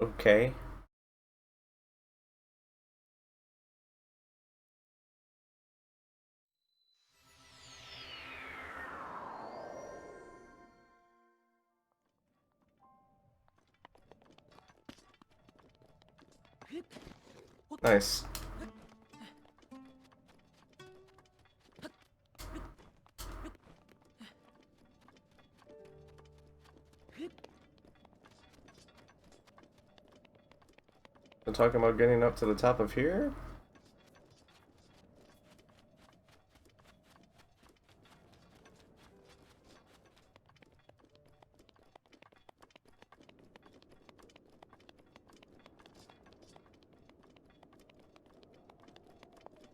Okay. Nice. We're talking about getting up to the top of here?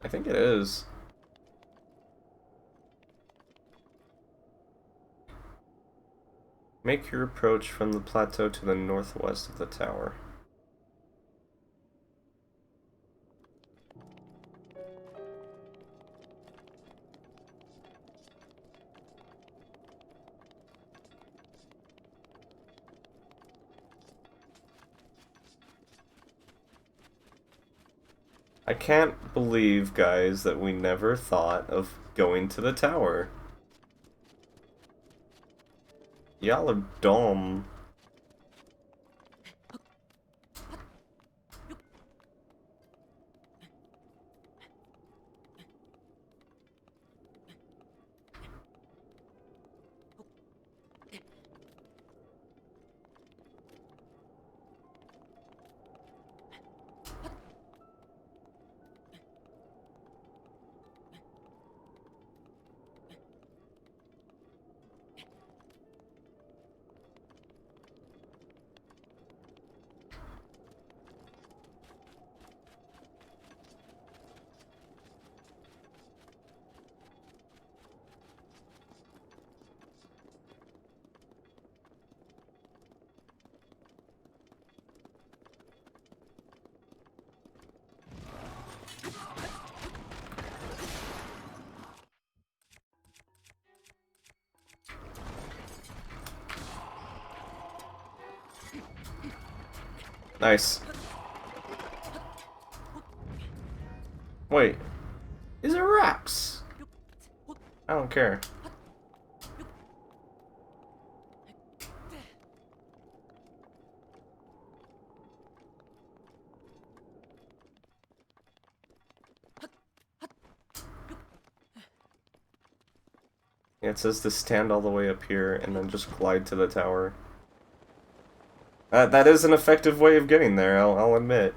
I think it is. Make your approach from the plateau to the northwest of the tower. I can't believe, guys, that we never thought of going to the tower. Y'all are dumb. Nice. Wait. These are racks. I don't care. Yeah, it says to stand all the way up here and then just glide to the tower. That is an effective way of getting there, I'll admit.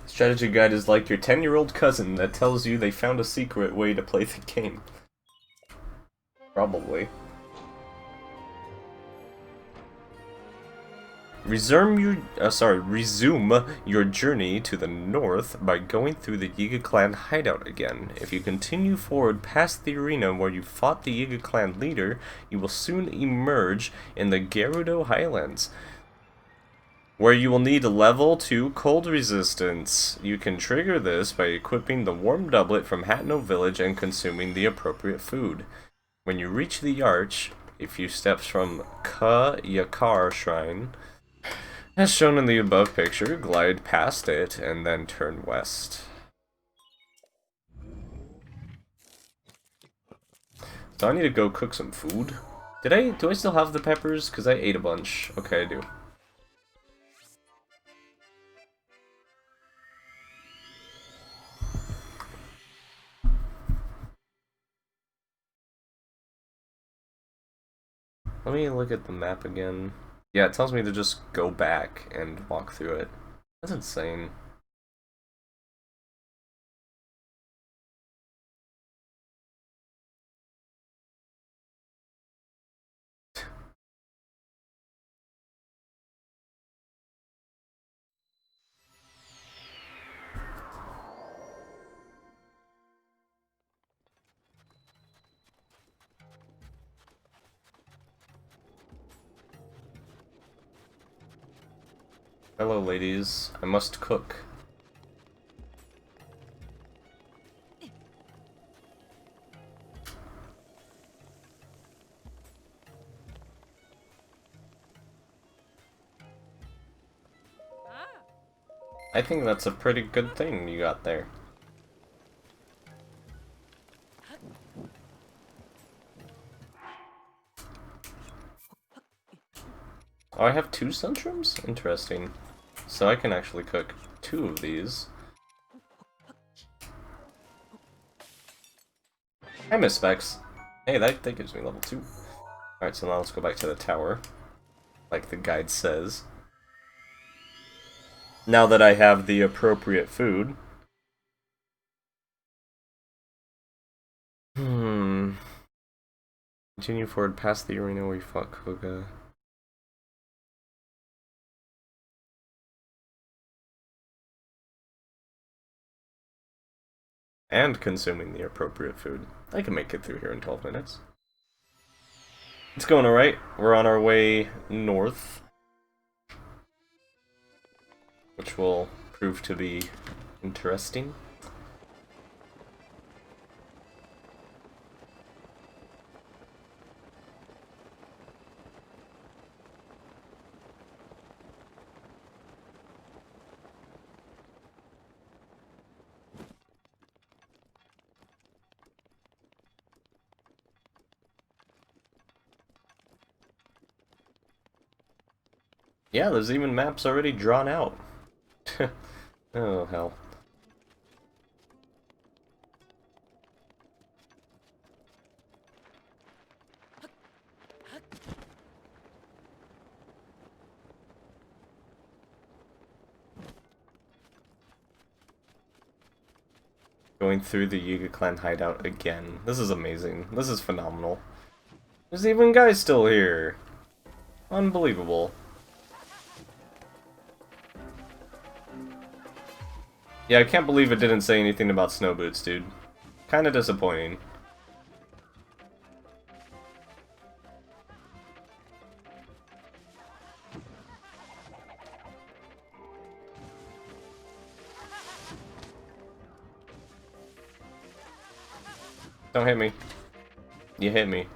Strategy guide is like your 10-year-old cousin that tells you they found a secret way to play the game. Probably. Resume your journey to the north by going through the Yiga clan hideout again. If you continue forward past the arena where you fought the Yiga clan leader, you will soon emerge in the Gerudo Highlands, where you will need level 2 cold resistance. You can trigger this by equipping the warm doublet from Hatno village and consuming the appropriate food. When you reach the arch, a few steps from Ka Yakar Shrine, as shown in the above picture, glide past it and then turn west. So I need to go cook some food. Do I still have the peppers? Because I ate a bunch. Okay, I do. Let me look at the map again. Yeah, it tells me to just go back and walk through it. That's insane. Hello, ladies. I must cook. I think that's a pretty good thing you got there. Oh, I have 2 suntrooms? Interesting. So I can actually cook 2 of these. I miss specs. Hey, that gives me level 2. Alright, so now let's go back to the tower. Like the guide says. Now that I have the appropriate food. Continue forward past the arena where you fought Koga. And consuming the appropriate food. I can make it through here in 12 minutes. It's going alright. We're on our way north. Which will prove to be interesting. Yeah, there's even maps already drawn out. Oh, hell. Going through the Yiga clan hideout again. This is amazing. This is phenomenal. There's even guys still here. Unbelievable. Yeah, I can't believe it didn't say anything about snow boots, dude. Kinda disappointing. Don't hit me. You hit me.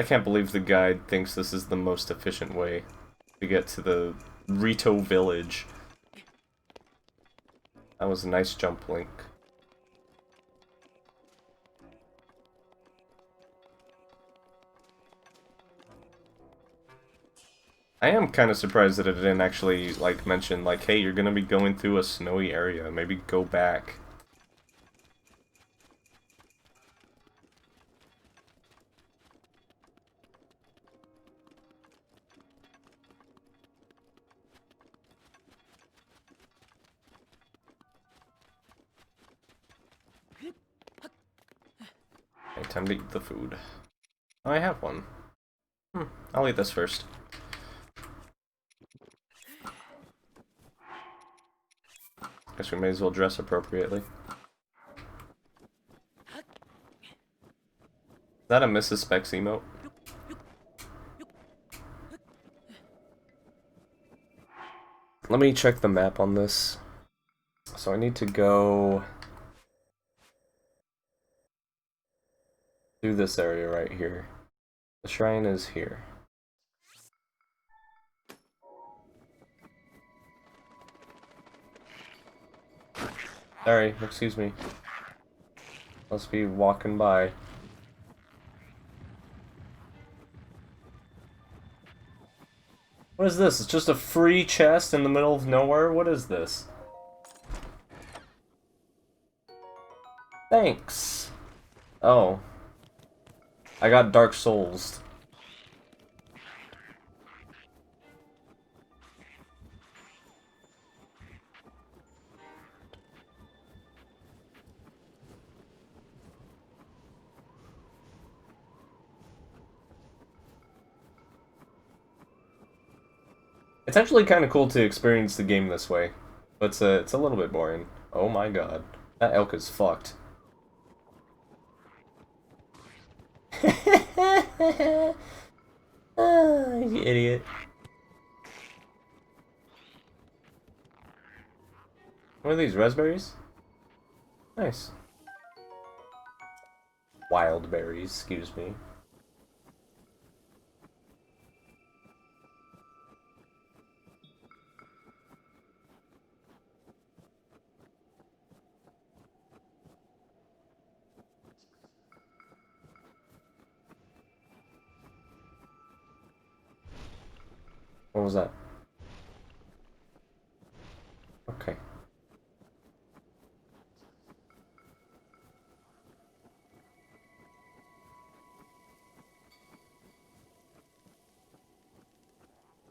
I can't believe the guide thinks this is the most efficient way to get to the Rito village. That was a nice jump, Link. I am kind of surprised that it didn't actually, like, mention, like, hey, you're gonna be going through a snowy area, maybe go back. Okay, time to eat the food. Oh, I have one. I'll eat this first. Guess we may as well dress appropriately. Is that a Mrs. Specs emote? Let me check the map on this. So I need to go through this area right here. The shrine is here. Sorry, excuse me. Must be walking by. What is this? It's just a free chest in the middle of nowhere? What is this? Thanks. Oh. I got Dark Souls. It's actually kind of cool to experience the game this way, but it's a little bit boring. Oh my god, that elk is fucked. You idiot. What are these, raspberries? Nice. Wild berries, excuse me. What was that? Okay.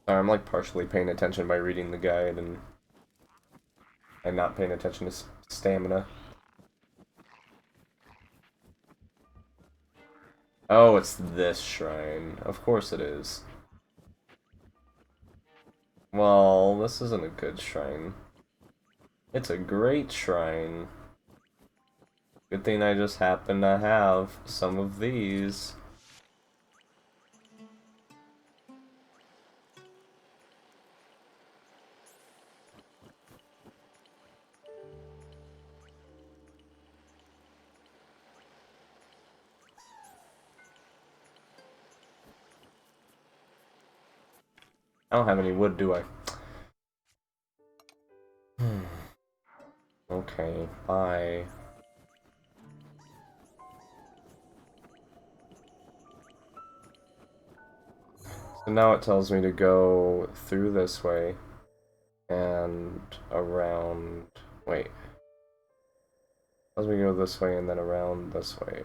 Sorry, I'm like partially paying attention by reading the guide and not paying attention to stamina. Oh, it's this shrine. Of course it is. Well, this isn't a good shrine. It's a great shrine. Good thing I just happen to have some of these. I don't have any wood, do I? Okay, bye. So now it tells me to go through this way and around. Wait. It tells me to go this way and then around this way.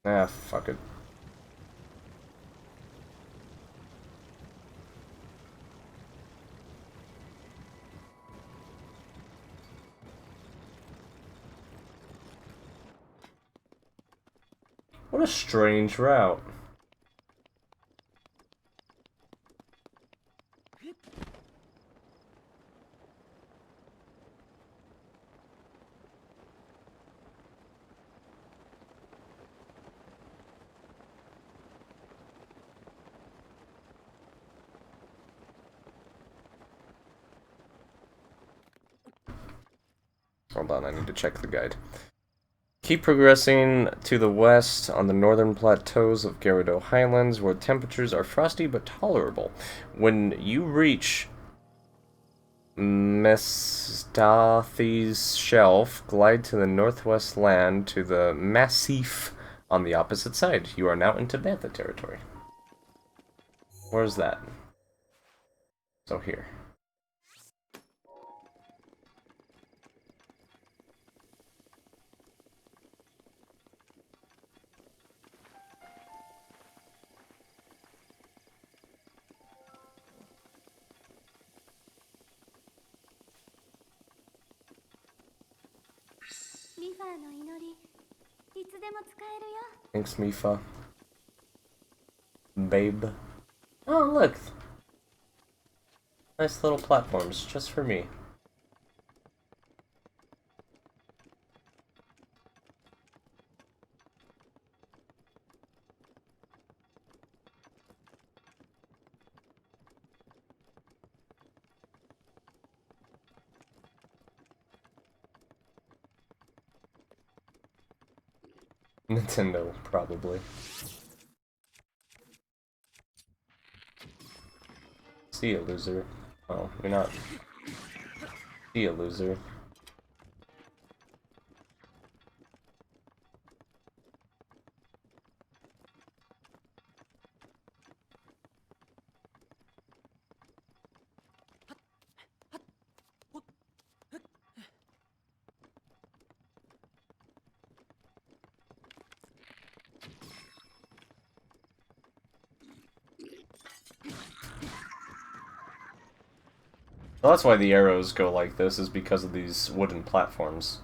Ah, fuck it. What a strange route. Hold on, I need to check the guide. Keep progressing to the west on the northern plateaus of Gyarados Highlands, where temperatures are frosty but tolerable. When you reach Mestathi's Shelf, glide to the northwest land to the Massif on the opposite side. You are now into Bantha territory. Where's that? So here. Thanks, Mifa. Babe. Oh, look! Nice little platforms, just for me. Nintendo, probably. See ya, loser. Oh, you're not. See ya, loser. Well, that's why the arrows go like this, is because of these wooden platforms.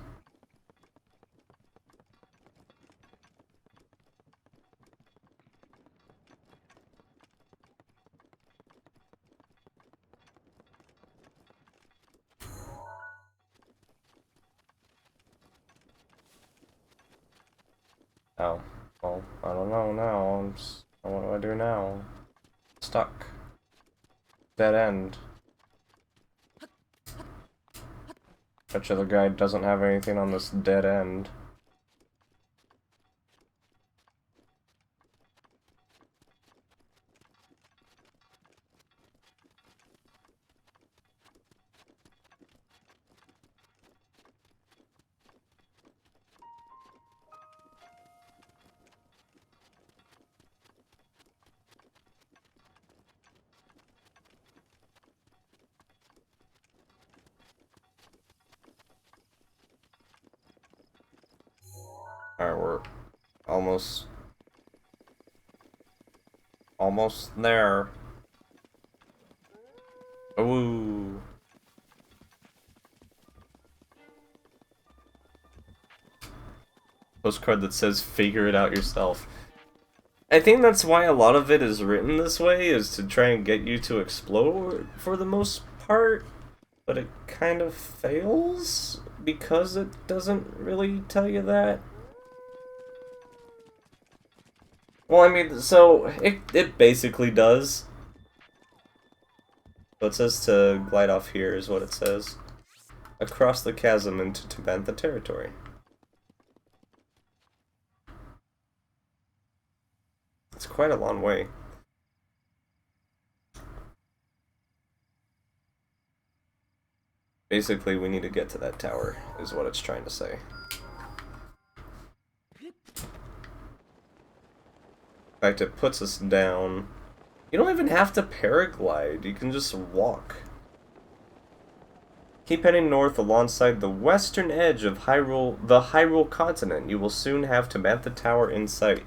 Oh, well, I don't know now. What do I do now? Stuck. Dead end. Bet you the guy doesn't have anything on this dead end. Alright, we're almost there. Ooh. Postcard that says figure it out yourself. I think that's why a lot of it is written this way, is to try and get you to explore for the most part, but it kind of fails because it doesn't really tell you that. Well, I mean, so it basically does. So it says to glide off here is what it says. Across the chasm into Tabantha territory. It's quite a long way. Basically, we need to get to that tower, is what it's trying to say. In fact, it puts us down. You don't even have to paraglide, you can just walk. Keep heading north alongside the western edge of the Hyrule continent. You will soon have Tabantha Tower in sight.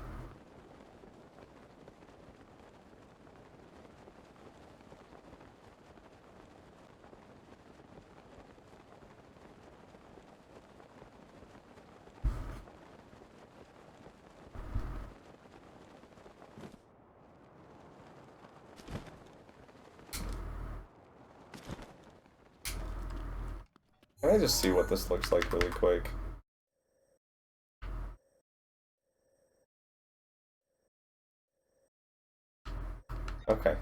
Can I just see what this looks like really quick? Okay.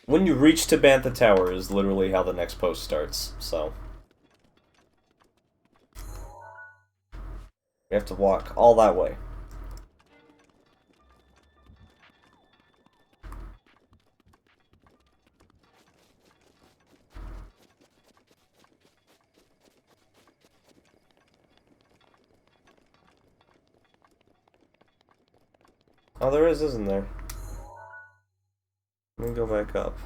When you reach Tabantha Tower is literally how the next post starts, so. You have to walk all that way. Oh, there is, isn't there? Let me go back up.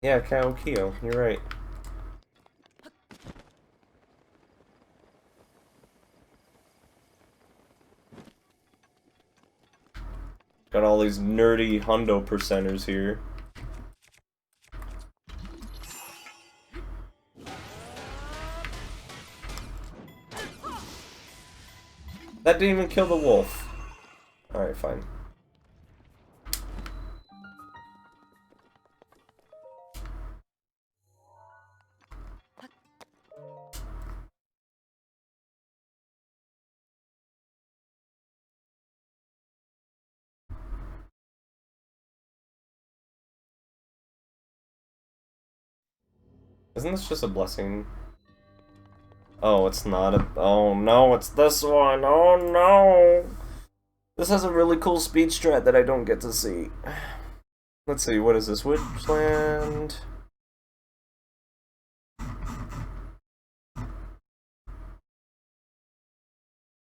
Yeah, Kaokio, you're right. Got all these nerdy hundo percenters here. That didn't even kill the wolf. Alright, fine. Isn't this just a blessing? Oh, it's not a... Oh no, it's this one! Oh no! This has a really cool speed strat that I don't get to see. Let's see, what is this? Woodland...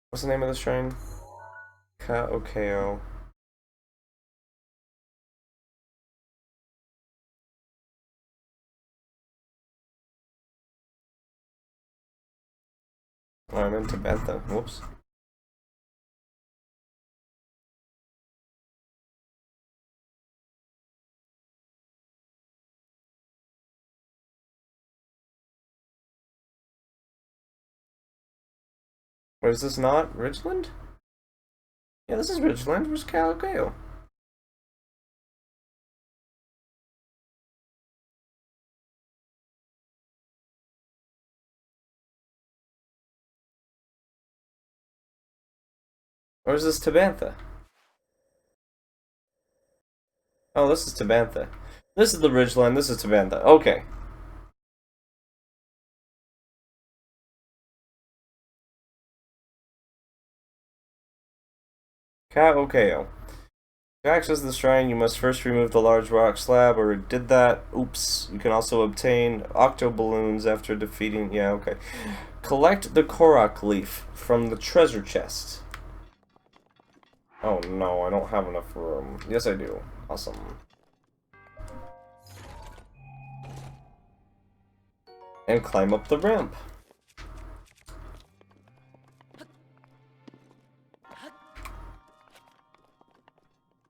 What's the name of the shrine? Kaokeo. Oh, I'm in Tabantha. Whoops. Or is this not Ridgeland? Yeah, this is Ridgeland. Where's Calgale? Or is this Tabantha? Oh, this is Tabantha. This is the Ridgeland. This is Tabantha. Okay. Kaokeo. To access the shrine, you must first remove the large rock slab, or did that. Oops. You can also obtain octo balloons after defeating. Yeah, okay. Collect the Korok leaf from the treasure chest. Oh no, I don't have enough room. Yes, I do. Awesome. And climb up the ramp.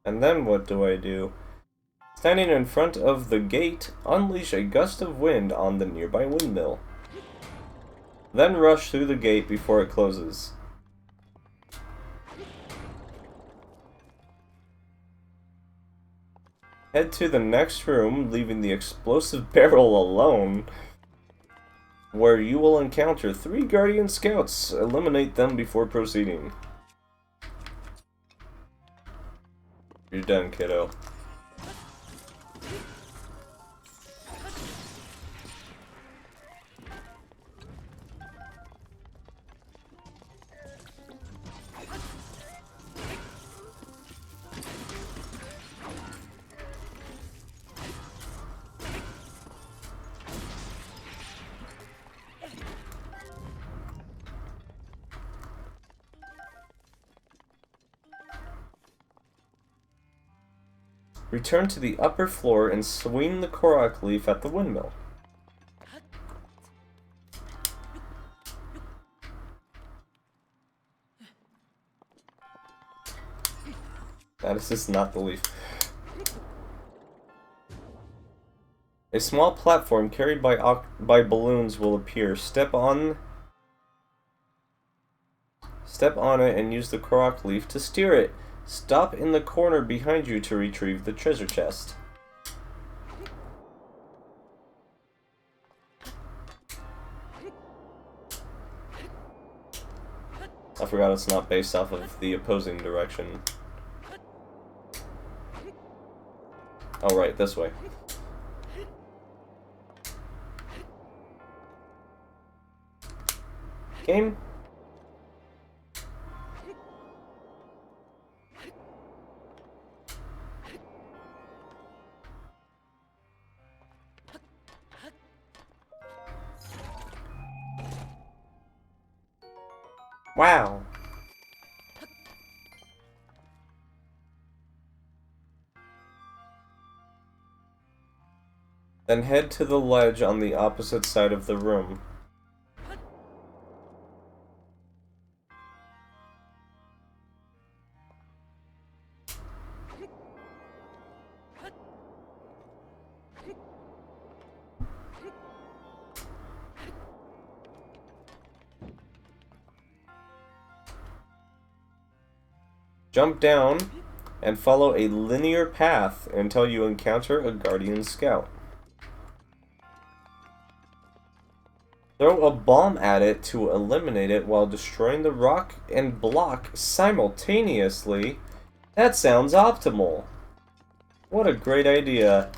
And then what do I do? Standing in front of the gate, unleash a gust of wind on the nearby windmill. Then rush through the gate before it closes. Head to the next room, leaving the explosive barrel alone, where you will encounter 3 Guardian Scouts. Eliminate them before proceeding. You're done, kiddo. Return to the upper floor and swing the Korok leaf at the windmill. That is just not the leaf. A small platform carried by balloons will appear. Step on it and use the Korok leaf to steer it. Stop in the corner behind you to retrieve the treasure chest. I forgot it's not based off of the opposing direction. Oh, right, this way. Game? Wow. Then head to the ledge on the opposite side of the room. Jump down and follow a linear path until you encounter a Guardian Scout. Throw a bomb at it to eliminate it while destroying the rock and block simultaneously. That sounds optimal. What a great idea.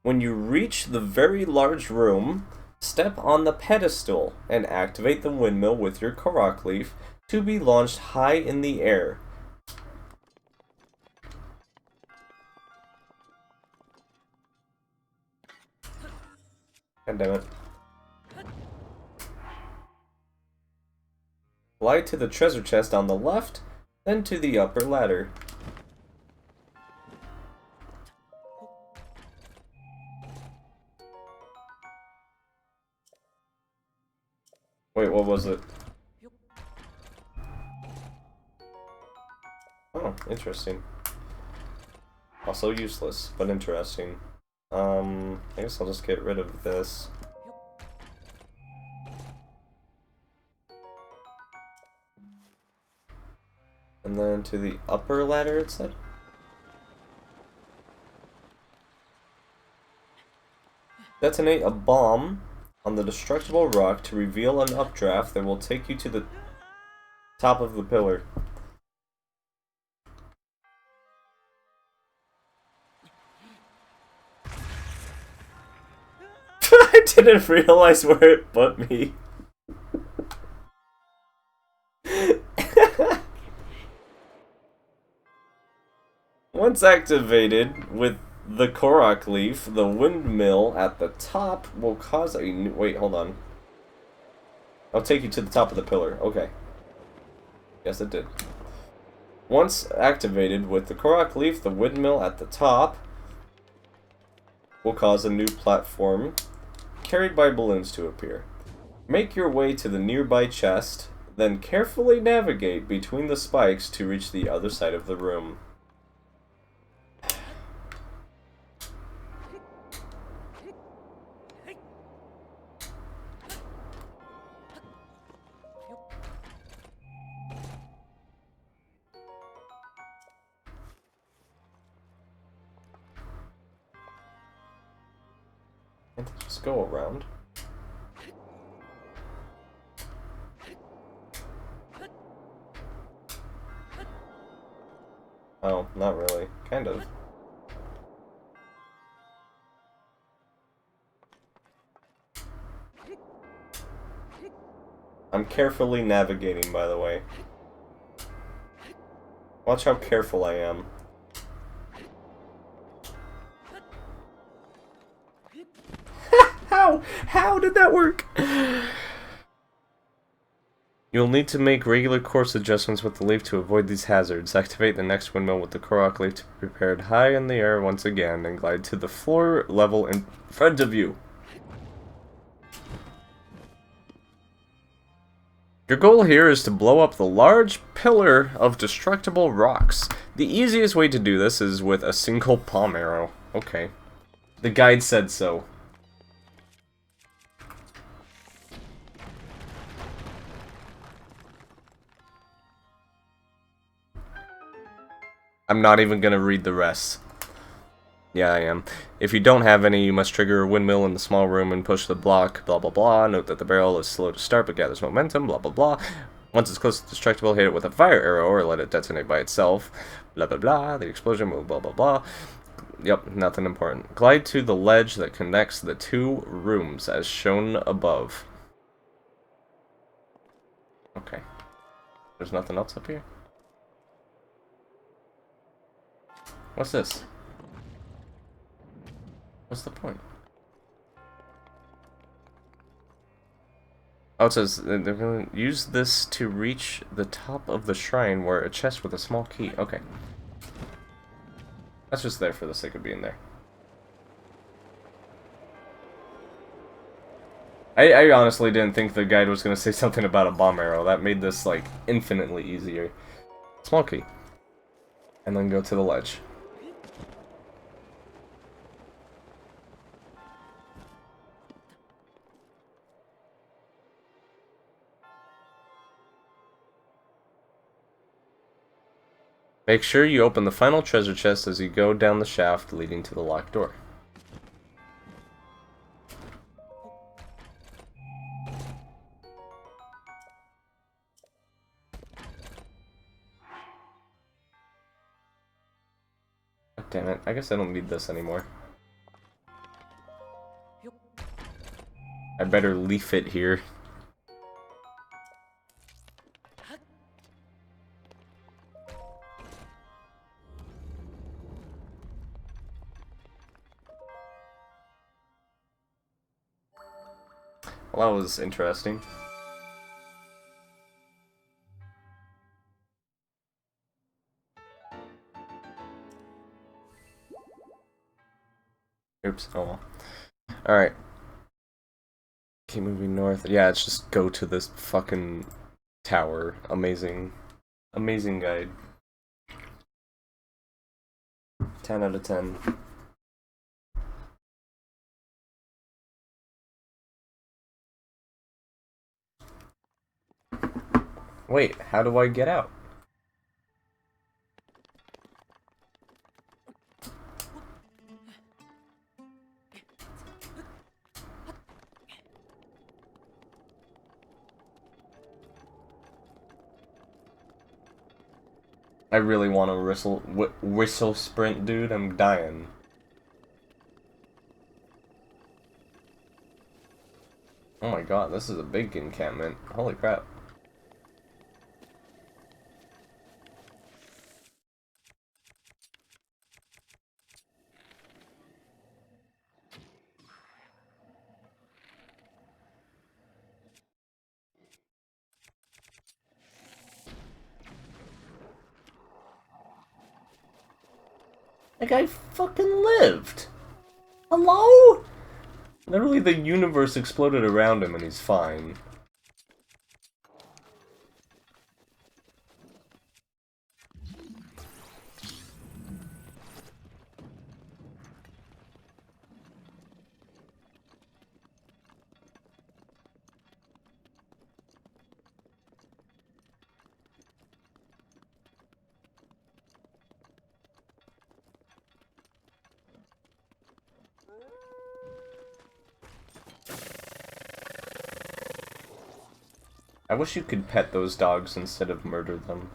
When you reach the very large room, step on the pedestal and activate the windmill with your Korok leaf to be launched high in the air. God damn it. Fly to the treasure chest on the left, then to the upper ladder. Wait, what was it? Oh, interesting. Also useless, but interesting. I guess I'll just get rid of this. And then to the upper ladder, it said? Detonate a bomb on the destructible rock to reveal an updraft that will take you to the top of the pillar. I didn't realize where it put me. Once activated with the Korok leaf, the windmill at the top will cause a new... Wait, hold on. I'll take you to the top of the pillar. Okay. Yes, it did. Once activated with the Korok leaf, the windmill at the top will cause a new platform carried by balloons to appear. Make your way to the nearby chest, then carefully navigate between the spikes to reach the other side of the room. Can't they just go around? Oh, not really. Kind of. I'm carefully navigating, by the way. Watch how careful I am. How did that work? You'll need to make regular course adjustments with the leaf to avoid these hazards. Activate the next windmill with the Korok leaf to be prepared high in the air once again, and glide to the floor level in front of you. Your goal here is to blow up the large pillar of destructible rocks. The easiest way to do this is with a single palm arrow. Okay. The guide said so. I'm not even gonna read the rest. Yeah, I am. If you don't have any, you must trigger a windmill in the small room and push the block, blah blah blah. Note that the barrel is slow to start but gathers momentum, blah blah blah. Once it's close to destructible, hit it with a fire arrow or let it detonate by itself, blah blah blah. The explosion will blah blah blah. Yep, nothing important. Glide to the ledge that connects the two rooms as shown above. Okay. There's nothing else up here? What's this? What's the point? Oh, it says they're going to use this to reach the top of the shrine where a chest with a small key. Okay. That's just there for the sake of being there. I honestly didn't think the guide was going to say something about a bomb arrow. That made this, like, infinitely easier. Small key. And then go to the ledge. Make sure you open the final treasure chest as you go down the shaft leading to the locked door. God damn it, I guess I don't need this anymore. I better leaf it here. Well, that was interesting. Oops, oh well. Alright. Keep moving north. Yeah, it's just go to this fucking tower. Amazing. Amazing guide. 10 out of 10. Wait, how do I get out? I really want to whistle sprint, dude. I'm dying. Oh my god, this is a big encampment. Holy crap. That guy fucking lived! Hello? Literally the universe exploded around him and he's fine. I wish you could pet those dogs instead of murder them.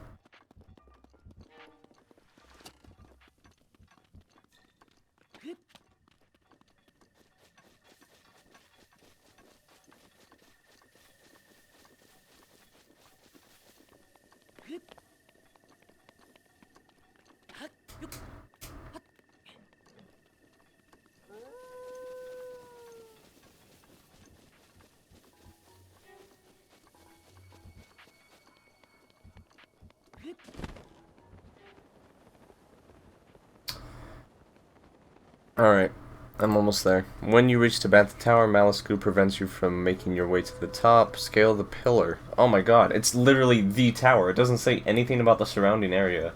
Alright, I'm almost there. When you reach the Bantha Tower, Malasku prevents you from making your way to the top. Scale the pillar. Oh my god, it's literally the tower. It doesn't say anything about the surrounding area.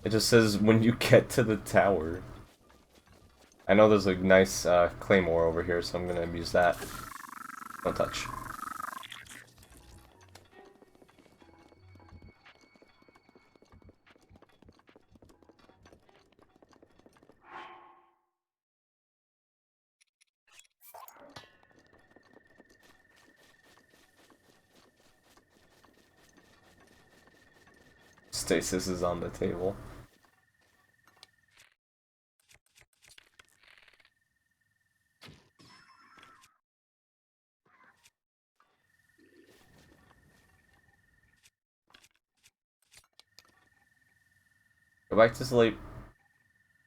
It just says when you get to the tower. I know there's a nice claymore over here, so I'm gonna use that. Don't touch. Stasis is on the table. Go back to sleep.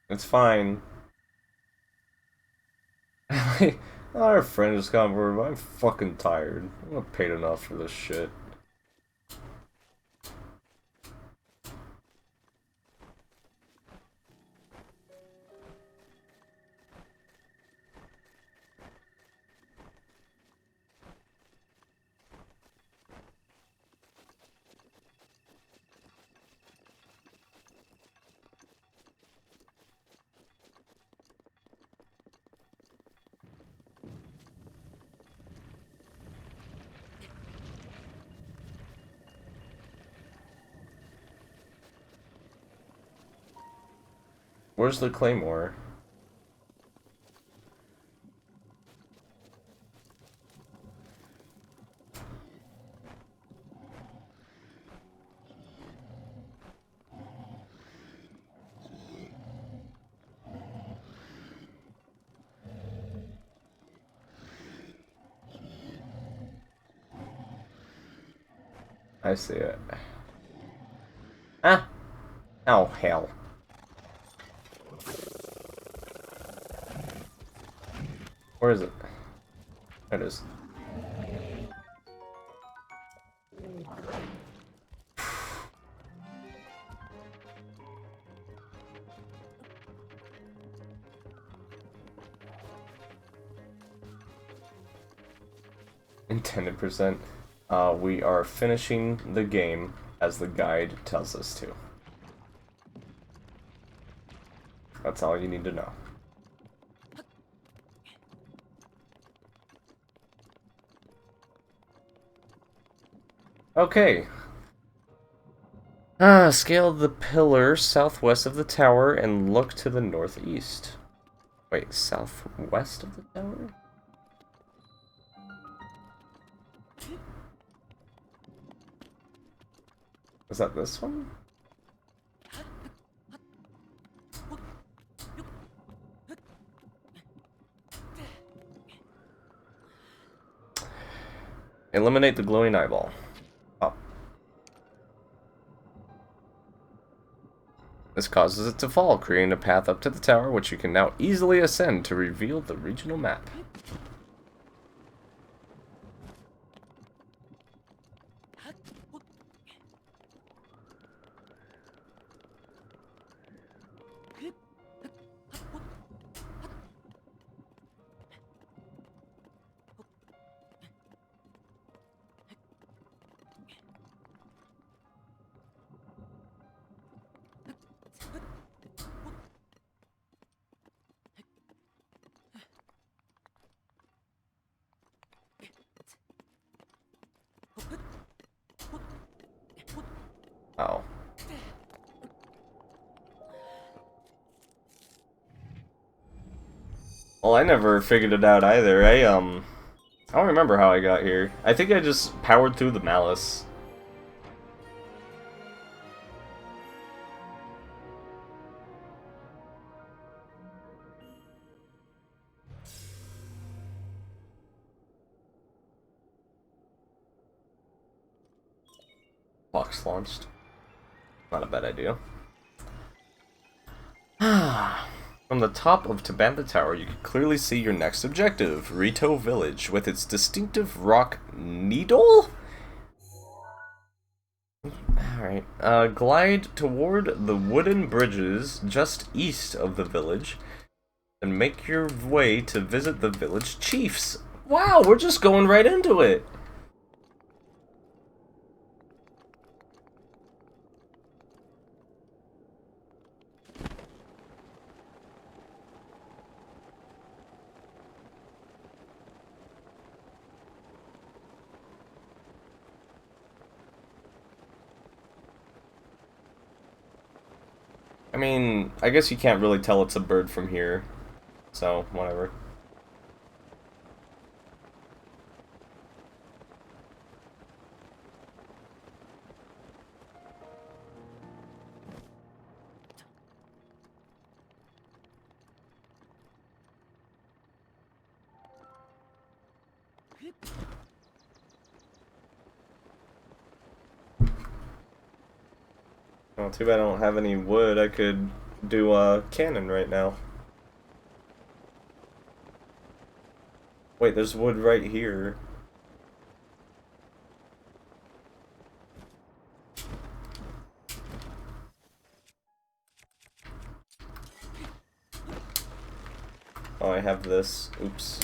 It's fine. Our friend just got over, but I'm fucking tired. I'm not paid enough for this shit. Where's the claymore? I see it. Ah! Oh, hell. Where is it? There it is. Intended percent. We are finishing the game as the guide tells us to. That's all you need to know. Okay. Scale the pillar southwest of the tower and look to the northeast. Wait, southwest of the tower? Is that this one? Eliminate the glowing eyeball. Oh. This causes it to fall, creating a path up to the tower, which you can now easily ascend to reveal the regional map. Oh. Well, I never figured it out either. I don't remember how I got here. I think I just powered through the malice. Box launched. Not a bad idea. From the top of Tabantha Tower, you can clearly see your next objective, Rito Village, with its distinctive rock needle? Alright. Glide toward the wooden bridges just east of the village, and make your way to visit the village chiefs. Wow, we're just going right into it! I mean, I guess you can't really tell it's a bird from here, so whatever. Oh, too bad I don't have any wood. I could do a cannon right now. Wait, there's wood right here. Oh, I have this. Oops.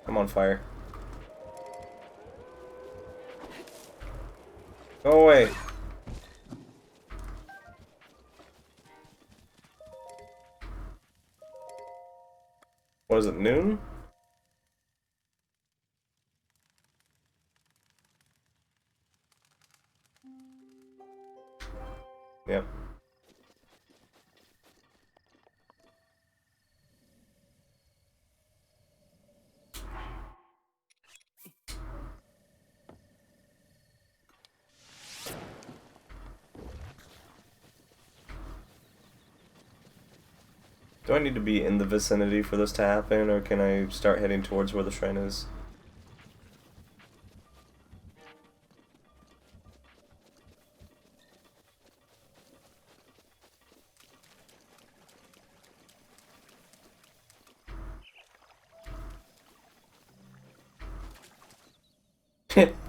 I'm on fire. Go away. What is it, noon? Yep. Do I need to be in the vicinity for this to happen, or can I start heading towards where the shrine is?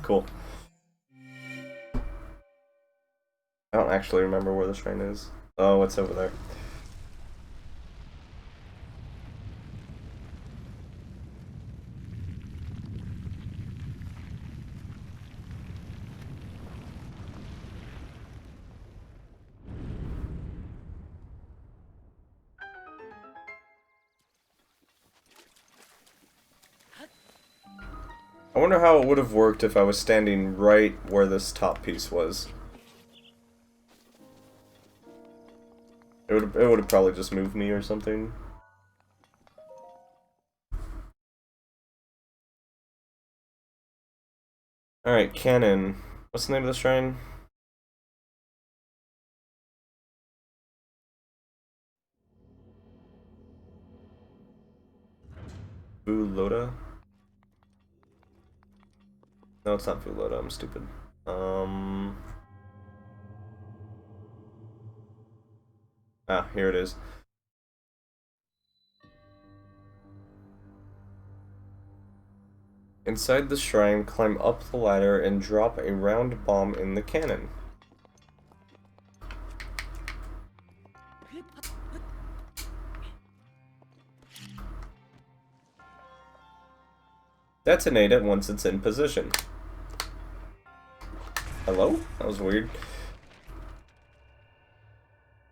Cool. actually remember where the shrine is. Oh, it's over there. I wonder how it would have worked if I was standing right where this top piece was. It would have probably just moved me or something. Alright, Cannon. What's the name of the shrine? Fuloda? No, it's not Fuloda, I'm stupid. Ah, here it is. Inside the shrine, climb up the ladder and drop a round bomb in the cannon. Detonate it once it's in position. Hello? That was weird.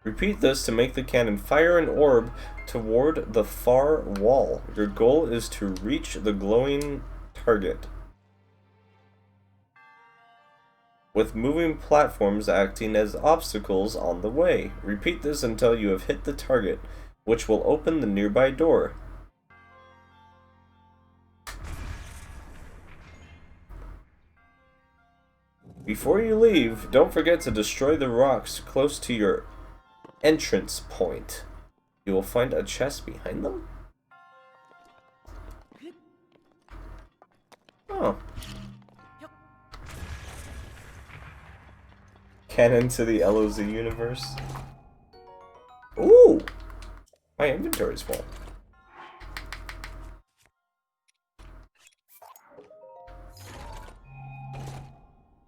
Repeat this to make the cannon fire an orb toward the far wall. Your goal is to reach the glowing target, with moving platforms acting as obstacles on the way. Repeat this until you have hit the target, which will open the nearby door. Before you leave, don't forget to destroy the rocks close to your entrance point. You will find a chest behind them? Oh. Canon to the LOZ universe. Ooh! My inventory's full.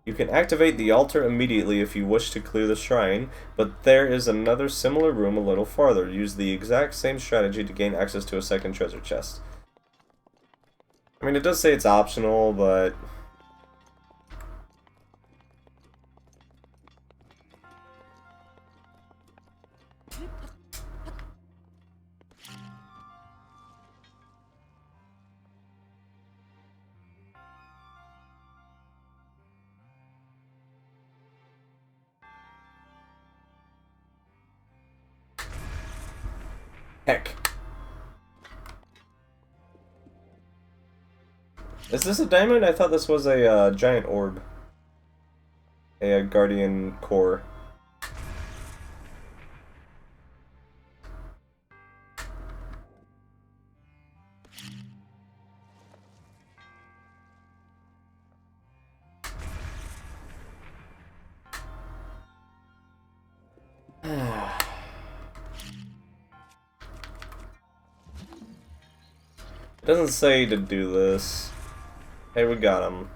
You can activate the altar immediately if you wish to clear the shrine, but there is another similar room a little farther. Use the exact same strategy to gain access to a second treasure chest. I mean, it does say it's optional, but... Heck. Is this a diamond? I thought this was a giant orb. A guardian core. It doesn't say to do this. Hey, we got him.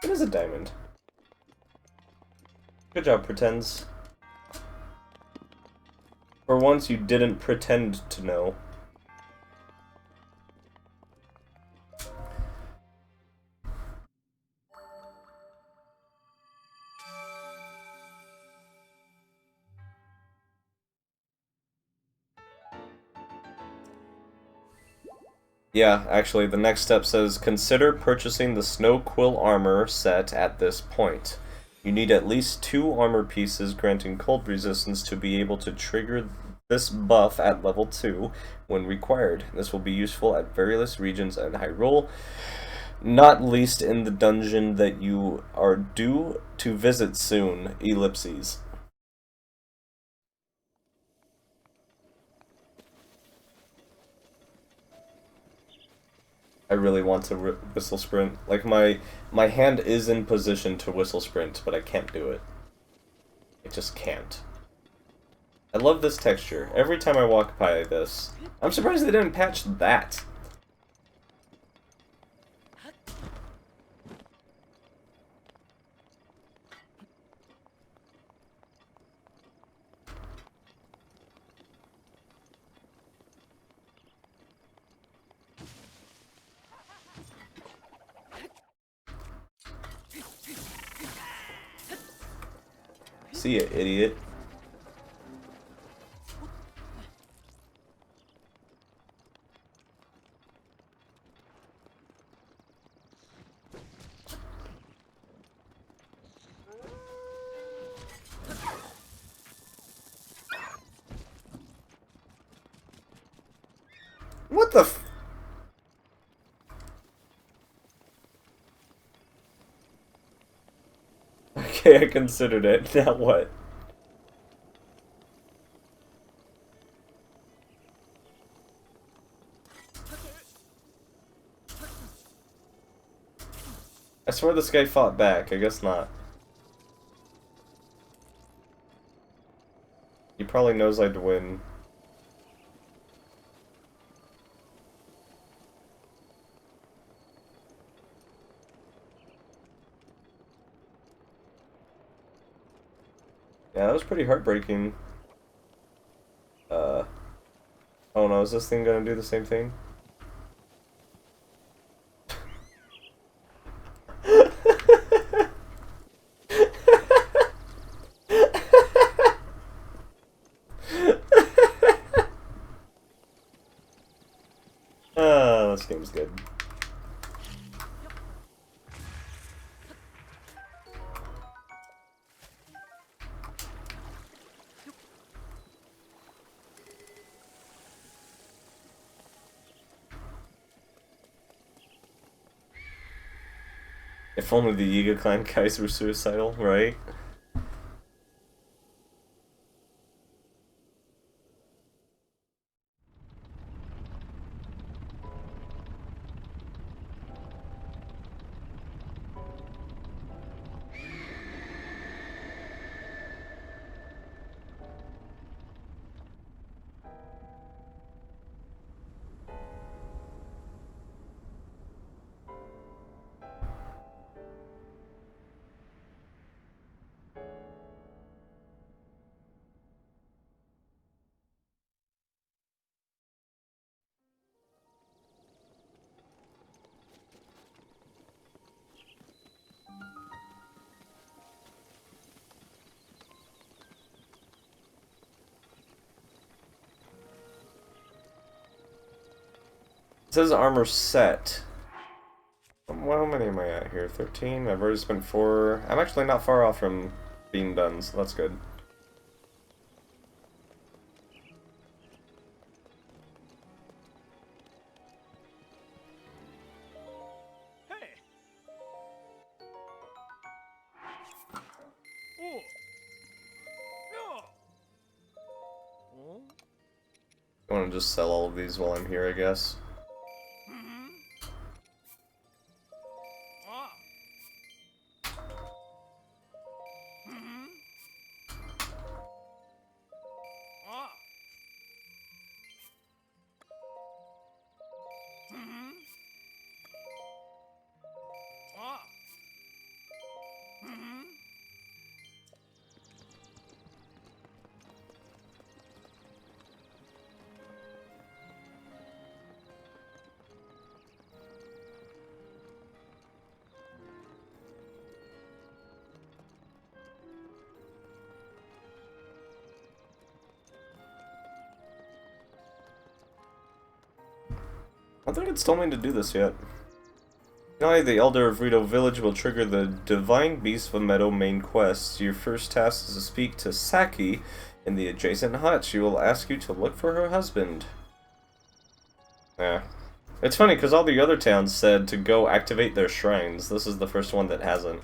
It is a diamond. Good job, Pretends. For once, you didn't pretend to know. Yeah, actually, the next step says, consider purchasing the Snow Quill armor set at this point. You need at least 2 armor pieces granting cold resistance to be able to trigger this buff at level 2 when required. This will be useful at various regions in Hyrule, not least in the dungeon that you are due to visit soon, Ellipses. I really want to whistle sprint. Like, my hand is in position to whistle sprint, but I can't do it. I just can't. I love this texture. Every time I walk by this. I'm surprised they didn't patch that. See ya, idiot. What the f- Okay, I considered it. Now what? I swear this guy fought back. I guess not. He probably knows I'd win. Yeah, that was pretty heartbreaking. Oh no, is this thing gonna do the same thing? Ah, this game's good. If only the Yiga clan guys were suicidal, right? It says armor set. Well, how many am I at here? 13? I've already spent 4. I'm actually not far off from being done, so that's good. I want to just sell all of these while I'm here, I guess. I don't think it's told me to do this yet. Finally, the Elder of Rito Village will trigger the Divine Beast of Meadow main quest. Your first task is to speak to Saki in the adjacent hut. She will ask you to look for her husband. Yeah. It's funny, because all the other towns said to go activate their shrines. This is the first one that hasn't.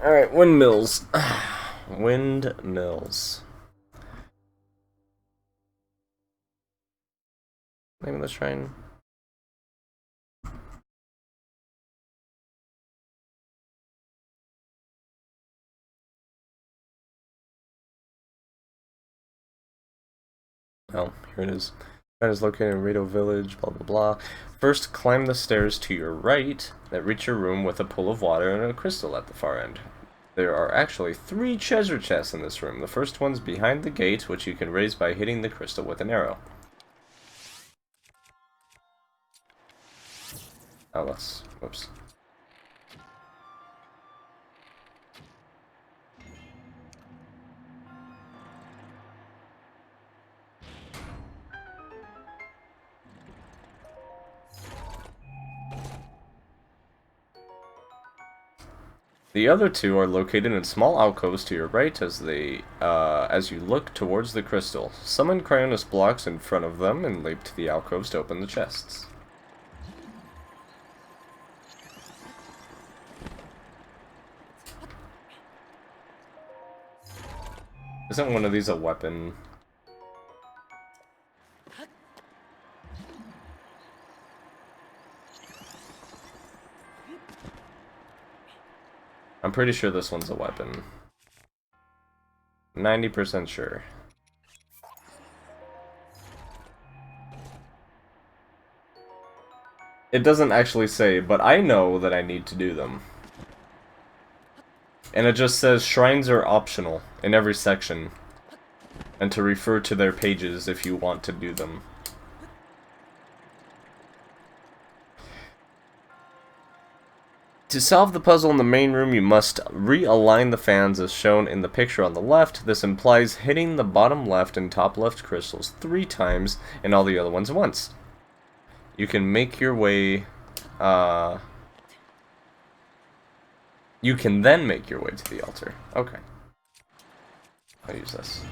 Alright, windmills. Windmills. Name of the shrine. Oh, here it is. Shrine is located in Rado Village, blah blah blah. First, climb the stairs to your right that reach your room with a pool of water and a crystal at the far end. There are actually 3 treasure chests in this room. The first one's behind the gate, which you can raise by hitting the crystal with an arrow. Oh, let's... whoops. The other 2 are located in small alcoves to your right as you look towards the crystal. Summon Cryonis blocks in front of them and leap to the alcoves to open the chests. Isn't one of these a weapon? I'm pretty sure this one's a weapon. 90% sure. It doesn't actually say, but I know that I need to do them. And it just says shrines are optional in every section, and to refer to their pages if you want to do them. To solve the puzzle in the main room, you must realign the fans as shown in the picture on the left. This implies hitting the bottom left and top left crystals 3 times and all the other ones once. You can make your way... You can then make your way to the altar. Okay. I'll use this.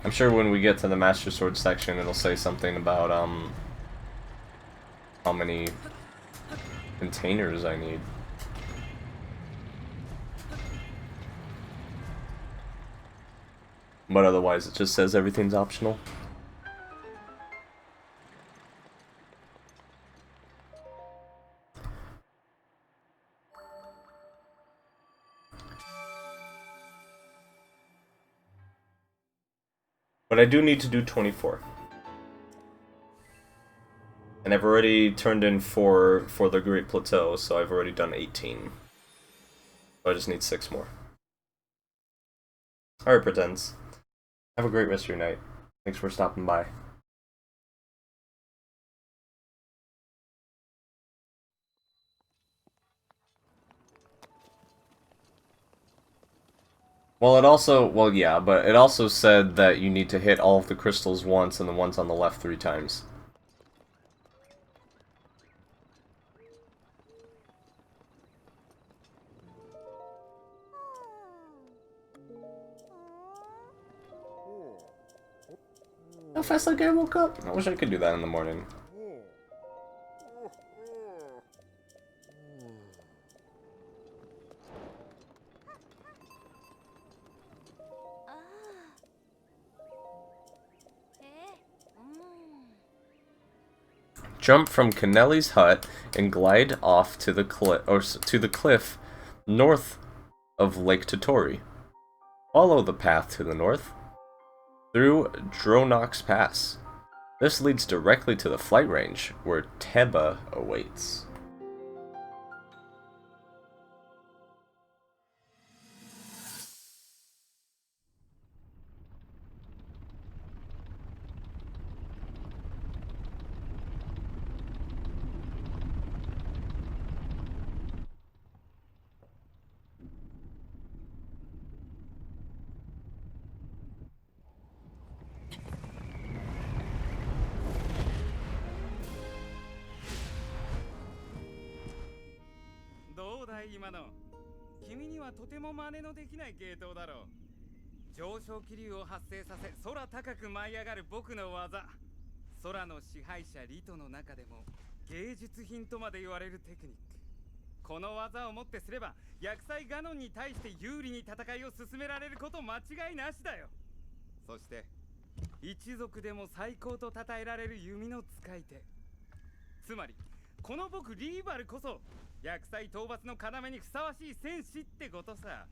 I'm sure when we get to the Master Sword section, it'll say something about, how many containers I need. But otherwise, it just says everything's optional. But I do need to do 24. And I've already turned in 4 for the Great Plateau, so I've already done 18. So I just need 6 more. Alright, Pretends. Have a great rest of your night. Thanks for stopping by. Well, it also, well, yeah, but it also said that you need to hit all of the crystals once and the ones on the left 3 times. How fast that guy woke up? I wish I could do that in the morning. Jump from Kennelly's hut and glide off to the cliff north of Lake Totori. Follow the path to the north through Dronox Pass. This leads directly to the flight range, where Teba awaits. だい今の。君にはとても真似のできない系統だろう。上昇気流を発生させ空高く舞い上がる僕の技。空の支配者リトの中でも芸術品とまで言われるテクニック。この技をもってすれば厄災ガノンに対して有利に戦いを進められること間違いなしだよ。そして一族でも最高と称えられる弓の使い手。つまりこの僕リーバルこそ厄災討伐の要にふさわしい戦士ってことさ。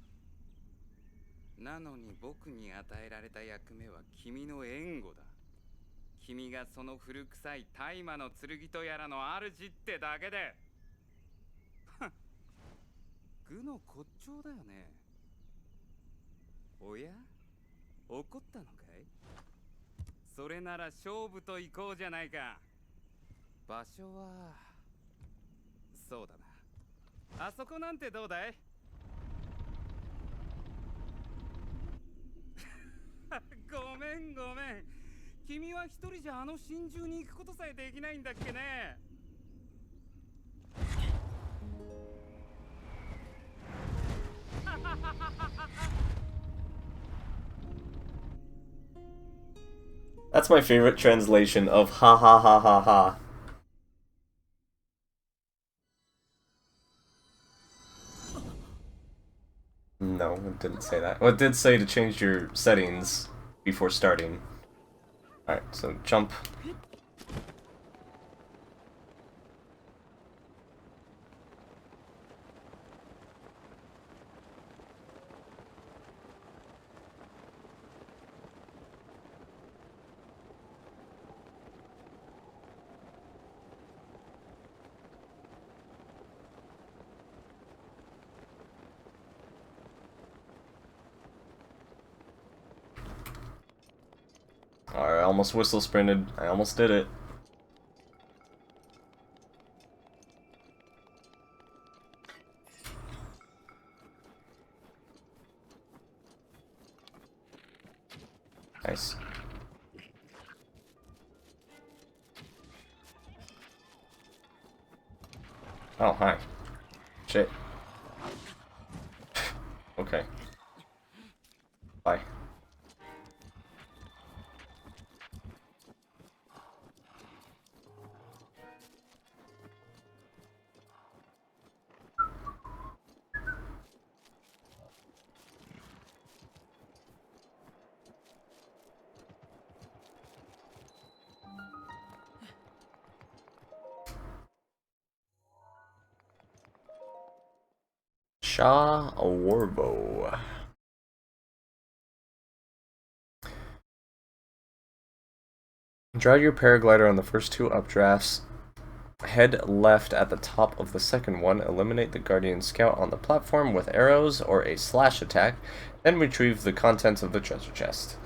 なのに僕に与えられた役目は君の援護だ。君がその古臭い大麻の剣とやらの主ってだけで。愚の骨頂だよね。おや、怒ったのかい？それなら勝負と行こうじゃないか。場所はそうだな、あそこなんてどうだい？ごめんごめん、君は一人じゃあの真珠に行くことさえできないんだっけね。That's my favorite translation of ha ha ha ha ha. No, it didn't say that. Well, it did say to change your settings before starting. Alright, so jump. Alright, I almost whistle sprinted. I almost did it. Nice. Oh, hi. Shit. Okay. Bye. Shah Warbo. Drive your paraglider on the first two updrafts. Head left at the top of the second one. Eliminate the Guardian Scout on the platform with arrows or a slash attack. Then retrieve the contents of the treasure chest.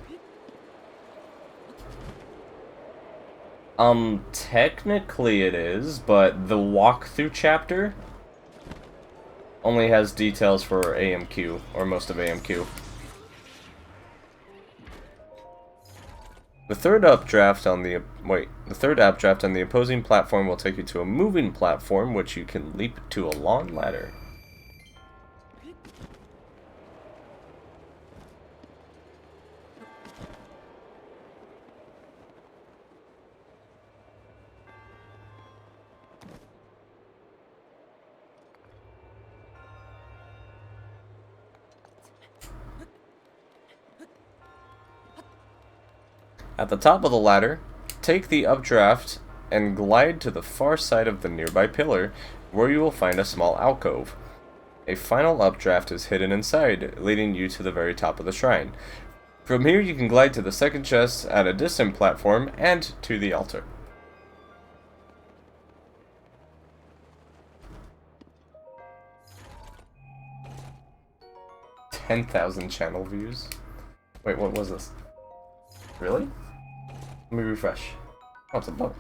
Technically it is, but the walkthrough chapter only has details for AMQ, or most of AMQ. The third updraft on the opposing platform will take you to a moving platform, which you can leap to a long ladder. At the top of the ladder, take the updraft and glide to the far side of the nearby pillar, where you will find a small alcove. A final updraft is hidden inside, leading you to the very top of the shrine. From here you can glide to the second chest at a distant platform and to the altar. $10,000 channel views? Wait, what was this? Really? Let me refresh. Oh, it's a bug.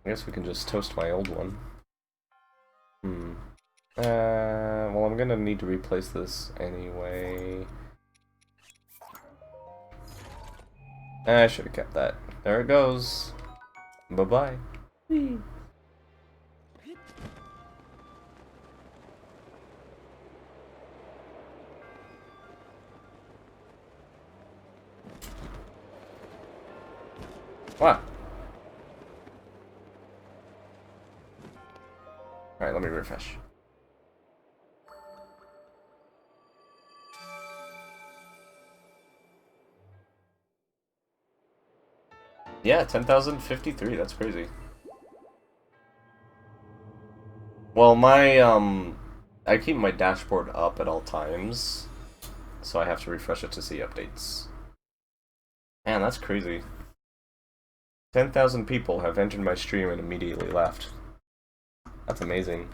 I guess we can just toast my old one. Well, I'm gonna need to replace this anyway. I should have kept that. There it goes. Bye-bye. What? Alright, let me refresh. Yeah, 10,053, that's crazy. Well, I keep my dashboard up at all times, so I have to refresh it to see updates. Man, that's crazy. 10,000 people have entered my stream and immediately left. That's amazing.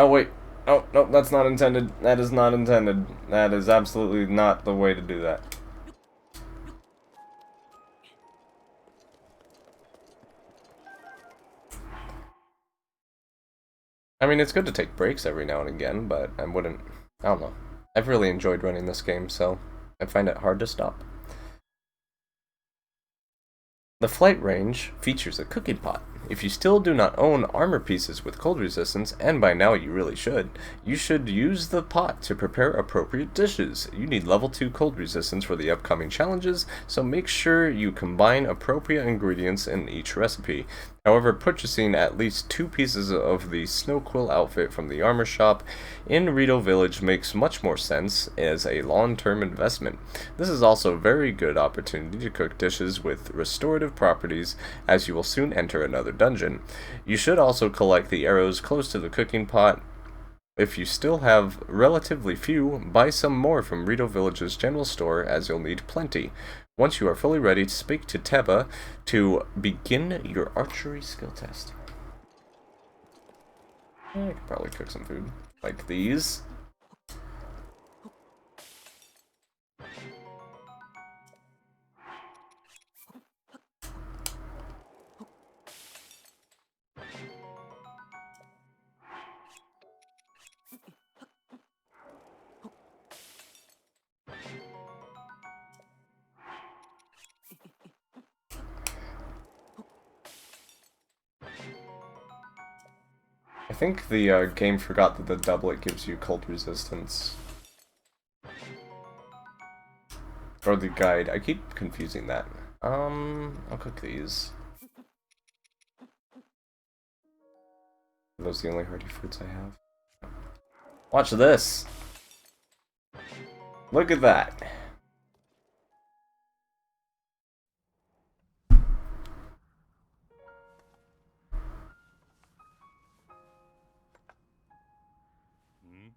Oh, wait. Oh, no, that's not intended. That is not intended. That is absolutely not the way to do that. I mean, it's good to take breaks every now and again, but I wouldn't... I don't know. I've really enjoyed running this game, so I find it hard to stop. The flight range features a cooking pot. If you still do not own armor pieces with cold resistance, and by now you really should, you should use the pot to prepare appropriate dishes. You need level 2 cold resistance for the upcoming challenges, so make sure you combine appropriate ingredients in each recipe. However, purchasing at least 2 pieces of the Snow Quill outfit from the armor shop in Rito Village makes much more sense as a long-term investment. This is also a very good opportunity to cook dishes with restorative properties, as you will soon enter another dungeon. You should also collect the arrows close to the cooking pot. If you still have relatively few, buy some more from Rito Village's general store, as you'll need plenty. Once you are fully ready to speak to Teba to begin your archery skill test. I could probably cook some food. Like these. I think the game forgot that the doublet gives you cold resistance. Or the guide. I keep confusing that. I'll cook these. Are those the only hardy fruits I have? Watch this! Look at that! Hmm?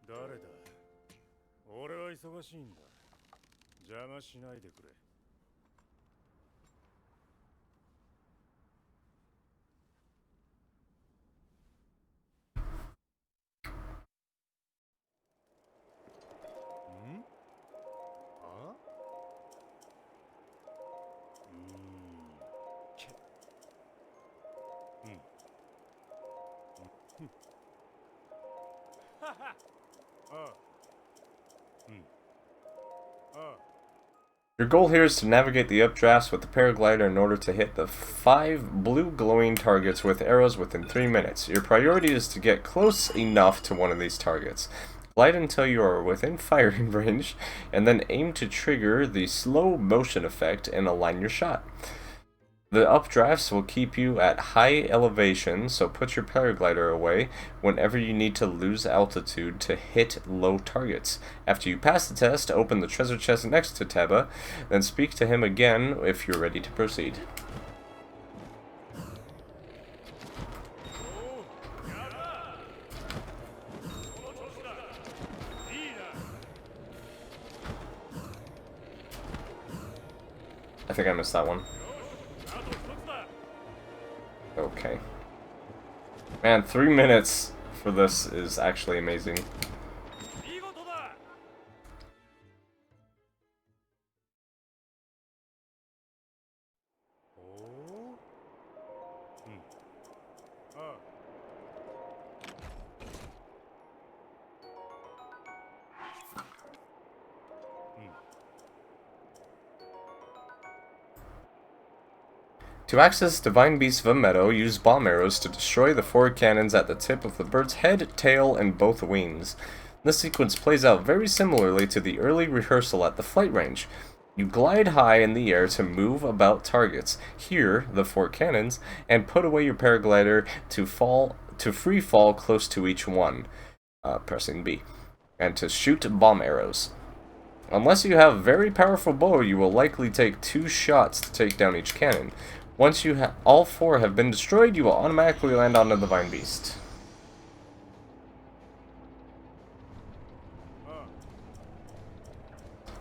誰だ俺は忙しいんだ邪魔しないでくれ Your goal here is to navigate the updrafts with the paraglider in order to hit the 5 blue glowing targets with arrows within 3 minutes. Your priority is to get close enough to one of these targets. Glide until you are within firing range, and then aim to trigger the slow motion effect and align your shot. The updrafts will keep you at high elevation, so put your paraglider away whenever you need to lose altitude to hit low targets. After you pass the test, open the treasure chest next to Teba, then speak to him again if you're ready to proceed. I think I missed that one. Okay. Man, 3 minutes for this is actually amazing. To access Divine Beast of a Meadow, use bomb arrows to destroy the 4 cannons at the tip of the bird's head, tail, and both wings. This sequence plays out very similarly to the early rehearsal at the flight range. You glide high in the air to move about targets, hear the 4 cannons, and put away your paraglider to free fall close to each one, pressing B, and to shoot bomb arrows. Unless you have a very powerful bow, you will likely take 2 shots to take down each cannon. Once all 4 have been destroyed, you will automatically land on the Divine Beast.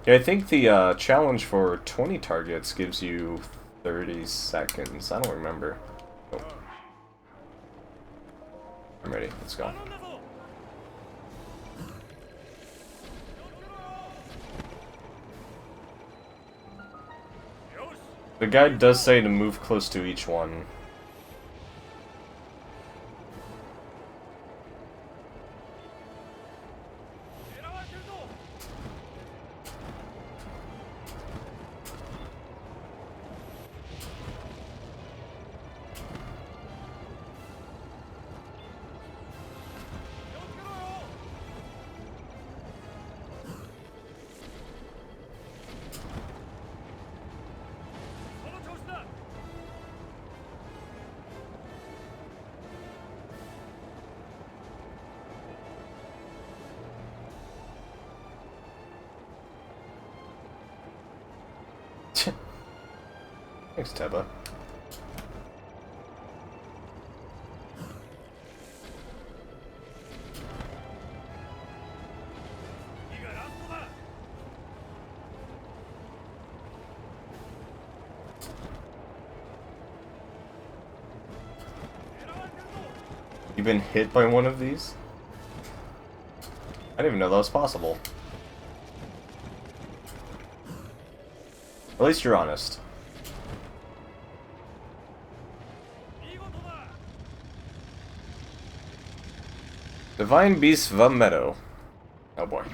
Yeah, I think the challenge for 20 targets gives you 30 seconds. I don't remember. Oh. I'm ready. Let's go. The guide does say to move close to each one. Thanks, Teba. You been hit by one of these? I didn't even know that was possible. At least you're honest. Divine Beast of a Meadow. Oh boy.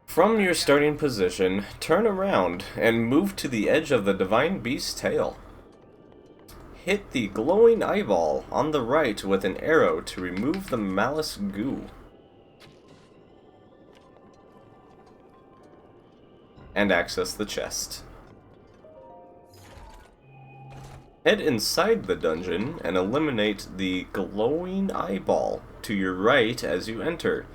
From your starting position, turn around and move to the edge of the Divine Beast's tail. Hit the glowing eyeball on the right with an arrow to remove the malice goo. And access the chest. Head inside the dungeon and eliminate the glowing eyeball to your right as you enter.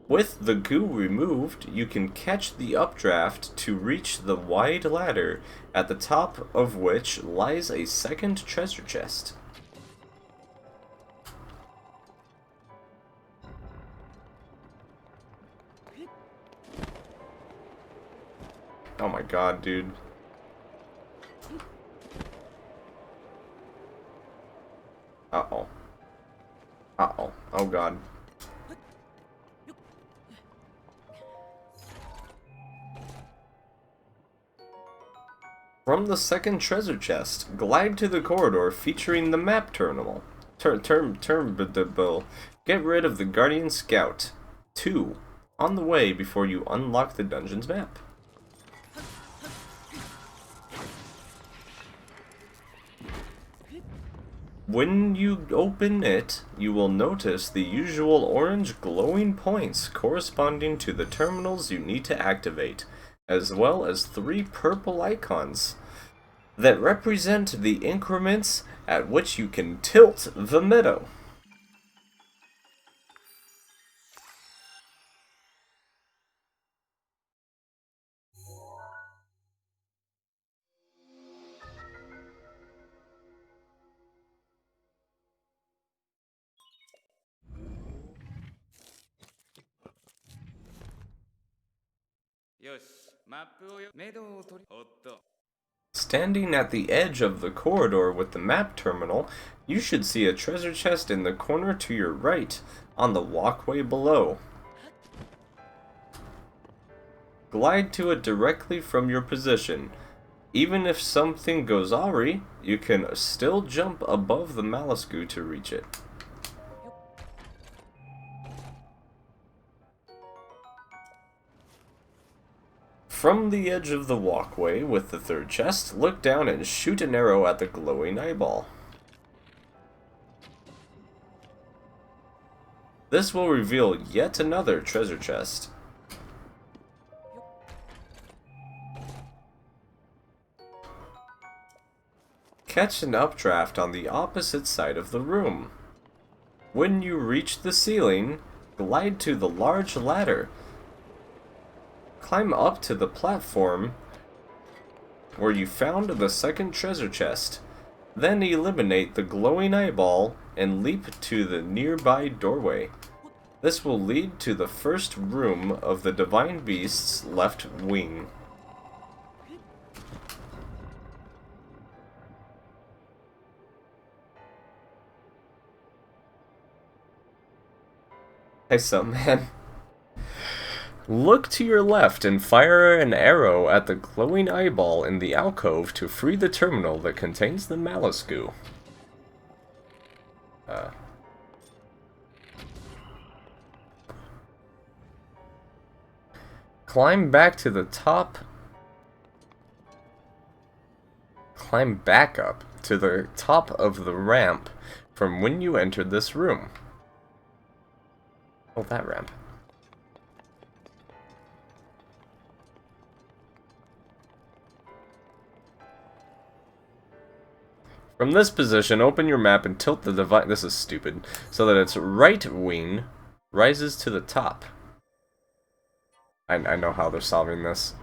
With the goo removed, you can catch the updraft to reach the wide ladder, at the top of which lies a second treasure chest. Oh my god, dude. Uh-oh. Uh-oh. Oh god. From the second treasure chest, glide to the corridor featuring the map terminal. Get rid of the Guardian Scout. 2. On the way before you unlock the dungeon's map. When you open it, you will notice the usual orange glowing points corresponding to the terminals you need to activate, as well as 3 purple icons that represent the increments at which you can tilt the meadow. Standing at the edge of the corridor with the map terminal, you should see a treasure chest in the corner to your right, on the walkway below. Glide to it directly from your position. Even if something goes awry, you can still jump above the Malasku to reach it. From the edge of the walkway with the third chest, look down and shoot an arrow at the glowing eyeball. This will reveal yet another treasure chest. Catch an updraft on the opposite side of the room. When you reach the ceiling, glide to the large ladder. Climb up to the platform where you found the second treasure chest. Then eliminate the glowing eyeball and leap to the nearby doorway. This will lead to the first room of the Divine Beast's left wing. Hey, sup, man? Look to your left and fire an arrow at the glowing eyeball in the alcove to free the terminal that contains the Malasku. Climb back to the top. Climb back up to the top of the ramp from when you entered this room. Oh, that ramp. From this position, open your map and tilt the divine... This is stupid. So that its right wing rises to the top. I know how they're solving this.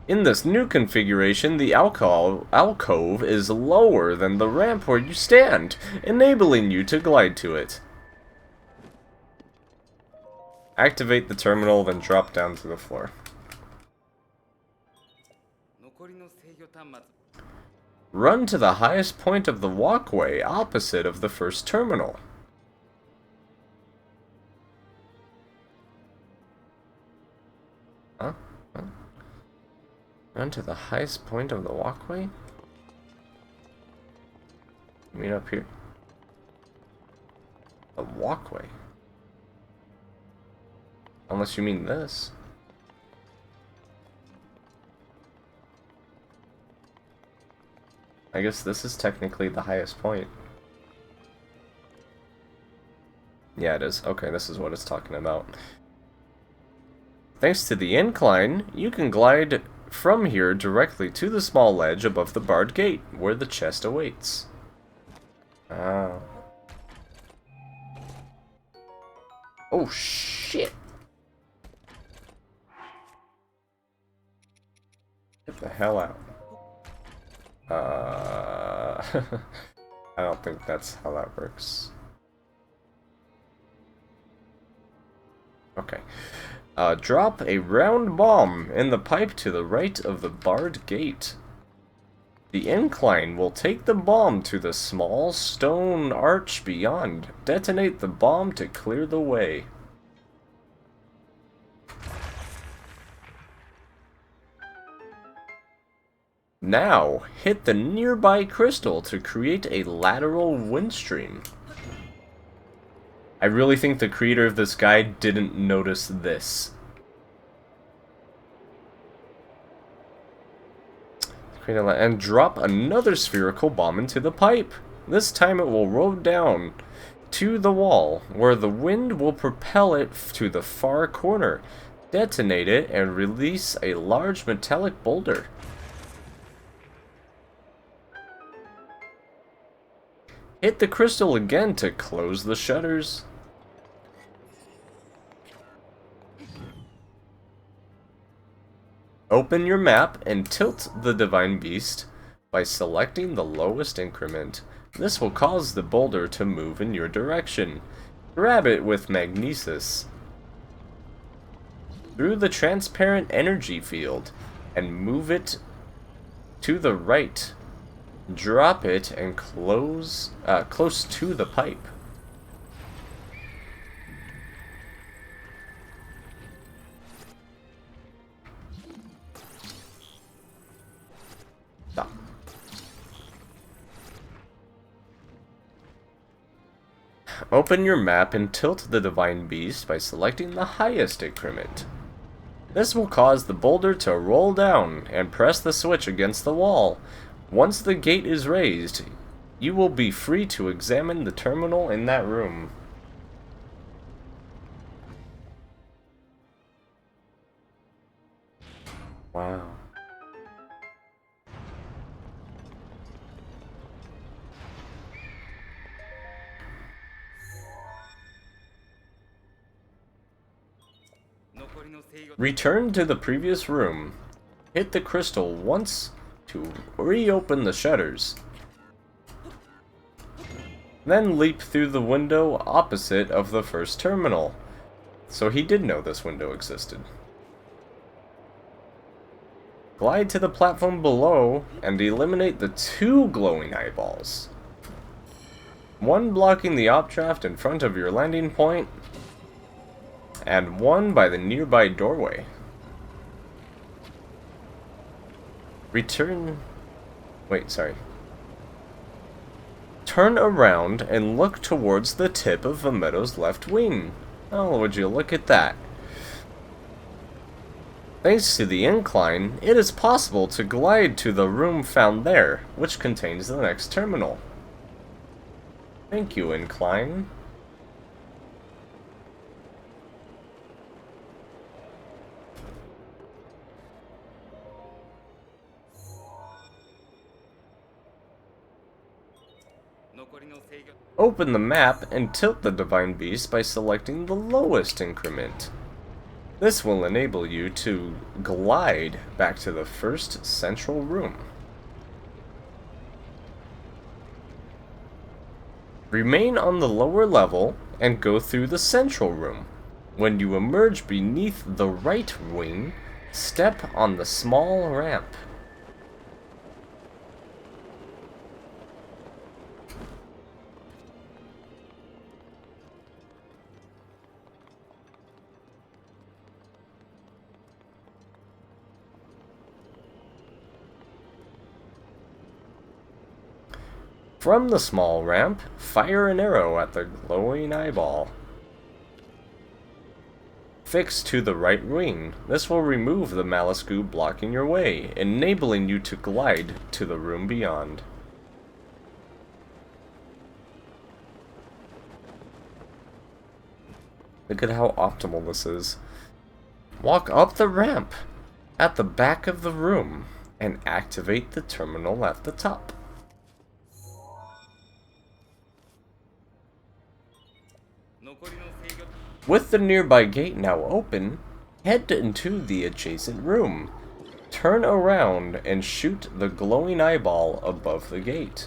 In this new configuration, the alcove is lower than the ramp where you stand, enabling you to glide to it. Activate the terminal, then drop down to the floor. Run to the highest point of the walkway opposite of the first terminal. Huh? Run to the highest point of the walkway? You mean up here? The walkway? Unless you mean this. I guess this is technically the highest point. Yeah, it is. Okay, this is what it's talking about. Thanks to the incline, you can glide from here directly to the small ledge above the barred gate, where the chest awaits. Ah. Oh, shit! Get the hell out. I don't think that's how that works. Okay. Drop a round bomb in the pipe to the right of the barred gate. The incline will take the bomb to the small stone arch beyond. Detonate the bomb to clear the way. Now, hit the nearby crystal to create a lateral wind stream. I really think the creator of this guide didn't notice this. And drop another spherical bomb into the pipe. This time it will roll down to the wall, where the wind will propel it to the far corner. Detonate it and release a large metallic boulder. Hit the crystal again to close the shutters. Open your map and tilt the Divine Beast by selecting the lowest increment. This will cause the boulder to move in your direction. Grab it with magnesis through the transparent energy field and move it to the right. Drop it and close to the pipe. Stop. Open your map and tilt the Divine Beast by selecting the highest increment. This will cause the boulder to roll down and press the switch against the wall. Once the gate is raised, you will be free to examine the terminal in that room. Wow. Return to the previous room. Hit the crystal once to reopen the shutters. Then leap through the window opposite of the first terminal. So he did know this window existed. Glide to the platform below and eliminate the 2 glowing eyeballs. One blocking the updraft in front of your landing point, and one by the nearby doorway. Turn around and look towards the tip of Vametto's left wing. Oh, would you look at that. Thanks to the incline, it is possible to glide to the room found there, which contains the next terminal. Thank you, incline. Open the map and tilt the Divine Beast by selecting the lowest increment. This will enable you to glide back to the first central room. Remain on the lower level and go through the central room. When you emerge beneath the right wing, step on the small ramp. From the small ramp, fire an arrow at the glowing eyeball. Fix to the right wing. This will remove the malice goo blocking your way, enabling you to glide to the room beyond. Look at how optimal this is. Walk up the ramp. at the back of the room and activate the terminal at the top. With the nearby gate now open, head into the adjacent room. Turn around and shoot the glowing eyeball above the gate.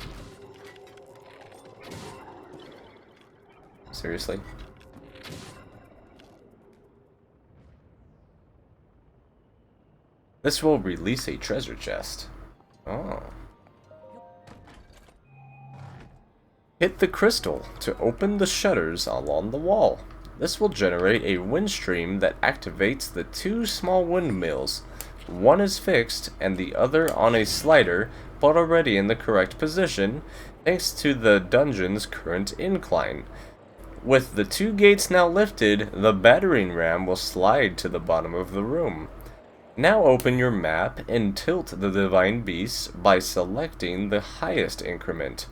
Seriously? This will release a treasure chest. Oh. Hit the crystal to open the shutters along the wall. This will generate a wind stream that activates the two small windmills. One is fixed and the other on a slider, but already in the correct position, thanks to the dungeon's current incline. With the two gates now lifted, the battering ram will slide to the bottom of the room. Now open your map and tilt the divine beasts by selecting the highest increment.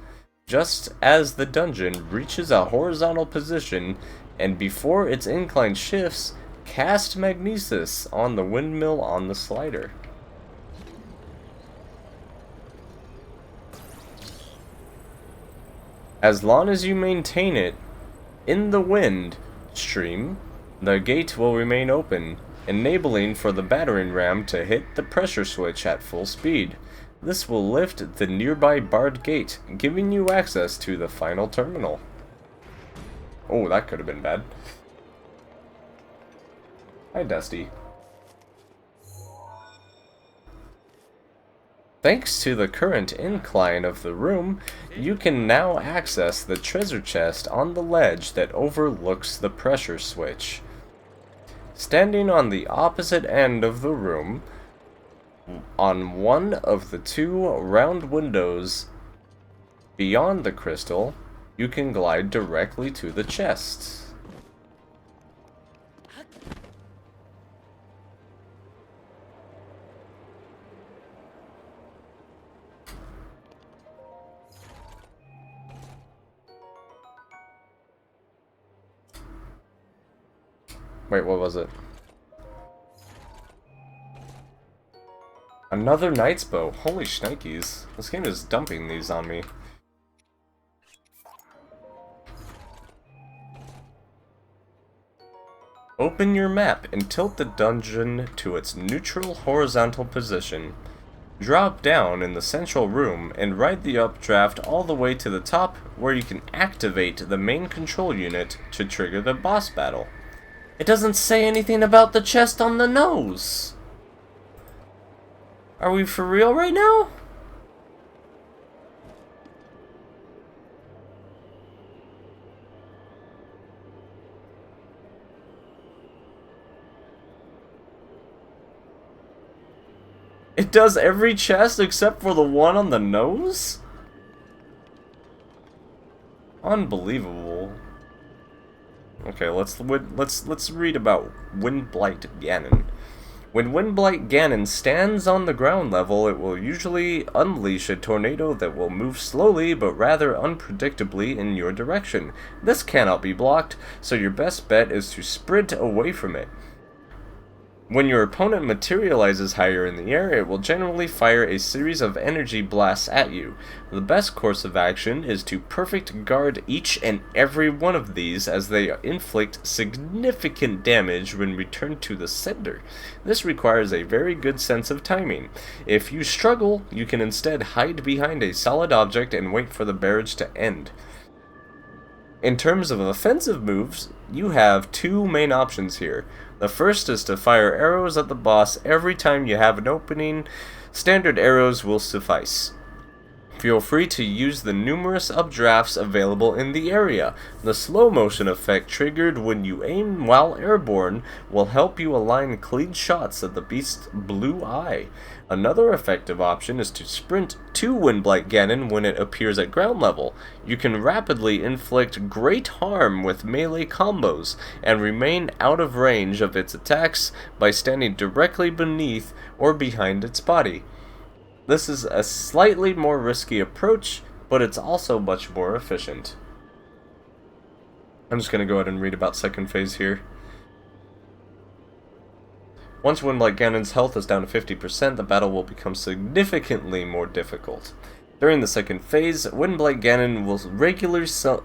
Just as the dungeon reaches a horizontal position, and before its incline shifts, cast Magnesis on the windmill on the slider. As long as you maintain it in the wind stream, the gate will remain open, enabling for the battering ram to hit the pressure switch at full speed. This will lift the nearby barred gate, giving you access to the final terminal. Oh, that could have been bad. Hi, Dusty. Thanks to the current incline of the room, you can now access the treasure chest on the ledge that overlooks the pressure switch. Standing on the opposite end of the room, on one of the two round windows beyond the crystal, you can glide directly to the chest. Wait, what was it? Another Knight's Bow. Holy shnikes. This game is dumping these on me. Open your map and tilt the dungeon to its neutral horizontal position. Drop down in the central room and ride the updraft all the way to the top, where you can activate the main control unit to trigger the boss battle. It doesn't say anything about the chest on the nose. Are we for real right now? It does every chest except for the one on the nose? Unbelievable. Okay, let's read about Windblight Ganon. When Windblight Ganon stands on the ground level, it will usually unleash a tornado that will move slowly but rather unpredictably in your direction. This cannot be blocked, so your best bet is to sprint away from it. When your opponent materializes higher in the air, it will generally fire a series of energy blasts at you. The best course of action is to perfect guard each and every one of these, as they inflict significant damage when returned to the sender. This requires a very good sense of timing. If you struggle, you can instead hide behind a solid object and wait for the barrage to end. In terms of offensive moves, you have two main options here. The first is to fire arrows at the boss every time you have an opening. Standard arrows will suffice. Feel free to use the numerous updrafts available in the area. The slow motion effect triggered when you aim while airborne will help you align clean shots at the beast's blue eye. Another effective option is to sprint to Windblight Ganon when it appears at ground level. You can rapidly inflict great harm with melee combos and remain out of range of its attacks by standing directly beneath or behind its body. This is a slightly more risky approach, but it's also much more efficient. I'm just going to go ahead and read about second phase here. Once Windblight Ganon's health is down to 50%, the battle will become significantly more difficult. During the second phase, Windblight Ganon will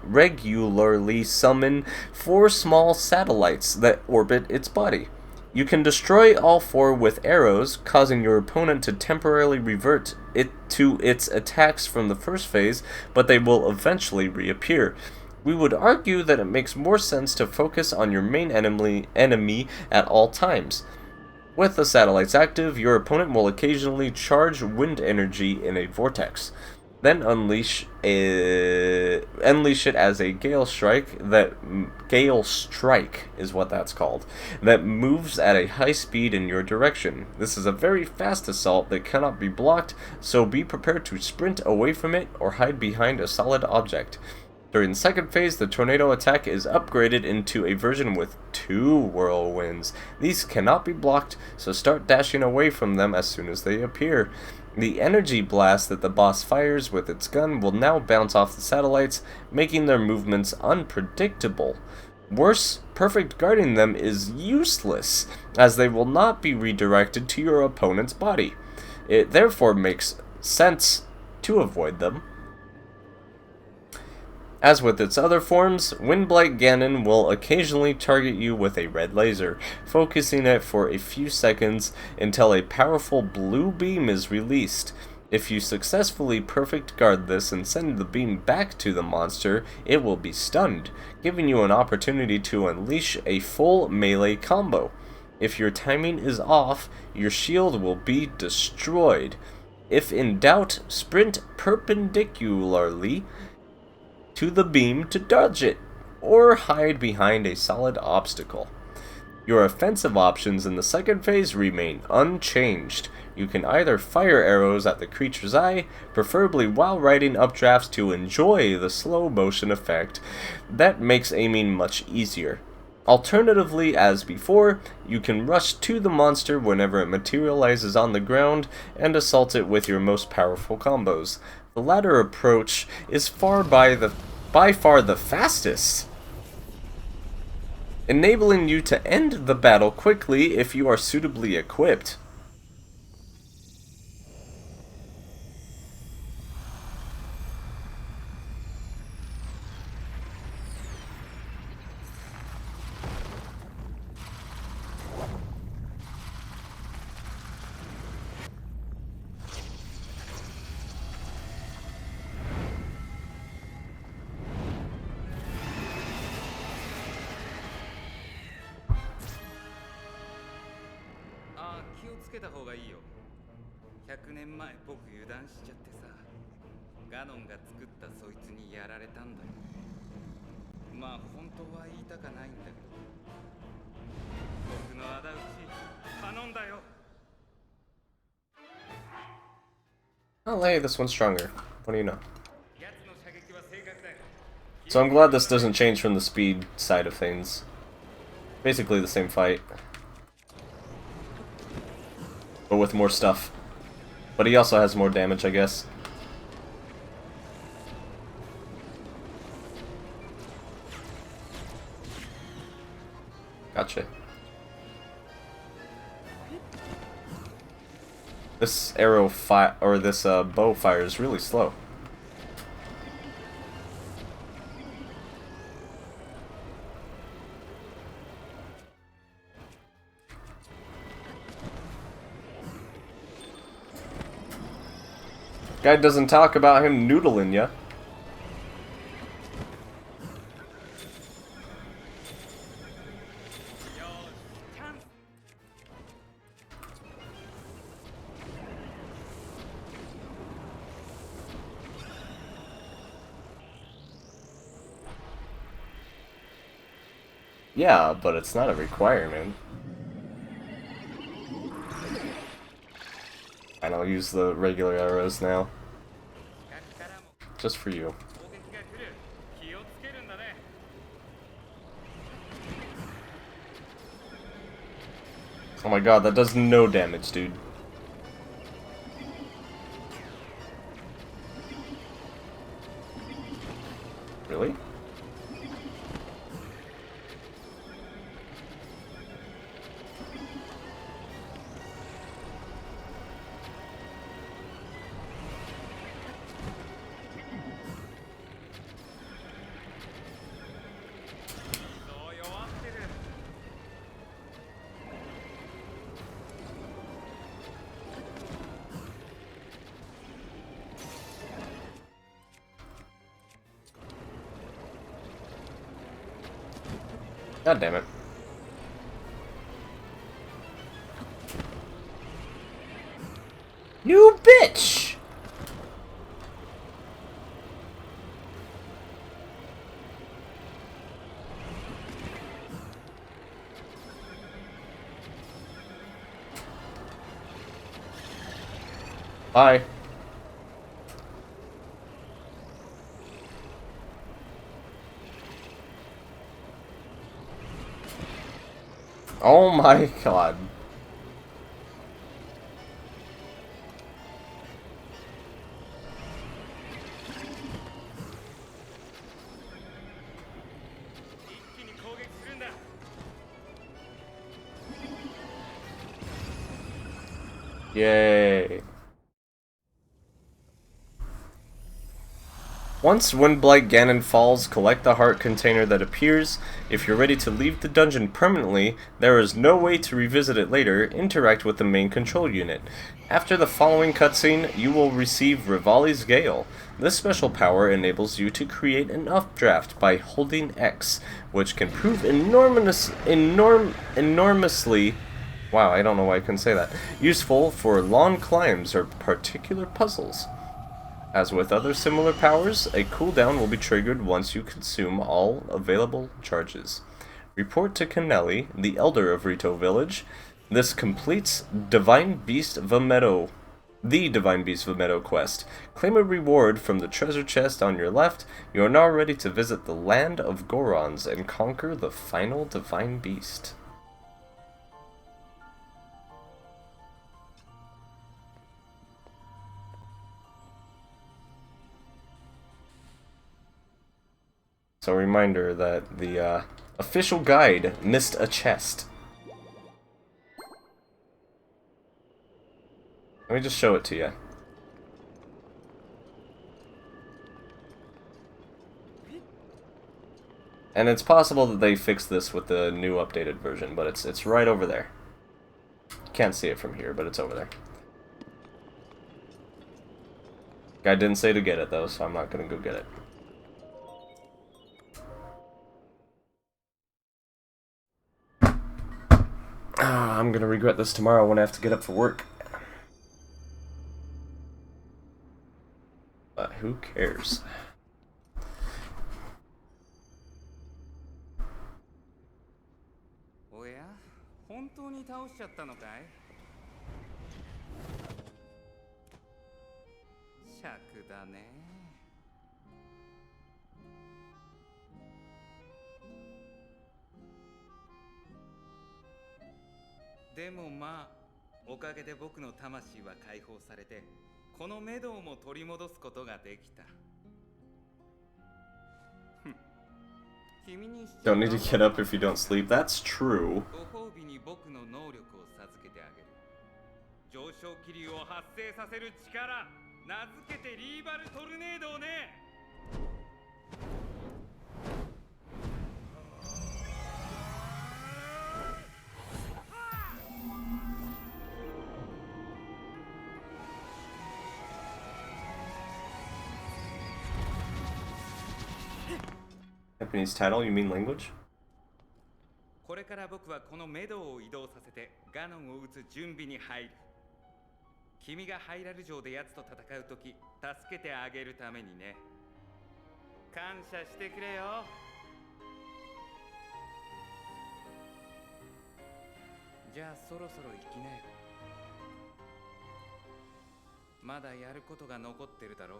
regularly summon 4 small satellites that orbit its body. You can destroy all 4 with arrows, causing your opponent to temporarily revert it to its attacks from the first phase, but they will eventually reappear. We would argue that it makes more sense to focus on your main enemy at all times. With the satellites active, your opponent will occasionally charge wind energy in a vortex. Then unleash it as a gale strike is what that's called, that moves at a high speed in your direction. This is a very fast assault that cannot be blocked, so be prepared to sprint away from it or hide behind a solid object. During the second phase, the tornado attack is upgraded into a version with 2 whirlwinds. These cannot be blocked, so start dashing away from them as soon as they appear. The energy blast that the boss fires with its gun will now bounce off the satellites, making their movements unpredictable. Worse, perfect guarding them is useless, as they will not be redirected to your opponent's body. It therefore makes sense to avoid them. As with its other forms, Windblight Ganon will occasionally target you with a red laser, focusing it for a few seconds until a powerful blue beam is released. If you successfully perfect guard this and send the beam back to the monster, it will be stunned, giving you an opportunity to unleash a full melee combo. If your timing is off, your shield will be destroyed. If in doubt, sprint perpendicularly to the beam to dodge it, or hide behind a solid obstacle. Your offensive options in the second phase remain unchanged. You can either fire arrows at the creature's eye, preferably while riding updrafts to enjoy the slow motion effect that makes aiming much easier. Alternatively, as before, you can rush to the monster whenever it materializes on the ground and assault it with your most powerful combos. The latter approach is by far the fastest, enabling you to end the battle quickly if you are suitably equipped. Oh, hey, this one's stronger. What do you know? So I'm glad this doesn't change from the speed side of things. Basically the same fight, but with more stuff. But he also has more damage, I guess. Gotcha. This arrow this bow fire is really slow. Guy doesn't talk about him noodling ya. Yeah, but it's not a requirement. And I'll use the regular arrows now. Just for you. Oh my god, that does no damage, dude. Really? God damn it. You bitch! Bye. Oh my god. Yay. Once Windblight Ganon falls, collect the heart container that appears. If you're ready to leave the dungeon permanently, there is no way to revisit it later. Interact with the main control unit. After the following cutscene, you will receive Rivali's Gale. This special power enables you to create an updraft by holding X, which can prove enormously... Wow, I don't know why I couldn't say that. Useful for long climbs or particular puzzles. As with other similar powers, a cooldown will be triggered once you consume all available charges. Report to Kennelly, the Elder of Rito Village. This completes Divine Beast Vametto, the Divine Beast Vametto quest. Claim a reward from the treasure chest on your left. You are now ready to visit the land of Gorons and conquer the final Divine Beast. So a reminder that the official guide missed a chest. Let me just show it to you. And it's possible that they fixed this with the new updated version, but it's right over there. Can't see it from here, but it's over there. Guy didn't say to get it though, so I'm not gonna go get it. I'm gonna regret this tomorrow when I have to get up for work. But who cares?おや、本当に倒しちゃったのかい？尺だね。でもまあ、おかげで僕の魂は解放されて、このメドウも取り戻すことができた。Don't need to get up if you don't sleep. That's true. ご褒美に僕の能力を授けてあげる。上昇気流を発生させる力、名付けてリーバルトルネードをね。Japanese title, you mean language? これから僕はこのメドウを移動させてガノンを撃つ準備に入る。君がハイラル城で奴と戦うとき、助けてあげるためにね。感謝してくれよ。じゃあそろそろ行きなよ。まだやることが残ってるだろう。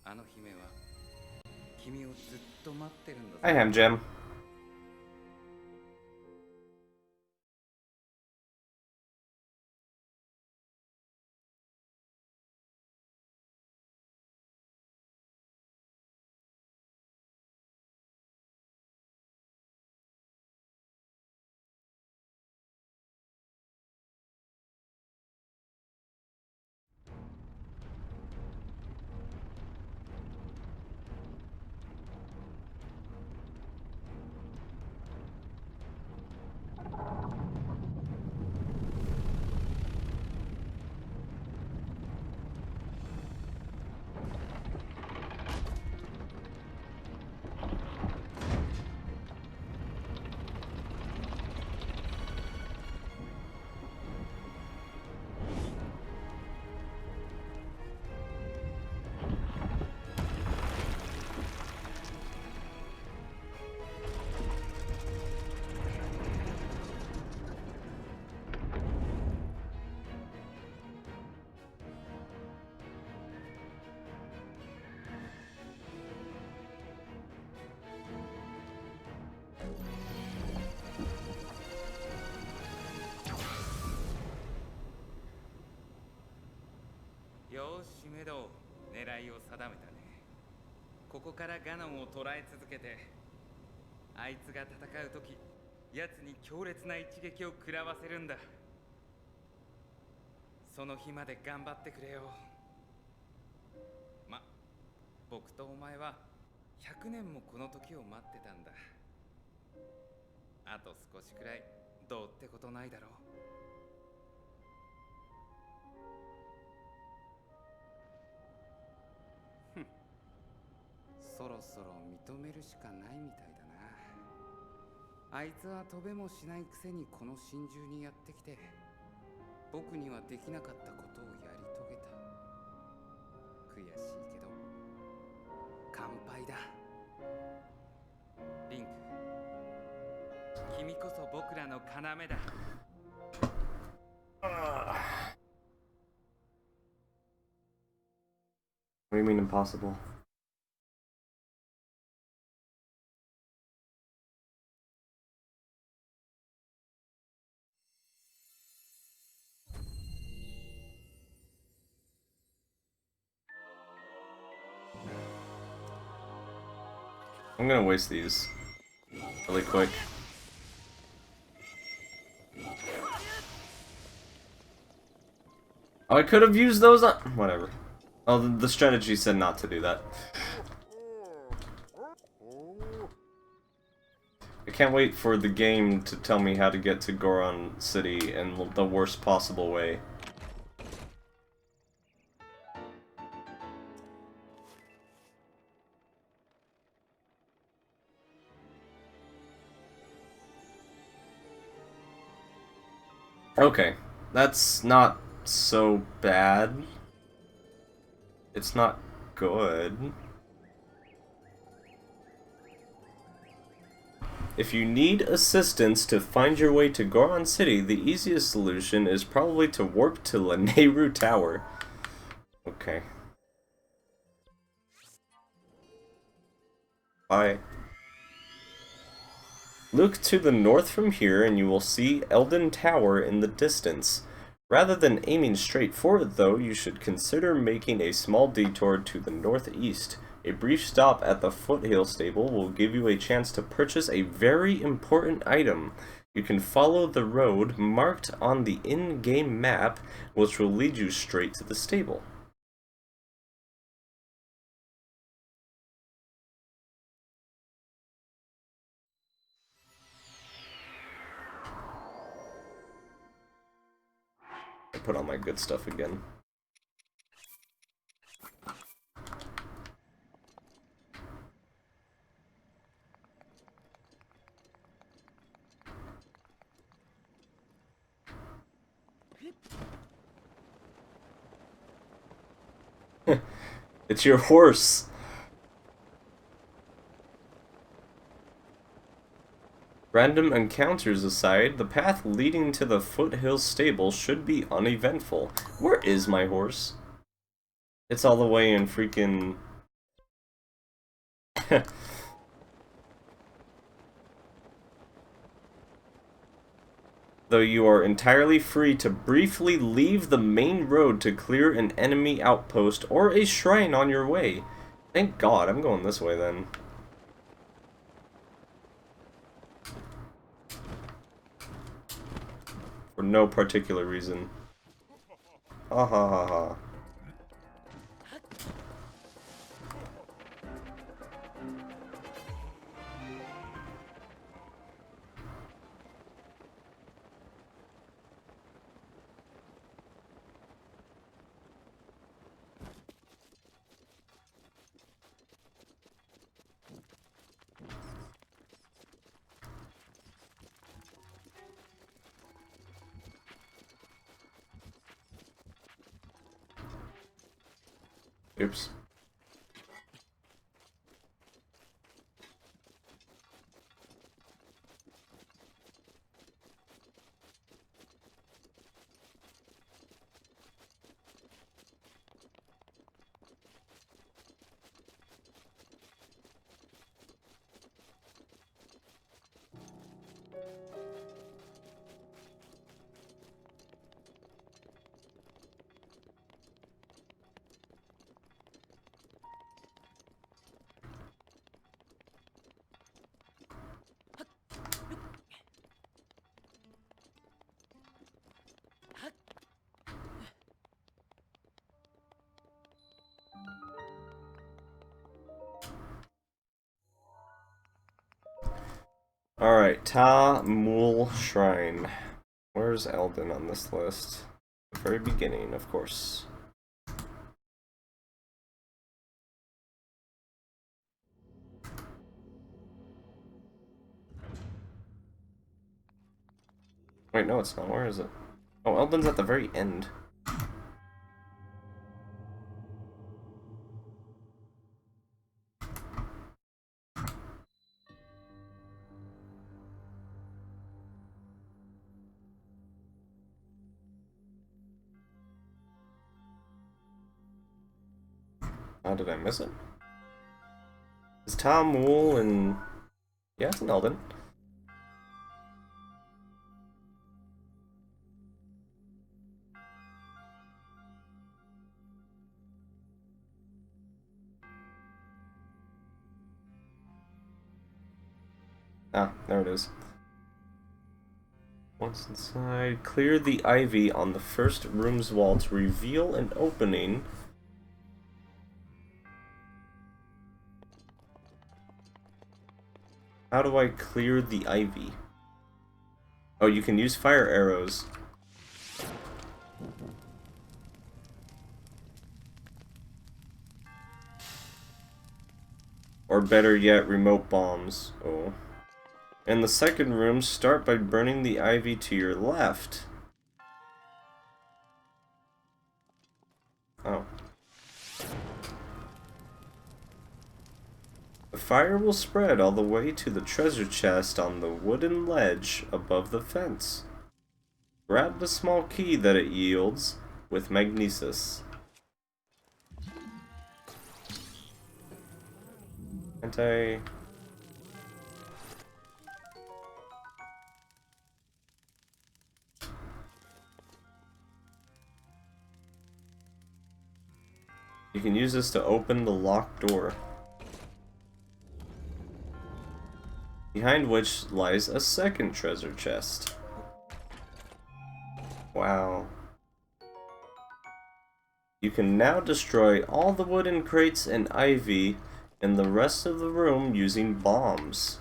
あの姫は君をずっと待ってるんだ。 I am Jim. よしメド、狙いを定めたね。ここからガノンを捕らえ続けて、あいつが戦う時、奴に強烈な一撃を食らわせるんだ。その日まで頑張ってくれよ。ま、僕とお前は100年もこの時を待ってたんだ。あと少しくらいどうってことないだろう。そろそろ認めるしかないみたいだな。あいつは飛べもしないくせにこの真珠にやってきて、僕にはできなかったことをやり遂げた。悔しいけど乾杯だ。リンク、君こそ僕らの要だ。What do you mean impossible? I'm gonna waste these really quick. Oh, I could have used those on... Whatever. Oh, the strategy said not to do that. I can't wait for the game to tell me how to get to Goron City in the worst possible way. Okay, that's not so bad. It's not good. If you need assistance to find your way to Goron City, the easiest solution is probably to warp to Lanayru Tower. Okay. Bye. Look to the north from here and you will see Eldin Tower in the distance. Rather than aiming straight for it though, you should consider making a small detour to the northeast. A brief stop at the Foothill Stable will give you a chance to purchase a very important item. You can follow the road marked on the in-game map, which will lead you straight to the stable. I put on my good stuff again. It's your horse! Random encounters aside, the path leading to the Foothill Stable should be uneventful. Where is my horse? It's all the way in freaking... Though you are entirely free to briefly leave the main road to clear an enemy outpost or a shrine on your way. Thank God, I'm going this way then. For no particular reason. Ha ha ha ha. Oops. Ta Mul Shrine. Where's Eldon on this list? The very beginning, of course. Wait, no, it's not. Where is it? Oh, Eldon's at the very end. How did I miss it? Is Tom Wool and... Yeah, it's an Eldon. Ah, there it is. Once inside, clear the ivy on the first room's wall to reveal an opening. How do I clear the ivy? Oh, you can use fire arrows. Or better yet, remote bombs. Oh. In the second room, start by burning the ivy to your left. Oh. The fire will spread all the way to the treasure chest on the wooden ledge above the fence. Grab the small key that it yields with magnesis. You can use this to open the locked door, behind which lies a second treasure chest. Wow. You can now destroy all the wooden crates and ivy in the rest of the room using bombs.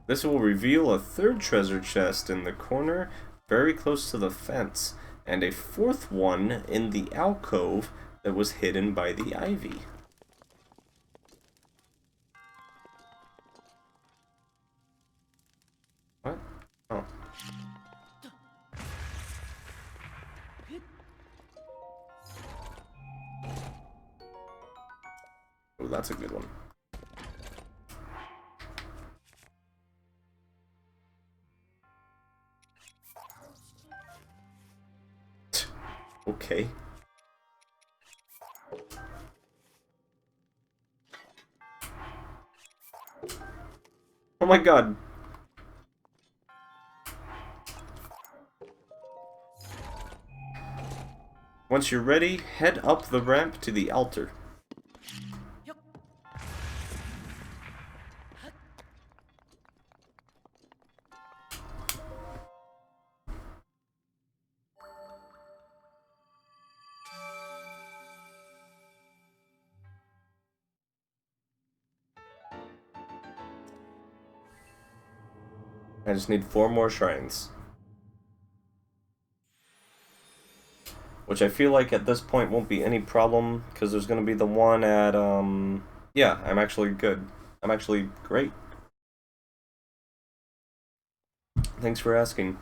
This will reveal a third treasure chest in the corner very close to the fence, and a fourth one in the alcove that was hidden by the ivy. What? Oh. Oh, that's a good one. Okay. Oh my god. Once you're ready, head up the ramp to the altar. I just need 4 more shrines. Which I feel like at this point won't be any problem, because there's going to be the one at, yeah, I'm actually good. I'm actually great. Thanks for asking.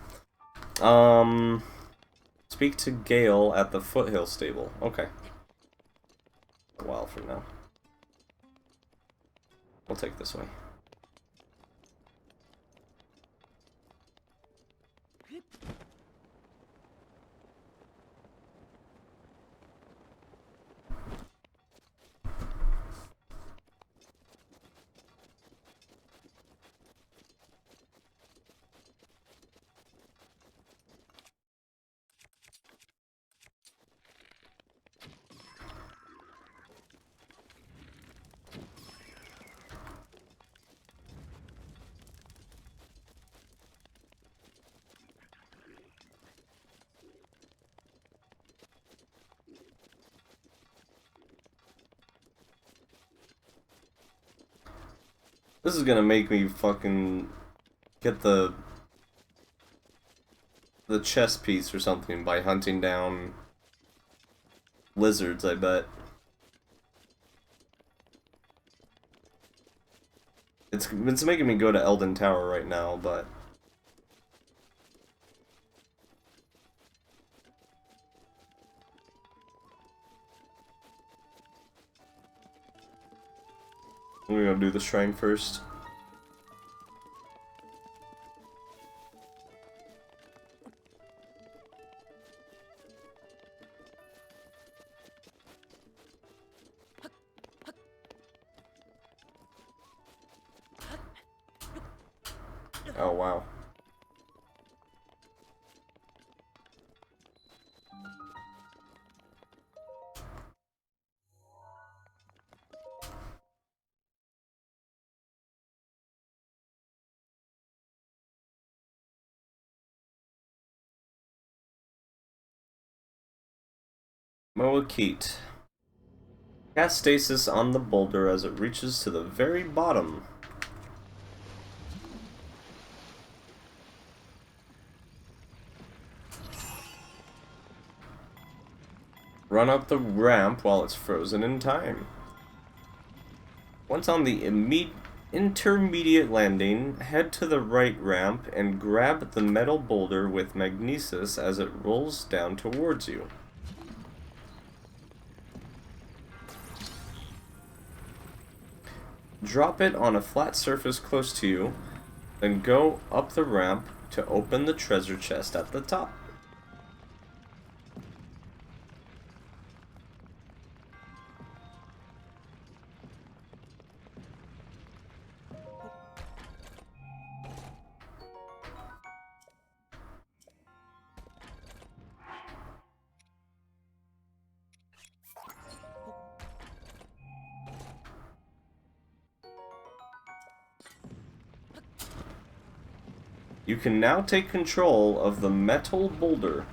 Speak to Gale at the Foothill Stable. Okay. A while from now. We'll take this way. This is gonna make me fucking get the chess piece or something by hunting down lizards, I bet. It's making me go to Elden Tower right now, but we're gonna do the shrine first. Oh wow. Moakit. Cast stasis on the boulder as it reaches to the very bottom. Run up the ramp while it's frozen in time. Once on the intermediate landing, head to the right ramp and grab the metal boulder with magnesis as it rolls down towards you. Drop it on a flat surface close to you, then go up the ramp to open the treasure chest at the top. You can now take control of the metal boulder,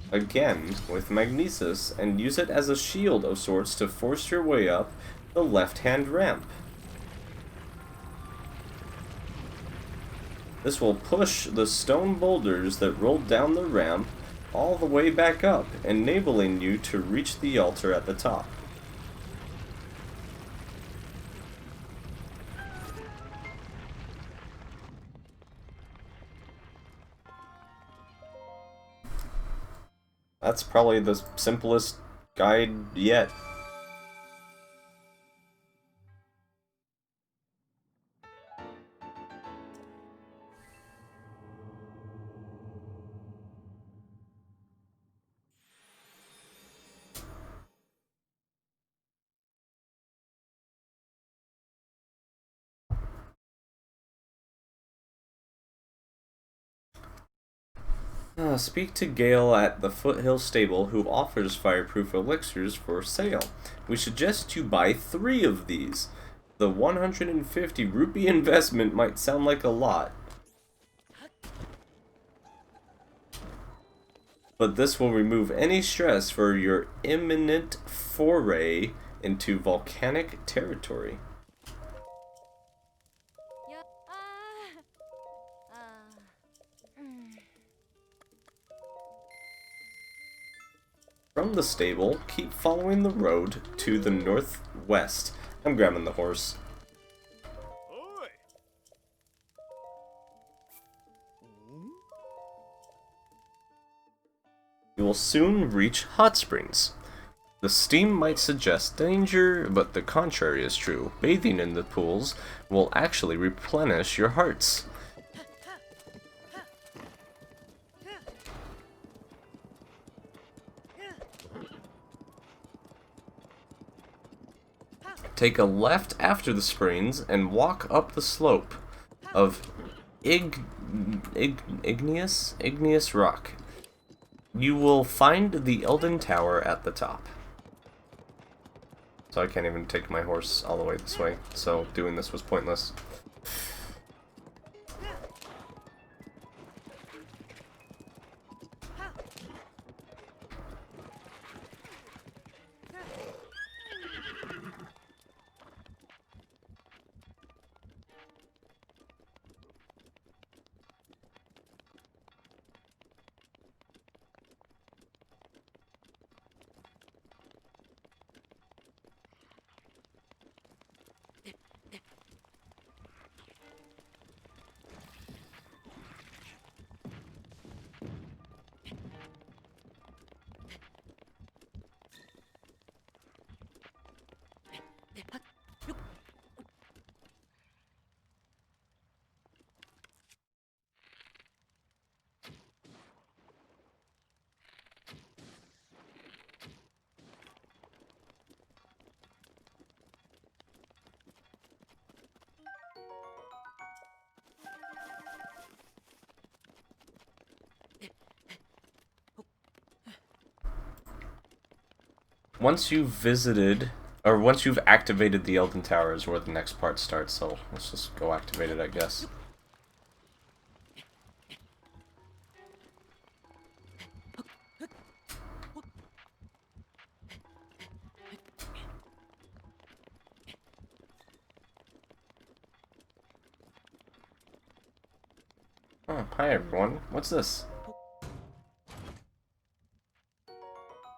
again with magnesis, and use it as a shield of sorts to force your way up the left-hand ramp. This will push the stone boulders that roll down the ramp all the way back up, enabling you to reach the altar at the top. That's probably the simplest guide yet. Speak to Gale at the Foothill Stable, who offers fireproof elixirs for sale. We suggest you buy 3 of these. The 150 rupee investment might sound like a lot, but this will remove any stress for your imminent foray into volcanic territory. From the stable, keep following the road to the northwest. I'm grabbing the horse. You will soon reach hot springs. The steam might suggest danger, but the contrary is true. Bathing in the pools will actually replenish your hearts. Take a left after the springs and walk up the slope of igneous rock. You will find the Elden Tower at the top. So I can't even take my horse all the way this way, so doing this was pointless. Once you've visited, or once you've activated the Elden Tower is where the next part starts, so let's just go activate it, I guess. Oh, hi everyone. What's this?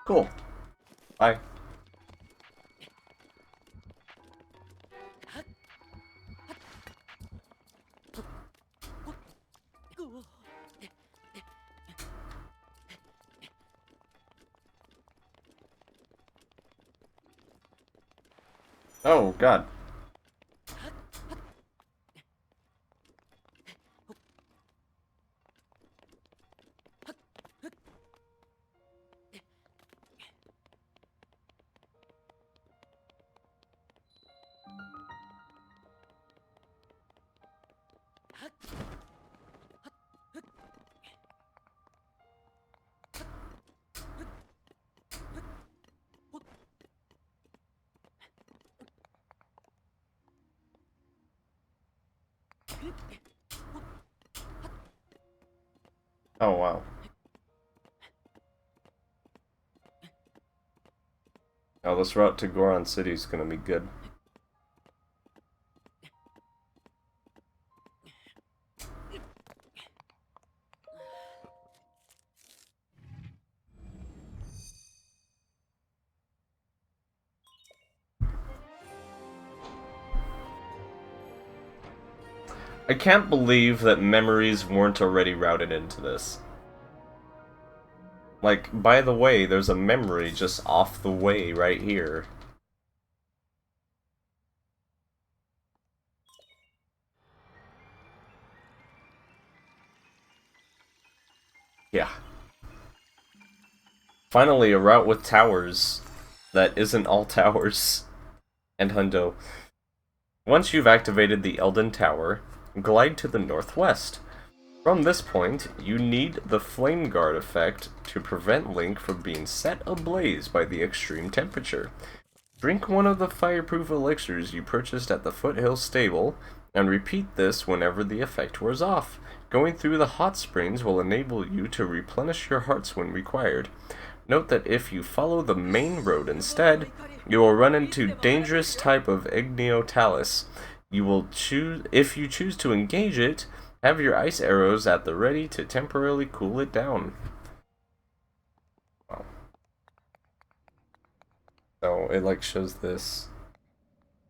Cool. Bye. Oh, God. Oh, wow. Oh, this route to Goron City is gonna be good. I can't believe that memories weren't already routed into this. Like, by the way, there's a memory just off the way right here. Yeah. Finally, a route with towers that isn't all towers. And Hundo. Once you've activated the Elden Tower, glide to the northwest. From this point, you need the Flame Guard effect to prevent Link from being set ablaze by the extreme temperature. Drink one of the fireproof elixirs you purchased at the Foothill Stable, and repeat this whenever the effect wears off. Going through the hot springs will enable you to replenish your hearts when required. Note that if you follow the main road instead, you will run into dangerous type of Igneo if you choose to engage it, have your ice arrows at the ready to temporarily cool it down. Wow. So it like shows this.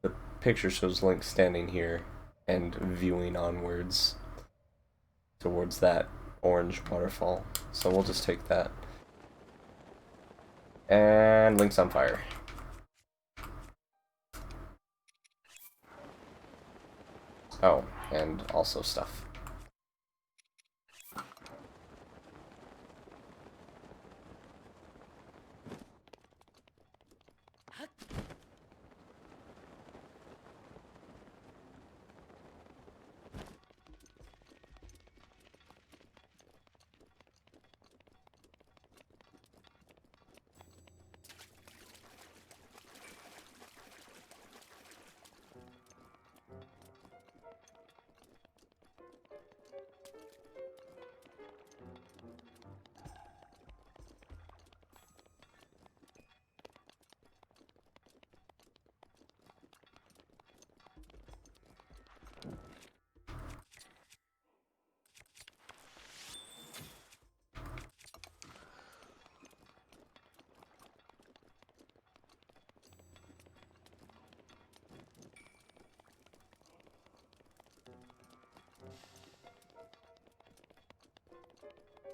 The picture shows Link standing here and viewing onwards towards that orange waterfall. So we'll just take that. And Link's on fire. Oh, and also stuff.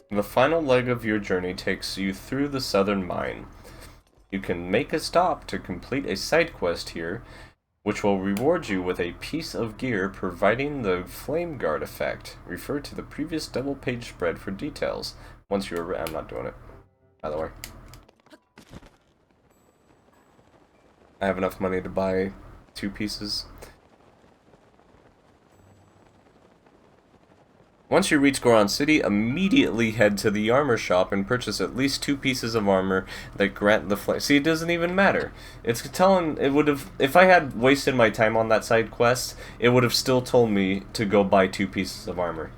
The final leg of your journey takes you through the southern mine. You can make a stop to complete a side quest here, which will reward you with a piece of gear providing the Flame Guard effect. Refer to the previous double-page spread for details. Once you are... I'm not doing it, by the way. I have enough money to buy 2 pieces. Once you reach Goron City, immediately head to the armor shop and purchase at least 2 pieces of armor that grant the flame. See, it doesn't even matter. It's telling, it would have, if I had wasted my time on that side quest, it would have still told me to go buy 2 pieces of armor.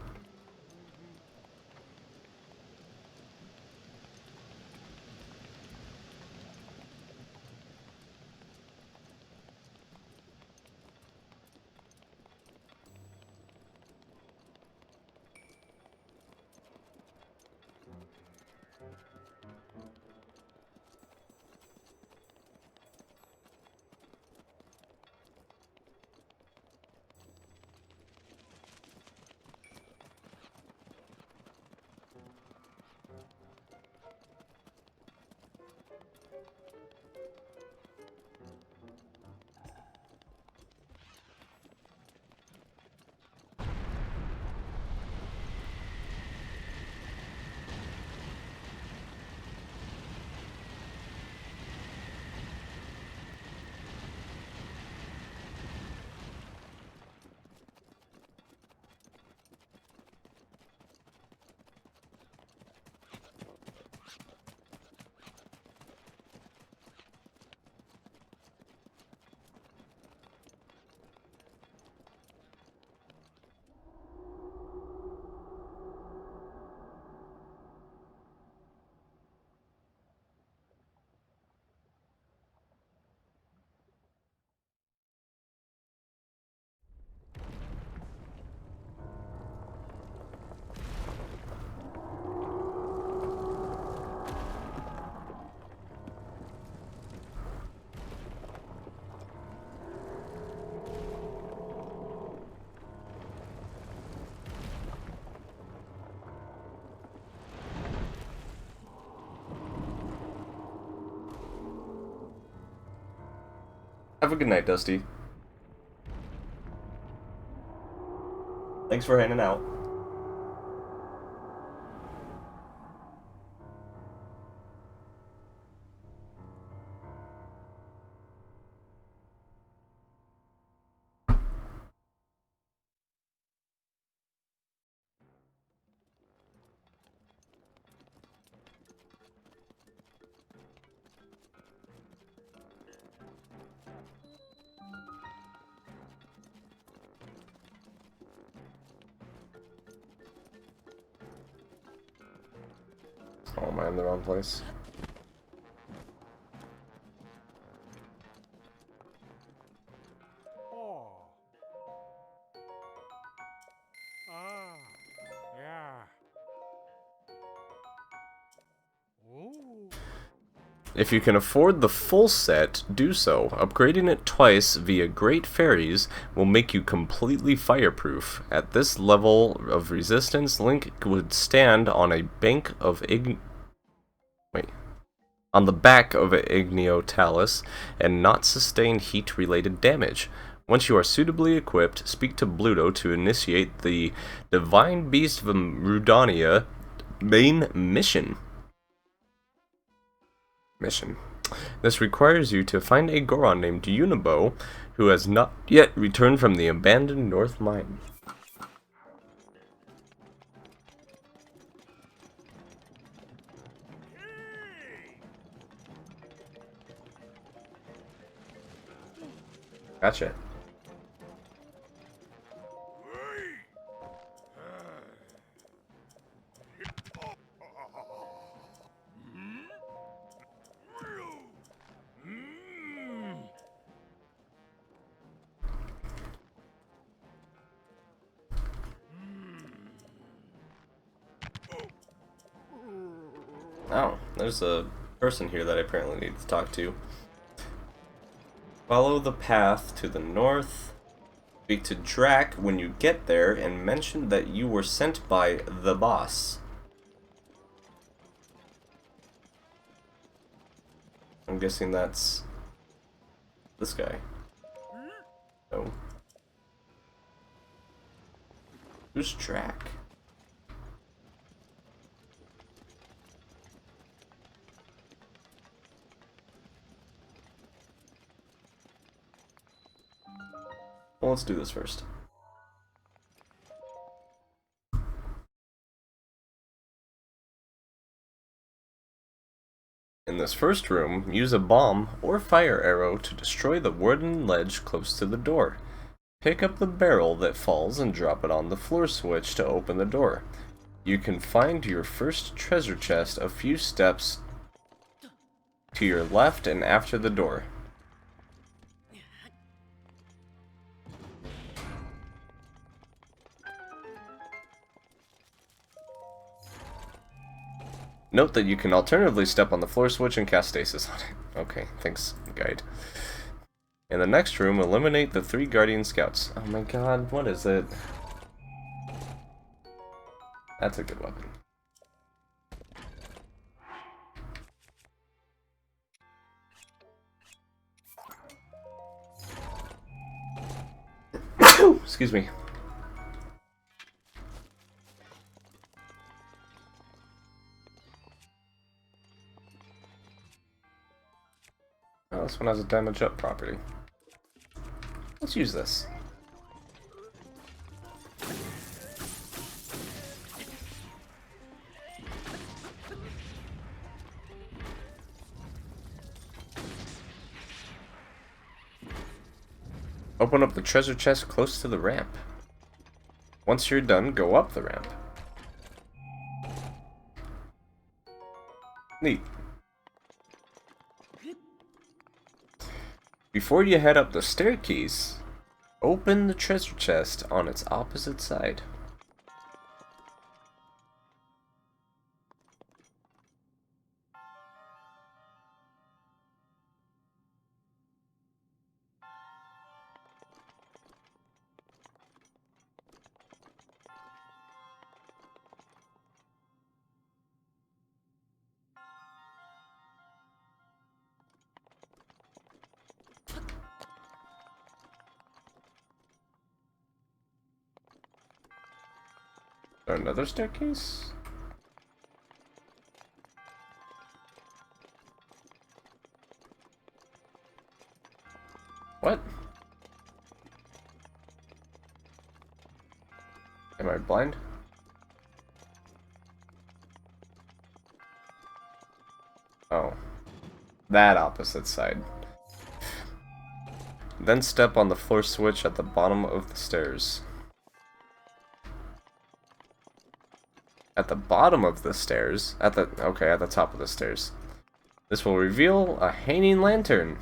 Have a good night, Dusty. Thanks for hanging out. Oh, am I in the wrong place? If you can afford the full set, do so. Upgrading it twice via Great Fairies will make you completely fireproof. At this level of resistance, Link would stand on a bank of on the back of an Igneo Talus and not sustain heat-related damage. Once you are suitably equipped, speak to Bluto to initiate the Divine Beast of Rudania main mission. This requires you to find a Goron named Unibo, who has not yet returned from the abandoned North Mine. Gotcha. Oh, there's a person here that I apparently need to talk to. Follow the path to the north. Speak to Drac when you get there and mention that you were sent by the boss. I'm guessing that's this guy. No. Who's Drac? Well, let's do this first. In this first room, use a bomb or fire arrow to destroy the wooden ledge close to the door. Pick up the barrel that falls and drop it on the floor switch to open the door. You can find your first treasure chest a few steps to your left and after the door. Note that you can alternatively step on the floor switch and cast stasis on it. Okay, thanks, guide. In the next room, eliminate the 3 Guardian Scouts. Oh my god, what is it? That's a good weapon. Excuse me. Oh, this one has a damage up property. Let's use this. Open up the treasure chest close to the ramp. Once you're done, go up the ramp. Neat. Before you head up the staircase, open the treasure chest on its opposite side. Another staircase? What? Am I blind? Oh. That opposite side. Then step on the floor switch at the bottom of the stairs. At the bottom of the stairs? At the top of the stairs. This will reveal a hanging lantern,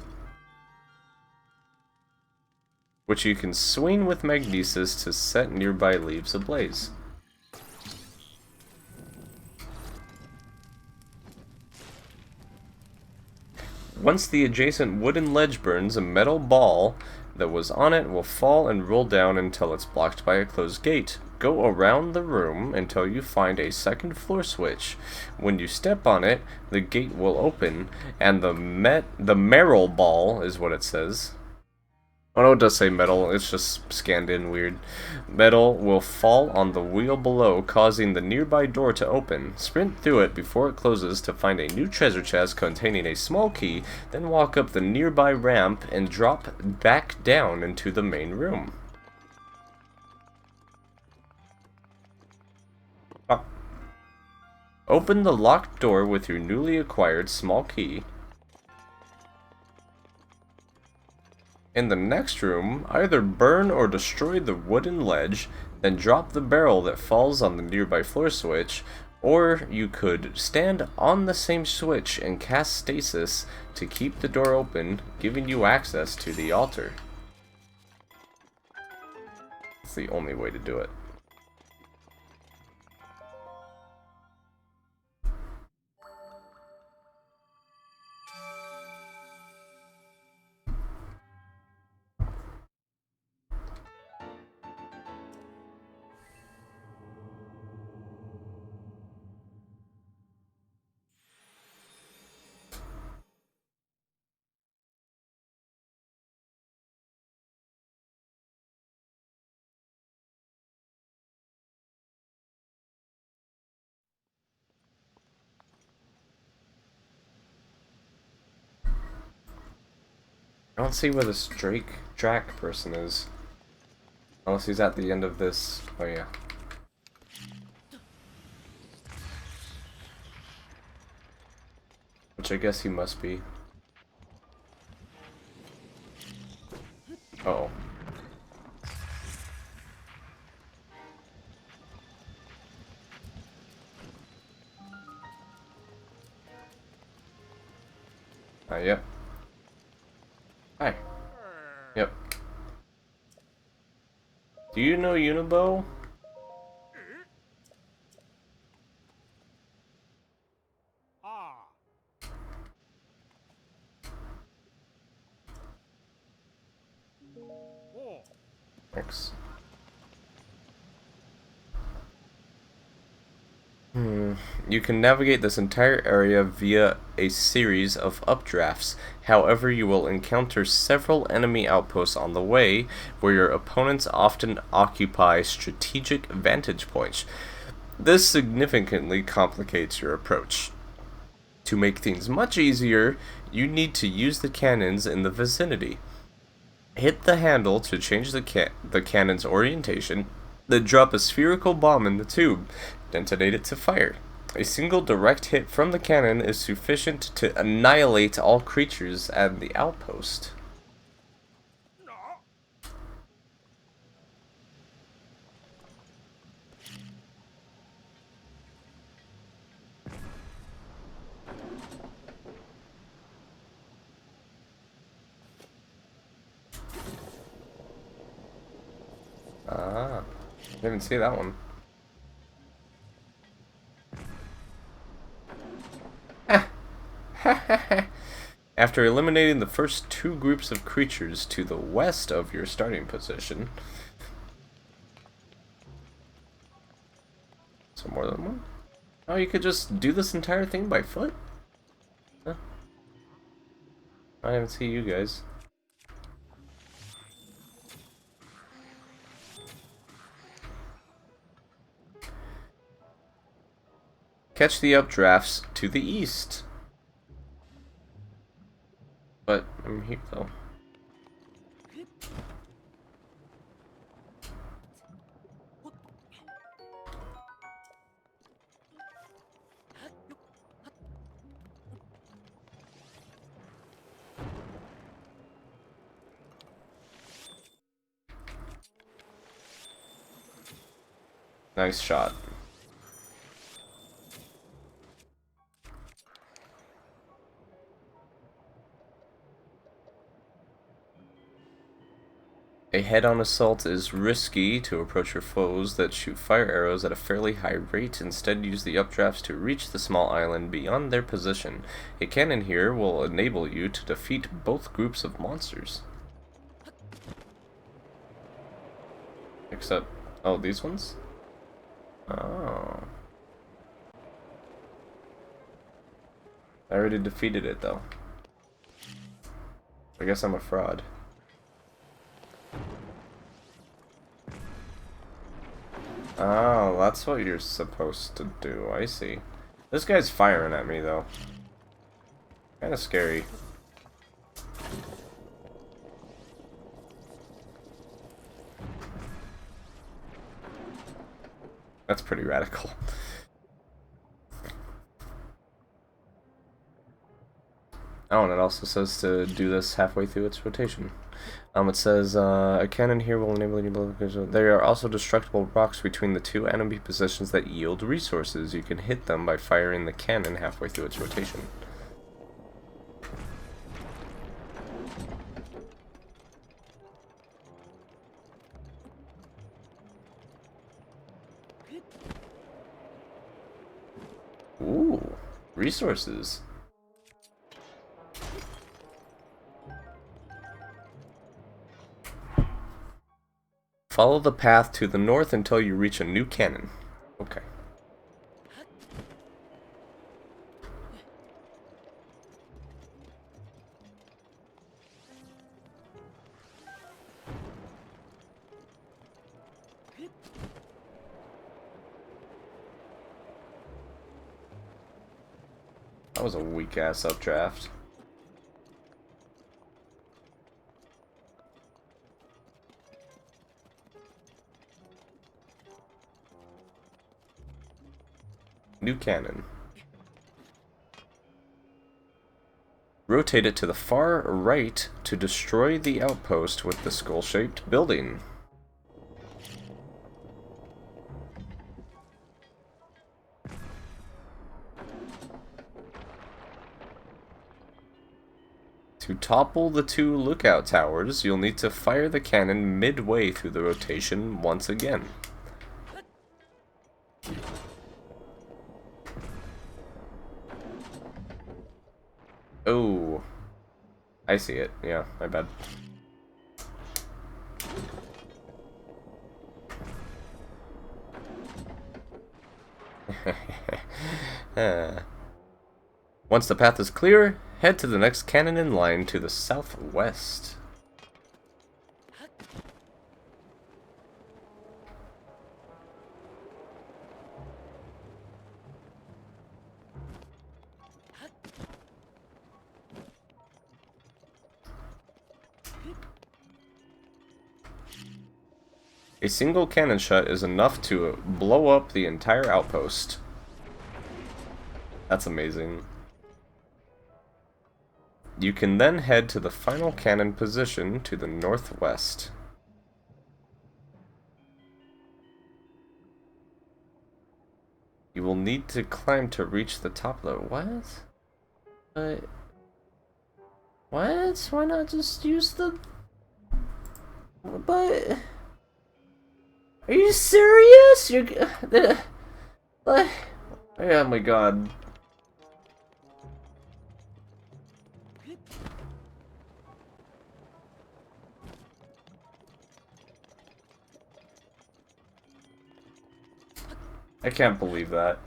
which you can swing with magnesis to set nearby leaves ablaze. Once the adjacent wooden ledge burns, a metal ball that was on it will fall and roll down until it's blocked by a closed gate. Go around the room until you find a second floor switch. When you step on it, the gate will open, and the metal ball is what it says. Oh no, it does say metal, it's just scanned in weird. Metal will fall on the wheel below, causing the nearby door to open. Sprint through it before it closes to find a new treasure chest containing a small key, then walk up the nearby ramp and drop back down into the main room. Open the locked door with your newly acquired small key. In the next room, either burn or destroy the wooden ledge, then drop the barrel that falls on the nearby floor switch, or you could stand on the same switch and cast stasis to keep the door open, giving you access to the altar. It's the only way to do it. I don't see where this Drac person is. Unless he's at the end of this. Oh yeah. which I guess he must be. Uh-oh. Yep. Hi. Yep. Do you know Unibo? Thanks. You can navigate this entire area via a series of updrafts. However, you will encounter several enemy outposts on the way, where your opponents often occupy strategic vantage points. This significantly complicates your approach. To make things much easier, you need to use the cannons in the vicinity. Hit the handle to change the cannon's orientation, then drop a spherical bomb in the tube, detonate it to fire. A single direct hit from the cannon is sufficient to annihilate all creatures at the outpost. Ah, didn't see that one. After eliminating the first two groups of creatures to the west of your starting position, so more than one? Oh, you could just do this entire thing by foot? Huh? I didn't see you guys. Catch the updrafts to the east. But I'm here though. Nice shot. A head-on assault is risky to approach your foes that shoot fire arrows at a fairly high rate. Instead, use the updrafts to reach the small island beyond their position. A cannon here will enable you to defeat both groups of monsters. Except, oh, these ones? Oh. I already defeated it, though. I guess I'm a fraud. Oh, that's what you're supposed to do. I see. This guy's firing at me, though. Kinda scary. That's pretty radical. Oh, and it also says to do this halfway through its rotation. It says, a cannon here will enable you to... There are also destructible rocks between the two enemy positions that yield resources. You can hit them by firing the cannon halfway through its rotation. Ooh, resources. Follow the path to the north until you reach a new cannon. Okay. That was a weak-ass updraft. New cannon. Rotate it to the far right to destroy the outpost with the skull-shaped building. To topple the 2 lookout towers, you'll need to fire the cannon midway through the rotation once again. Oh, I see it. Yeah, my bad. Once the path is clear, head to the next cannon in line to the southwest. A single cannon shot is enough to blow up the entire outpost. That's amazing. You can then head to the final cannon position to the northwest. You will need to climb to reach the top of the... What? What? Why not just use the... But... Are you serious? You're... Oh my god. I can't believe that.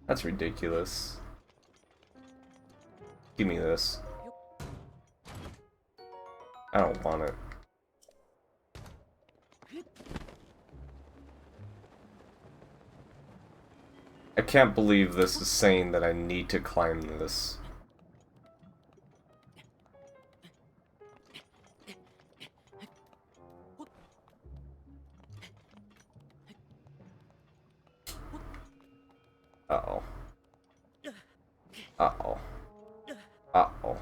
That's ridiculous. Give me this. I don't want it. I can't believe this is saying that I need to climb this. Uh-oh. Uh-oh. Uh-oh.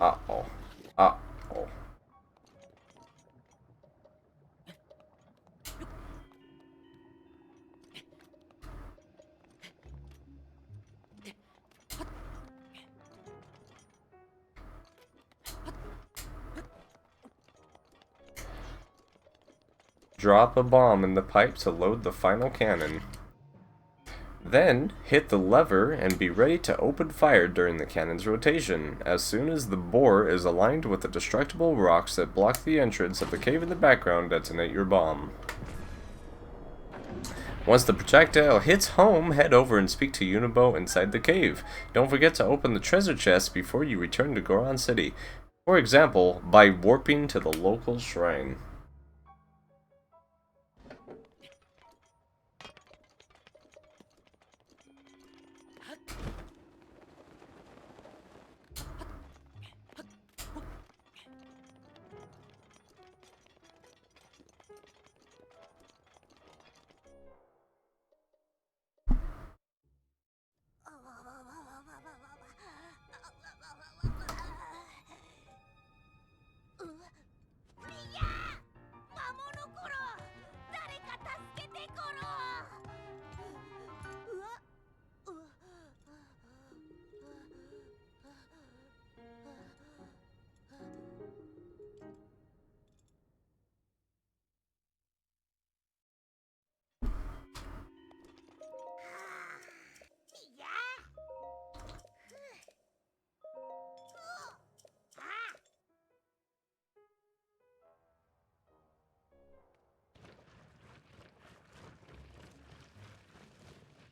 Uh-oh. Uh-oh. Drop a bomb in the pipe to load the final cannon. Then, hit the lever and be ready to open fire during the cannon's rotation. As soon as the bore is aligned with the destructible rocks that block the entrance of the cave in the background, detonate your bomb. Once the projectile hits home, head over and speak to Unibo inside the cave. Don't forget to open the treasure chest before you return to Goron City. For example, by warping to the local shrine.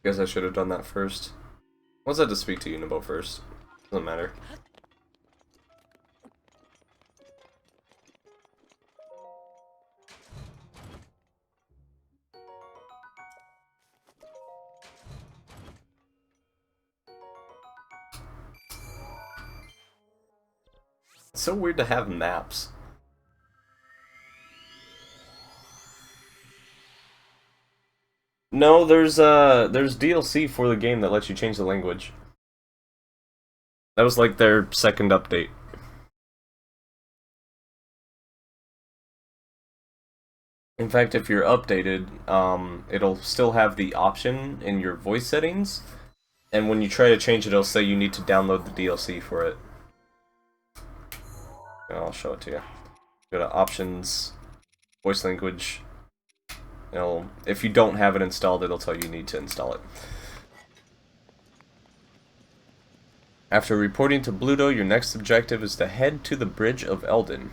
Guess I should have done that first. Once I had to speak to Unibo first. Doesn't matter. It's so weird to have maps. No, there's DLC for the game that lets you change the language. That was like their second update. In fact, if you're updated, it'll still have the option in your voice settings, and when you try to change it, it'll say you need to download the DLC for it. And I'll show it to you. Go to options, voice language. If you don't have it installed, it'll tell you need to install it. After reporting to Bluto, your next objective is to head to the Bridge of Eldin.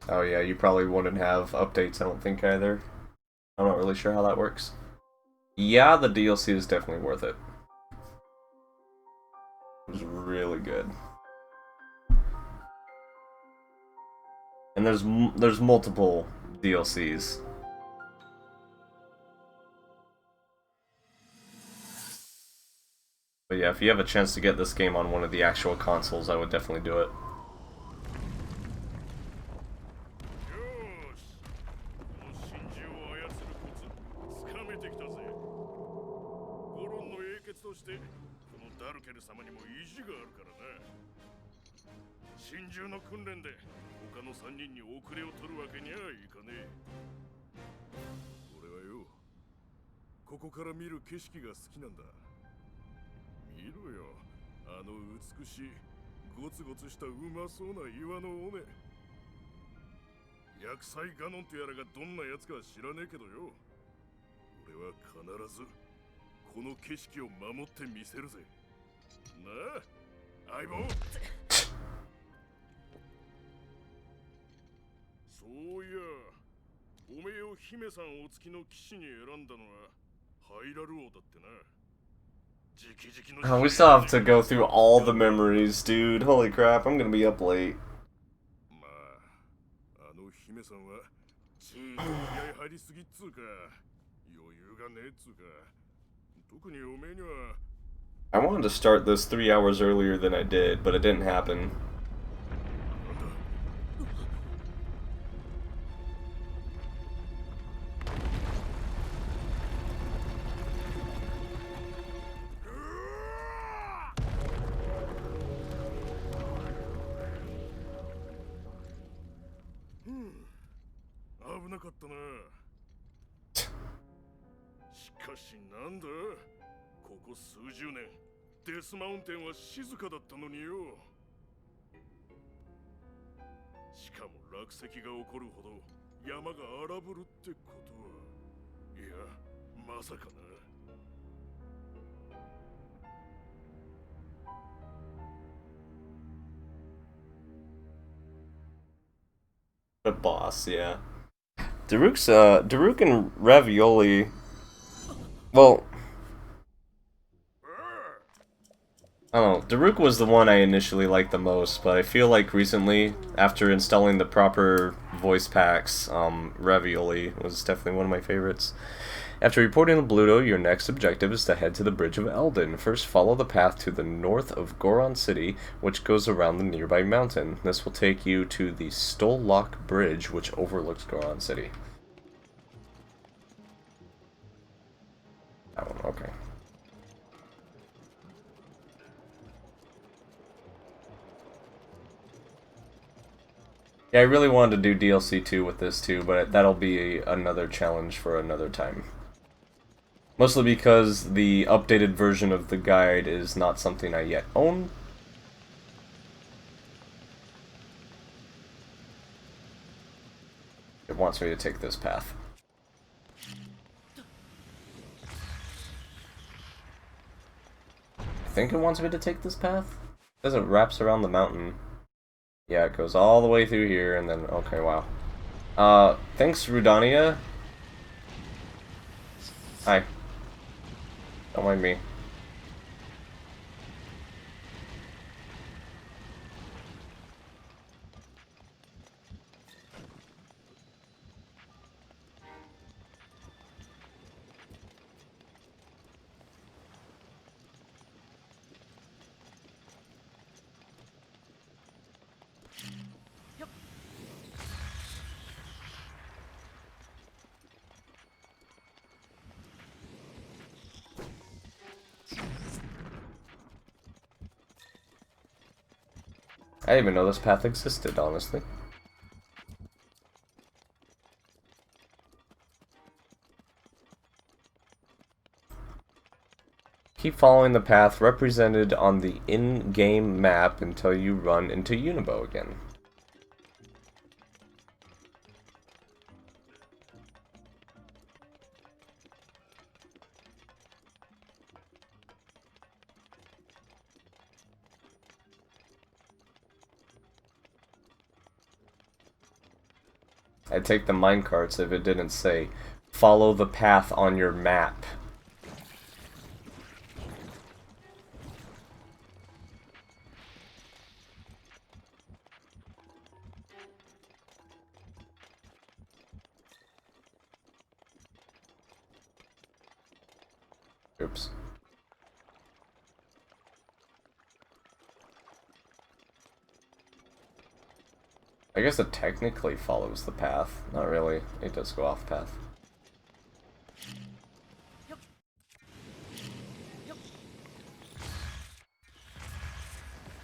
Oh yeah, you probably wouldn't have updates, I don't think, either. I'm not really sure how that works. Yeah, the DLC is definitely worth it. It was really good. And there's multiple DLCs. But yeah, if you have a chance to get this game on one of the actual consoles, I would definitely do it. Oh, we still have to go through all the memories, dude. Holy crap, I'm gonna be up late. I wanted to start this 3 hours earlier than I did, but it didn't happen. The boss, yeah. Daruk and Ravioli. Well, I don't know. Daruk was the one I initially liked the most, but I feel like recently, after installing the proper voice packs, Ravioli was definitely one of my favorites. After reporting to Bluto, your next objective is to head to the Bridge of Eldin. First, follow the path to the north of Goron City, which goes around the nearby mountain. This will take you to the Stollock Bridge, which overlooks Goron City. That one, okay. Yeah, I really wanted to do DLC 2 with this too, but that'll be another challenge for another time. Mostly because the updated version of the guide is not something I yet own. It wants me to take this path. I think it wants me to take this path? It says it wraps around the mountain. Yeah, it goes all the way through here, and then, okay, wow. Thanks, Rudania. Hi. Don't mind me. I didn't even know this path existed, honestly. Keep following the path represented on the in-game map until you run into Unibo again. I'd take the minecarts if it didn't say, follow the path on your map. Oops. I guess it technically follows the path. Not really. It does go off path.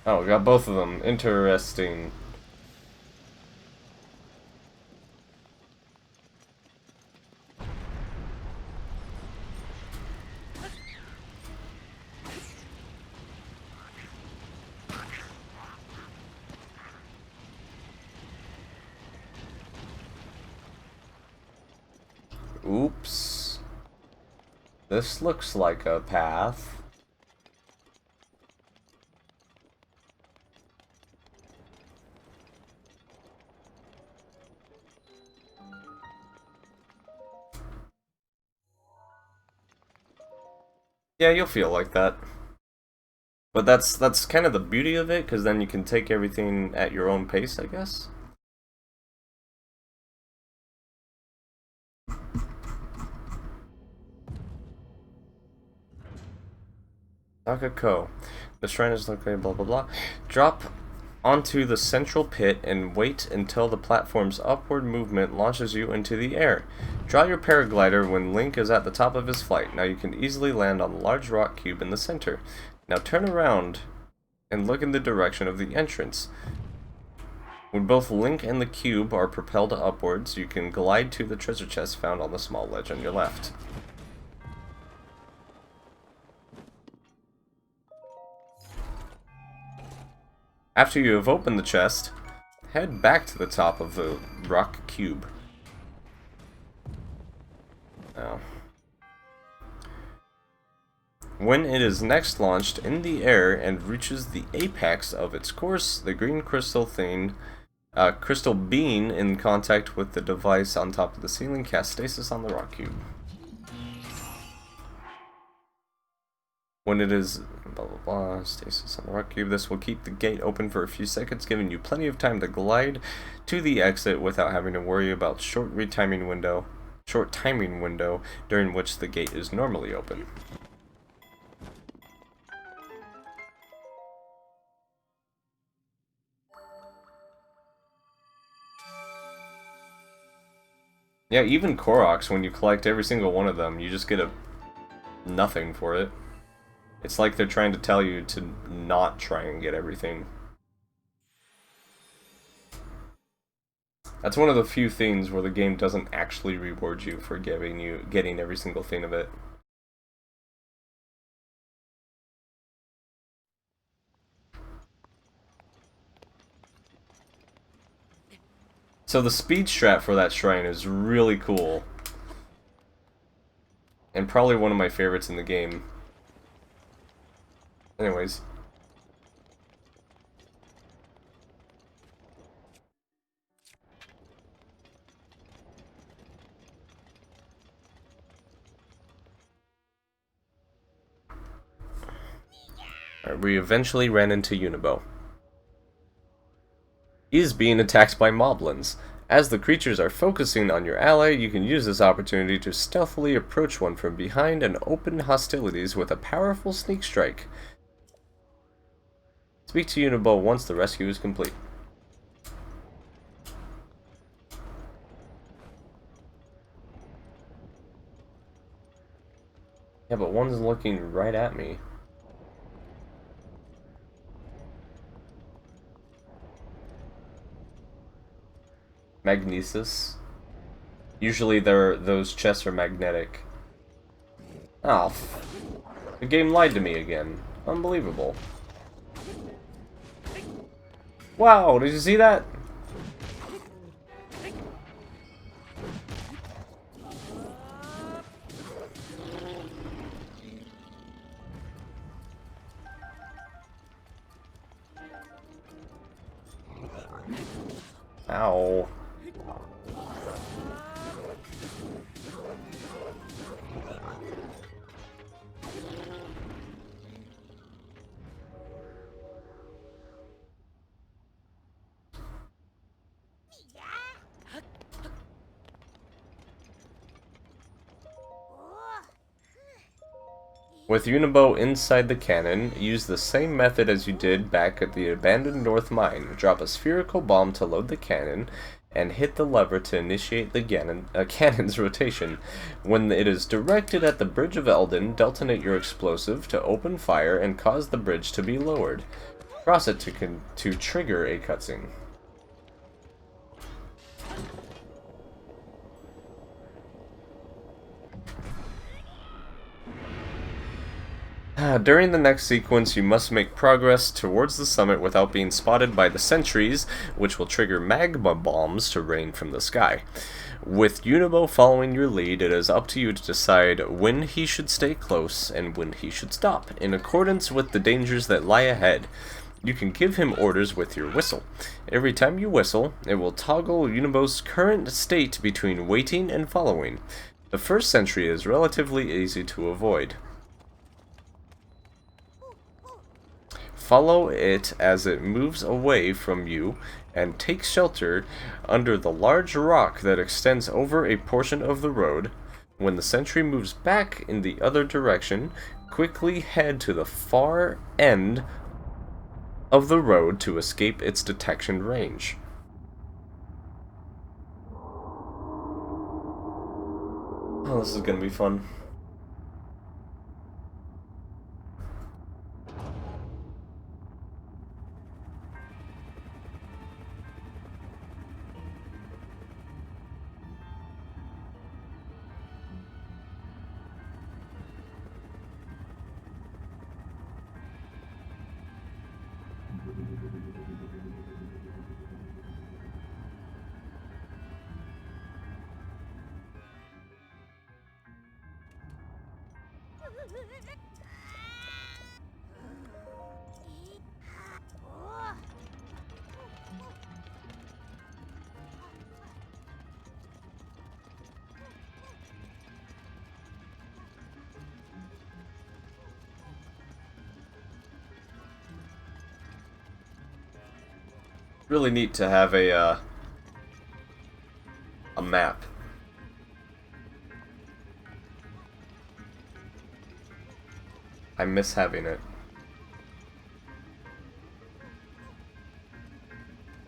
Oh, we got both of them. Interesting. Oops. This looks like a path. Yeah, you'll feel like that. But that's kind of the beauty of it, because then you can take everything at your own pace, I guess. Takako. The shrine is located blah blah blah. Drop onto the central pit and wait until the platform's upward movement launches you into the air. Draw your paraglider when Link is at the top of his flight. Now you can easily land on the large rock cube in the center. Now turn around and look in the direction of the entrance. When both Link and the cube are propelled upwards, you can glide to the treasure chest found on the small ledge on your left. After you have opened the chest, head back to the top of the rock cube. Now, when it is next launched in the air and reaches the apex of its course, the green crystal bean in contact with the device on top of the ceiling casts stasis on the rock cube. When it is blah blah blah, stasis on the rock cube, this will keep the gate open for a few seconds, giving you plenty of time to glide to the exit without having to worry about short timing window during which the gate is normally open. Yeah, even Koroks, when you collect every single one of them, you just get a nothing for it. It's like they're trying to tell you to not try and get everything. That's one of the few things where the game doesn't actually reward you for getting every single thing of it. So the speed strat for that shrine is really cool. And probably one of my favorites in the game. Anyways. Alright, we eventually ran into Unibo. He is being attacked by moblins. As the creatures are focusing on your ally, you can use this opportunity to stealthily approach one from behind and open hostilities with a powerful sneak strike. Speak to Unibo once the rescue is complete. Yeah, but one's looking right at me. Magnesis. Usually those chests are magnetic. Oh, the game lied to me again. Unbelievable. Wow, did you see that? Ow. With Unibo inside the cannon, use the same method as you did back at the abandoned North Mine. Drop a spherical bomb to load the cannon, and hit the lever to initiate the cannon's rotation. When it is directed at the Bridge of Eldin, detonate your explosive to open fire and cause the bridge to be lowered. Cross it to trigger a cutscene. During the next sequence, you must make progress towards the summit without being spotted by the sentries, which will trigger magma bombs to rain from the sky. With Unibo following your lead, it is up to you to decide when he should stay close and when he should stop, in accordance with the dangers that lie ahead. You can give him orders with your whistle. Every time you whistle, it will toggle Unibo's current state between waiting and following. The first sentry is relatively easy to avoid. Follow it as it moves away from you and take shelter under the large rock that extends over a portion of the road. When the sentry moves back in the other direction, quickly head to the far end of the road to escape its detection range. Oh, this is gonna be fun. Really neat to have a map. I miss having it.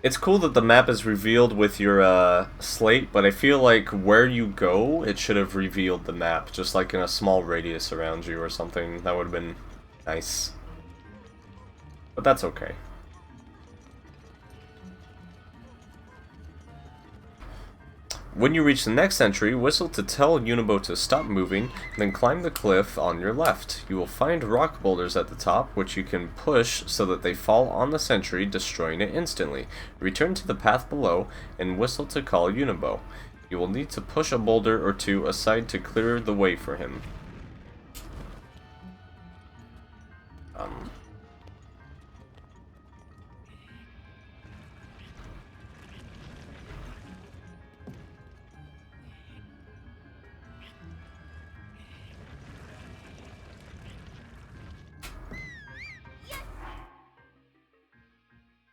It's cool that the map is revealed with your slate, but I feel like where you go, it should have revealed the map, just like in a small radius around you or something. That would have been nice. But that's okay. When you reach the next sentry, whistle to tell Unibo to stop moving, then climb the cliff on your left. You will find rock boulders at the top, which you can push so that they fall on the sentry, destroying it instantly. Return to the path below, and whistle to call Unibo. You will need to push a boulder or two aside to clear the way for him.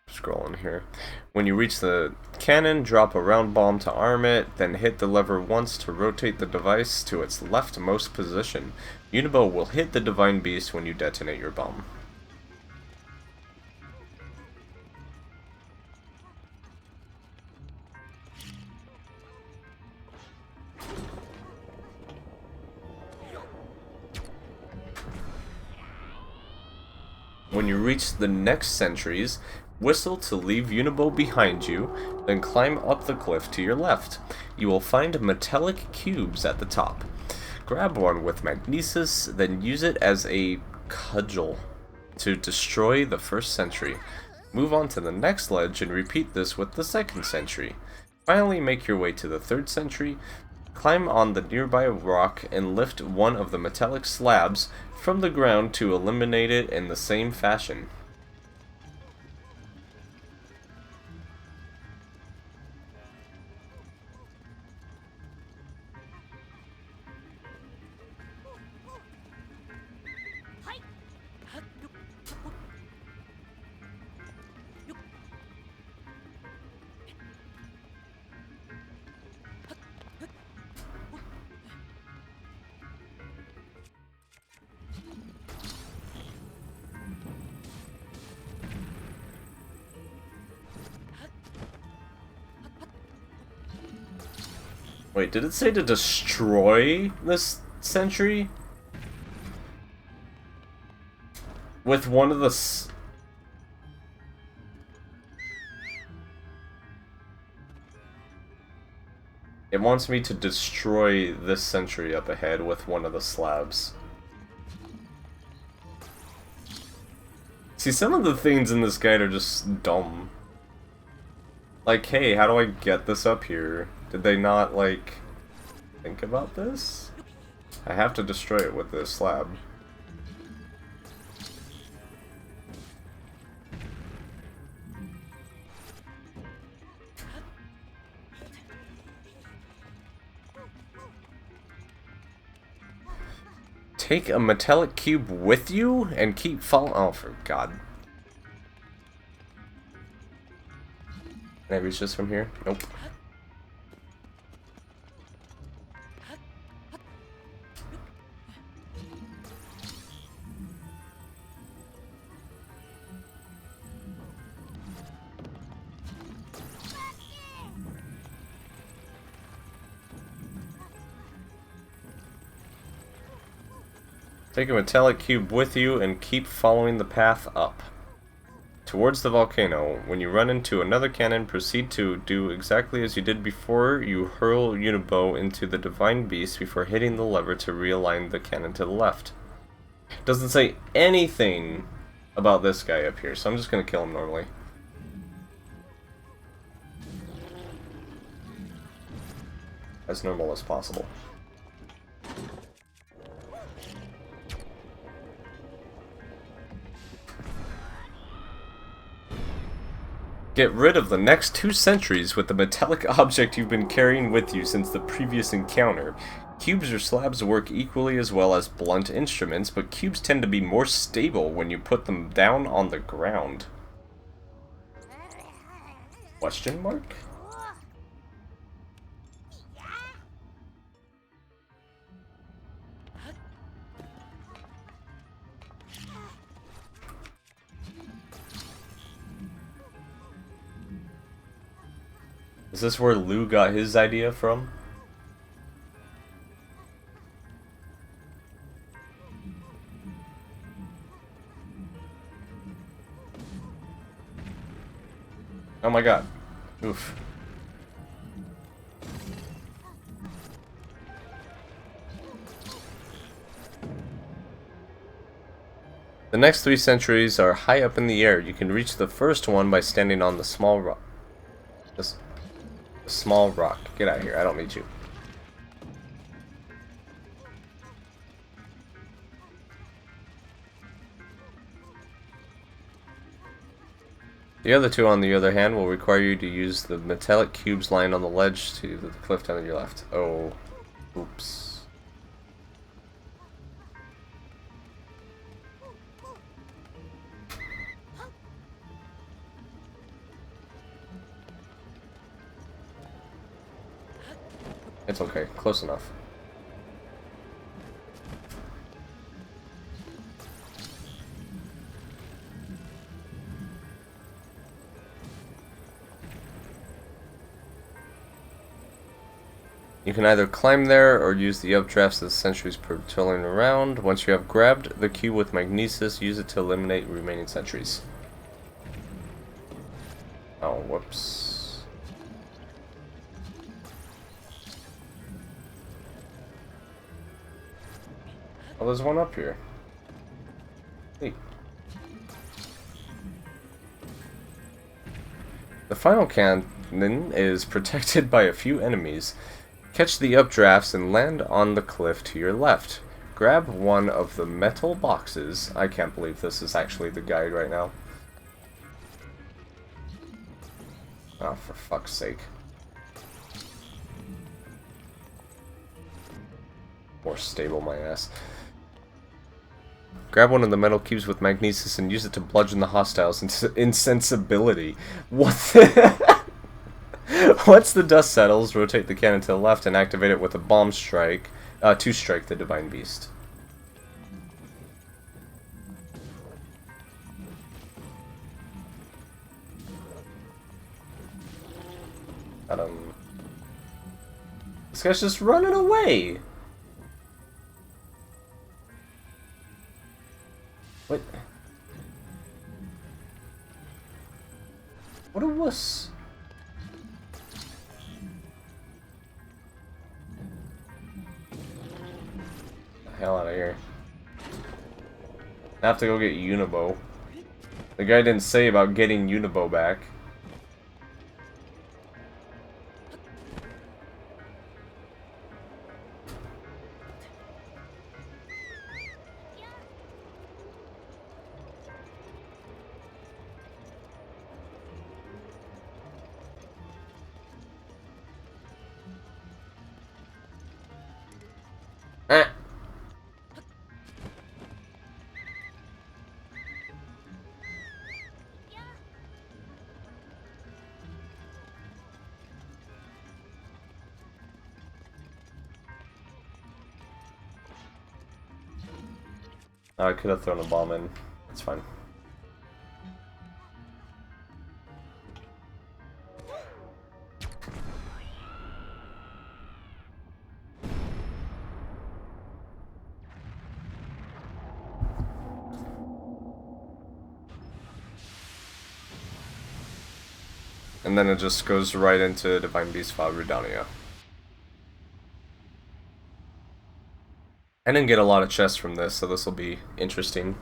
Scrolling here. When you reach the cannon, drop a round bomb to arm it, then hit the lever once to rotate the device to its leftmost position. Unibo will hit the Divine Beast when you detonate your bomb. When you reach the next sentries, Whistle to leave Unibo behind you, then climb up the cliff to your left. You will find metallic cubes at the top. Grab one with magnesis, then use it as a cudgel to destroy the first sentry. Move on to the next ledge and repeat this with the second sentry. Finally, make your way to the third sentry. Climb on the nearby rock and lift one of the metallic slabs from the ground to eliminate it in the same fashion. Wait, did it say to destroy this sentry? With one of the It wants me to destroy this sentry up ahead with one of the slabs. See, some of the things in this guide are just dumb. Like, hey, how do I get this up here? Did they not, like, think about this? I have to destroy it with this slab. Take a metallic cube with you and keep following. Oh, for God. Can I reach this from here? Nope. Take a metallic cube with you and keep following the path up towards the volcano. When you run into another cannon, proceed to do exactly as you did before. You hurl Unibo into the Divine Beast before hitting the lever to realign the cannon to the left. Doesn't say anything about this guy up here, so I'm just gonna kill him normally. As normal as possible. Get rid of the next 2 sentries with the metallic object you've been carrying with you since the previous encounter. Cubes or slabs work equally as well as blunt instruments, but cubes tend to be more stable when you put them down on the ground. Question mark? Is this where Lou got his idea from? Oh my God. Oof. The next 3 sentries are high up in the air. You can reach the first one by standing on the small rock. Small rock. Get out of here. I don't need you. The other 2, on the other hand, will require you to use the metallic cubes lying on the ledge to the cliff down on your left. Oh. Oops. It's okay, close enough. You can either climb there or use the updrafts of the sentries patrolling around. Once you have grabbed the cube with magnesis, use it to eliminate remaining sentries. Oh, whoops. Oh, there's one up here. Hey. The final cannon is protected by a few enemies. Catch the updrafts and land on the cliff to your left. Grab one of the metal boxes. I can't believe this is actually the guide right now. Oh, for fuck's sake. More stable, my ass. Grab one of the metal cubes with magnesis and use it to bludgeon the hostiles into insensibility. What the... Once the dust settles, rotate the cannon to the left and activate it with a bomb strike to strike the Divine Beast. This guy's just running away! What? What a wuss. The hell out of here. I have to go get Unibo. The guy didn't say about getting Unibo back. Ah. I could have thrown a bomb in. It's fine. And then it just goes right into Divine Beast File Redania. I didn't get a lot of chests from this, so this will be interesting.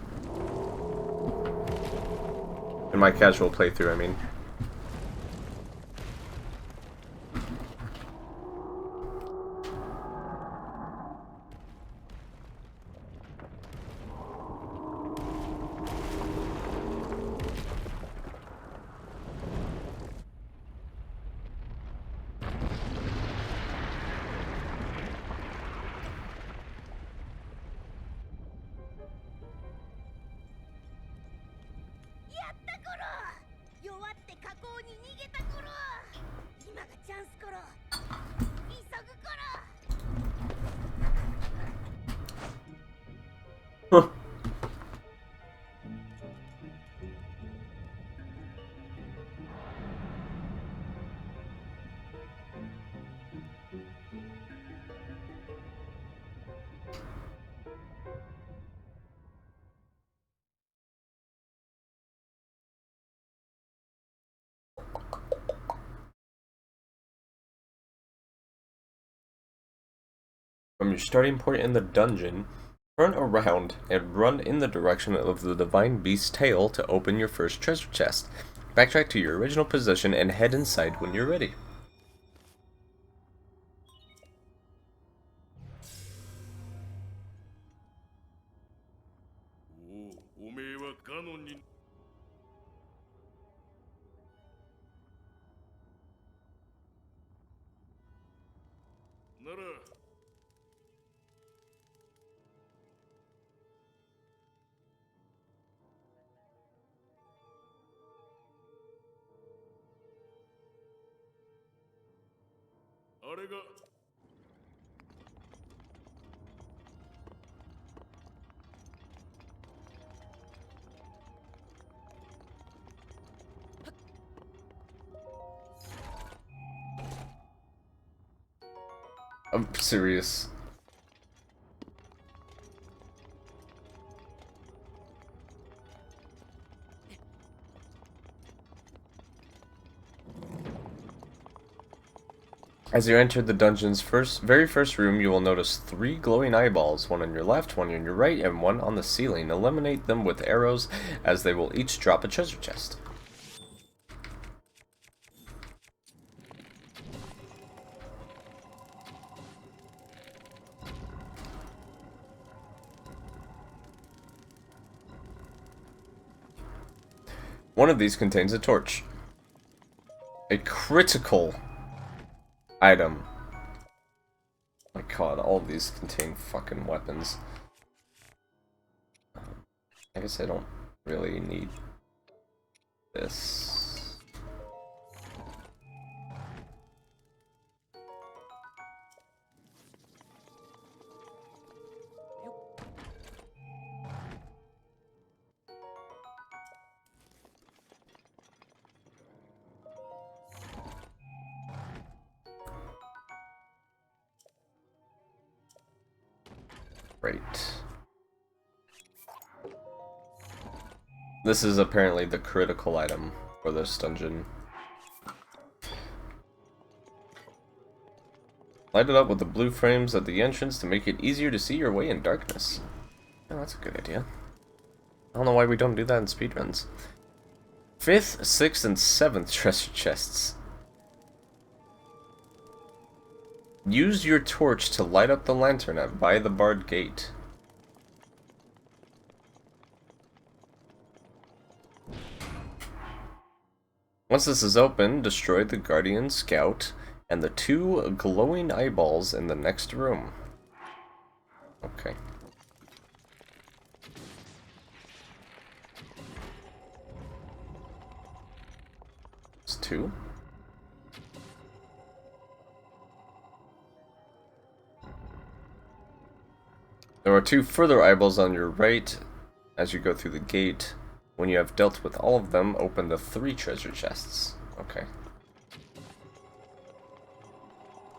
In my casual playthrough, I mean. Huh. From your starting point in the dungeon, turn around and run in the direction of the Divine Beast's tail to open your first treasure chest. Backtrack to your original position and head inside when you're ready. I'm serious. As you enter the dungeon's very first room, you will notice 3 glowing eyeballs, one on your left, one on your right, and one on the ceiling. Eliminate them with arrows, as they will each drop a treasure chest. One of these contains a torch. A critical item. My god, all of these contain fucking weapons. I guess I don't really need this. Right. This is apparently the critical item for this dungeon. Light it up with the blue frames at the entrance to make it easier to see your way in darkness. Oh, that's a good idea. I don't know why we don't do that in speedruns. 5th, 6th, and 7th treasure chests. Use your torch to light up the lantern by the barred gate. Once this is open, destroy the Guardian Scout and the 2 glowing eyeballs in the next room. Okay. It's 2. There are 2 further eyeballs on your right as you go through the gate. When you have dealt with all of them, open the 3 treasure chests. Okay.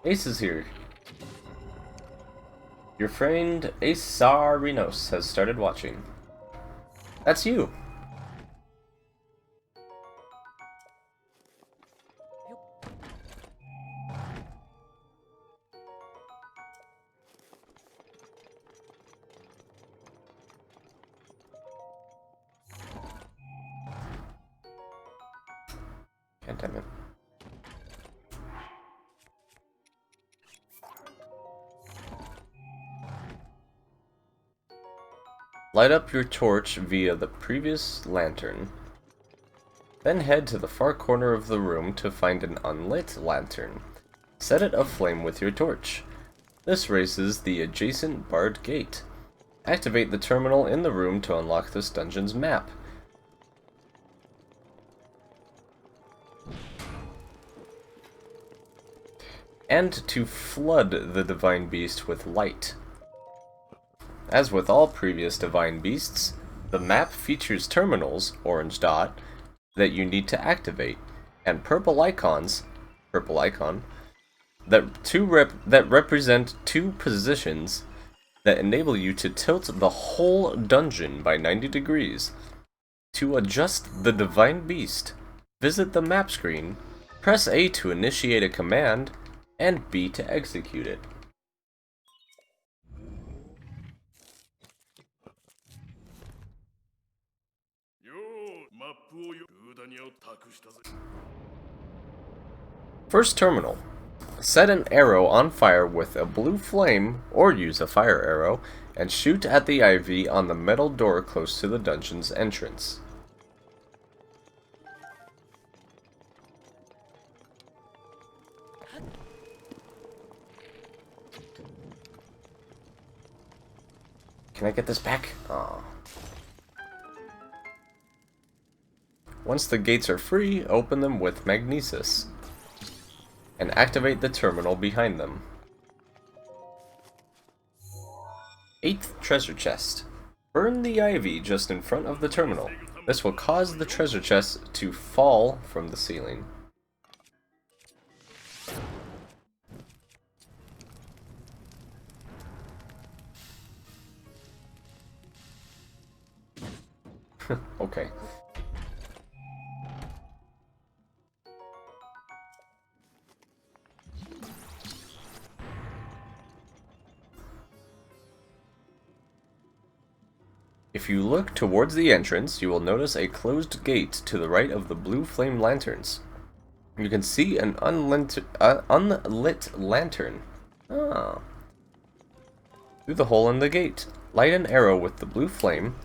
Ace is here. Your friend Asarinos has started watching. That's you. God damn it. Light up your torch via the previous lantern. Then head to the far corner of the room to find an unlit lantern. Set it aflame with your torch. This raises the adjacent barred gate. Activate the terminal in the room to unlock this dungeon's map. And to flood the Divine Beast with light. As with all previous Divine Beasts, the map features terminals, orange dot, that you need to activate, and purple icons, purple icon, that represent 2 positions that enable you to tilt the whole dungeon by 90 degrees. To adjust the Divine Beast, visit the map screen, press A to initiate a command, and B to execute it. First terminal. Set an arrow on fire with a blue flame, or use a fire arrow, and shoot at the ivy on the metal door close to the dungeon's entrance. Can I get this back? Aww. Once the gates are free, open them with magnesis. And activate the terminal behind them. 8th treasure chest. Burn the ivy just in front of the terminal. This will cause the treasure chest to fall from the ceiling. Okay. If you look towards the entrance, you will notice a closed gate to the right of the blue flame lanterns. You can see an unlit lantern. Ah. Through the hole in the gate, light an arrow with the blue flame,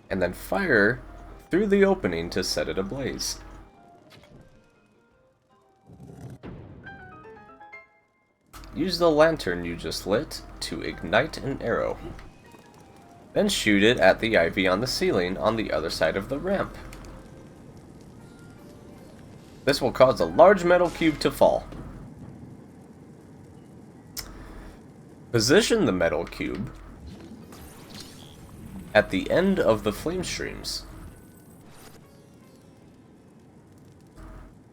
and then fire through the opening to set it ablaze. Use the lantern you just lit to ignite an arrow. Then shoot it at the ivy on the ceiling on the other side of the ramp. This will cause a large metal cube to fall. Position the metal cube at the end of the flame streams.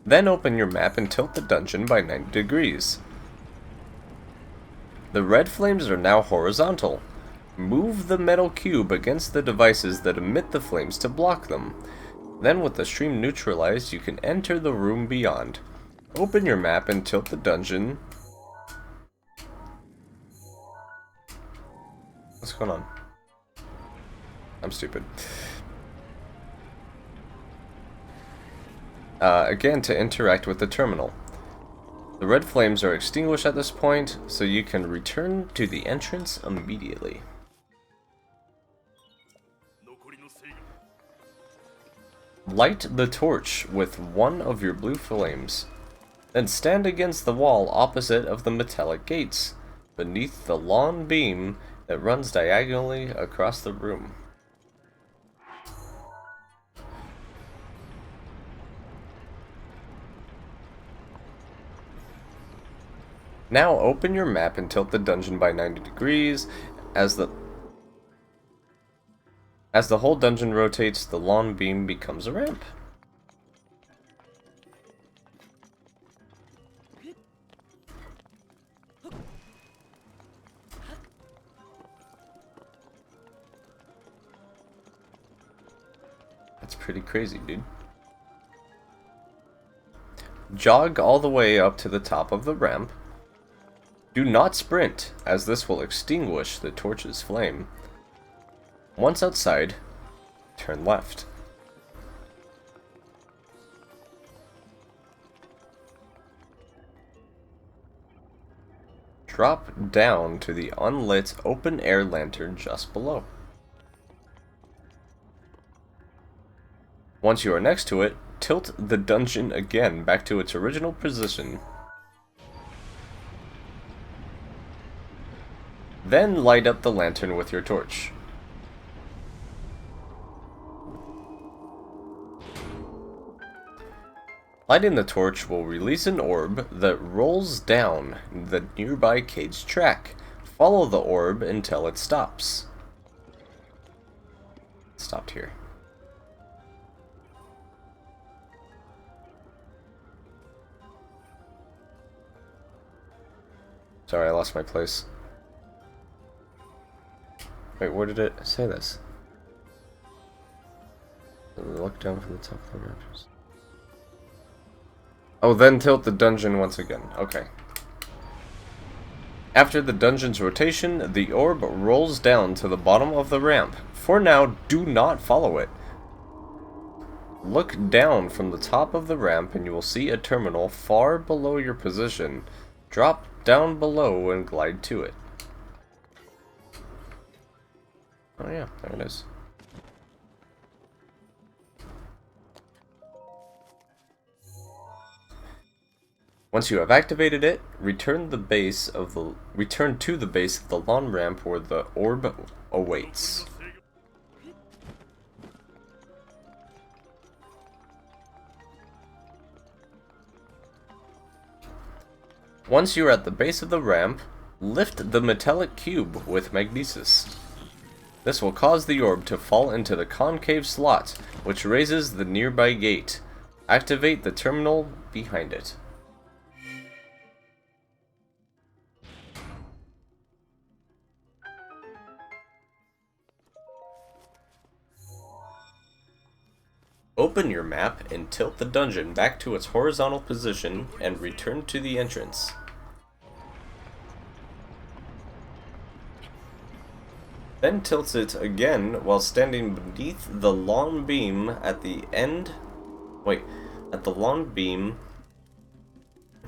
Then open your map and tilt the dungeon by 90 degrees. The red flames are now horizontal. Move the metal cube against the devices that emit the flames to block them. Then with the stream neutralized, you can enter the room beyond. Open your map and tilt the dungeon. What's going on? I'm stupid. Again, to interact with the terminal. The red flames are extinguished at this point, so you can return to the entrance immediately. Light the torch with one of your blue flames. Then stand against the wall opposite of the metallic gates, beneath the long beam that runs diagonally across the room. Now open your map and tilt the dungeon by 90 degrees. As the whole dungeon rotates, the long beam becomes a ramp. That's pretty crazy, dude. Jog all the way up to the top of the ramp. Do not sprint, as this will extinguish the torch's flame. Once outside, turn left. Drop down to the unlit open-air lantern just below. Once you are next to it, tilt the dungeon again back to its original position. Then light up the lantern with your torch. Lighting the torch will release an orb that rolls down the nearby cage track. Follow the orb until it stops. It stopped here. Sorry, I lost my place. Wait, where did it say this? Look down from the top of the rafters. Oh, then tilt the dungeon once again. Okay. After the dungeon's rotation, the orb rolls down to the bottom of the ramp. For now, do not follow it. Look down from the top of the ramp and you will see a terminal far below your position. Drop down below and glide to it. Oh yeah, there it is. Once you have activated it, return to the base of the long ramp where the orb awaits. Once you are at the base of the ramp, lift the metallic cube with magnesis. This will cause the orb to fall into the concave slot, which raises the nearby gate. Activate the terminal behind it. Open your map and tilt the dungeon back to its horizontal position and return to the entrance. Then tilt it again while standing beneath the long beam at the end. Wait, at the long beam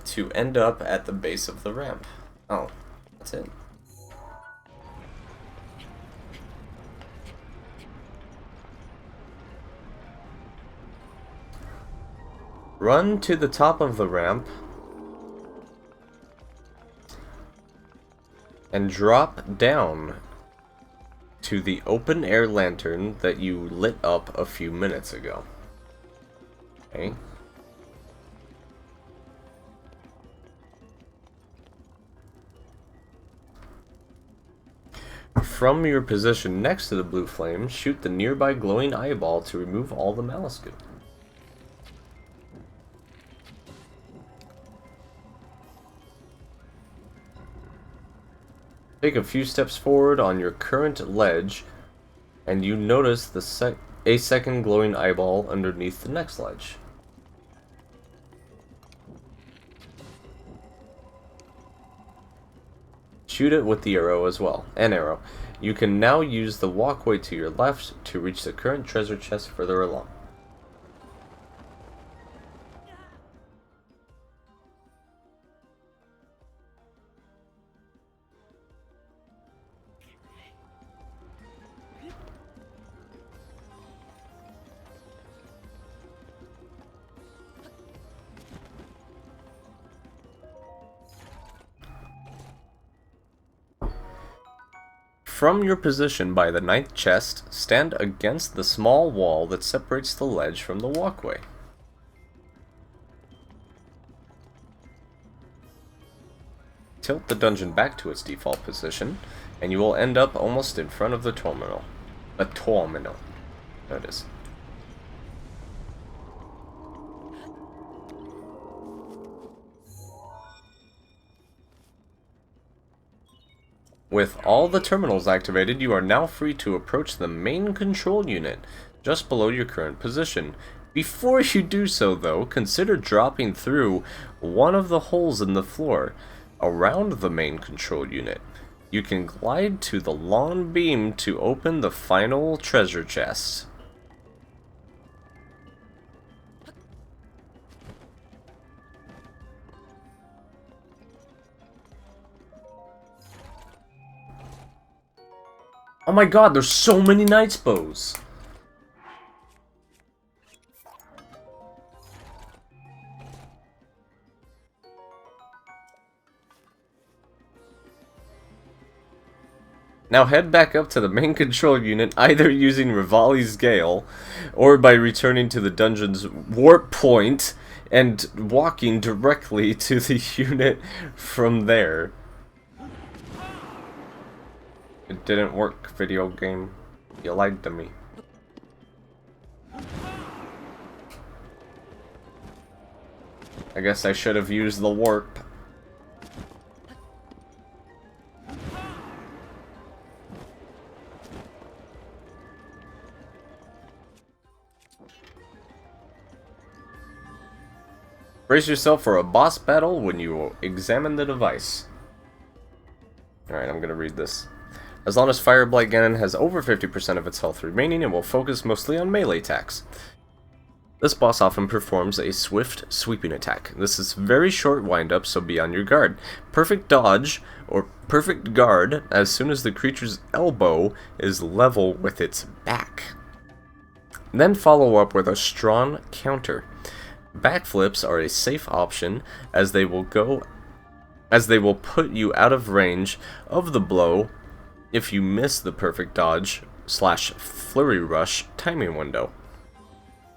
to end up at the base of the ramp. Oh, that's it. Run to the top of the ramp and drop down to the open air lantern that you lit up a few minutes ago. Okay. From your position next to the blue flame, shoot the nearby glowing eyeball to remove all the malice goo. Take a few steps forward on your current ledge, and you notice a second glowing eyeball underneath the next ledge. Shoot it with the arrow as well, an arrow. You can now use the walkway to your left to reach the current treasure chest further along. From your position by the ninth chest, stand against the small wall that separates the ledge from the walkway. Tilt the dungeon back to its default position, and you will end up almost in front of the terminal. A terminal. There it is. With all the terminals activated, you are now free to approach the main control unit, just below your current position. Before you do so, though, consider dropping through one of the holes in the floor around the main control unit. You can glide to the long beam to open the final treasure chest. Oh my god, there's so many knight's bows! Now head back up to the main control unit, either using Rivali's Gale, or by returning to the dungeon's warp point and walking directly to the unit from there. It didn't work, video game. You lied to me. I guess I should have used the warp. Brace yourself for a boss battle when you examine the device. Alright, I'm gonna read this. As long as Fireblight Ganon has over 50% of its health remaining, it will focus mostly on melee attacks. This boss often performs a swift, sweeping attack. This is very short wind-up, so be on your guard. Perfect dodge, or perfect guard, as soon as the creature's elbow is level with its back. Then follow up with a strong counter. Backflips are a safe option, as they will put you out of range of the blow if you miss the perfect dodge / flurry rush timing window.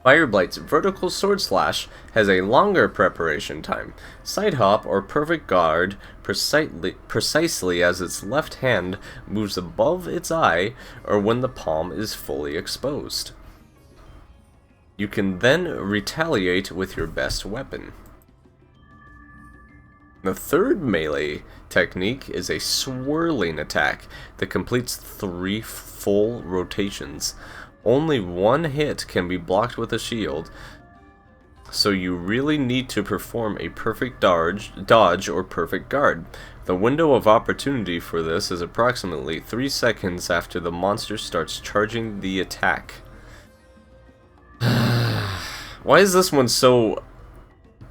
Fireblight's vertical sword slash has a longer preparation time. Side hop or perfect guard precisely as its left hand moves above its eye or when the palm is fully exposed. You can then retaliate with your best weapon. The third melee technique is a swirling attack that completes 3 full rotations. Only one hit can be blocked with a shield, so you really need to perform a perfect dodge or perfect guard. The window of opportunity for this is approximately 3 seconds after the monster starts charging the attack. Why is this one so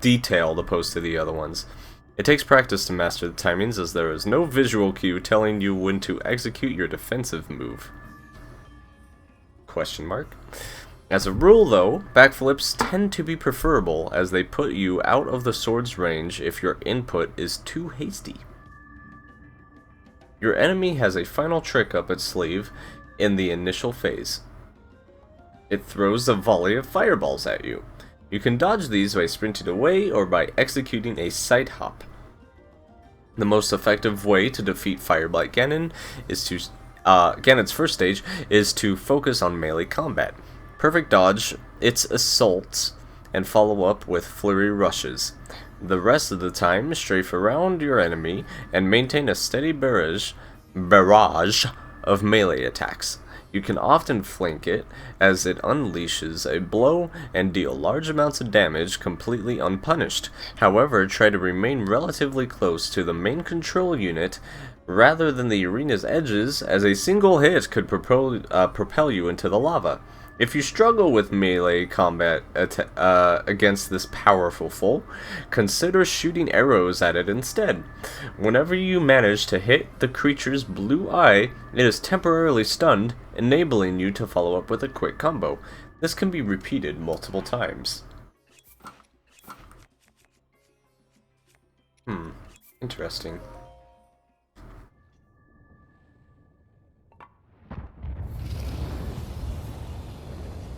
detailed opposed to the other ones? It takes practice to master the timings, as there is no visual cue telling you when to execute your defensive move. Question mark. As a rule, though, backflips tend to be preferable, as they put you out of the sword's range if your input is too hasty. Your enemy has a final trick up its sleeve in the initial phase. It throws a volley of fireballs at you. You can dodge these by sprinting away or by executing a side hop. The most effective way to defeat Fireblight Ganon is to Ganon's first stage is to focus on melee combat. Perfect dodge its assaults and follow up with flurry rushes. The rest of the time, strafe around your enemy and maintain a steady barrage of melee attacks. You can often flank it, as it unleashes a blow and deal large amounts of damage completely unpunished. However, try to remain relatively close to the main control unit rather than the arena's edges, as a single hit could propel you into the lava. If you struggle with melee combat against this powerful foe, consider shooting arrows at it instead. Whenever you manage to hit the creature's blue eye, it is temporarily stunned, enabling you to follow up with a quick combo. This can be repeated multiple times. Interesting.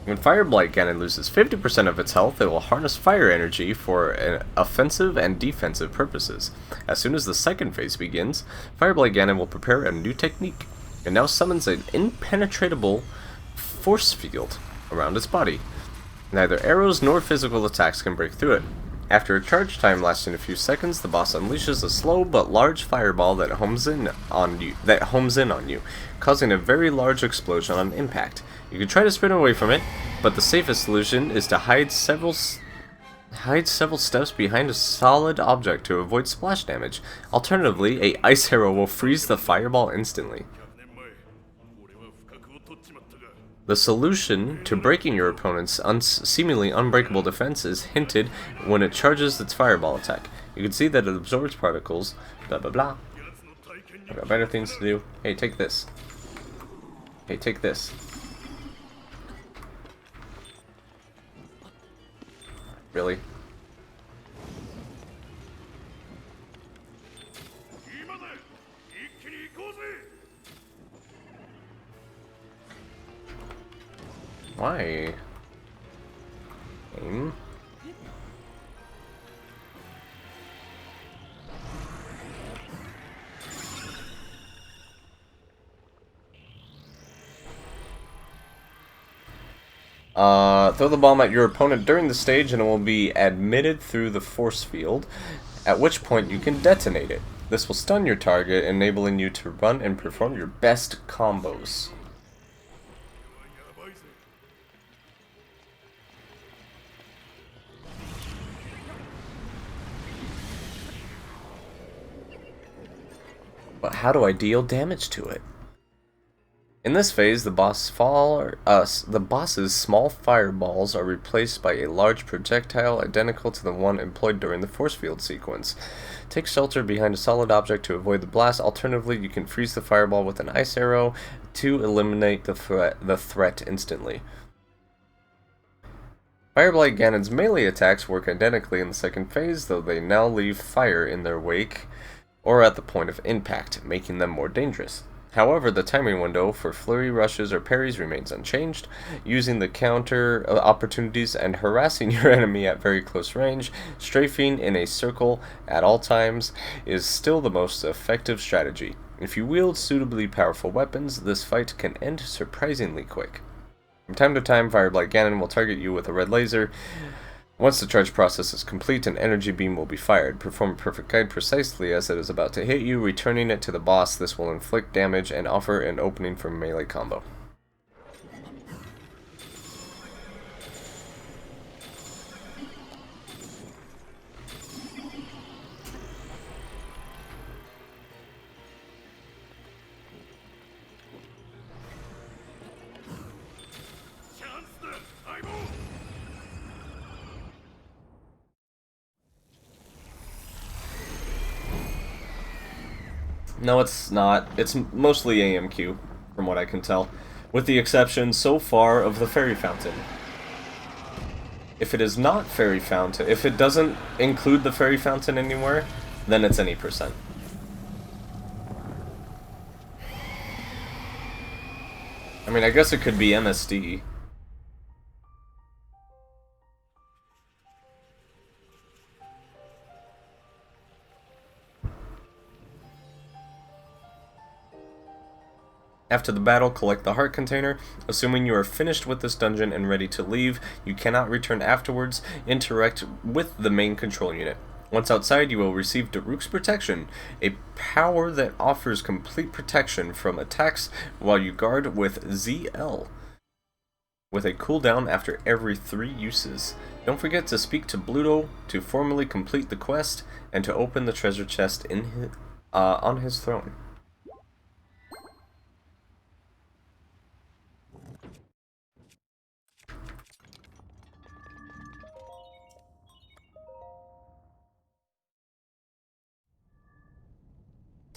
When Fireblight Ganon loses 50% of its health, it will harness fire energy for offensive and defensive purposes. As soon as the second phase begins, Fireblight Ganon will prepare a new technique. It now summons an impenetrable force field around its body. Neither arrows nor physical attacks can break through it. After a charge time lasting a few seconds, the boss unleashes a slow but large fireball that homes in on you, causing a very large explosion on impact. You can try to sprint away from it, but the safest solution is to hide several steps behind a solid object to avoid splash damage. Alternatively, a ice arrow will freeze the fireball instantly. The solution to breaking your opponent's seemingly unbreakable defense is hinted when it charges its fireball attack. You can see that it absorbs particles, blah blah blah. I've got better things to do. Hey, take this. Hey, take this. Really? Why? Aim. Throw the bomb at your opponent during the stage and it will be admitted through the force field, at which point you can detonate it. This will stun your target, enabling you to run and perform your best combos. But how do I deal damage to it? In this phase, the boss's small fireballs are replaced by a large projectile identical to the one employed during the force field sequence. Take shelter behind a solid object to avoid the blast. Alternatively, you can freeze the fireball with an ice arrow to eliminate the threat instantly. Fireblight Ganon's melee attacks work identically in the second phase, though they now leave fire in their wake or at the point of impact, making them more dangerous. However, the timing window for flurry rushes or parries remains unchanged. Using the counter opportunities and harassing your enemy at very close range, strafing in a circle at all times is still the most effective strategy. If you wield suitably powerful weapons, this fight can end surprisingly quick. From time to time, Fireblight Ganon will target you with a red laser. Once the charge process is complete, an energy beam will be fired. Perform a perfect guide precisely as it is about to hit you, returning it to the boss. This will inflict damage and offer an opening for melee combo. No, it's not. It's mostly AMQ, from what I can tell. With the exception, so far, of the Fairy Fountain. If it is not Fairy Fountain, if it doesn't include the Fairy Fountain anywhere, then it's any percent. I mean, I guess it could be MSD. After the battle, collect the heart container. Assuming you are finished with this dungeon and ready to leave, you cannot return afterwards. Interact with the main control unit. Once outside, you will receive Daruk's Protection, a power that offers complete protection from attacks while you guard with ZL, with a cooldown after every 3 uses. Don't forget to speak to Bluto to formally complete the quest and to open the treasure chest on his throne.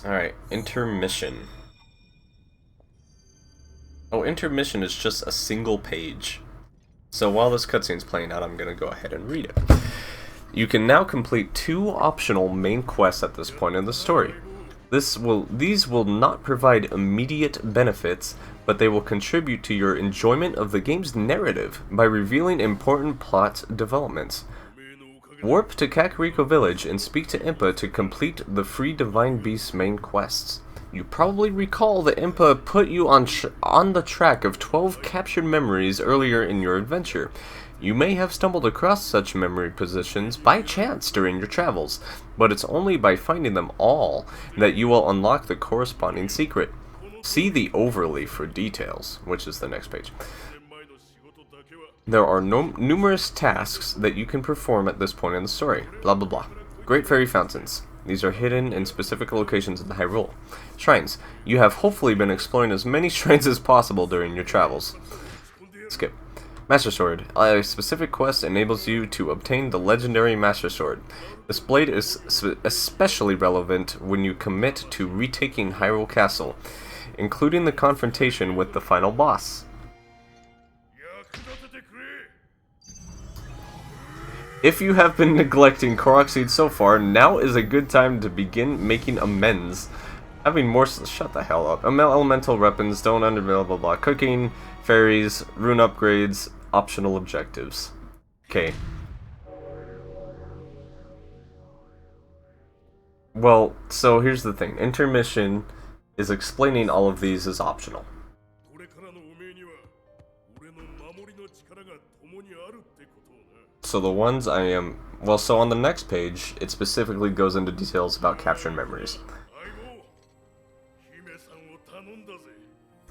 Alright, intermission. Oh, intermission is just a single page. So while this cutscene's playing out, I'm gonna go ahead and read it. You can now complete 2 optional main quests at this point in the story. These will not provide immediate benefits, but they will contribute to your enjoyment of the game's narrative by revealing important plot developments. Warp to Kakariko Village and speak to Impa to complete the free Divine Beast main quests. You probably recall that Impa put you on the track of 12 captured memories earlier in your adventure. You may have stumbled across such memory positions by chance during your travels, but it's only by finding them all that you will unlock the corresponding secret. See the overlay for details, which is the next page. There are numerous tasks that you can perform at this point in the story. Blah blah blah. Great Fairy Fountains. These are hidden in specific locations in the Hyrule. Shrines. You have hopefully been exploring as many shrines as possible during your travels. Skip. Master Sword. A specific quest enables you to obtain the legendary Master Sword. This blade is especially relevant when you commit to retaking Hyrule Castle, including the confrontation with the final boss. If you have been neglecting Korok Seed so far, now is a good time to begin making amends. Having more... Shut the hell up. Elemental weapons, don't under... blah blah blah. Cooking, fairies, rune upgrades, optional objectives. Okay. Well, so here's the thing. Intermission is explaining all of these as optional. So the ones I am... Well, so on the next page, it specifically goes into details about captured memories.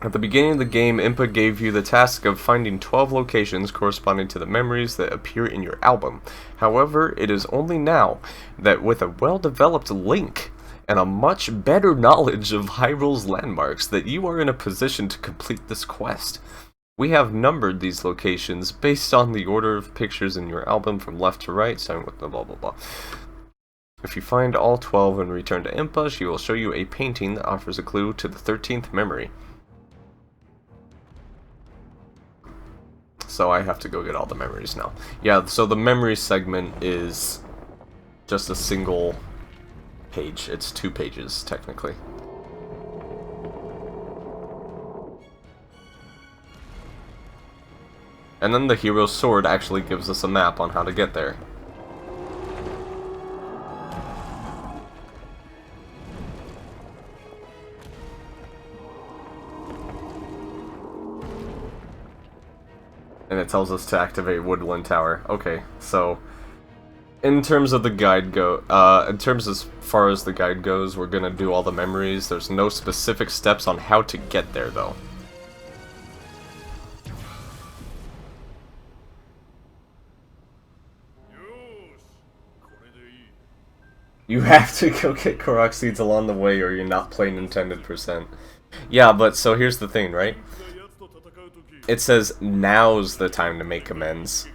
At the beginning of the game, Impa gave you the task of finding 12 locations corresponding to the memories that appear in your album. However, it is only now that with a well-developed link and a much better knowledge of Hyrule's landmarks that you are in a position to complete this quest. We have numbered these locations based on the order of pictures in your album from left to right, starting with the blah blah blah. If you find all 12 and return to Impa, she will show you a painting that offers a clue to the 13th memory. So I have to go get all the memories now. Yeah, so the memory segment is just a single page. It's 2 pages, technically. And then the hero's sword actually gives us a map on how to get there. And it tells us to activate Woodland Tower. Okay, so in terms of the guide in terms as far as the guide goes, we're gonna do all the memories. There's no specific steps on how to get there, though. You have to go get Korok Seeds along the way or you're not playing intended %. Yeah, but so here's the thing, right? It says now's the time to make amends.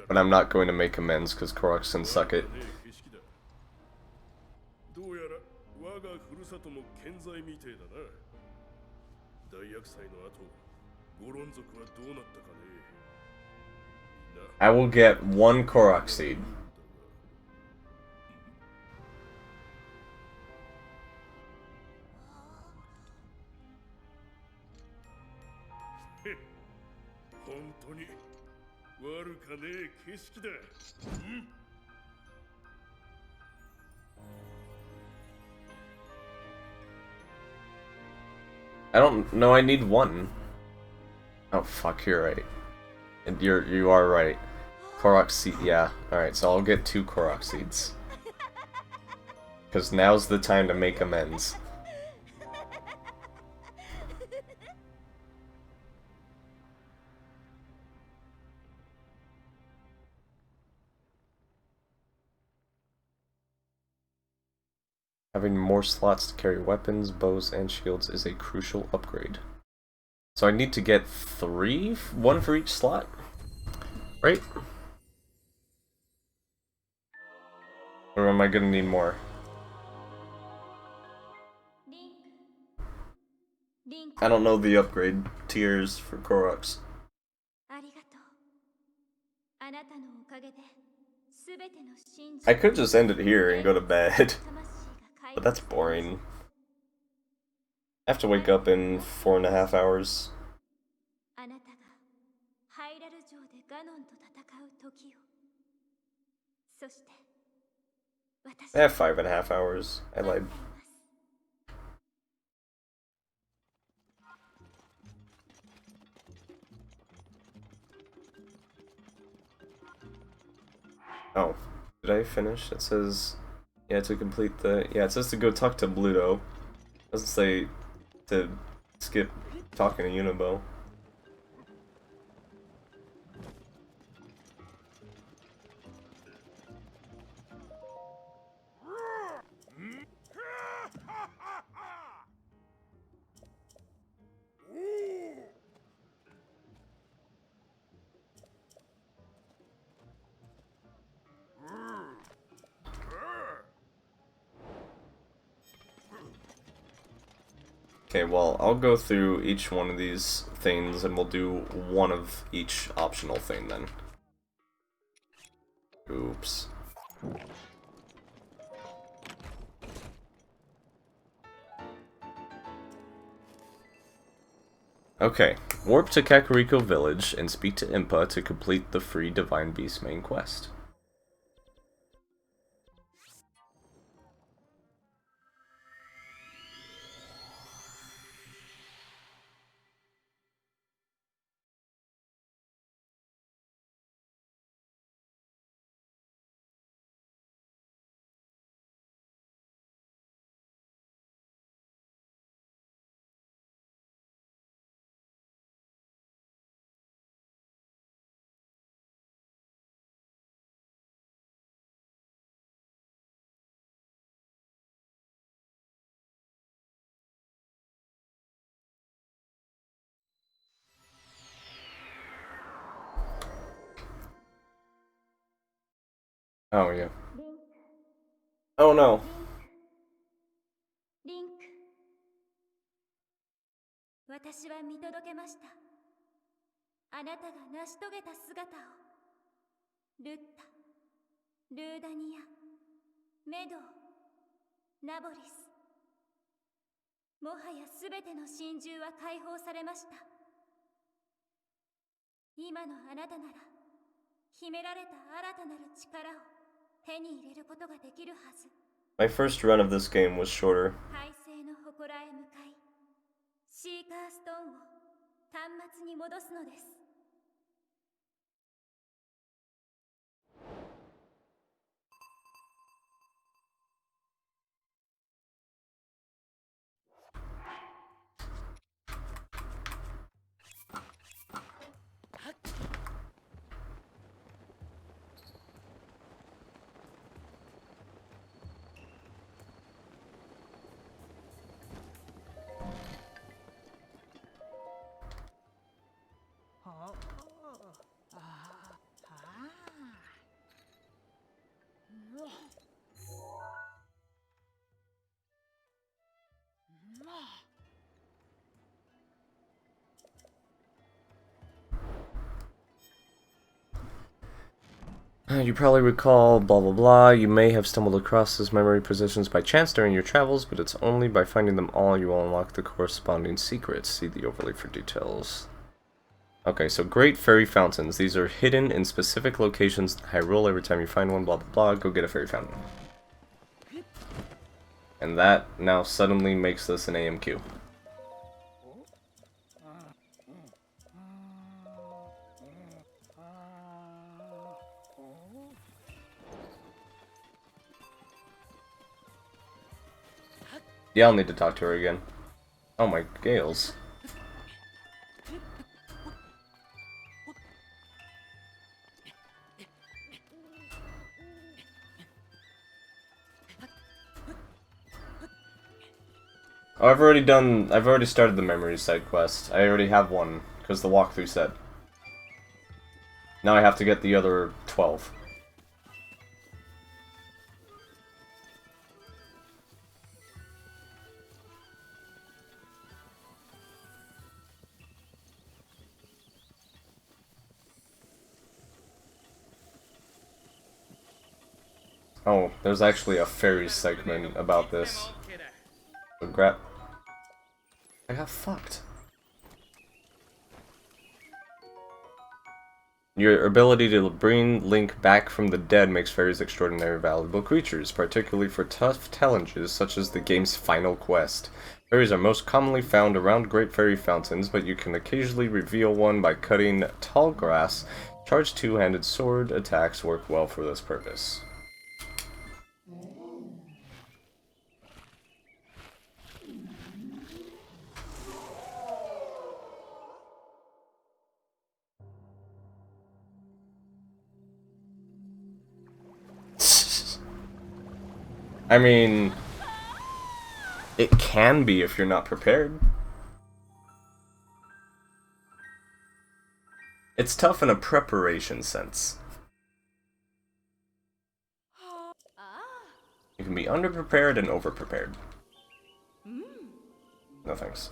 But I'm not going to make amends because Koroks can suck it. どうやら我がふるさとも健在みてえだな。大厄災の後、ゴロン族はどうなったかね。I will get one Korok seed. 本当に悪かねえ景色だ。I don't know. I need one. Oh fuck, you're right. And you are right. Korok seed. Yeah. All right. So I'll get 2 Korok seeds. Because now's the time to make amends. Having more slots to carry weapons, bows, and shields is a crucial upgrade. So I need to get 3? 1 for each slot? Right? Or am I gonna need more? I don't know the upgrade tiers for Koroks. I could just end it here and go to bed. But that's boring. I have to wake up in 4.5 hours. I have 5.5 hours. I lied. Oh, did I finish? It says, yeah, to complete the, yeah, it says to go talk to Bluto. It doesn't say to skip talking to Unibo. Okay, well, I'll go through each one of these things and we'll do one of each optional thing then. Oops. Okay, warp to Kakariko Village and speak to Impa to complete the free Divine Beast main quest. Oh, yeah. Oh, no. リンク、私は見届けました。あなたが成し遂げた姿を。ルッタ、ルーダニア、メドウ、ナボリス。もはやすべての真珠は解放されました。今のあなたなら、秘められた新たなる力を手に入れることができるはず。My first run of this game was shorter. 海星の祠へ向かい、シーカーストーンを端末に戻すのです。You probably recall blah blah blah. You may have stumbled across these memory positions by chance during your travels, but it's only by finding them all you will unlock the corresponding secrets. See the overlay for details. Okay, so Great Fairy Fountains. These are hidden in specific locations in Hyrule. Every time you find one, blah blah blah, go get a fairy fountain. And that now suddenly makes this an AMQ. Yeah, I'll need to talk to her again. Oh my Gales. Oh, I've already started the memories side quest. I already have one, because the walkthrough said. Now I have to get the other 12. Oh, there's actually a fairy segment about this. So grab. I got fucked. Your ability to bring Link back from the dead makes fairies extraordinarily valuable creatures, particularly for tough challenges such as the game's final quest. Fairies are most commonly found around Great Fairy Fountains, but you can occasionally reveal one by cutting tall grass. Charged two-handed sword attacks work well for this purpose. I mean, it can be if you're not prepared. It's tough in a preparation sense. You can be underprepared and overprepared. No thanks.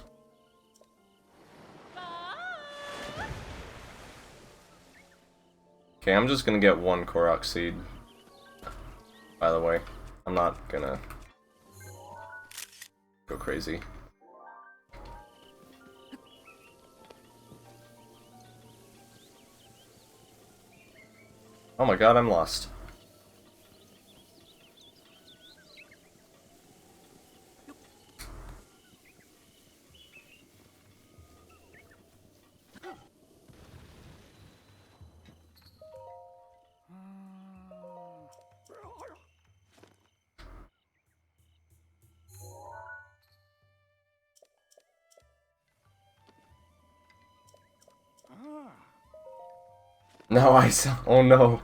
Okay, I'm just gonna get one Korok seed. By the way, I'm not gonna go crazy. Oh my god, I'm lost. No, I saw. Oh no.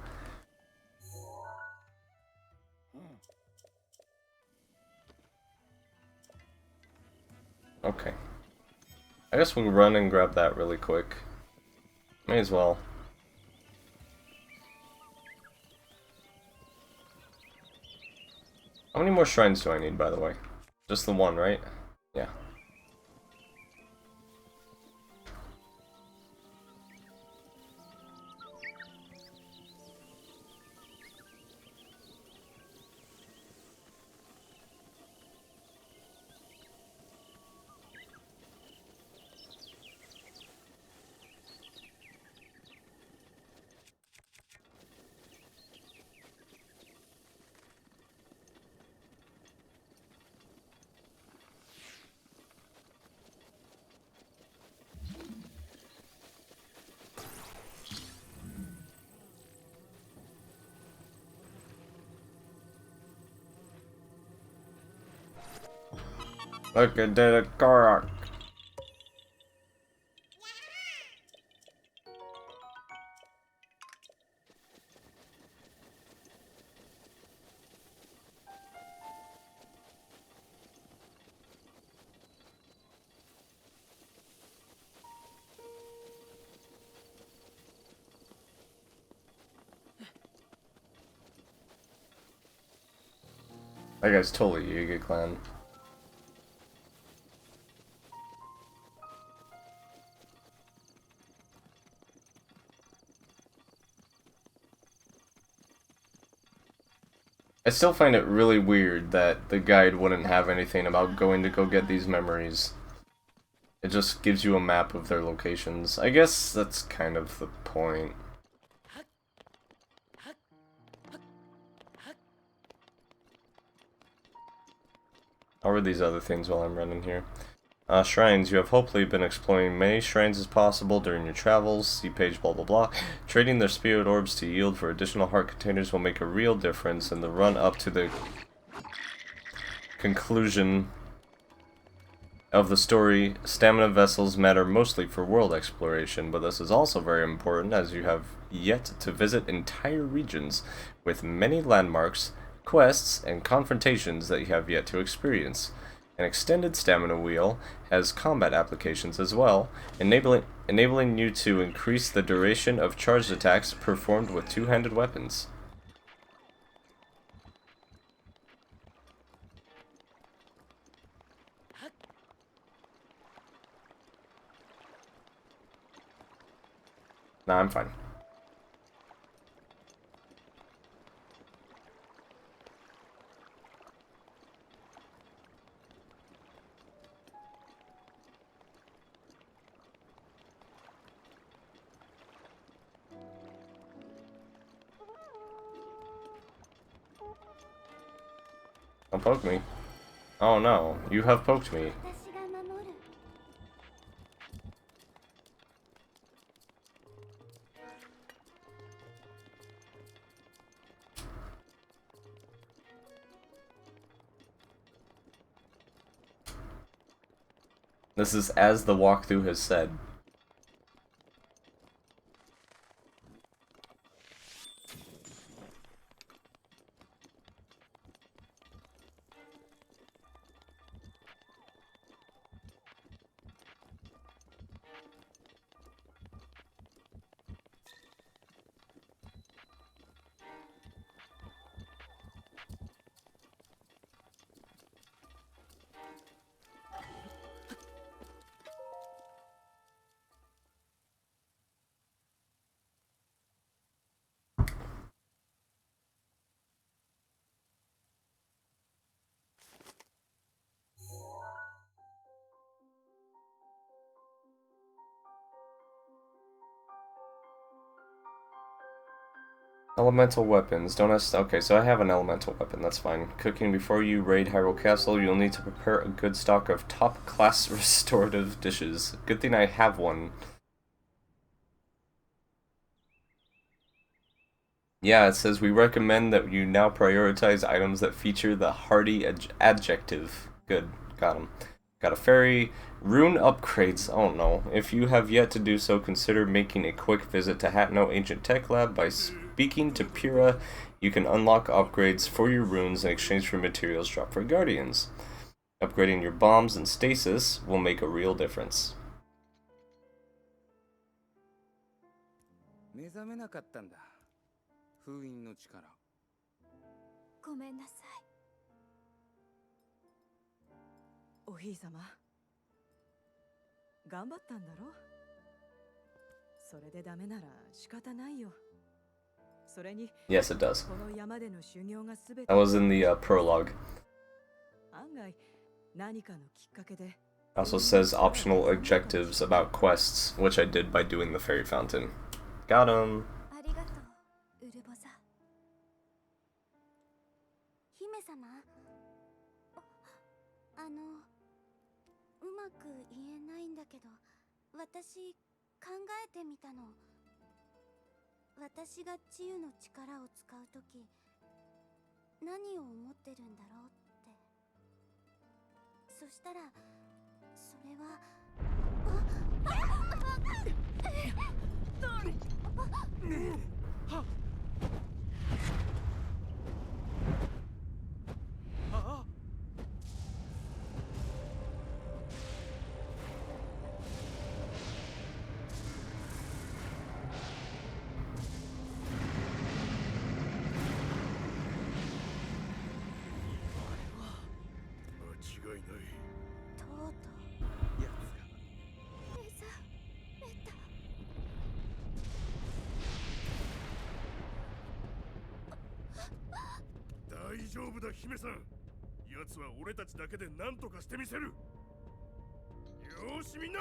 Okay. I guess we'll run and grab that really quick. May as well. How many more shrines do I need, by the way? Just the one, right? Yeah. Look at the Korok. That guy's totally Yiga Clan. I still find it really weird that the guide wouldn't have anything about going to go get these memories. It just gives you a map of their locations. I guess that's kind of the point. I'll read these other things while I'm running here. Shrines. You have hopefully been exploring many shrines as possible during your travels. See page blah blah blah. Trading their spirit orbs to yield for additional heart containers will make a real difference in the run up to the conclusion of the story. Stamina vessels matter mostly for world exploration, but this is also very important as you have yet to visit entire regions with many landmarks, quests, and confrontations that you have yet to experience. An extended stamina wheel has combat applications as well, enabling you to increase the duration of charged attacks performed with two-handed weapons. Nah, I'm fine. Don't poke me. Oh no, you have poked me. This is as the walkthrough has said. Elemental weapons. Don't ask. Okay, so I have an elemental weapon. That's fine. Cooking before you raid Hyrule Castle, you'll need to prepare a good stock of top-class restorative dishes. Good thing I have one. Yeah, it says we recommend that you now prioritize items that feature the hearty adjective. Good. Got him. Got a fairy. Rune upgrades. Oh no. If you have yet to do so, consider making a quick visit to Hatno Ancient Tech Lab. By speaking to Pyrrha, you can unlock upgrades for your runes in exchange for materials dropped for Guardians. Upgrading your bombs and stasis will make a real difference. 目覚めなかったんだ。封印の力。ごめんなさい。おひいさま、頑張ったんだろ。それでダメなら仕方ないよ。それに、 Yes, it does. この山での修行がすべて。That was in the prologue. 案外何かのきっかけで。 Also says optional objectives about quests, which I did by doing the fairy fountain. Got him. ありがとう、ウルボザ。姫様、うまく言えないんだけど、私考えてみたの。私が治癒の力を使うとき、何を思ってるんだろうって。そしたら、それは。丈夫だ姫さん。奴は俺たちだけで何とかしてみせる。よーしみんな、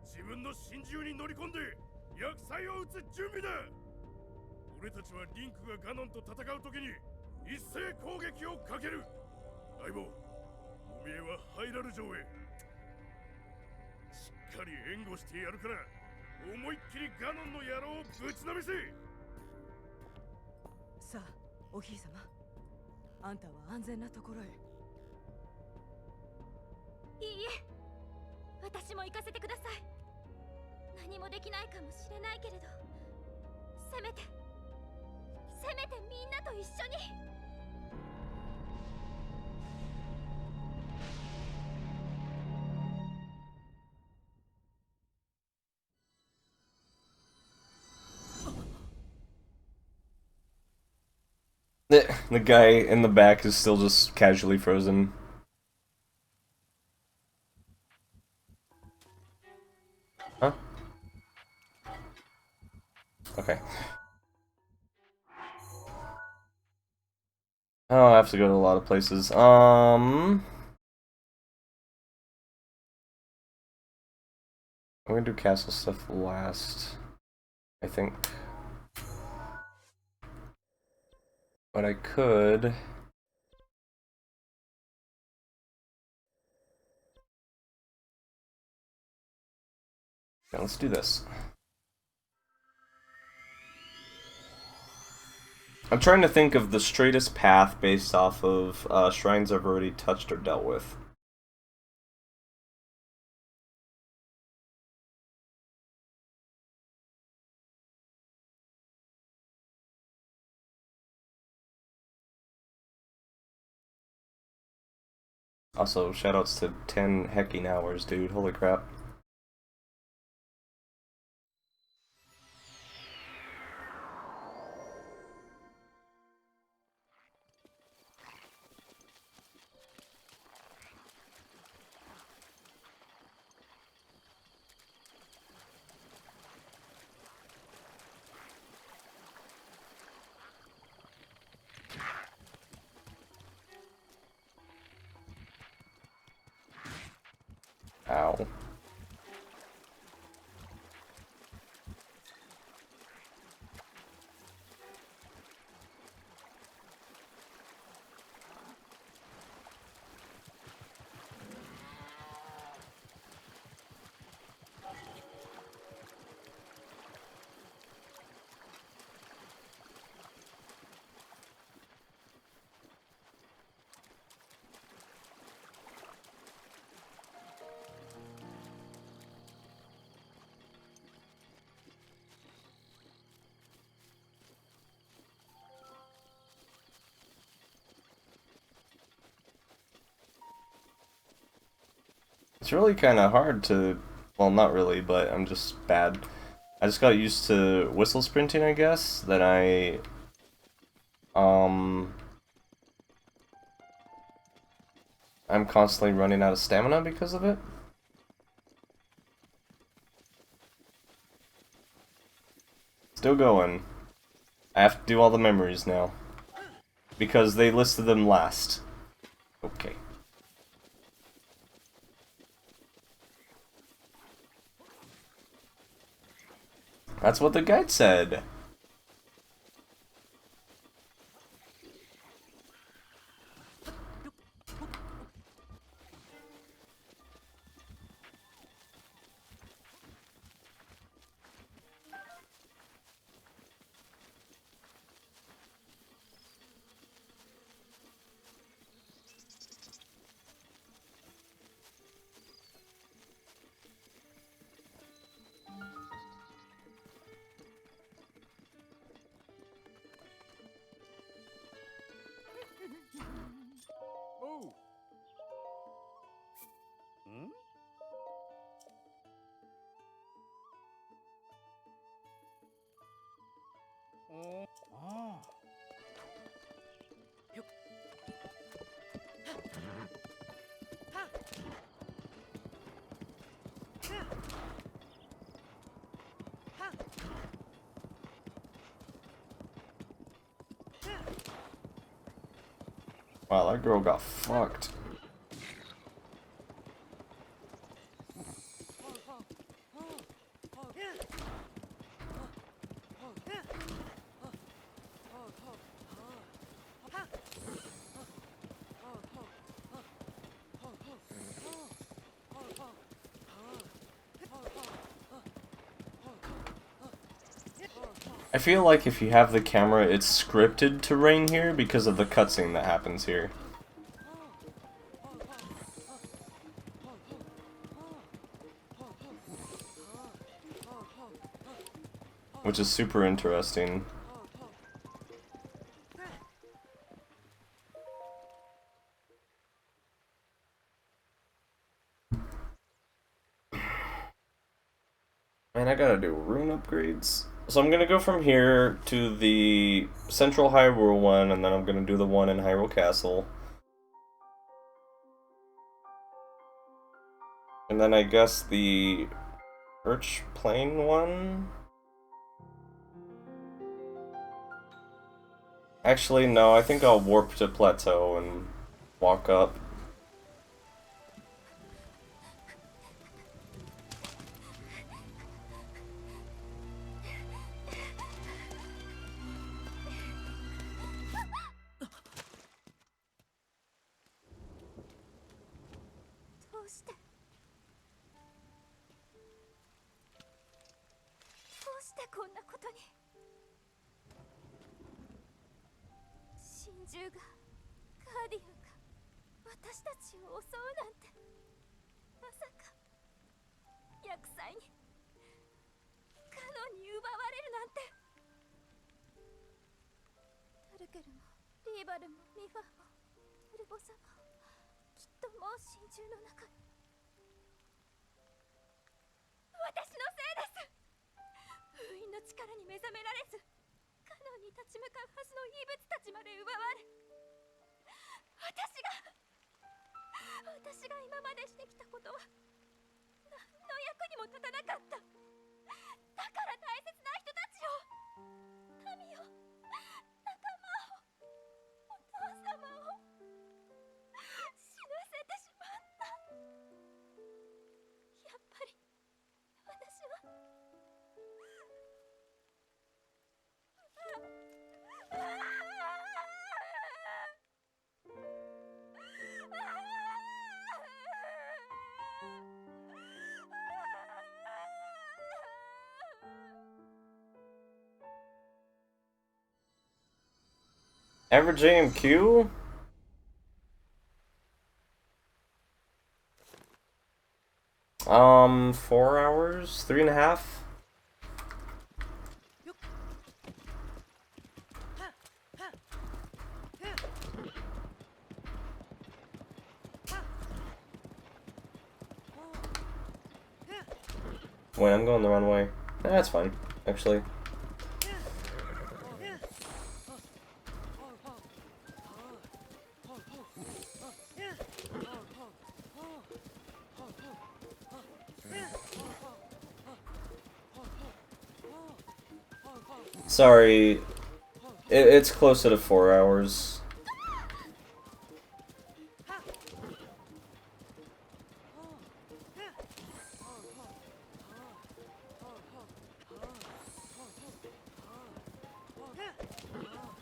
自分の真珠に乗り込んで厄災を撃つ準備だ。俺たちはリンクがガノンと戦う時に一斉攻撃をかける。相棒、おめえはハイラル城へ。しっかり援護してやるから、思いっきりガノンの野郎をぶちのめせ。さあ、お姫様。あんたは安全なところへ。いいえ、私も行かせてください。何もできないかもしれないけれど、せめてみんなと一緒に。The guy in the back is still just casually frozen. Huh? Okay. Oh, I have to go to a lot of places. I'm gonna do castle stuff last, I think. But I could... Yeah, let's do this. I'm trying to think of the straightest path based off of shrines I've already touched or dealt with. Also, shoutouts to 10 hecking hours, dude. Holy crap. Ow. It's really kind of hard to... Well, not really, but I'm just bad. I just got used to whistle sprinting, I guess, that I'm constantly running out of stamina because of it. Still going. I have to do all the memories now. Because they listed them last. Okay. That's what the guide said. Oh. Hmm? Oh. Ah. Wow, that girl got fucked. I feel like if you have the camera, it's scripted to rain here because of the cutscene that happens here. Which is super interesting. Man, I gotta do rune upgrades. So I'm gonna go from here to the Central Hyrule one, and then I'm gonna do the one in Hyrule Castle. And then I guess the Birch Plain one? Actually, no, I think I'll warp to Plateau and walk up. Average AMQ? Um, 4 hours? 3.5? Wait, I'm going the wrong way. That's fine, actually. Sorry, it's closer to 4 hours.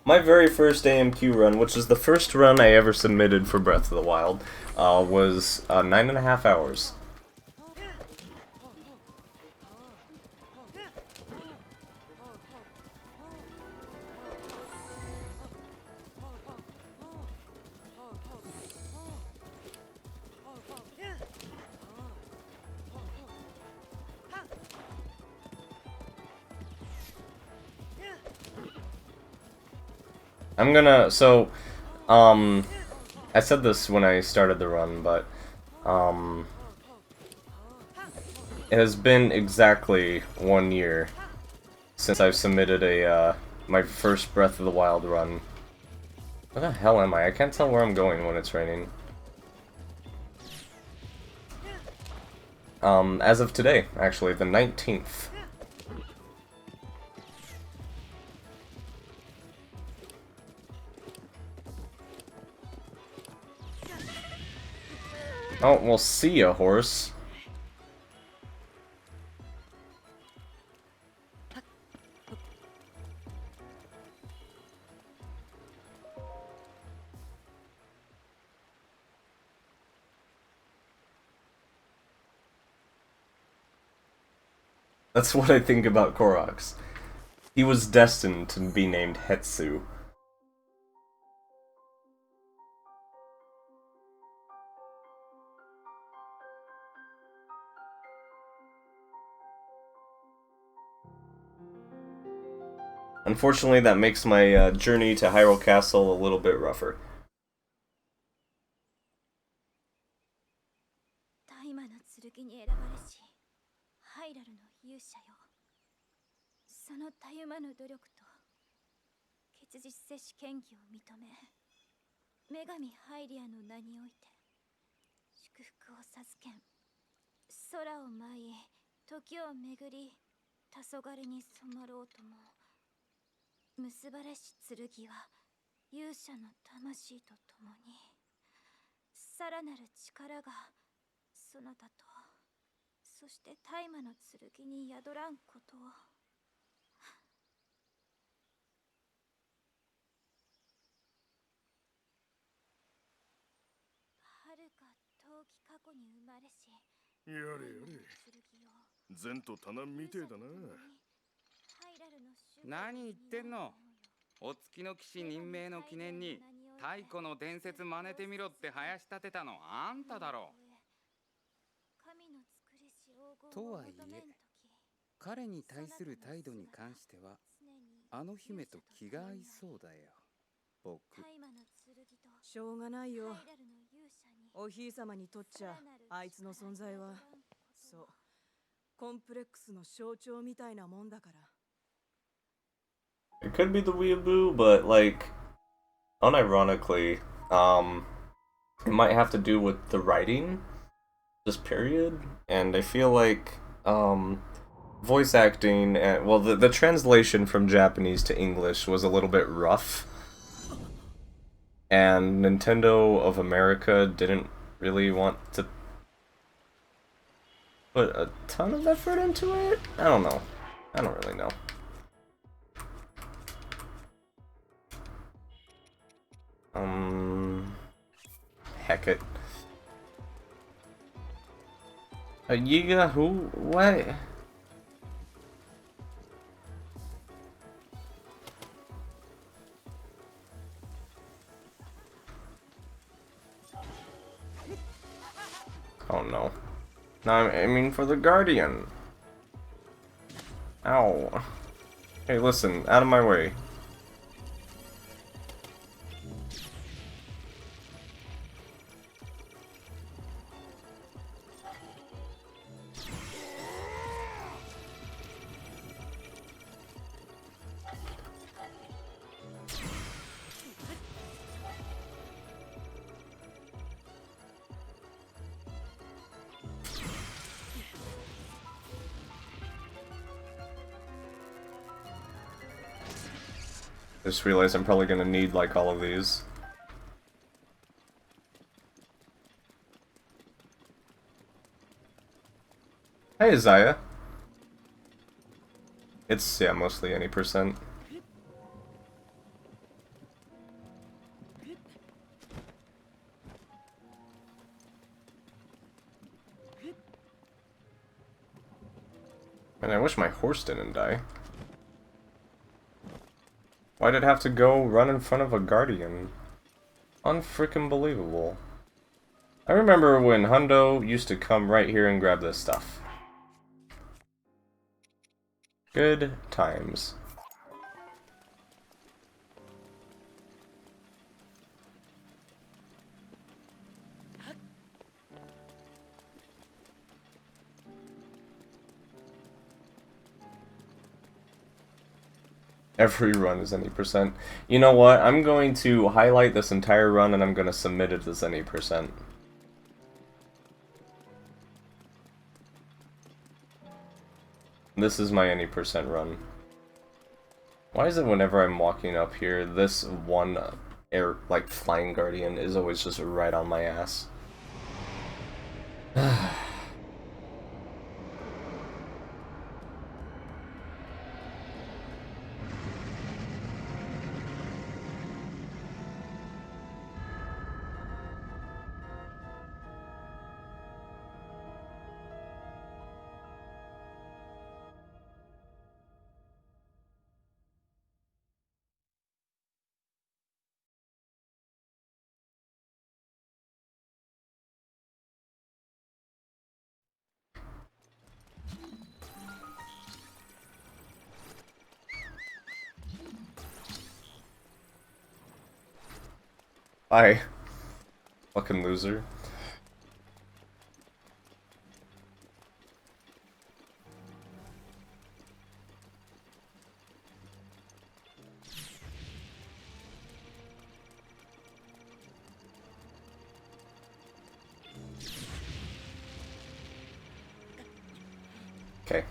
My very first AMQ run, which is the first run I ever submitted for Breath of the Wild, was 9.5 hours. I'm gonna, so, I said this when I started the run, but, it has been exactly 1 year since I've submitted my first Breath of the Wild run. Where the hell am I? I can't tell where I'm going when it's raining. As of today, actually, the 19th. Oh, we'll see a horse. That's what I think about Koroks. He was destined to be named Hetsu. Unfortunately, that makes my journey to Hyrule Castle a little bit rougher. 大魔の剣に選ばれしハイラルの勇者よ。そのたゆまぬ努力と結実せし剣技を認め、女神ハイリアの名において祝福を授けん。空を舞い、時を巡り、黄昏に染まろうとも。結ばれし剣は勇者の魂と共に、さらなる力がそなたと、そして大魔の剣に宿らんことを。はるか遠き過去に生まれしやれやれ。前途多難みてえだな。何言ってんの。お月の騎士任命の記念に太古の伝説真似てみろって林立てたのあんただろ。とはいえ彼に対する態度に関してはあの姫と気が合いそうだよ僕。しょうがないよ。おひいさまにとっちゃあいつの存在はそうコンプレックスの象徴みたいなもんだから。It could be the weeaboo, but like, unironically, it might have to do with the writing, just period. And I feel like, voice acting, and, well, the translation from Japanese to English was a little bit rough. And Nintendo of America didn't really want to put a ton of effort into it? I don't know. I don't really know. Heck it. A Yiga who? What? Oh no. Now I'm aiming for the Guardian. Ow. Hey, listen, out of my way. I just realized I'm probably gonna need like all of these. Hey Zaya. It's, yeah, mostly any percent. And I wish my horse didn't die. Why'd it have to go run in front of a Guardian? Unfreaking believable. I remember when Hundo used to come right here and grab this stuff. Good times. Every run is any percent. You know what? I'm going to highlight this entire run and I'm going to submit it as any percent. This is my any percent run. Why is it whenever I'm walking up here, this one air, like, flying guardian is always just right on my ass? Bye. Fucking loser. Okay.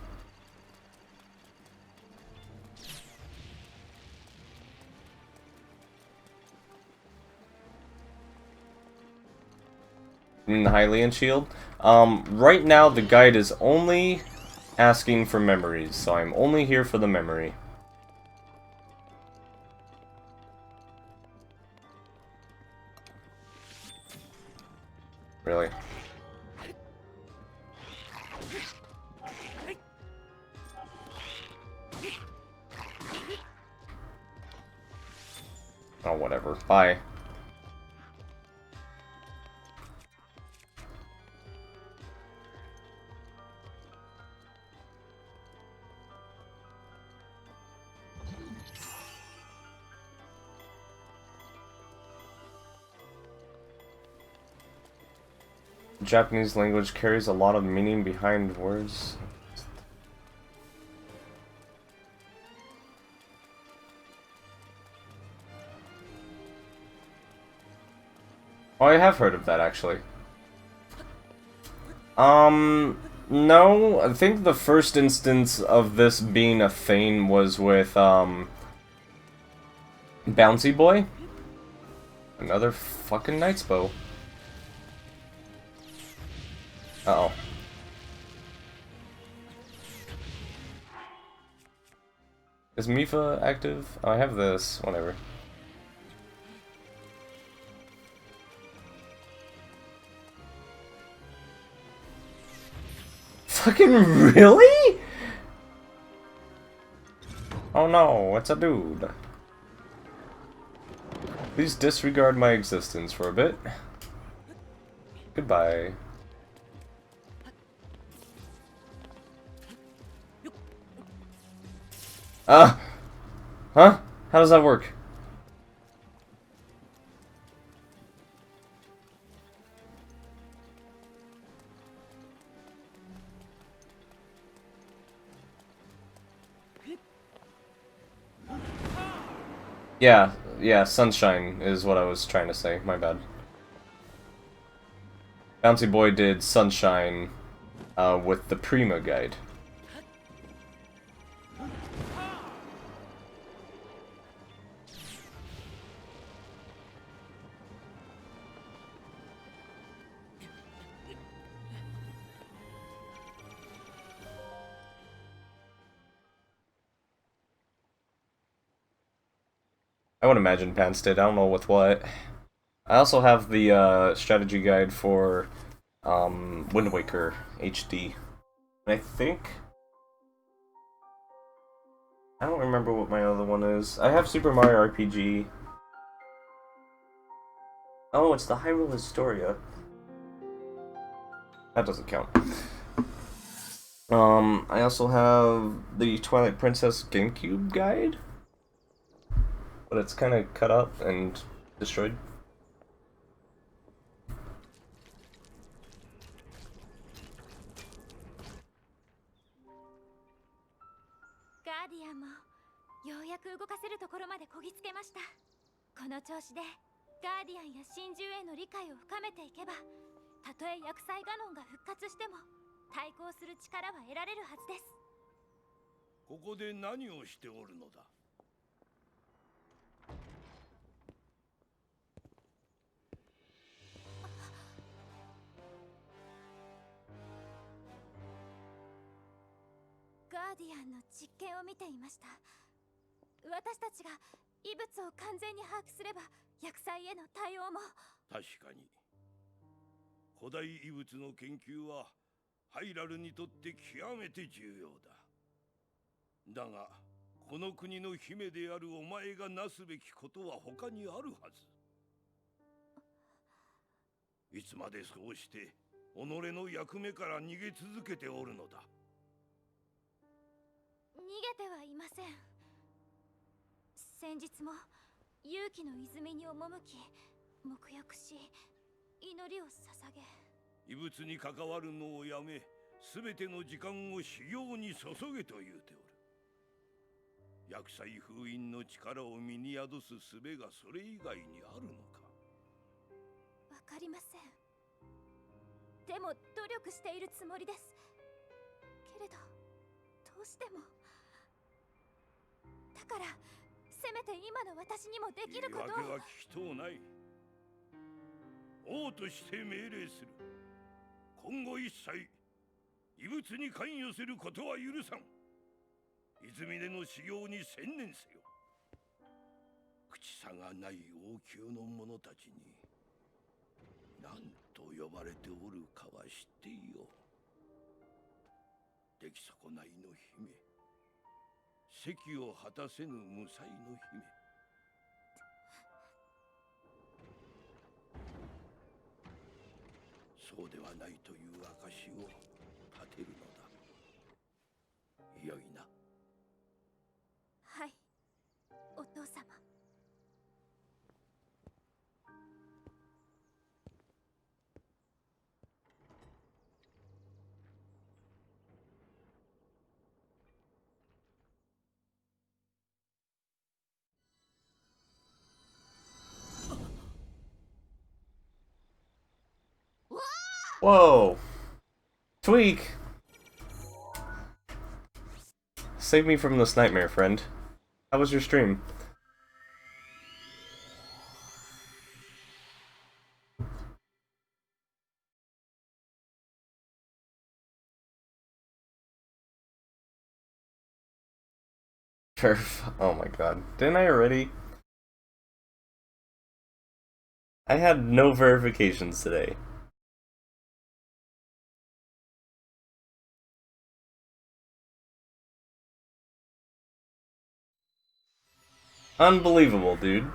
Hylian shield. Right now the guide is only asking for memories, so I'm only here for the memory. Really? Oh, whatever. Bye. Japanese language carries a lot of meaning behind words. Oh, I have heard of that, actually. No, I think the first instance of this being a thing was with, Bouncy Boy? Another fucking Knight's Bow. Uh-oh. Is Mifa active? Oh, I have this. Whatever. Fucking really? Oh no, it's a dude. Please disregard my existence for a bit. Goodbye. Ah! Huh? How does that work? Yeah, Sunshine is what I was trying to say, my bad. Bouncy Boy did Sunshine with the Prima guide. I would imagine Pants did, I don't know with what. I also have the strategy guide for Wind Waker HD. And I think... I don't remember what my other one is. I have Super Mario RPG. Oh, it's the Hyrule Historia. That doesn't count. I also have the Twilight Princess GameCube guide. But it's kind of cut up and destroyed. Guardian もようやく動かせるところまでこぎつけました。この調子でガーディアンや神獣への理解を深めていけば、たとえ薬剤ガノンが復活しても対抗する力は得られるはずです。ここで何をしておるのだ。ガーディアンの実験を見ていました。私たちが異物を完全に把握すれば薬剤への対応も。確かに古代異物の研究はハイラルにとって極めて重要だ。だがこの国の姫であるお前がなすべきことは他にあるはず。いつまでそうして己の役目から逃げ続けておるのだ。逃げてはいません。先日も勇気の泉に赴き沐浴し祈りを捧げ。異物に関わるのをやめ、すべての時間を修行に注げと言うておる。薬剤封印の力を身に宿す術がそれ以外にあるのか。わかりません。でも努力しているつもりです。けれどどうしても。だからせめて今の私にもできることを。言い訳は聞きとうない。王として命令する。今後一切異物に関与することは許さん。泉での修行に専念せよ。口差がない王宮の者たちに何と呼ばれておるかは知っていよう。出来損ないの姫、責を果たせぬ無才の姫。そうではないという証を立てるのだ。よいな。はい、お父様。Whoa! Tweak! Save me from this nightmare, friend. How was your stream? Oh my god. Didn't I already? I had no verifications today. Unbelievable, dude.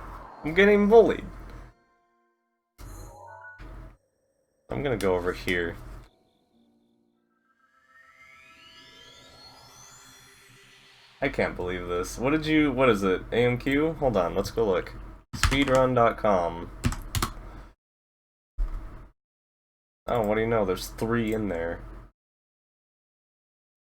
I'm getting bullied. I'm gonna go over here. I can't believe this. What is it? AMQ? Hold on, let's go look. Speedrun.com. Oh, what do you know? There's 3 in there.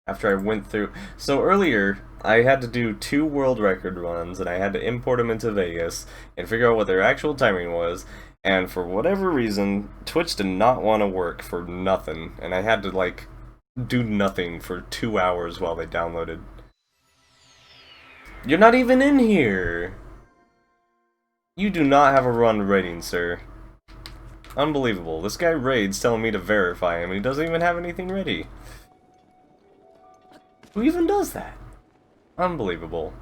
After I went through... So earlier, I had to do 2 world record runs, and I had to import them into Vegas, and figure out what their actual timing was, and for whatever reason, Twitch did not want to work for nothing, and I had to, like, do nothing for 2 hours while they downloaded. You're not even in here! You do not have a run rating, sir. Unbelievable. This guy raids telling me to verify him, and he doesn't even have anything ready. Who even does that? Unbelievable.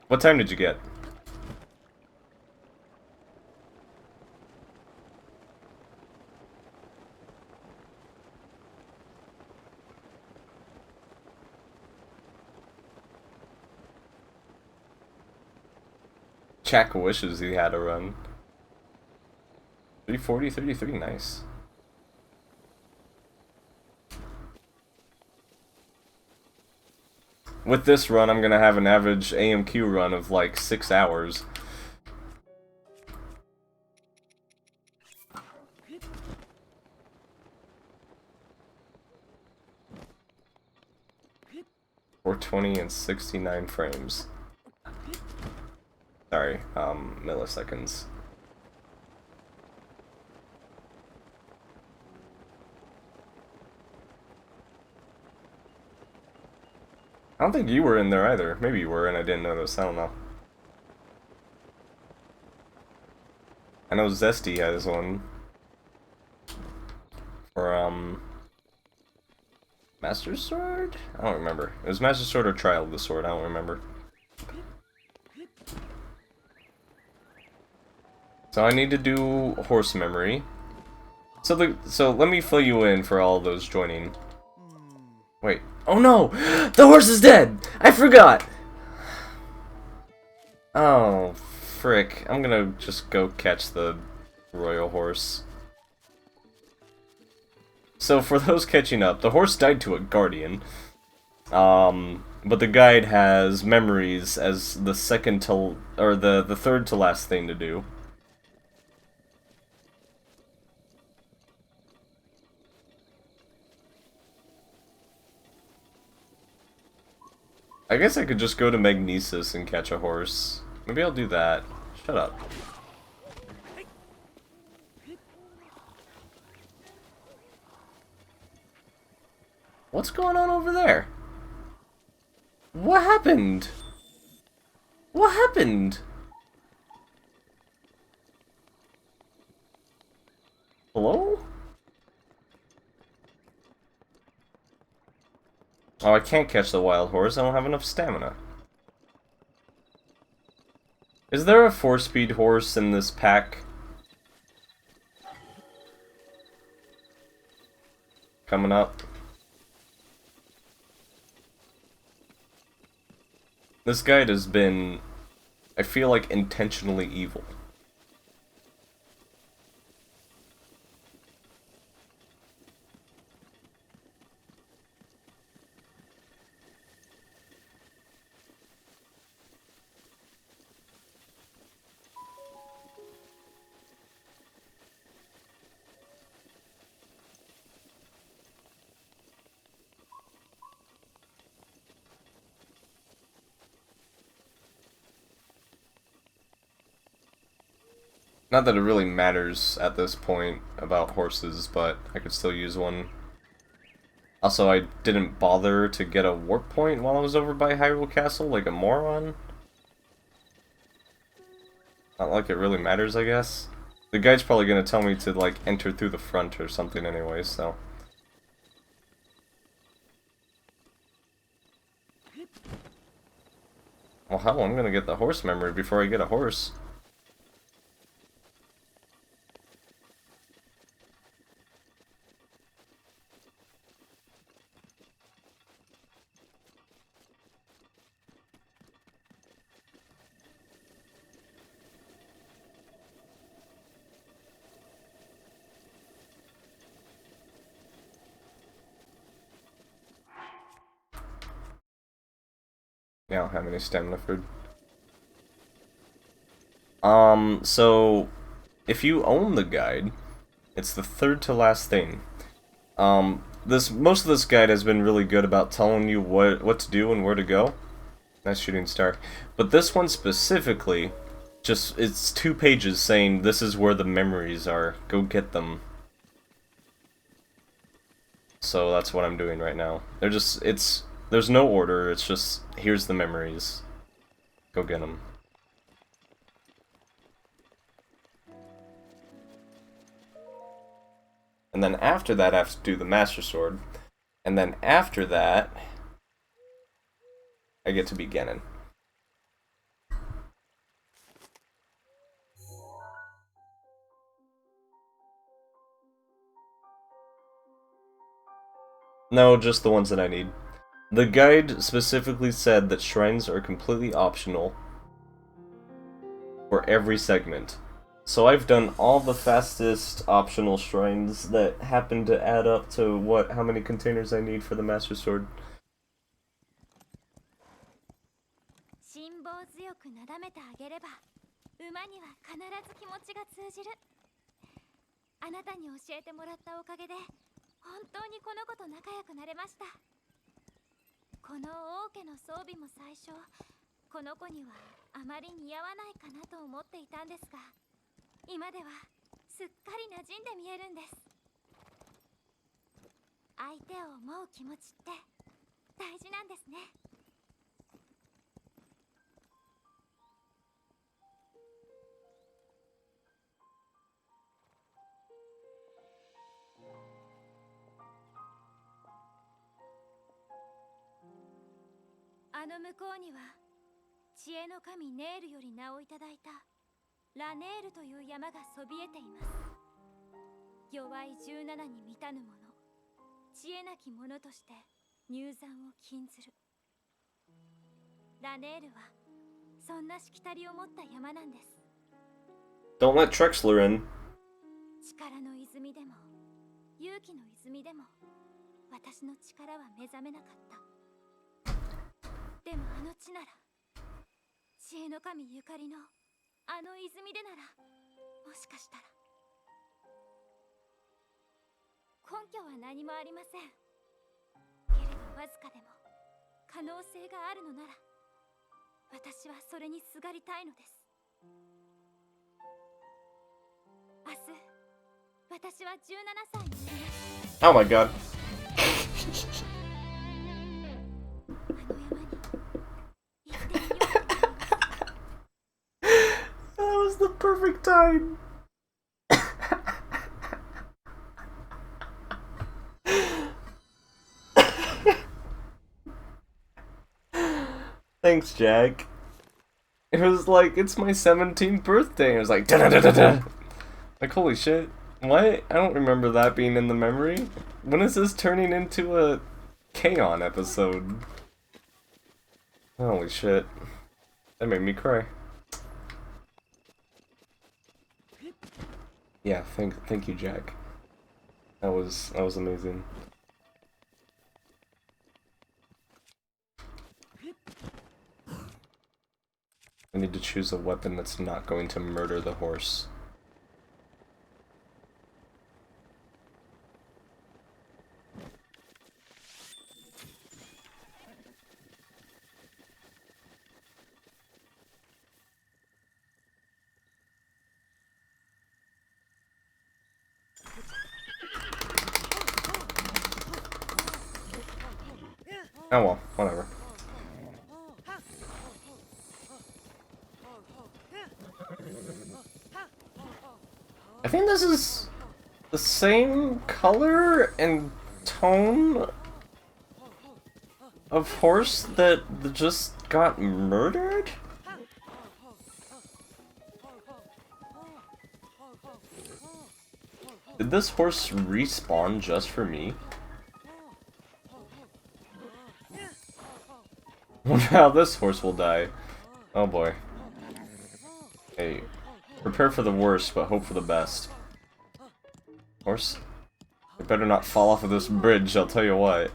What time did you get? Jack wishes he had a run. 340, 33, nice. With this run, I'm gonna have an average AMQ run of like 6 hours. Or 20 and 69 frames. Sorry, milliseconds. I don't think you were in there either. Maybe you were and I didn't notice. I don't know. I know Zesty has one. For, Master Sword? I don't remember. It was Master Sword or Trial of the Sword, I don't remember. So I need to do horse memory. So let me fill you in for all those joining. Wait. Oh no! The horse is dead! I forgot! Oh, frick. I'm gonna just go catch the royal horse. So for those catching up, the horse died to a guardian. But the guide has memories as the second to, or the third to last thing to do. I guess I could just go to Magnesis and catch a horse. Maybe I'll do that. Shut up. What's going on over there? What happened? What happened? Hello? Oh, I can't catch the wild horse. I don't have enough stamina. Is there a 4-speed horse in this pack? Coming up. This guide has been, I feel like, intentionally evil. Not that it really matters at this point about horses, but I could still use one. Also, I didn't bother to get a warp point while I was over by Hyrule Castle like a moron. Not like it really matters, I guess. The guide's probably gonna tell me to, like, enter through the front or something anyway, so... Well, hell, I'm gonna get the horse memory before I get a horse. I don't have any stamina food. So if you own the guide, it's the third to last thing. Most of this guide has been really good about telling you what to do and where to go. Nice shooting star. But this one specifically, it's 2 pages saying this is where the memories are. Go get them. So that's what I'm doing right now. There's no order, it's just, here's the memories. Go get them. And then after that I have to do the Master Sword. And then after that, I get to be Ganon. No, just the ones that I need. The guide specifically said that shrines are completely optional for every segment. So I've done all the fastest optional shrines that happen to add up to how many containers I need for the Master Sword. 辛抱強くなだめてあげれば馬には必ず気持ちが通じる。あなたに教えてもらったおかげで本当にこの子と仲良くなれました。この王家の装備も最初この子にはあまり似合わないかなと思っていたんですが、今ではすっかり馴染んで見えるんです。相手を思う気持ちって大事なんですね。あの向こうには知恵の神ネールより名をいただいたラネールという山がそびえています。弱い17に満たぬ者、知恵なき者として入山を禁ずる。ラネールはそんなしきたりを持った山なんです。 Don't let Trexler in. 力の泉でも勇気の泉でも私の力は目覚めなかった。でもあの地なら、知恵の神ゆかりのあの泉でなら、もしかしたら。根拠は何もありませんけれど、わずかでも可能性があるのなら、私はそれにすがりたいのです。明日私は17歳になります。 Oh my god. あの山に行ってみようと思います。 That was the perfect time. Thanks, Jack. It was like, it's my 17th birthday. It was like, da da da da da. Like, holy shit. What? I don't remember that being in the memory. When is this turning into a K-On! Episode? Holy shit. That made me cry. Yeah, thank you, Jack. That was amazing. I need to choose a weapon that's not going to murder the horse. Oh well, whatever. I think this is the same color and tone of horse that just got murdered? Did this horse respawn just for me? Wonder how this horse will die. Oh boy. Hey, prepare for the worst, but hope for the best. Horse, you better not fall off of this bridge, I'll tell you what.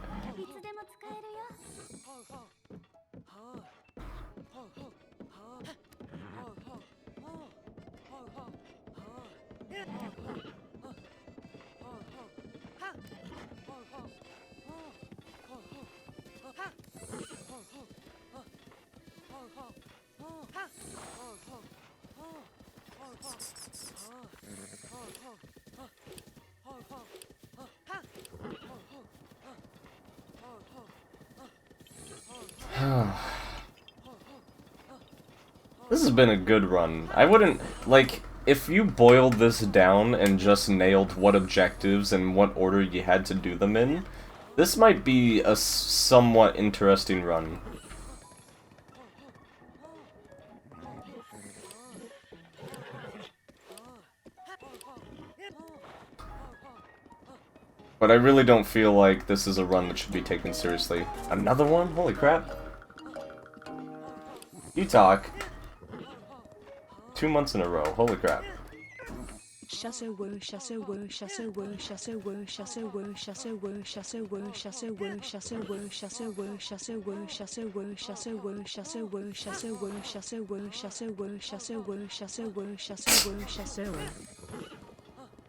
This has been a good run. I wouldn't, like, if you boiled this down and just nailed what objectives and what order you had to do them in, this might be a somewhat interesting run. But I really don't feel like this is a run that should be taken seriously. Another one? Holy crap. You talk. 2 months in a row. Holy crap.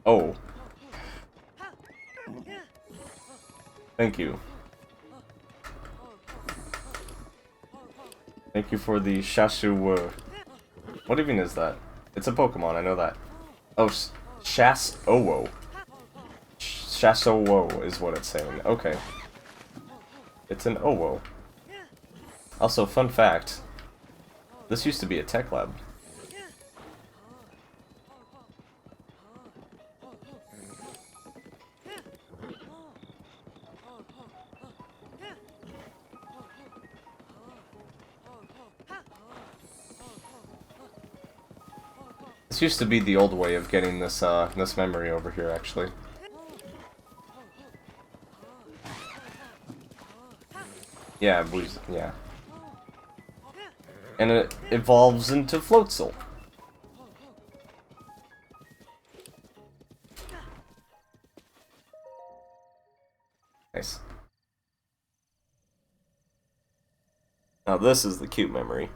Oh. Thank you. Thank you for the Shashu. What even is that? It's a Pokemon, I know that. Oh, Shasowo. Shasowo is what it's saying. Okay. It's an Owo. Also, fun fact. This used to be a tech lab. This used to be the old way of getting this this memory over here, actually. Yeah, yeah. And it evolves into Floatzel. Nice. Now this is the cute memory.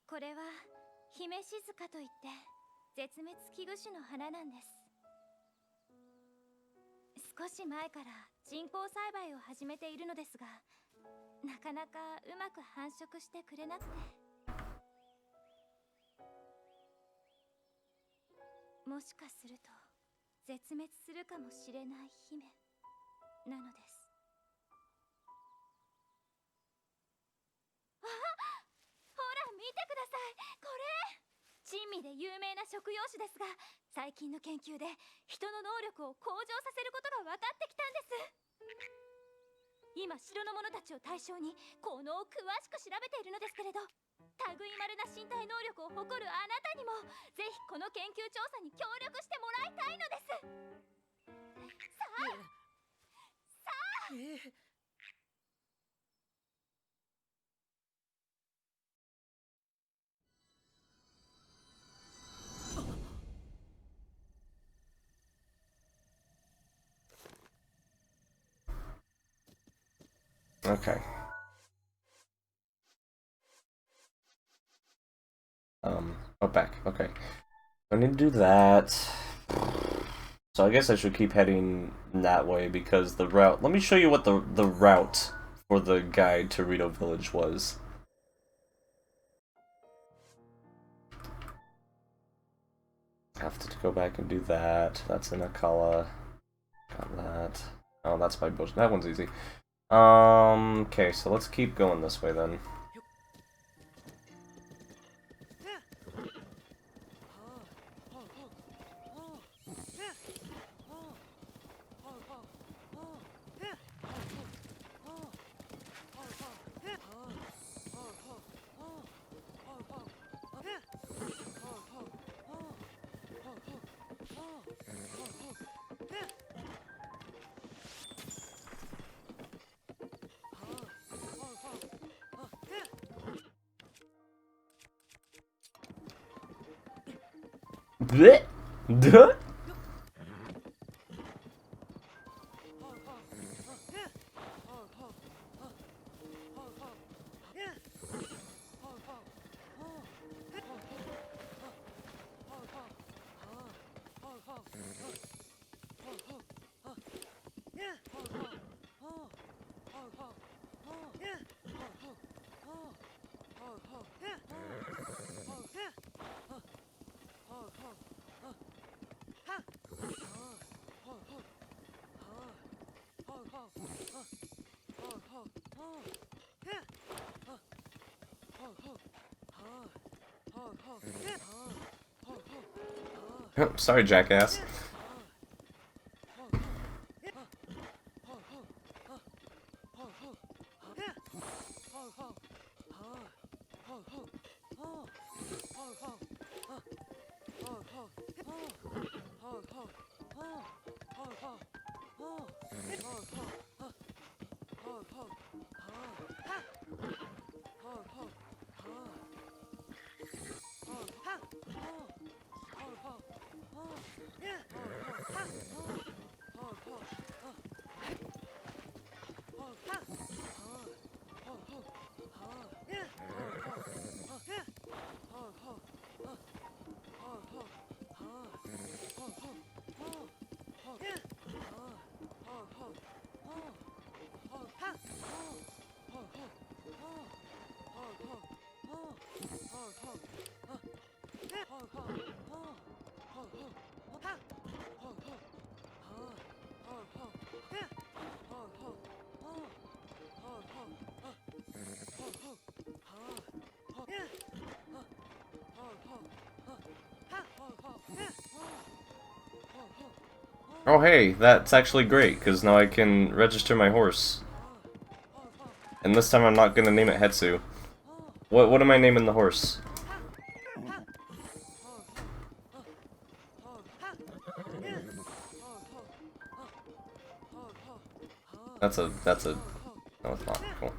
これは姫静かといって絶滅危惧種の花なんです。少し前から人工栽培を始めているのですが、なかなかうまく繁殖してくれなくて、もしかすると絶滅するかもしれない姫なのです。見てください、これ珍味で有名な食用種ですが、最近の研究で人の能力を向上させることが分かってきたんです。今城の者たちを対象に効能を詳しく調べているのですけれど、類いまれな身体能力を誇るあなたにもぜひこの研究調査に協力してもらいたいのです。さあOkay. Oh, back. Okay. I need to do that. So I guess I should keep heading that way because the route... Let me show you what the route for the guide to Rito Village was. Have to go back and do that. That's in Akala. Got that. Oh, that's my bush. That one's easy. Okay, so let's keep going this way then. Blech. Duh. Sorry, jackass. Oh hey, that's actually great, because now I can register my horse. And this time I'm not gonna name it Hetsu. What am I naming the horse? That's a no, it's not. Cool.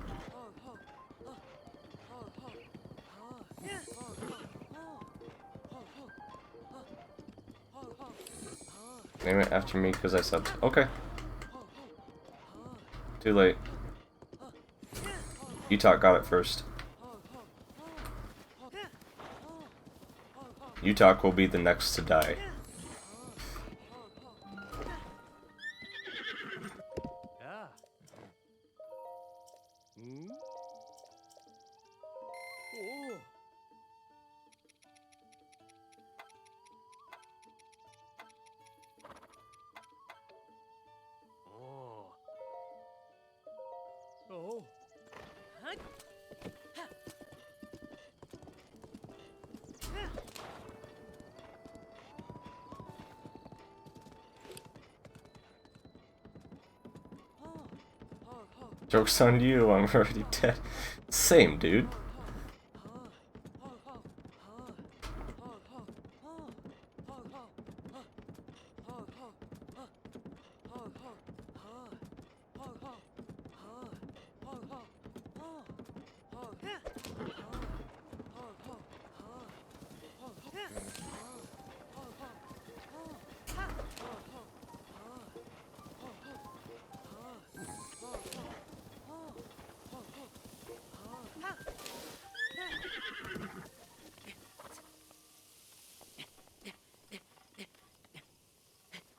Name it after me because I said okay. Too late. Utah got it first. Utah will be the next to die. Joke's on you, I'm already dead. Same, dude.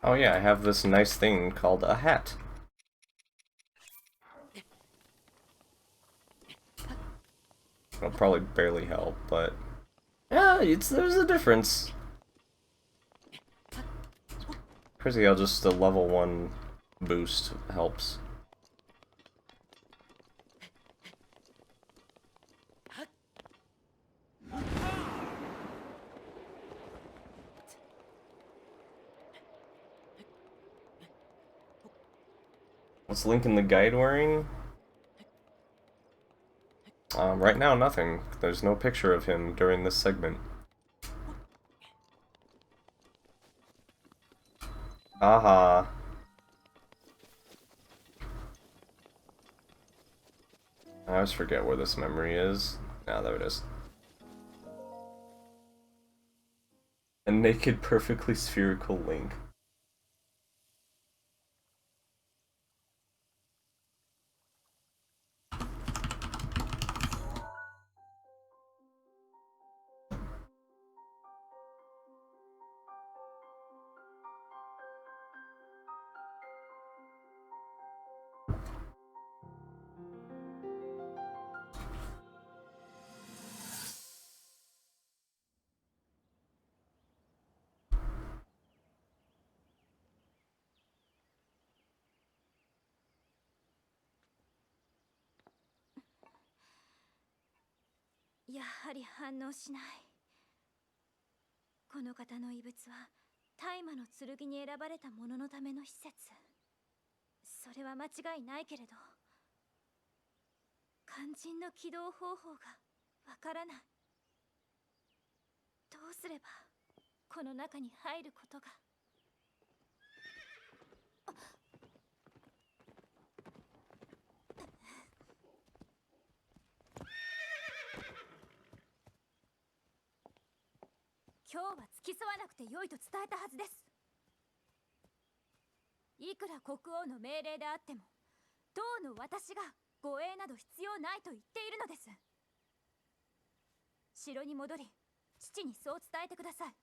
Oh yeah, I have this nice thing called a hat. It'll probably barely help, but yeah, there's a difference. Crazy how just the level 1 boost helps. What's Link in the guide wearing? Right now, nothing. There's no picture of him during this segment. Aha. I always forget where this memory is. Ah, there it is. A naked, perfectly spherical Link.やはり反応しない。この方の遺物は大麻の剣に選ばれた者のための施設。それは間違いないけれど、肝心の起動方法がわからない。どうすればこの中に入ることが。今日は付き添わなくて良いと伝えたはずです。いくら国王の命令であっても、当の私が護衛など必要ないと言っているのです。城に戻り、父にそう伝えてください。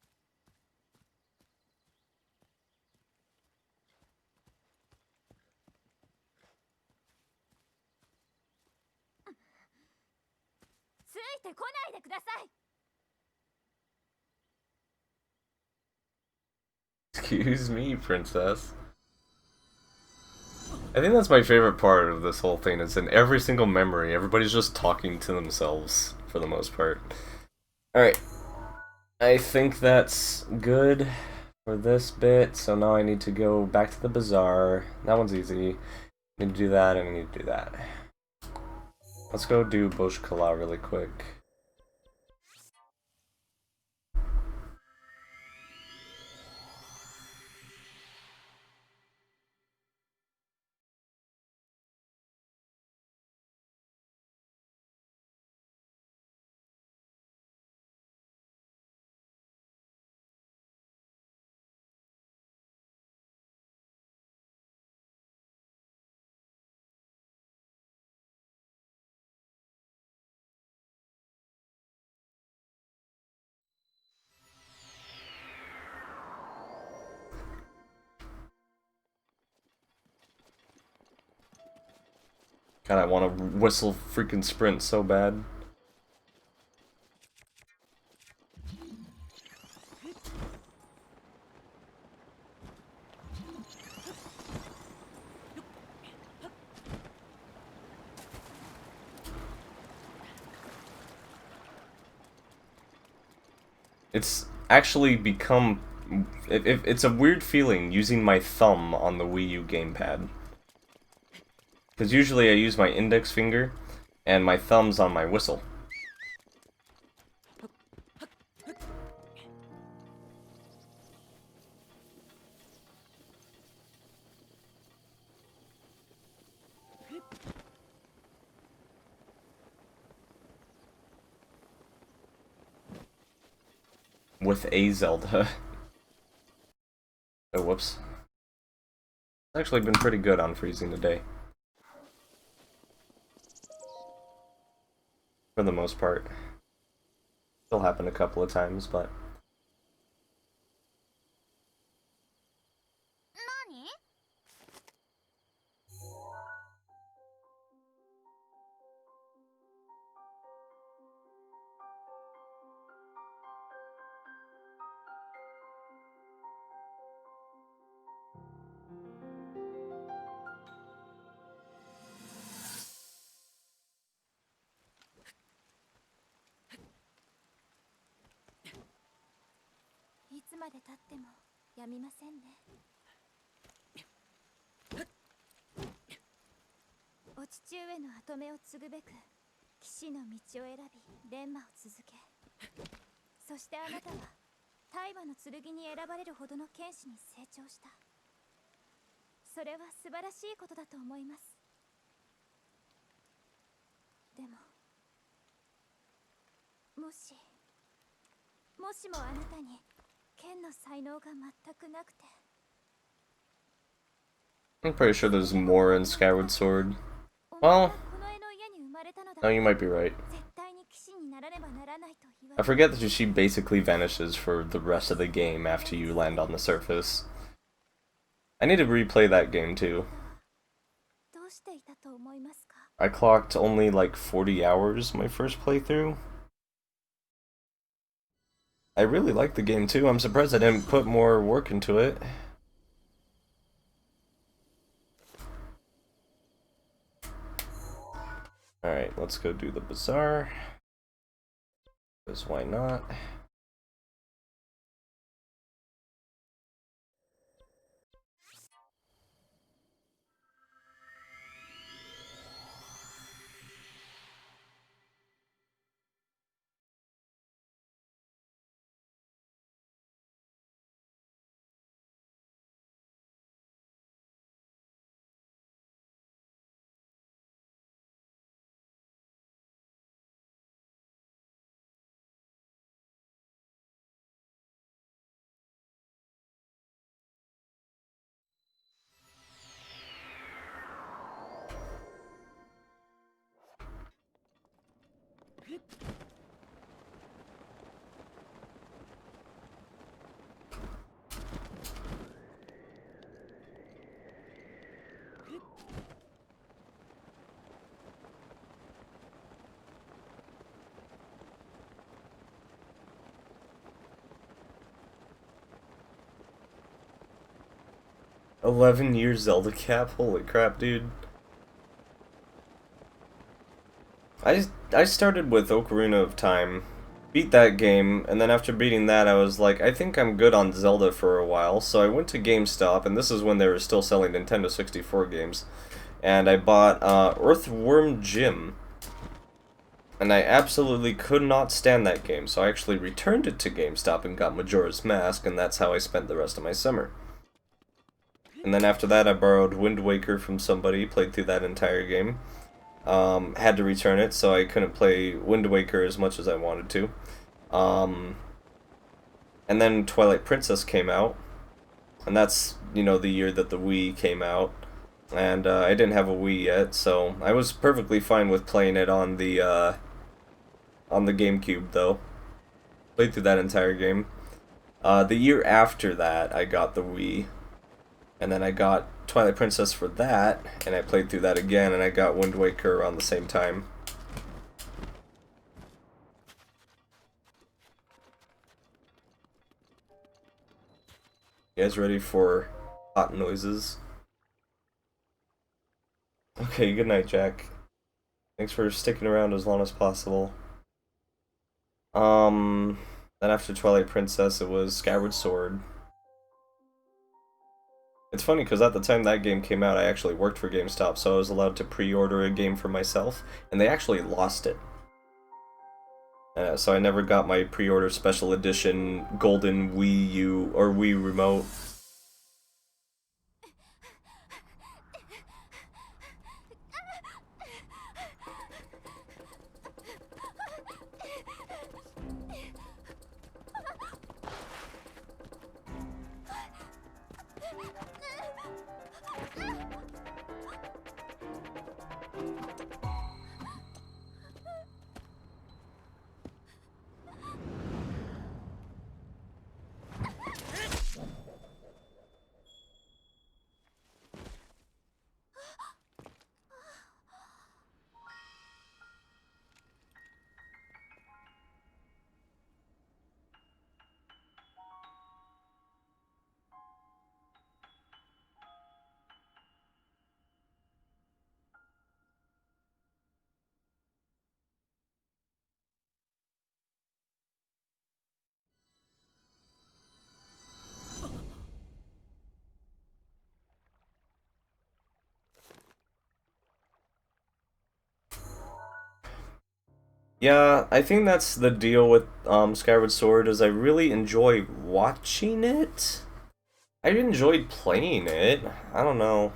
ついてこないでください。Excuse me, princess. I think that's my favorite part of this whole thing, is in every single memory, everybody's just talking to themselves, for the most part. Alright. I think that's good for this bit, so now I need to go back to the bazaar. That one's easy. I need to do that, and I need to do that. Let's go do Bosh Kala really quick. God, I want to whistle freaking sprint so bad. It's actually become... it's a weird feeling using my thumb on the Wii U gamepad. Because usually I use my index finger, and my thumb's on my whistle. With a Zelda. Oh, whoops. It's actually been pretty good on freezing today. For the most part. Still happened a couple of times, but...いつまで経ってもやみませんね。お父上の跡目を継ぐべく騎士の道を選び錬磨を続け、そしてあなたは大馬の剣に選ばれるほどの剣士に成長した。それは素晴らしいことだと思います。でももしもあなたに剣の才能が全くなくて。 I'm pretty sure there's more in Skyward Sword. Well, no, you might be right. I forget that she basically vanishes for the rest of the game after you land on the surface. I need to replay that game too. I clocked only like 40 hours my first playthrough. I really like the game too. I'm surprised I didn't put more work into it. Alright, let's go do the bazaar. Because why not? $11 Zelda cap? Holy crap, dude. I started with Ocarina of Time beat that game, and then after beating that, I was like, I think I'm good on Zelda for a while, so I went to GameStop, and this is when they were still selling Nintendo 64 games, and I bought Earthworm Jim, and I absolutely could not stand that game, so I actually returned it to GameStop and got Majora's Mask, and that's how I spent the rest of my summer. And then after that, I borrowed Wind Waker from somebody, played through that entire game. Had to return it, so I couldn't play Wind Waker as much as I wanted to. And then Twilight Princess came out, and that's, you know, the year that the Wii came out. And I didn't have a Wii yet, so I was perfectly fine with playing it on the GameCube, though. Played through that entire game. The year after that, I got the Wii. And then I got Twilight Princess for that, and I played through that again, and I got Wind Waker around the same time. You guys ready for hot noises? Okay, good night, Jack. Thanks for sticking around as long as possible. Then after Twilight Princess, it was Skyward Sword. It's funny because at the time that game came out, I actually worked for GameStop, so I was allowed to pre-order a game for myself, and they actually lost it. So I never got my pre-order special edition golden Wii U or Wii remote. Yeah, I think that's the deal with Skyward Sword, is I really enjoy watching it. I enjoyed playing it. I don't know.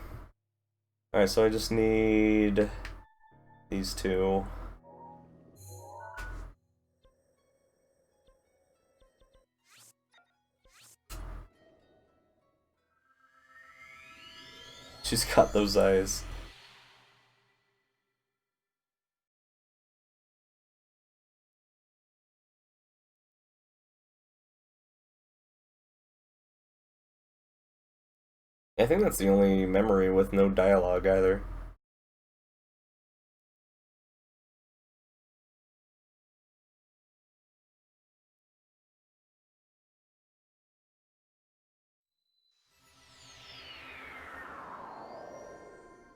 Alright, so I just need these two. She's got those eyes. I think that's the only memory with no dialogue either.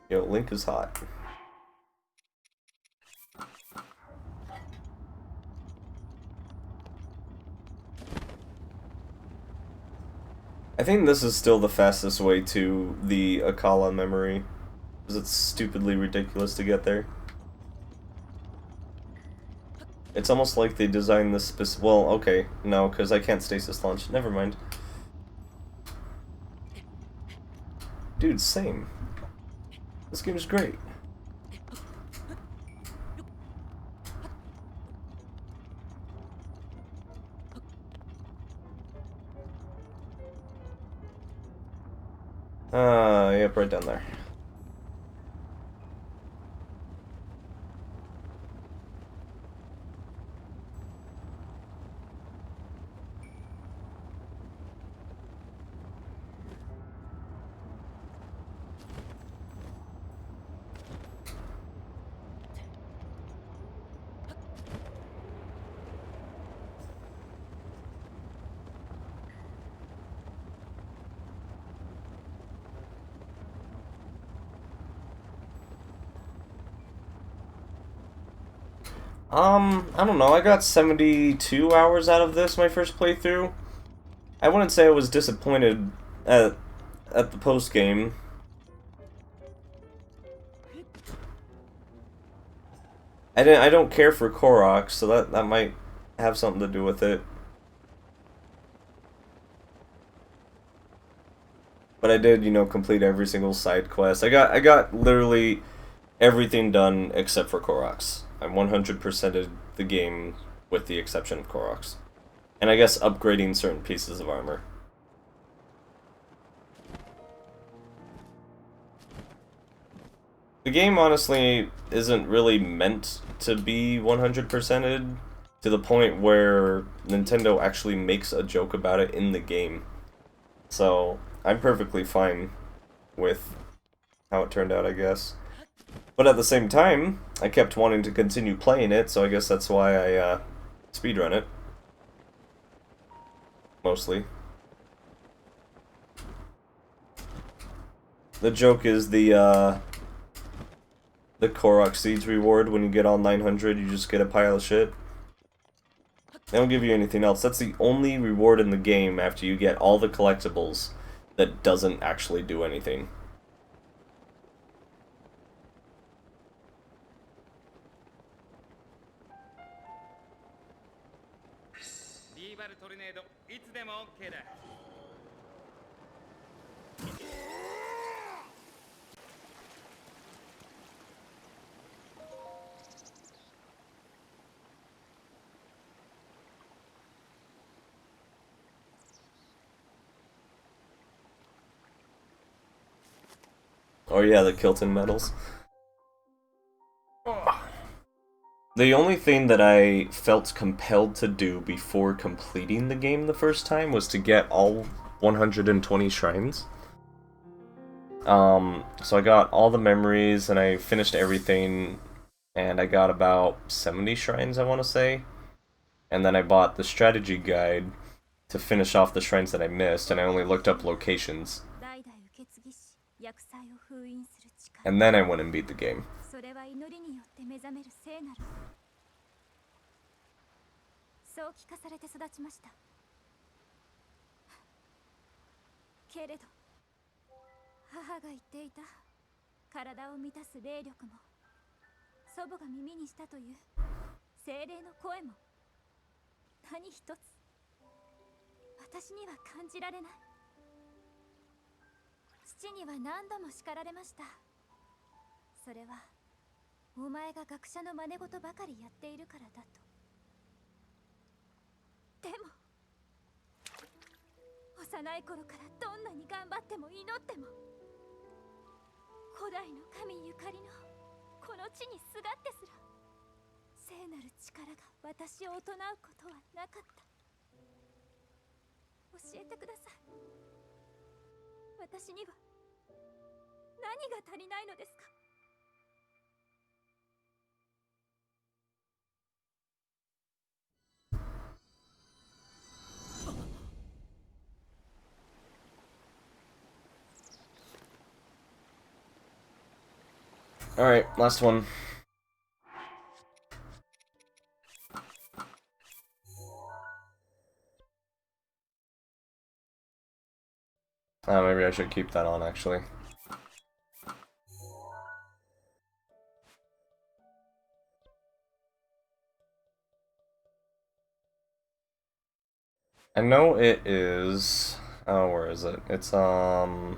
Yo, Link is hot. I think this is still the fastest way to the Akala memory, because it's stupidly ridiculous to get there. It's almost like they designed this well, okay, no, because I can't stasis launch. Never mind. Dude, same. This game is great. Yep, right down there. I don't know, I got 72 hours out of this my first playthrough. I wouldn't say I was disappointed at the post game. I don't care for Korok, so that might have something to do with it. But I did, you know, complete every single side quest. I got literally everything done except for Korok's. I 100%ed the game with the exception of Korok's. And I guess upgrading certain pieces of armor. The game honestly isn't really meant to be 100%ed to the point where Nintendo actually makes a joke about it in the game. So, I'm perfectly fine with how it turned out, I guess. But at the same time, I kept wanting to continue playing it, so I guess that's why I speedrun it. Mostly. The joke is the Korok Seeds reward. When you get all 900, you just get a pile of shit. They don't give you anything else. That's the only reward in the game after you get all the collectibles that doesn't actually do anything. Oh yeah, the Kilton medals. The only thing that I felt compelled to do before completing the game the first time was to get all 120 shrines. So I got all the memories and I finished everything, and I got about 70 shrines, I want to say. And then I bought the strategy guide to finish off the shrines that I missed, and I only looked up locations. And then I went and beat the game. そう聞かされて育ちました。けれど母が言っていた体を満たす霊力も祖母が耳にしたという精霊の声も何一つ私には感じられない。父には何度も叱られました。それはお前が学者の真似事ばかりやっているからだと。でも幼い頃からどんなに頑張っても祈っても古代の神ゆかりのこの地にすがってすら聖なる力が私を行うことはなかった。教えてください。私には何が足りないのですか。Alright, last one. Maybe I should keep that on, actually. I know it is... Oh, where is it? It's, here?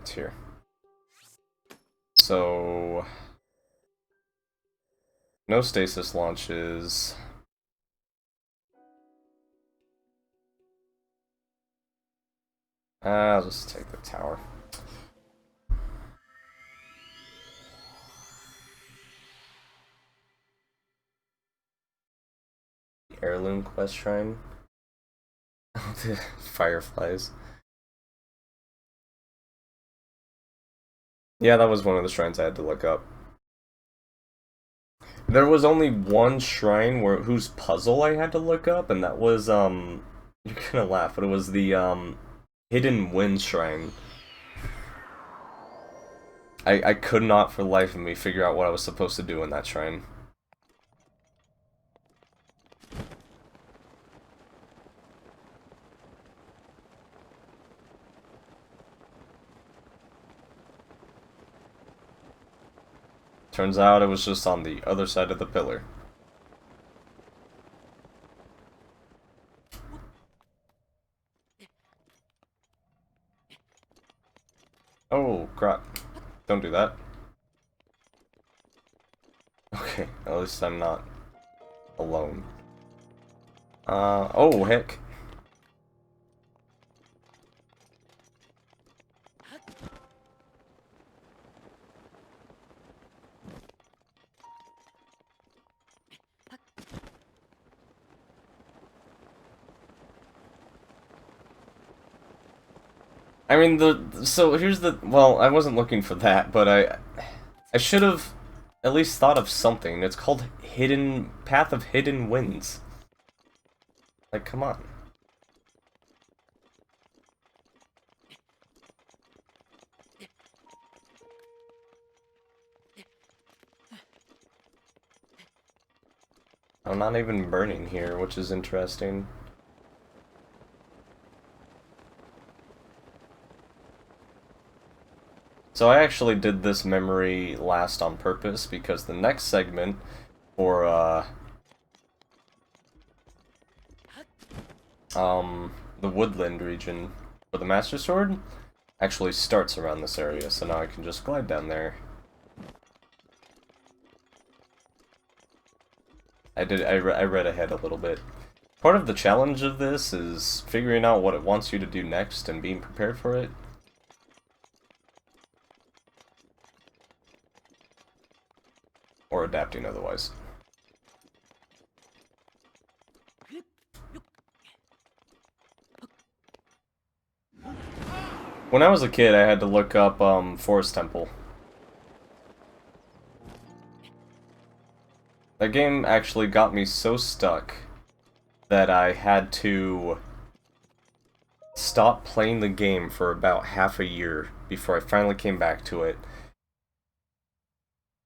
It's here. So... no stasis launches. I'll just take the tower. Heirloom quest shrine. The fireflies. Yeah, that was one of the shrines I had to look up. There was only one shrine whose puzzle I had to look up, and that was You're gonna laugh, but it was the Hidden Wind Shrine. I could not for the life of me figure out what I was supposed to do in that shrine. Turns out it was just on the other side of the pillar. Oh, crap. Don't do that. Okay, at least I'm not alone. Oh, heck. I mean, so here's the, well, I wasn't looking for that, but I should have at least thought of something. It's called Path of Hidden Winds. Like, come on. I'm not even burning here, which is interesting. So I actually did this memory last on purpose because the next segment for the woodland region for the Master Sword actually starts around this area, so now I can just glide down there. I read ahead a little bit. Part of the challenge of this is figuring out what it wants you to do next and being prepared for it. Or adapting otherwise. When I was a kid, I had to look up Forest Temple. That game actually got me so stuck that I had to stop playing the game for about half a year before I finally came back to it.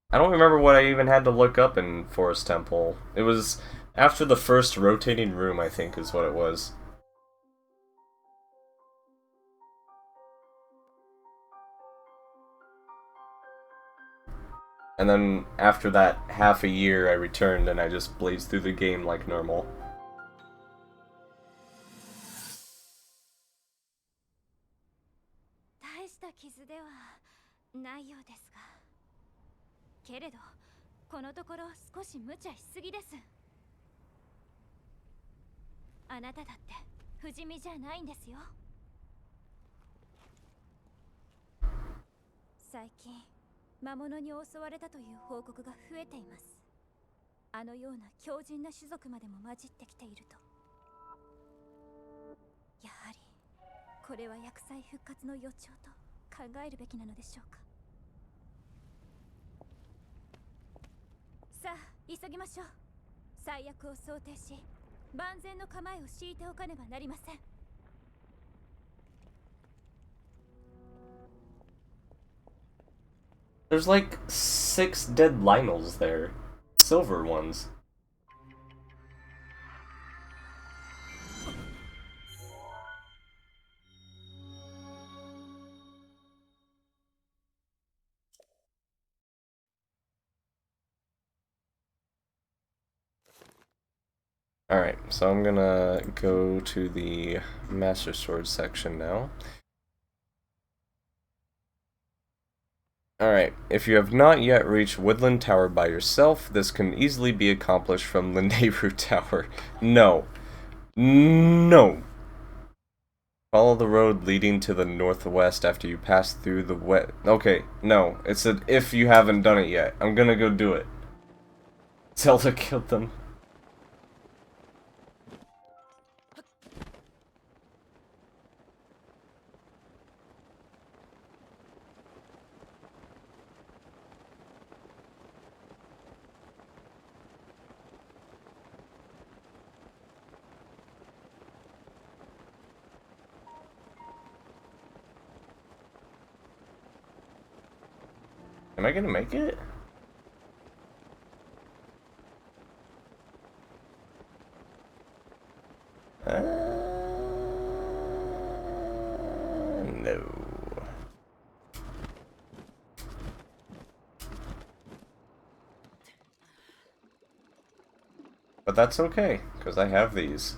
I don't remember what I even had to look up in Forest Temple. It was after the first rotating room, I think, is what it was. And then after that half a year, I returned and I just blazed through the game like normal. There's like 6 dead Lionels there. Silver ones. Alright, so I'm gonna go to the Master Sword section now. Alright, if you have not yet reached Woodland Tower by yourself, this can easily be accomplished from Linderu Tower. No. No! Follow the road leading to the northwest after you pass through the wet... Okay, no. It said if you haven't done it yet. I'm gonna go do it. Zelda killed them. Am I gonna make it? No. But that's okay, because I have these.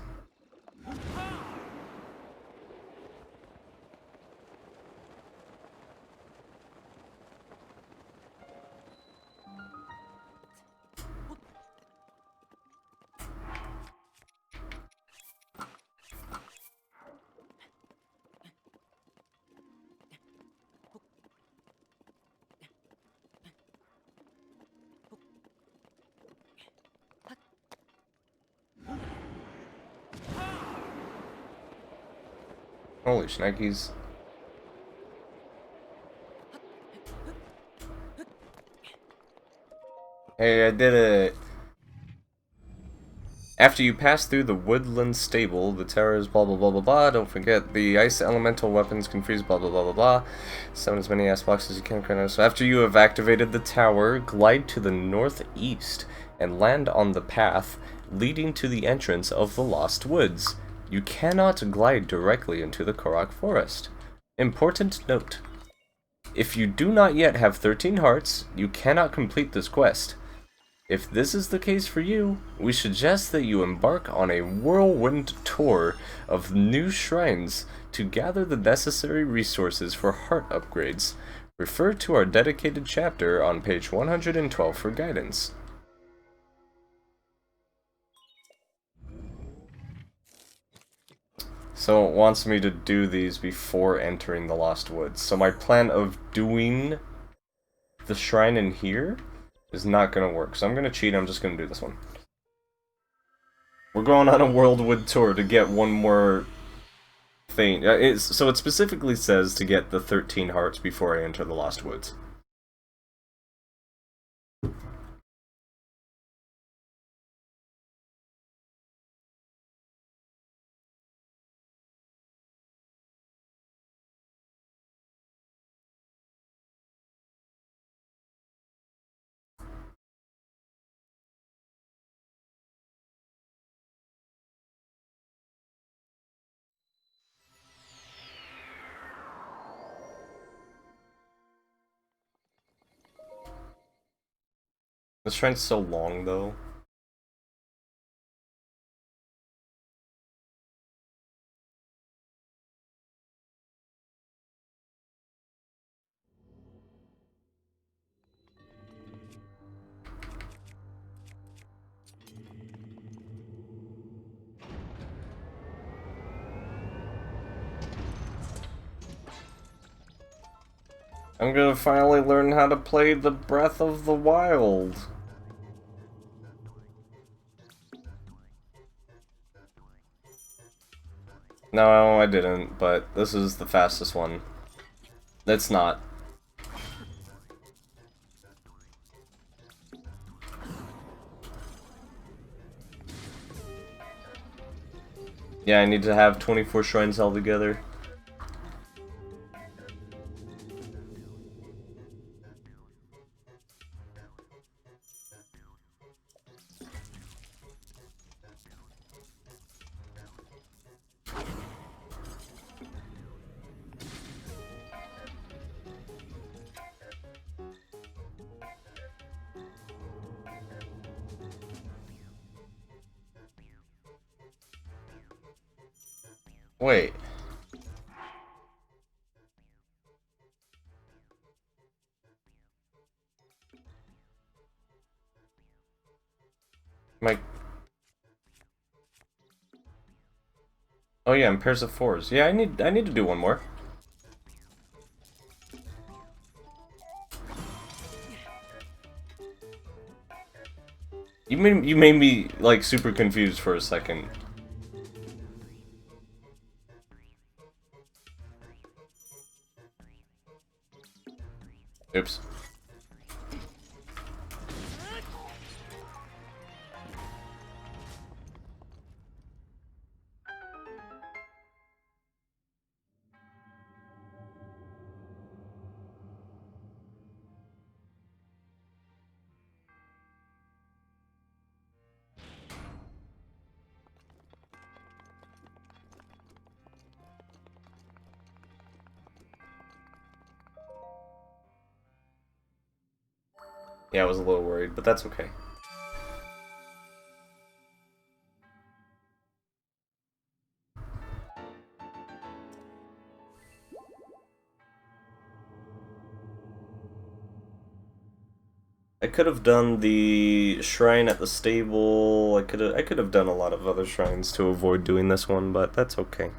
Holy shnikes. Hey, I did it! After you pass through the woodland stable, the terrors blah blah blah blah blah, don't forget the ice elemental weapons can freeze blah blah blah blah blah. Summon as many ice blocks as you can. So after you have activated the tower, glide to the northeast and land on the path leading to the entrance of the Lost Woods. You cannot glide directly into the Korok Forest. Important note. If you do not yet have 13 hearts, you cannot complete this quest. If this is the case for you, we suggest that you embark on a whirlwind tour of new shrines to gather the necessary resources for heart upgrades. Refer to our dedicated chapter on page 112 for guidance. So it wants me to do these before entering the Lost Woods. So my plan of doing the shrine in here is not going to work. So I'm going to cheat. I'm just going to do this one. We're going on a whirlwind tour to get one more thing. So it specifically says to get the 13 hearts before I enter the Lost Woods. This shrine's so long, though. I'm gonna finally learn how to play the Breath of the Wild. No, I didn't, but this is the fastest one. It's not. Yeah, I need to have 24 shrines all together. Wait. My... Oh yeah, in pairs of fours. Yeah, I need to do one more. You made me like super confused for a second. Oops. Yeah, I was a little worried, but that's okay. I could have done the shrine at the stable. I could have done a lot of other shrines to avoid doing this one, but that's okay.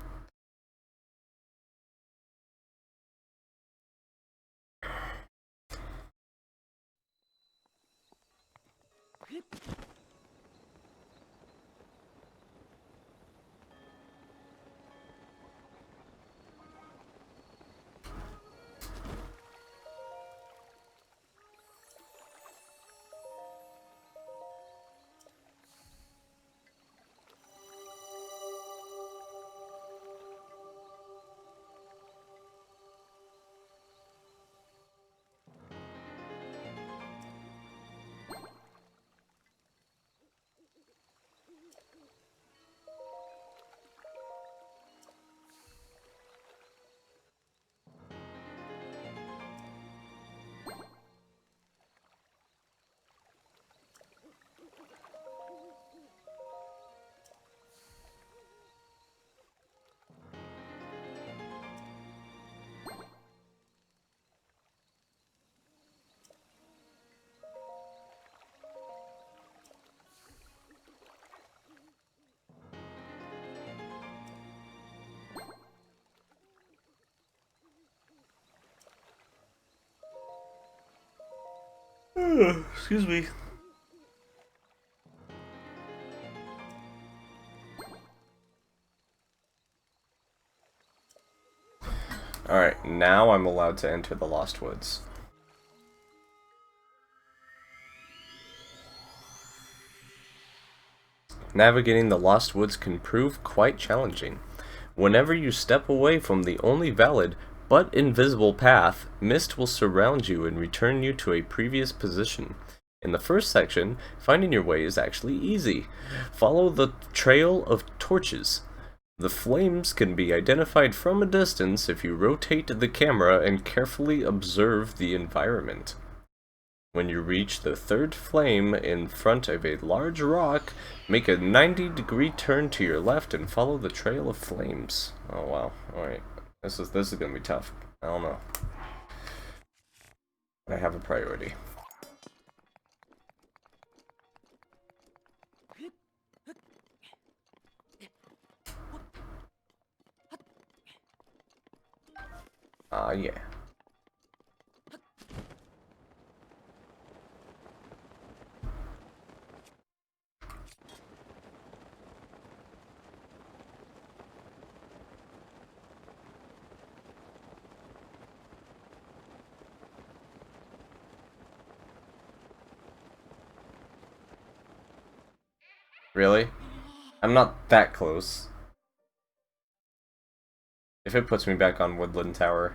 Excuse me. Alright, now I'm allowed to enter the Lost Woods. Navigating the Lost Woods can prove quite challenging. Whenever you step away from the only valid but invisible path, mist will surround you and return you to a previous position. In the first section, finding your way is actually easy. Follow the trail of torches. The flames can be identified from a distance if you rotate the camera and carefully observe the environment. When you reach the third flame in front of a large rock, make a 90-degree turn to your left and follow the trail of flames. Oh wow, alright. This is gonna be tough. I don't know. I have a priority. Yeah. Really? I'm not that close. If it puts me back on Woodland Tower.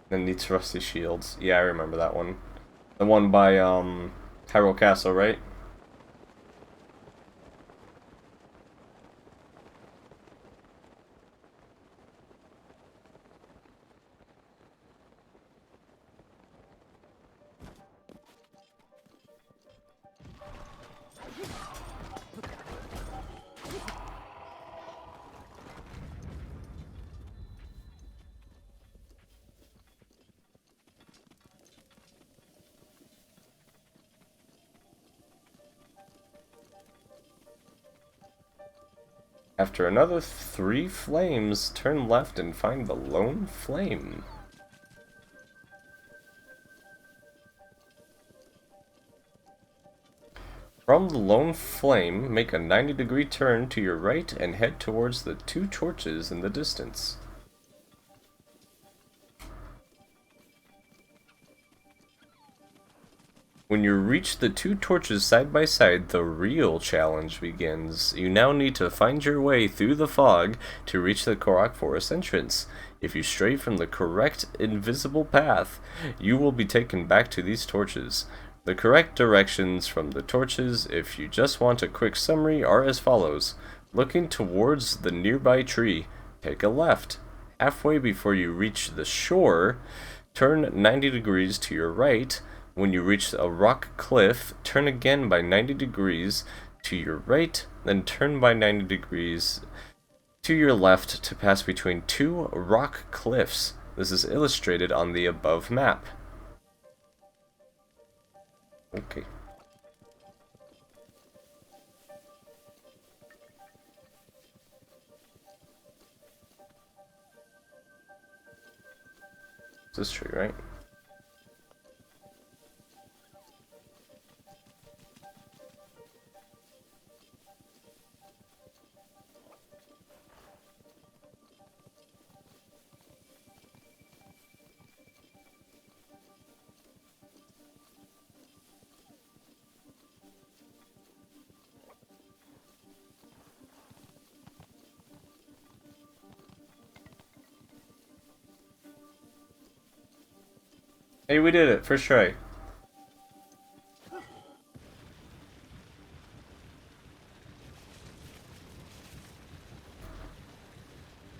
Then needs rusty shields. Yeah, I remember that one. The one by Hyrule Castle, right? After another 3 flames, turn left and find the lone flame. From the lone flame, make a 90-degree turn to your right and head towards the 2 torches in the distance. When you reach the 2 torches side by side, the real challenge begins. You now need to find your way through the fog to reach the Korok Forest entrance. If you stray from the correct invisible path, you will be taken back to these torches. The correct directions from the torches, if you just want a quick summary, are as follows. Looking towards the nearby tree, take a left. Halfway before you reach the shore, turn 90 degrees to your right. When you reach a rock cliff, turn again by 90 degrees to your right, then turn by 90 degrees to your left to pass between two rock cliffs. This is illustrated on the above map. Okay. This tree, right? Hey, we did it, first try.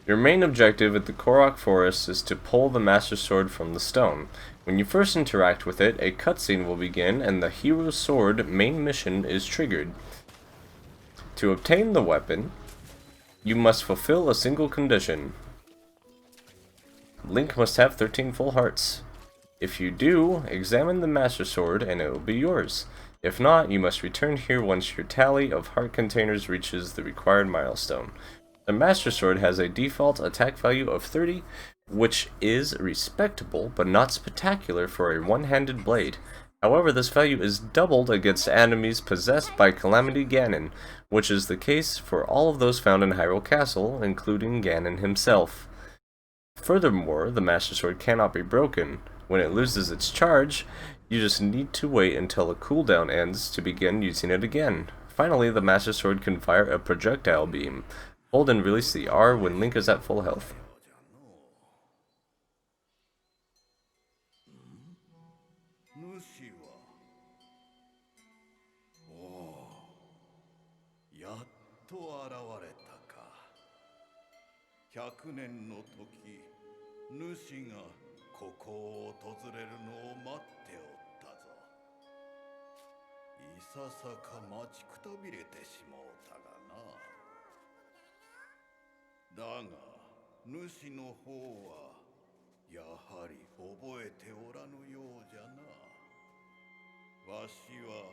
Your main objective at the Korok Forest is to pull the Master Sword from the stone. When you first interact with it, a cutscene will begin and the Hero Sword main mission is triggered. To obtain the weapon, you must fulfill a single condition. Link must have 13 full hearts. If you do, examine the Master Sword and it will be yours. If not, you must return here once your tally of heart containers reaches the required milestone. The Master Sword has a default attack value of 30, which is respectable but not spectacular for a one-handed blade. However, this value is doubled against enemies possessed by Calamity Ganon, which is the case for all of those found in Hyrule Castle, including Ganon himself. Furthermore, the Master Sword cannot be broken. When it loses its charge, you just need to wait until the cooldown ends to begin using it again. Finally, the Master Sword can fire a projectile beam. Hold and release the R when Link is at full health. 100年の時、主がここを訪れるのを待っておったぞ。いささか待ちくたびれてしもうたがな。だが、主の方はやはり覚えておらぬようじゃな。わしは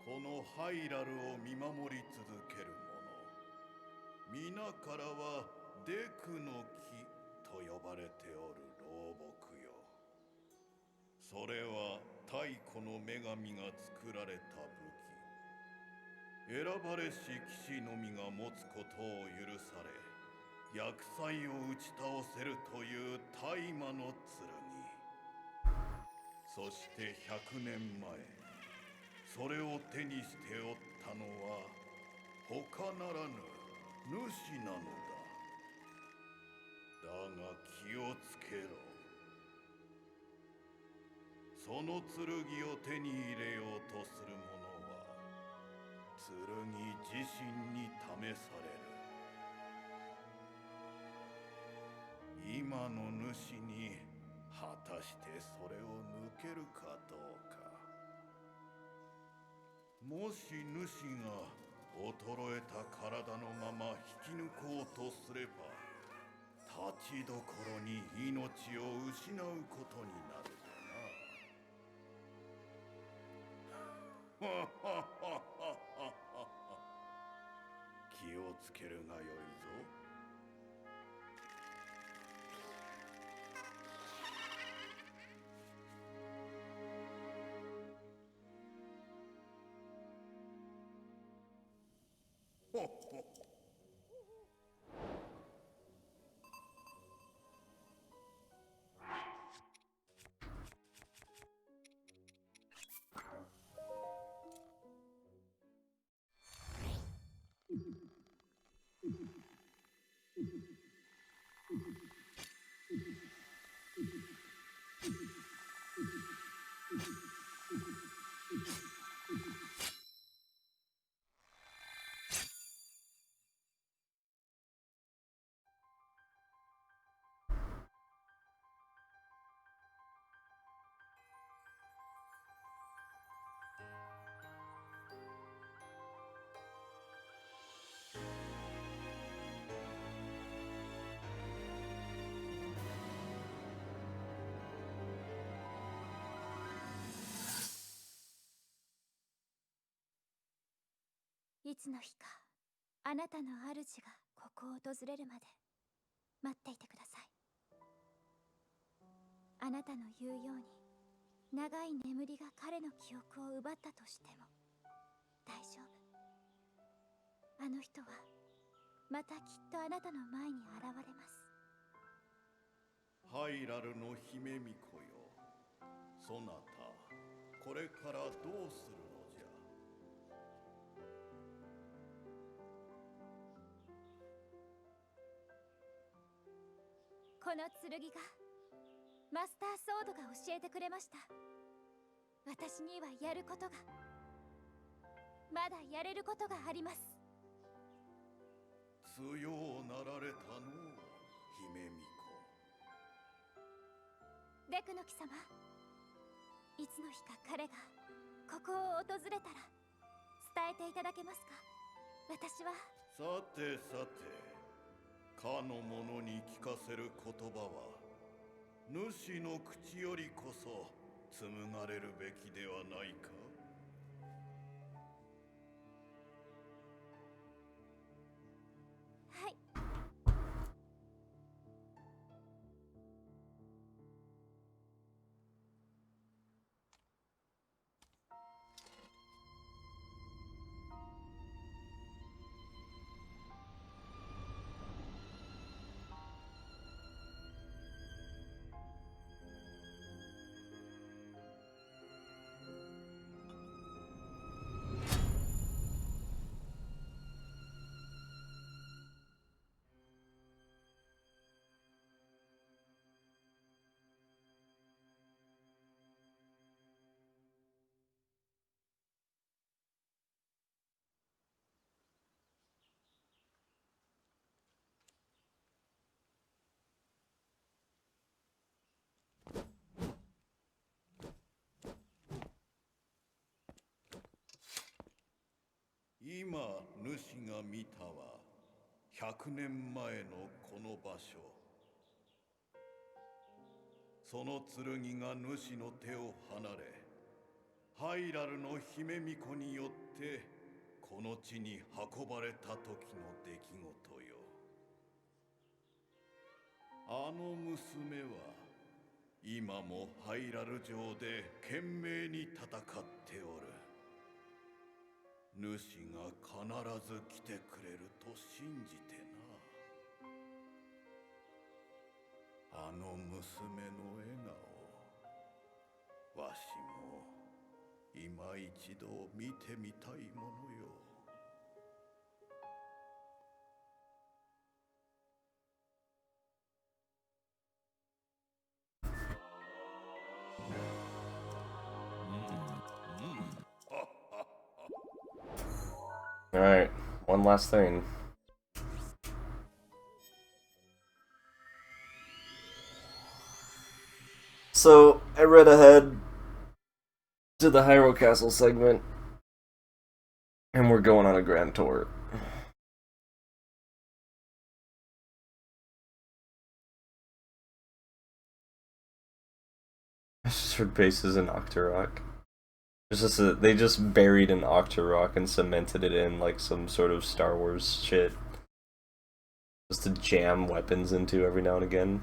このハイラルを見守り続ける者。皆からはデクの木と呼ばれておる老木よ。それは太古の女神が作られた武器。選ばれし騎士のみが持つことを許され、厄災を打ち倒せるという大魔の剣。そして100年前、それを手にしておったのは他ならぬ主なのだ。だが気をつけろ。その剣を手に入れようとする者は剣自身に試される。今の主に果たしてそれを抜けるかどうか。もし主が衰えた体のまま引き抜こうとすれば、立ちどころに命を失うことになるでな。気をつけるがよいぞ。つの日かあなたの主がここを訪れるまで待っていてください。あなたの言うように長い眠りが彼の記憶を奪ったとしても大丈夫。あの人はまたきっとあなたの前に現れます。ハイラルの姫巫女よ、そなたこれからどうするのじゃ。この剣がマスターソードが教えてくれました。私にはやることが、まだやれることがあります。強うなられたの姫巫女。デクノキ様、いつの日か彼がここを訪れたら伝えていただけますか。私は。さてさて、かの者に聞かせる言葉は主の口よりこそ紡がれるべきではないか。はい。今主が見たは100年前のこの場所。その剣が主の手を離れ、ハイラルの姫巫女によってこの地に運ばれた時の出来事よ。あの娘は今もハイラル城で懸命に戦っておる。主が必ず来てくれると信じてな。あの娘の笑顔、わしも今一度見てみたいものよ。Alright, one last thing. So, I read ahead to the Hyrule Castle segment, and we're going on a grand tour. I just heard bases in Octorok. They just buried an Octorok and cemented it in like some sort of Star Wars shit. Just to jam weapons into every now and again.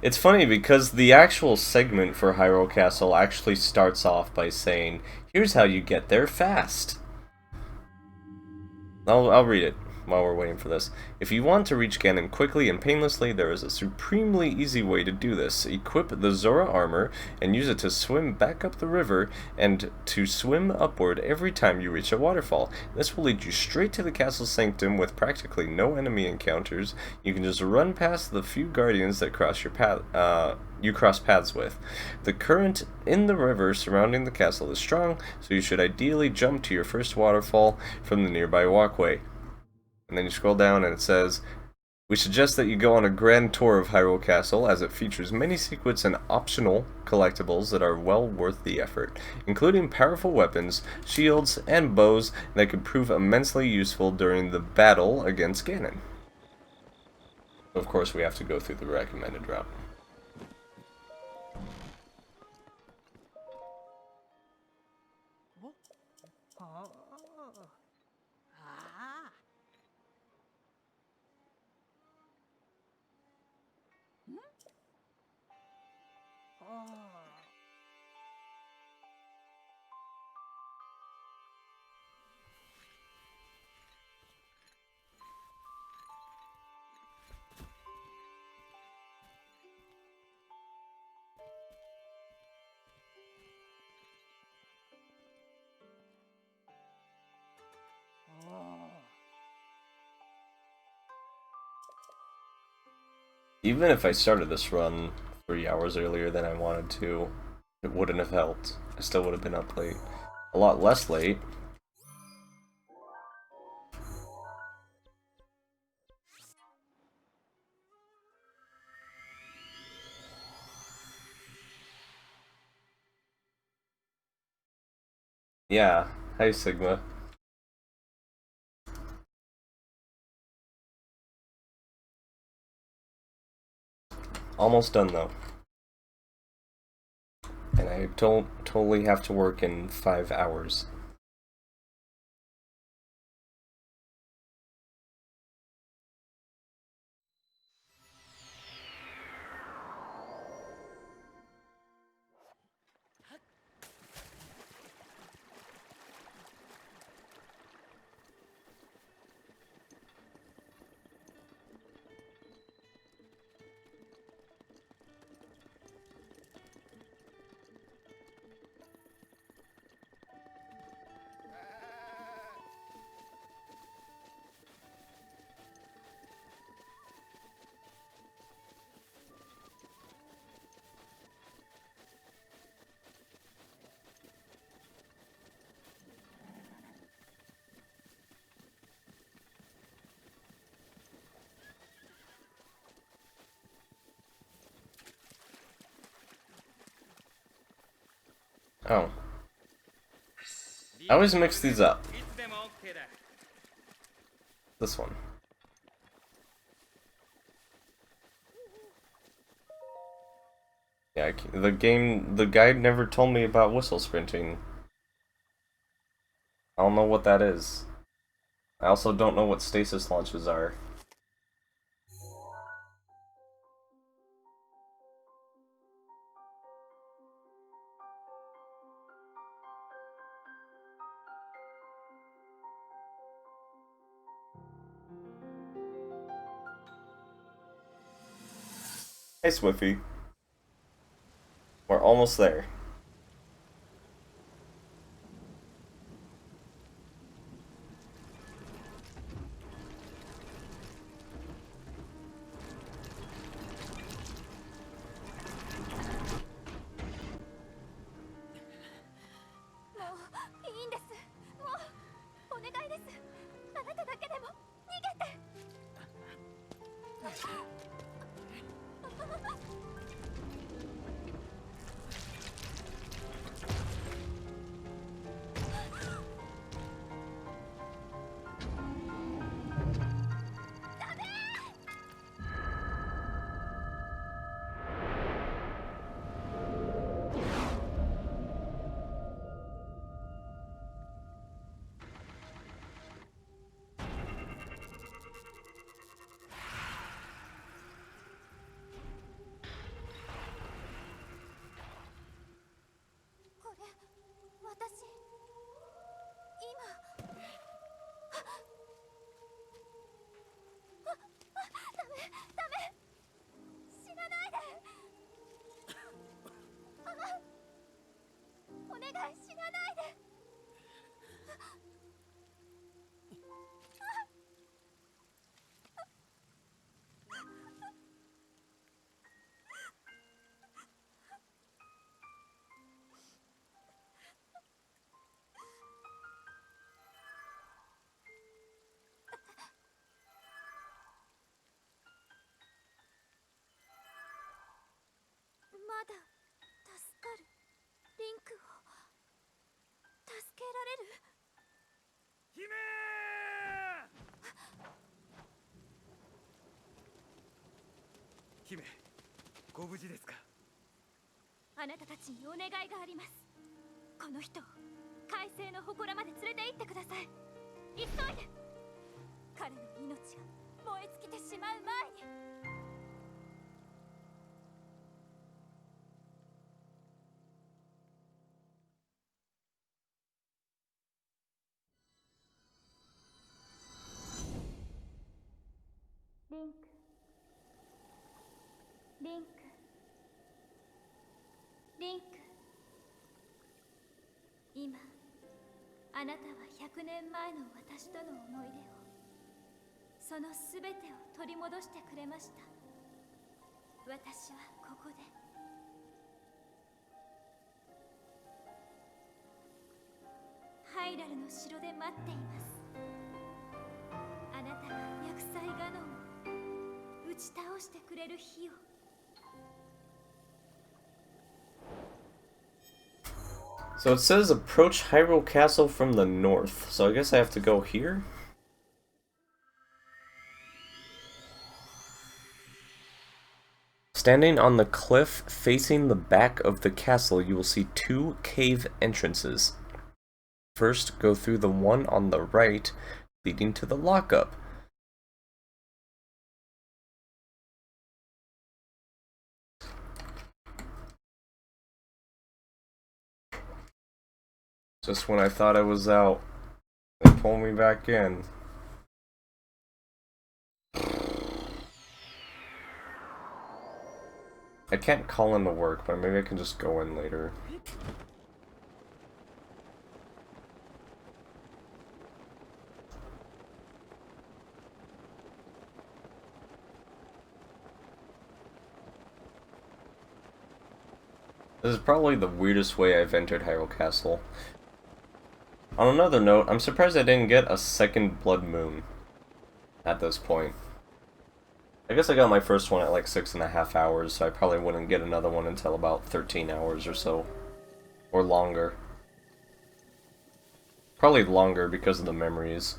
It's funny because the actual segment for Hyrule Castle actually starts off by saying, here's how you get there fast. I'll read it while we're waiting for this. If you want to reach Ganon quickly and painlessly, there is a supremely easy way to do this. Equip the Zora armor and use it to swim back up the river and to swim upward every time you reach a waterfall. This will lead you straight to the castle sanctum with practically no enemy encounters. You can just run past the few guardians that cross your path. You cross paths with. The current in the river surrounding the castle is strong, so you should ideally jump to your first waterfall from the nearby walkway. And then you scroll down and it says, we suggest that you go on a grand tour of Hyrule Castle as it features many secrets and optional collectibles that are well worth the effort, including powerful weapons, shields, and bows that could prove immensely useful during the battle against Ganon. Of course, we have to go through the recommended route. Even if I started this run 3 hours earlier than I wanted to, it wouldn't have helped. I still would have been up late. A lot less late. Yeah. Hi, Sigma. Almost done, though. And I don't totally have to work in 5 hours. Oh. I always mix these up. This one. Yeah, the guide never told me about whistle sprinting. I don't know what that is. I also don't know what stasis launches are. Hey, Swiffy. We're almost there.まだ助かる。リンクを助けられる。姫、ご無事ですか？あなたたちにお願いがあります。この人を海星の祠まで連れて行ってください。急いで。彼の命が燃え尽きてしまう前に。あなたは100年前の私との思い出を、そのすべてを取り戻してくれました。私はここでハイラルの城で待っています。あなたが厄災ガノンを打ち倒してくれる日を。So it says approach Hyrule Castle from the north, so I guess I have to go here? Standing on the cliff facing the back of the castle, you will see 2 cave entrances. First, go through the one on the right, leading to the lockup. Just when I thought I was out, they pulled me back in. I can't call in to work, but maybe I can just go in later. This is probably the weirdest way I've entered Hyrule Castle. On another note, I'm surprised I didn't get a second Blood Moon at this point. I guess I got my first one at like 6.5 hours, so I probably wouldn't get another one until about 13 hours or so. Or longer. Probably longer because of the memories.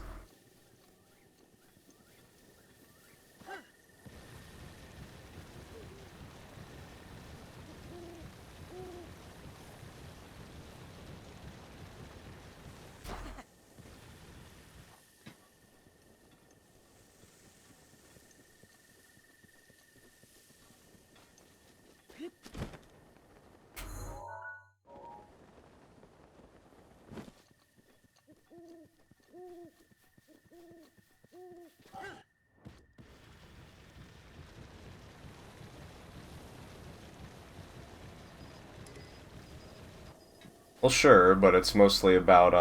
Well, sure, but it's mostly about,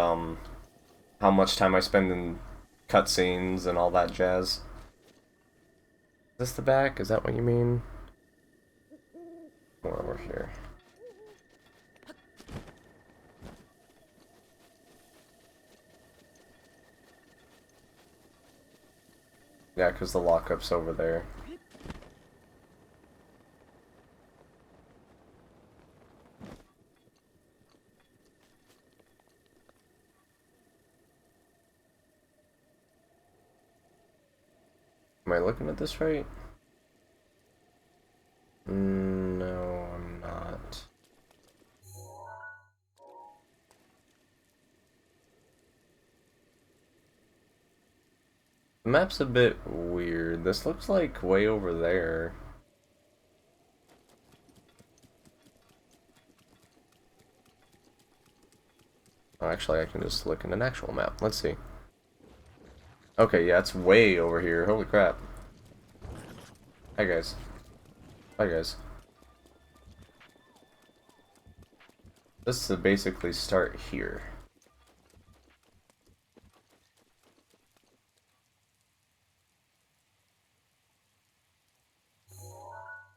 how much time I spend in cutscenes and all that jazz. Is this the back? Is that what you mean? More over here. Yeah, because the lockup's over there. Am I looking at this right? No, I'm not. The map's a bit weird. This looks like way over there. Oh, actually, I can just look in an actual map. Let's see. Okay, yeah, it's way over here. Holy crap. Hi, guys. Hi, guys. This is basically start here.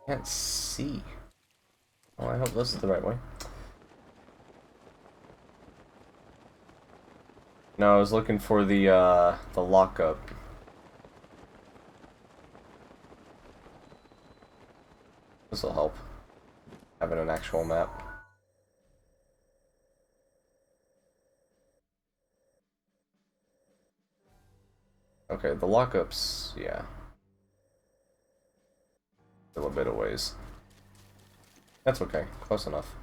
Can't see. Oh, I hope this is the right way. No, I was looking for the lockup. This'll help. Having an actual map. Okay, the lockup's, yeah. Still a bit of ways. That's okay, close enough.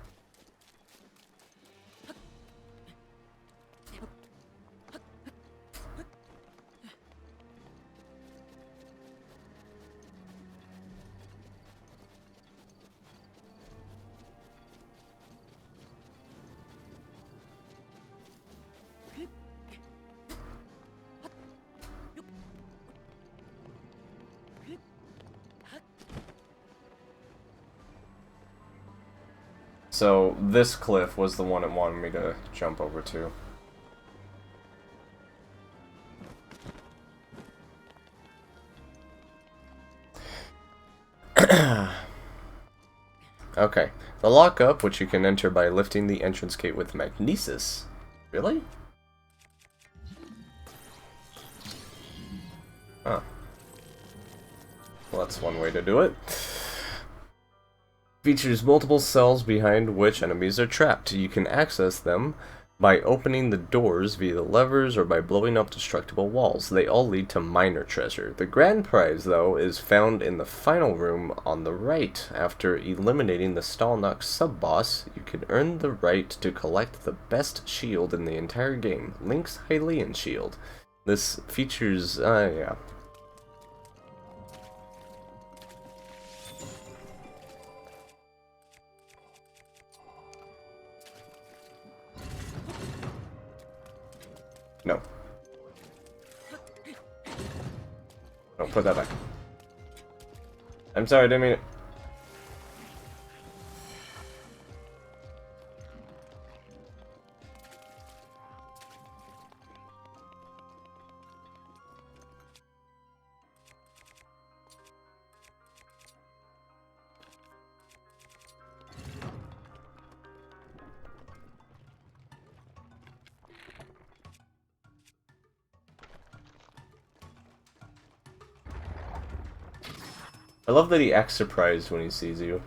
So, this cliff was the one it wanted me to jump over to. Okay. The lockup, which you can enter by lifting the entrance gate with magnesis. Really? Huh. Well, that's one way to do it. Features multiple cells behind which enemies are trapped. You can access them by opening the doors via the levers or by blowing up destructible walls. They all lead to minor treasure. The grand prize, though, is found in the final room on the right. After eliminating the Stalnox sub-boss, you can earn the right to collect the best shield in the entire game, Link's Hylian shield. This features, yeah. No. No, put that back. I'm sorry, I didn't mean it. I love that he acts surprised when he sees you.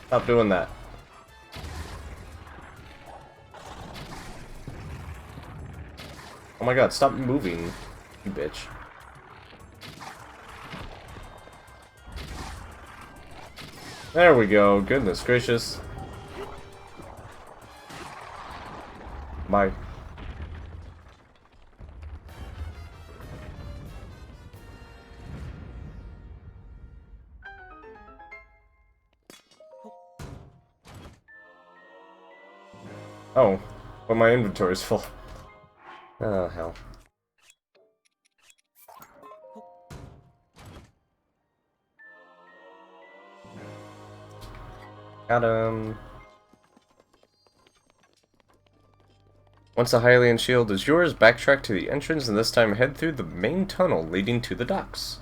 Stop doing that. Oh my god, stop moving, you bitch. There we go, goodness gracious. Bye. Oh, but my inventory's full. Oh, hell. Got him. Once the Hylian shield is yours, backtrack to the entrance and this time head through the main tunnel leading to the docks.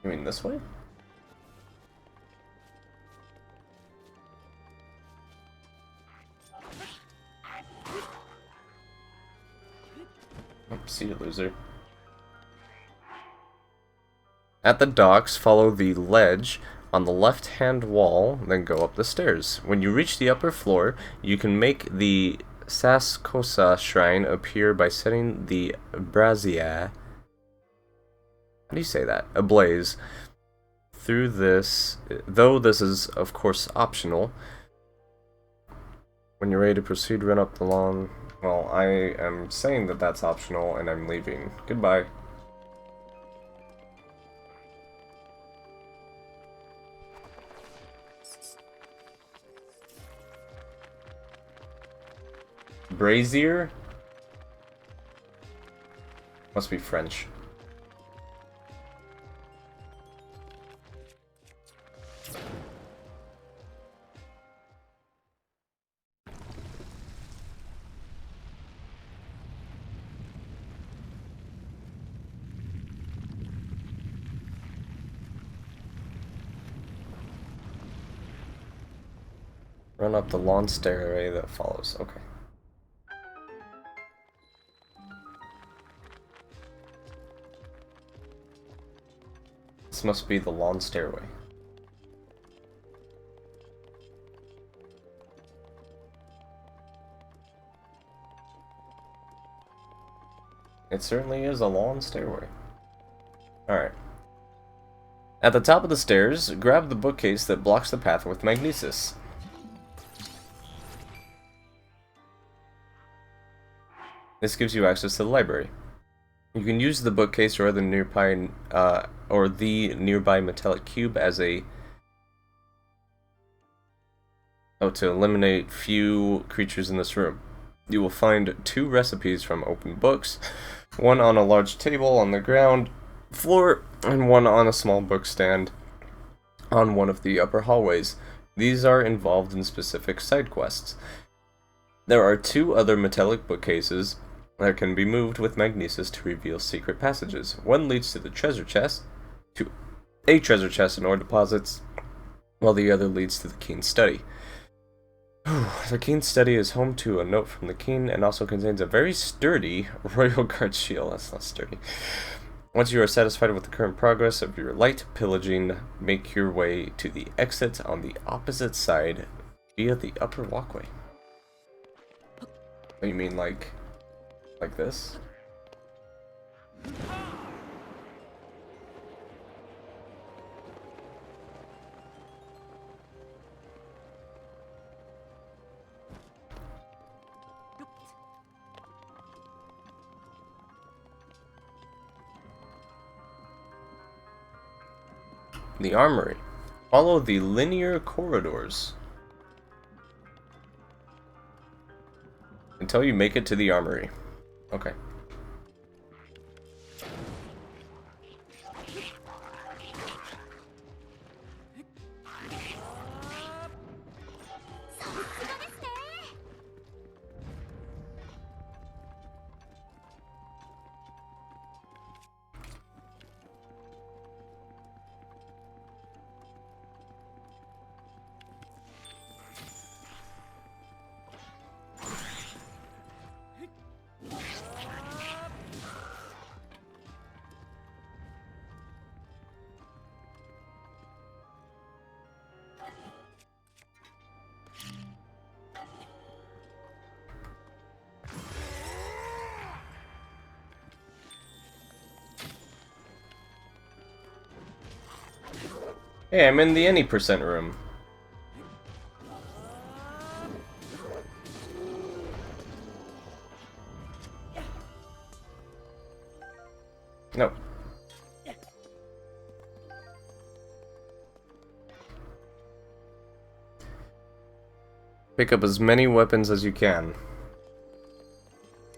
You mean this way? Oh, see you, loser. At the docks, follow the ledge on the left-hand wall, then go up the stairs. When you reach the upper floor, you can make the Saskosa shrine appear by setting the brazier. How do you say that? Ablaze. Through this, though this is of course optional. When you're ready to proceed, run up the lawn. Well, I am saying that that's optional and I'm leaving. Goodbye. Brazier? Must be French. Run up the lawn stairway that follows. Okay. This must be the lawn stairway. It certainly is a long stairway. Alright. At the top of the stairs, grab the bookcase that blocks the path with magnesis. This gives you access to the library. You can use the bookcase or the nearby metallic cube as a to eliminate few creatures in this room. You will find 2 recipes from open books, one on a large table on the ground floor, and one on a small book stand on one of the upper hallways. These are involved in specific side quests. There are 2 other metallic bookcases that can be moved with magnesis to reveal secret passages. One leads to a treasure chest and ore deposits, while the other leads to the Keen's study. The Keen's study is home to a note from the Keen and also contains a very sturdy Royal Guard shield. That's not sturdy. Once you are satisfied with the current progress of your light pillaging, make your way to the exit on the opposite side via the upper walkway. What, you mean like this? The armory. Follow the linear corridors until you make it to the armory. Okay. Hey, I'm in the any percent room. No. Pick up as many weapons as you can.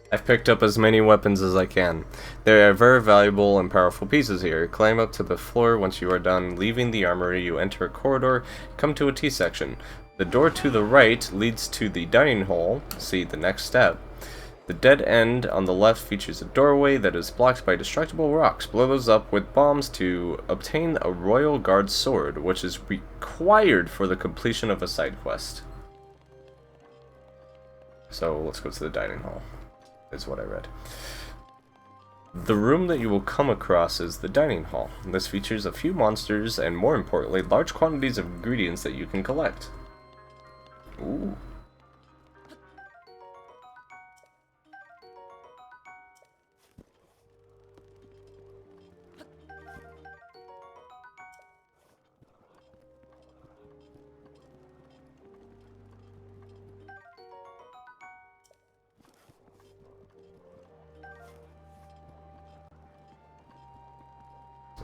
I've picked up as many weapons as I can. There are very valuable and powerful pieces here. Climb up to the floor. Once you are done leaving the armory, you enter a corridor, come to a T-section. The door to the right leads to the dining hall. See the next step. The dead end on the left features a doorway that is blocked by destructible rocks. Blow those up with bombs to obtain a Royal Guard sword, which is required for the completion of a side quest. So let's go to the dining hall. Is what I read. The room that you will come across is the dining hall. This features a few monsters and, more importantly, large quantities of ingredients that you can collect. Ooh.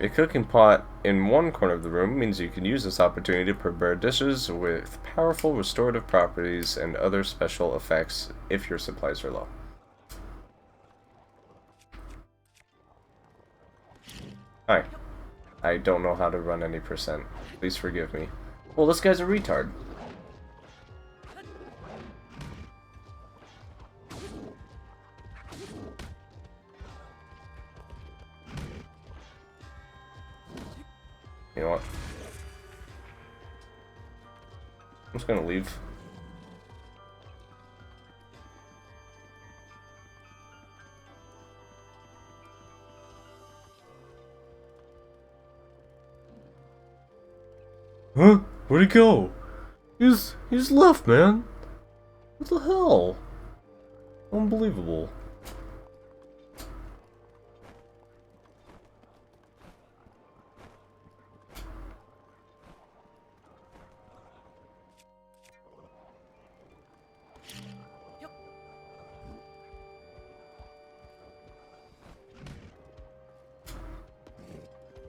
A cooking pot in one corner of the room means you can use this opportunity to prepare dishes with powerful restorative properties and other special effects if your supplies are low. Hi. I don't know how to run any percent. Please forgive me. Well, this guy's a retard. You know what? I'm just gonna leave. Huh? Where'd he go? He's left, man. What the hell? Unbelievable.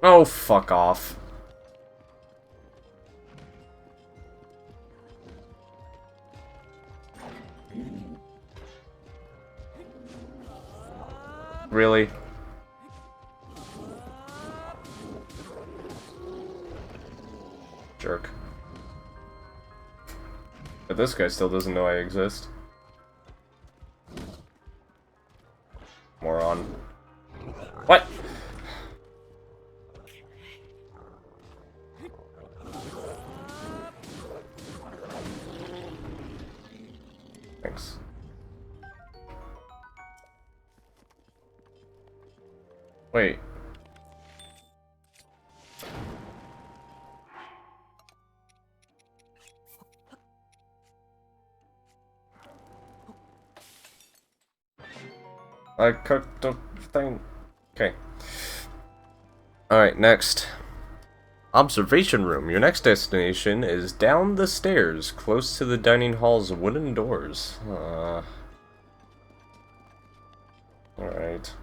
Oh, fuck off. Really? Jerk. But this guy still doesn't know I exist. Moron. What? Thanks. Wait. I cooked the thing. Okay. Alright, next. Observation room. Your next destination is down the stairs, close to the dining hall's wooden doors. Alright.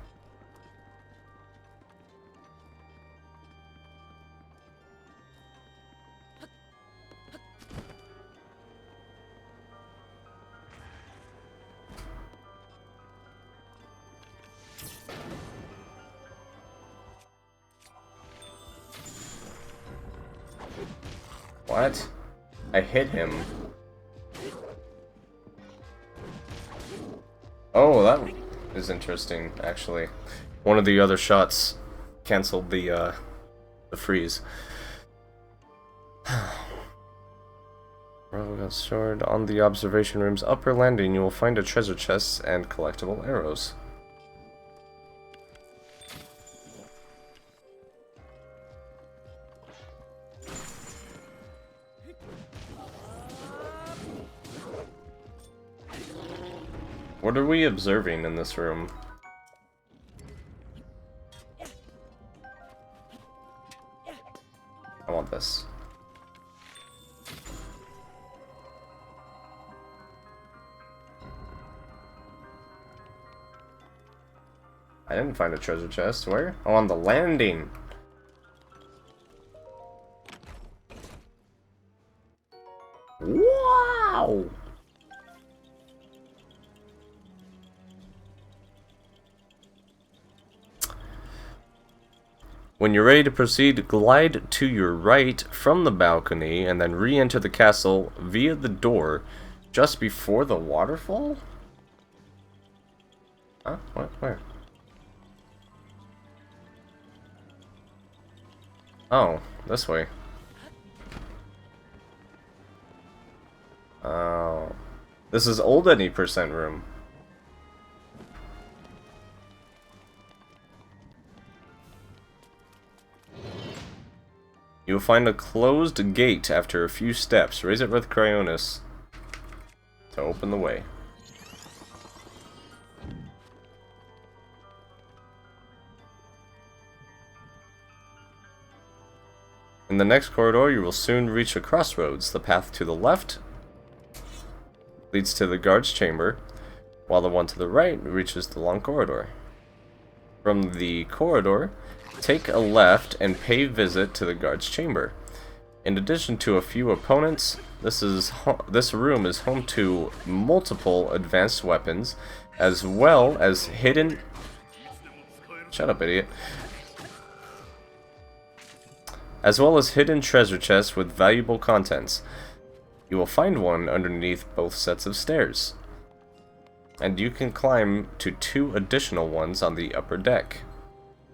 What? I hit him. Oh, that is interesting, actually. One of the other shots canceled the freeze. Well, we got stored on the observation room's upper landing. You will find a treasure chest and collectible arrows. What are we observing in this room? I want this. I didn't find a treasure chest. Where? Oh, on the landing. Wow! When you're ready to proceed, glide to your right from the balcony and then re-enter the castle via the door just before the waterfall? Huh? What? Where? Oh, this way. Oh. This is old any percent room. You will find a closed gate after a few steps. Raise it with Cryonis to open the way. In the next corridor, you will soon reach a crossroads. The path to the left leads to the guard's chamber, while the one to the right reaches the long corridor. From the corridor, take a left and pay visit to the guard's chamber. In addition to a few opponents, this room is home to multiple advanced weapons, as well as hidden... Shut up, idiot. As well as hidden treasure chests with valuable contents. You will find one underneath both sets of stairs. And you can climb to 2 additional ones on the upper deck.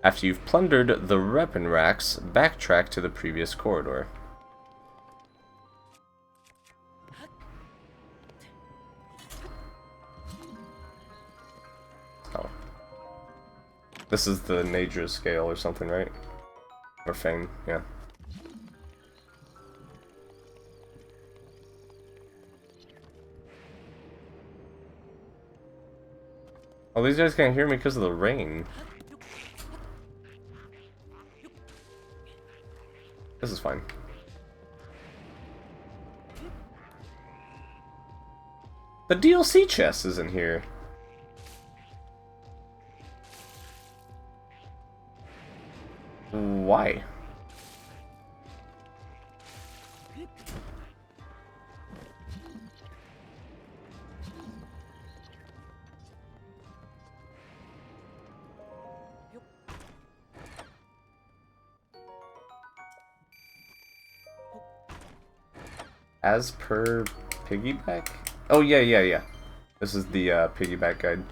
After you've plundered the weapon racks, backtrack to the previous corridor. Oh. This is the Nature scale or something, right? Or Fame, yeah. Oh, these guys can't hear me because of the rain. This is fine. The DLC chest is in here. Why? As per piggyback? Oh, yeah. This is the piggyback guide.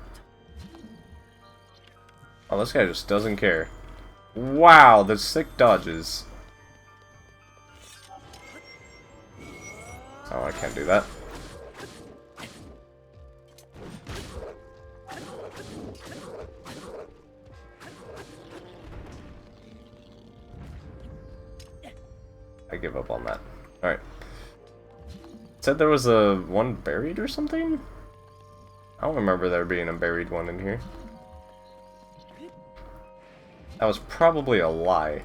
Oh, this guy just doesn't care. Wow, the sick dodges. Oh, I can't do that. I give up on that. Alright. Said there was a one buried or something? I don't remember there being a buried one in here. That was probably a lie.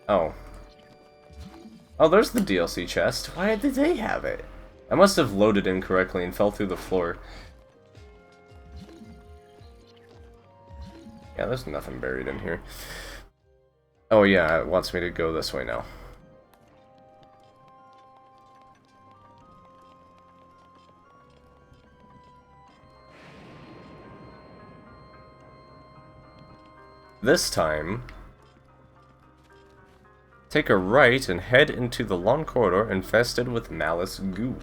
Oh. Oh, there's the DLC chest. Why did they have it? I must have loaded incorrectly and fell through the floor. Yeah, there's nothing buried in here. Oh yeah, it wants me to go this way now. This time, take a right and head into the long corridor infested with malice goo.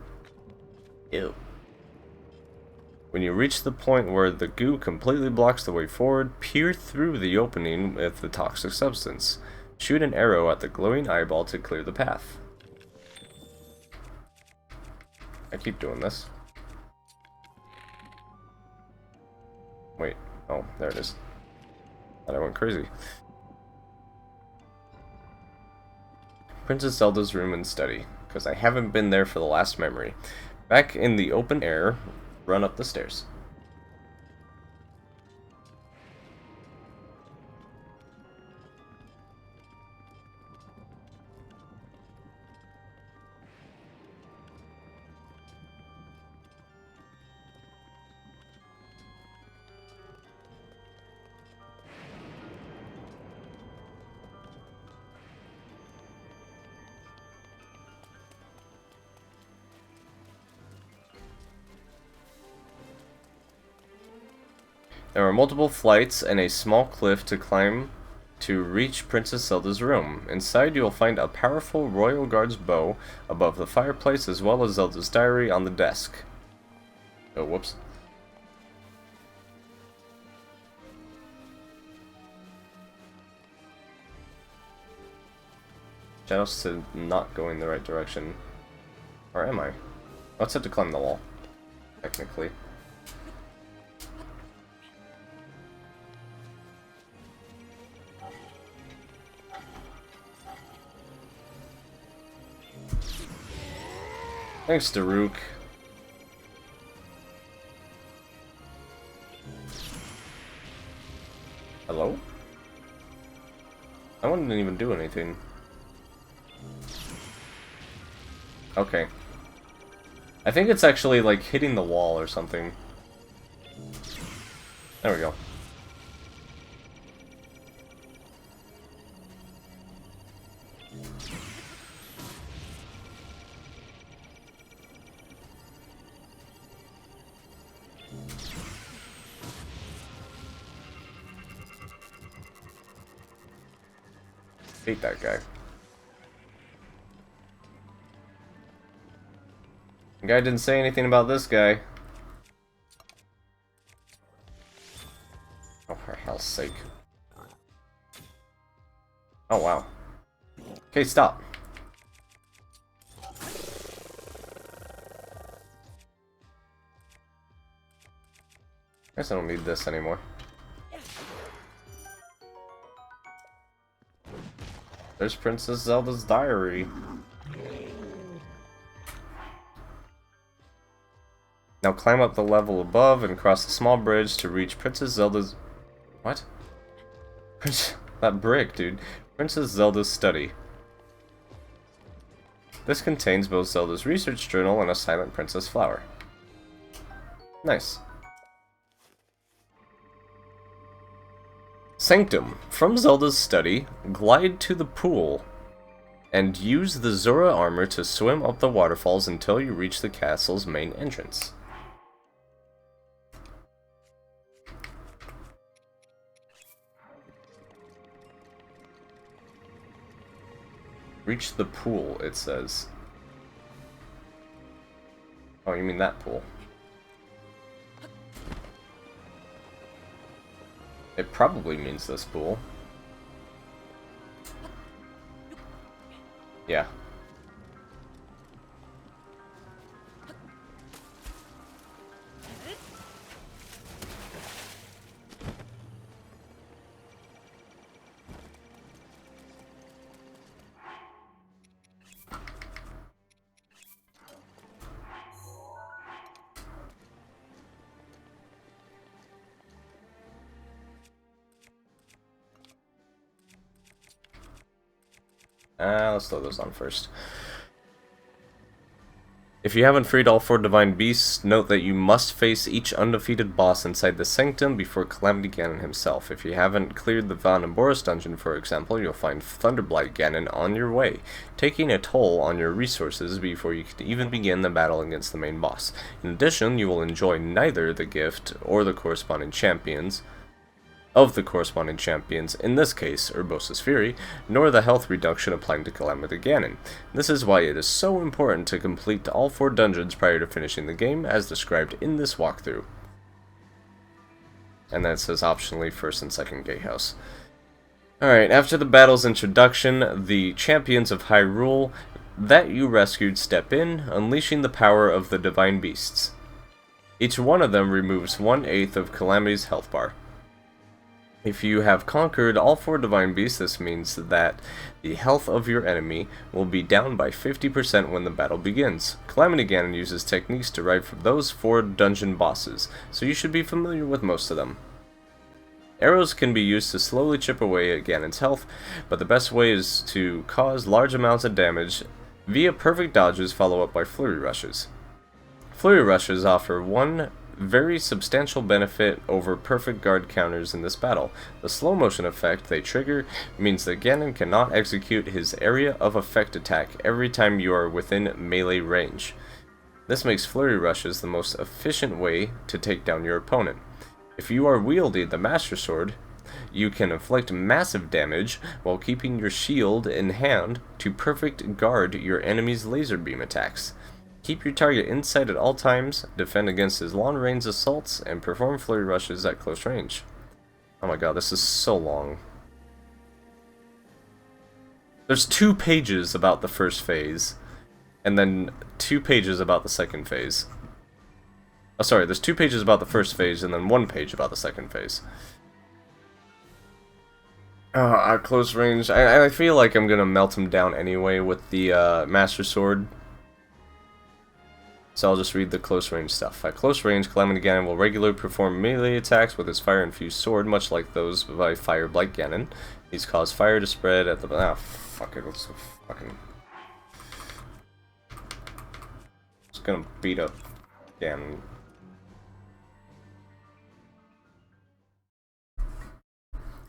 Ew. When you reach the point where the goo completely blocks the way forward, peer through the opening with the toxic substance. Shoot an arrow at the glowing eyeball to clear the path. I keep doing this. Wait. Oh, there it is. Thought I went crazy. Princess Zelda's room and study, because I haven't been there for the last memory. Back in the open air, run up the stairs. There are multiple flights and a small cliff to climb to reach Princess Zelda's room. Inside you will find a powerful Royal Guard's bow above the fireplace as well as Zelda's diary on the desk. Oh, whoops. Shadows to not going the right direction. Or am I? Let's have to climb the wall. Technically. Thanks, Daruk. Hello? I didn't even do anything. Okay. I think it's actually like hitting the wall or something. There we go. Hate that guy. The guy didn't say anything about this guy. Oh, for hell's sake. Oh, wow. Okay, stop. Guess I don't need this anymore. There's Princess Zelda's diary. Now climb up the level above and cross the small bridge to reach Princess Zelda's... What? That brick, dude. Princess Zelda's study. This contains both Zelda's research journal and a silent princess flower. Nice. Sanctum. From Zelda's study, glide to the pool and use the Zora armor to swim up the waterfalls until you reach the castle's main entrance. Reach the pool, it says. Oh, you mean that pool. It probably means this pool. Yeah. Let's throw those on first. If you haven't freed all 4 divine beasts, note that you must face each undefeated boss inside the Sanctum before Calamity Ganon himself. If you haven't cleared the Van and Boris dungeon, for example, you'll find Thunderblight Ganon on your way, taking a toll on your resources before you can even begin the battle against the main boss. In addition, you will enjoy neither the gift or the corresponding champions, in this case, Urbosa's Fury, nor the health reduction applying to Calamity Ganon. This is why it is so important to complete all 4 dungeons prior to finishing the game, as described in this walkthrough. And then it says optionally first and second gatehouse. Alright, after the battle's introduction, the champions of Hyrule that you rescued step in, unleashing the power of the divine beasts. Each one of them removes 1/8 of Calamity's health bar. If you have conquered all 4 divine beasts, this means that the health of your enemy will be down by 50% when the battle begins. Calamity Ganon uses techniques derived from those 4 dungeon bosses, so you should be familiar with most of them. Arrows can be used to slowly chip away at Ganon's health, but the best way is to cause large amounts of damage via perfect dodges followed up by flurry rushes. Flurry rushes offer one very substantial benefit over perfect guard counters in this battle. The slow motion effect they trigger means that Ganon cannot execute his area of effect attack every time you are within melee range. This makes flurry rushes the most efficient way to take down your opponent. If you are wielding the Master Sword, you can inflict massive damage while keeping your shield in hand to perfect guard your enemy's laser beam attacks. Keep your target in sight at all times, defend against his long-range assaults, and perform flurry rushes at close range. Oh my god, this is so long. There's 2 pages about the first phase, and then 2 pages about the second phase. Oh, sorry, there's 2 pages about the first phase, and then 1 page about the second phase. At close range, I feel like I'm gonna melt him down anyway with the Master Sword. So I'll just read the close range stuff. At close range, Calamity Ganon will regularly perform melee attacks with his fire-infused sword, much like those by Fire Blight Ganon. He's caused fire to spread at the... Ah, fuck it, let's fucking... Just gonna beat up Ganon.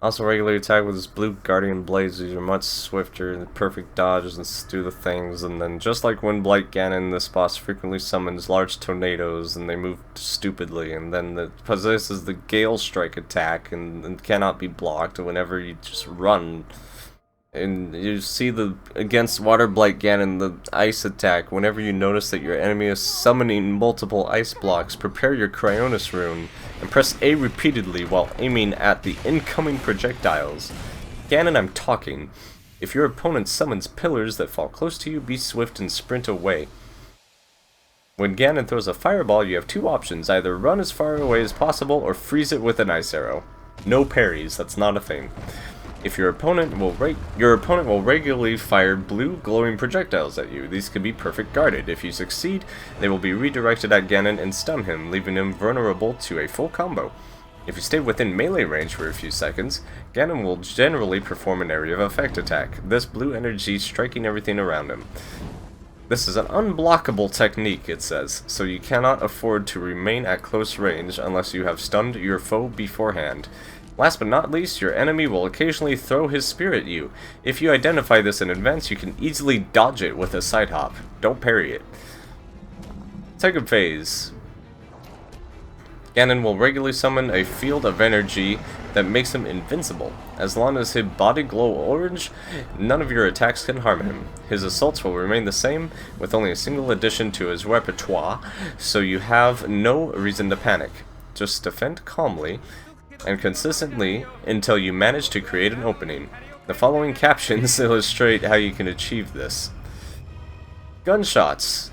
Also regularly attack with his blue guardian blades. These are much swifter and perfect dodges and do the things, and then just like when Blight Ganon, this boss frequently summons large tornadoes and they move stupidly, and then possesses the Gale Strike attack and cannot be blocked whenever you just run. And you see against Water Blight Ganon, the ice attack. Whenever you notice that your enemy is summoning multiple ice blocks, prepare your Cryonis rune and press A repeatedly while aiming at the incoming projectiles. Ganon, I'm talking. If your opponent summons pillars that fall close to you, be swift and sprint away. When Ganon throws a fireball, you have 2 options. Either run as far away as possible or freeze it with an ice arrow. No parries, that's not a thing. If your opponent will regularly fire blue glowing projectiles at you. These can be perfect guarded. If you succeed, they will be redirected at Ganon and stun him, leaving him vulnerable to a full combo. If you stay within melee range for a few seconds, Ganon will generally perform an area of effect attack, this blue energy striking everything around him. This is an unblockable technique, it says, so you cannot afford to remain at close range unless you have stunned your foe beforehand. Last but not least, your enemy will occasionally throw his spear at you. If you identify this in advance, you can easily dodge it with a side hop. Don't parry it. Second phase. Ganon will regularly summon a field of energy that makes him invincible. As long as his body glow orange, none of your attacks can harm him. His assaults will remain the same, with only a single addition to his repertoire, so you have no reason to panic. Just defend calmly and consistently until you manage to create an opening. The following captions illustrate how you can achieve this. Gunshots.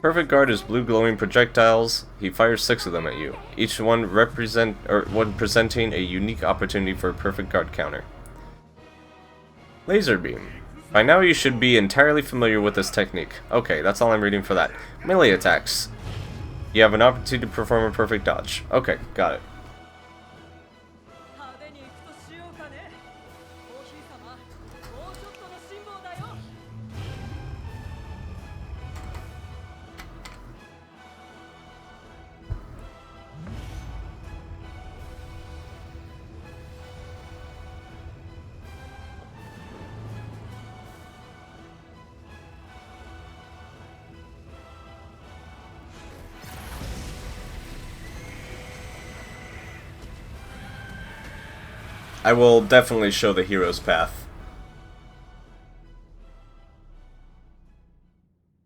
Perfect Guard is blue glowing projectiles. He fires 6 of them at you, each one presenting a unique opportunity for a Perfect Guard counter. Laser Beam. By now you should be entirely familiar with this technique. Okay, that's all I'm reading for that. Melee attacks. You have an opportunity to perform a perfect dodge. Okay, got it. I will definitely show the hero's path.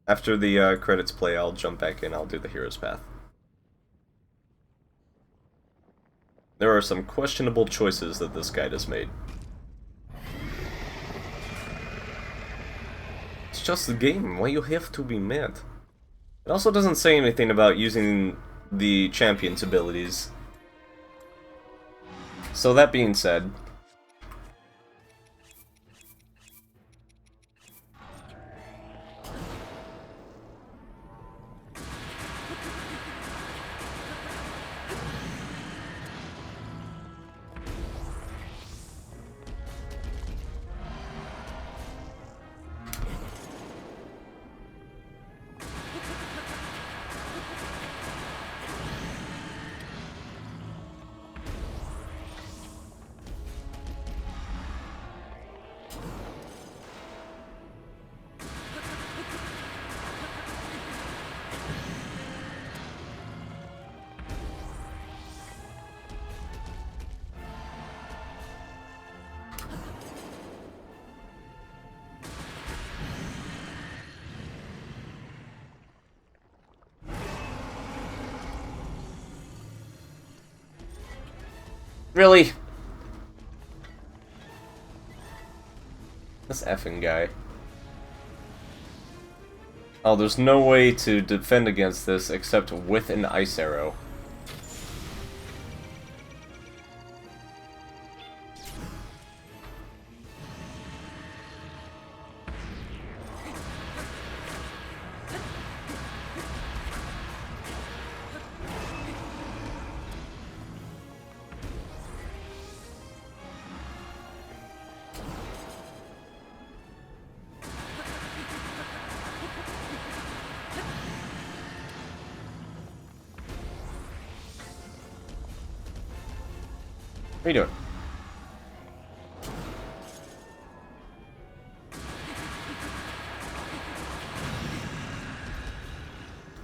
After the credits play, I'll jump back in, I'll do the hero's path. There are some questionable choices that this guide has made. It's just the game, why you have to be mad? It also doesn't say anything about using the champion's abilities. So that being said, really? This effing guy. Oh, there's no way to defend against this except with an ice arrow. What are you doing?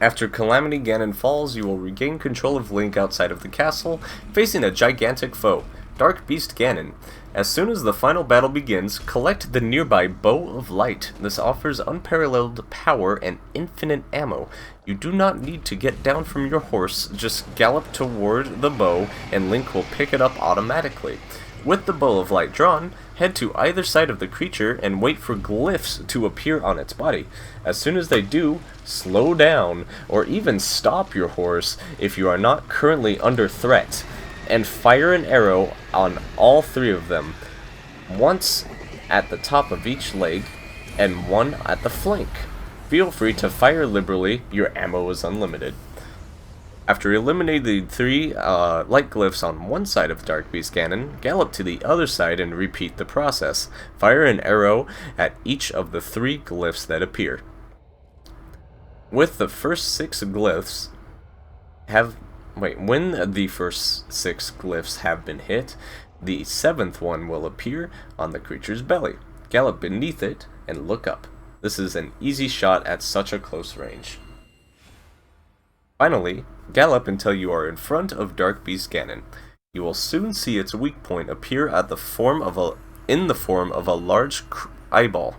After Calamity Ganon falls, you will regain control of Link outside of the castle, facing a gigantic foe, Dark Beast Ganon. As soon as the final battle begins, collect the nearby Bow of Light. This offers unparalleled power and infinite ammo. You do not need to get down from your horse, just gallop toward the bow and Link will pick it up automatically. With the Bow of Light drawn, head to either side of the creature and wait for glyphs to appear on its body. As soon as they do, slow down, or even stop your horse if you are not currently under threat, and fire an arrow on all 3 of them, once at the top of each leg, and 1 at the flank. Feel free to fire liberally, your ammo is unlimited. After eliminating the 3 light glyphs on one side of Dark Beast Ganon, gallop to the other side and repeat the process. Fire an arrow at each of the 3 glyphs that appear. With the first 6 glyphs, have Wait, when the first 6 glyphs have been hit, the 7th one will appear on the creature's belly. Gallop beneath it and look up. This is an easy shot at such a close range. Finally, gallop until you are in front of Dark Beast Ganon. You will soon see its weak point appear in the form of a large eyeball.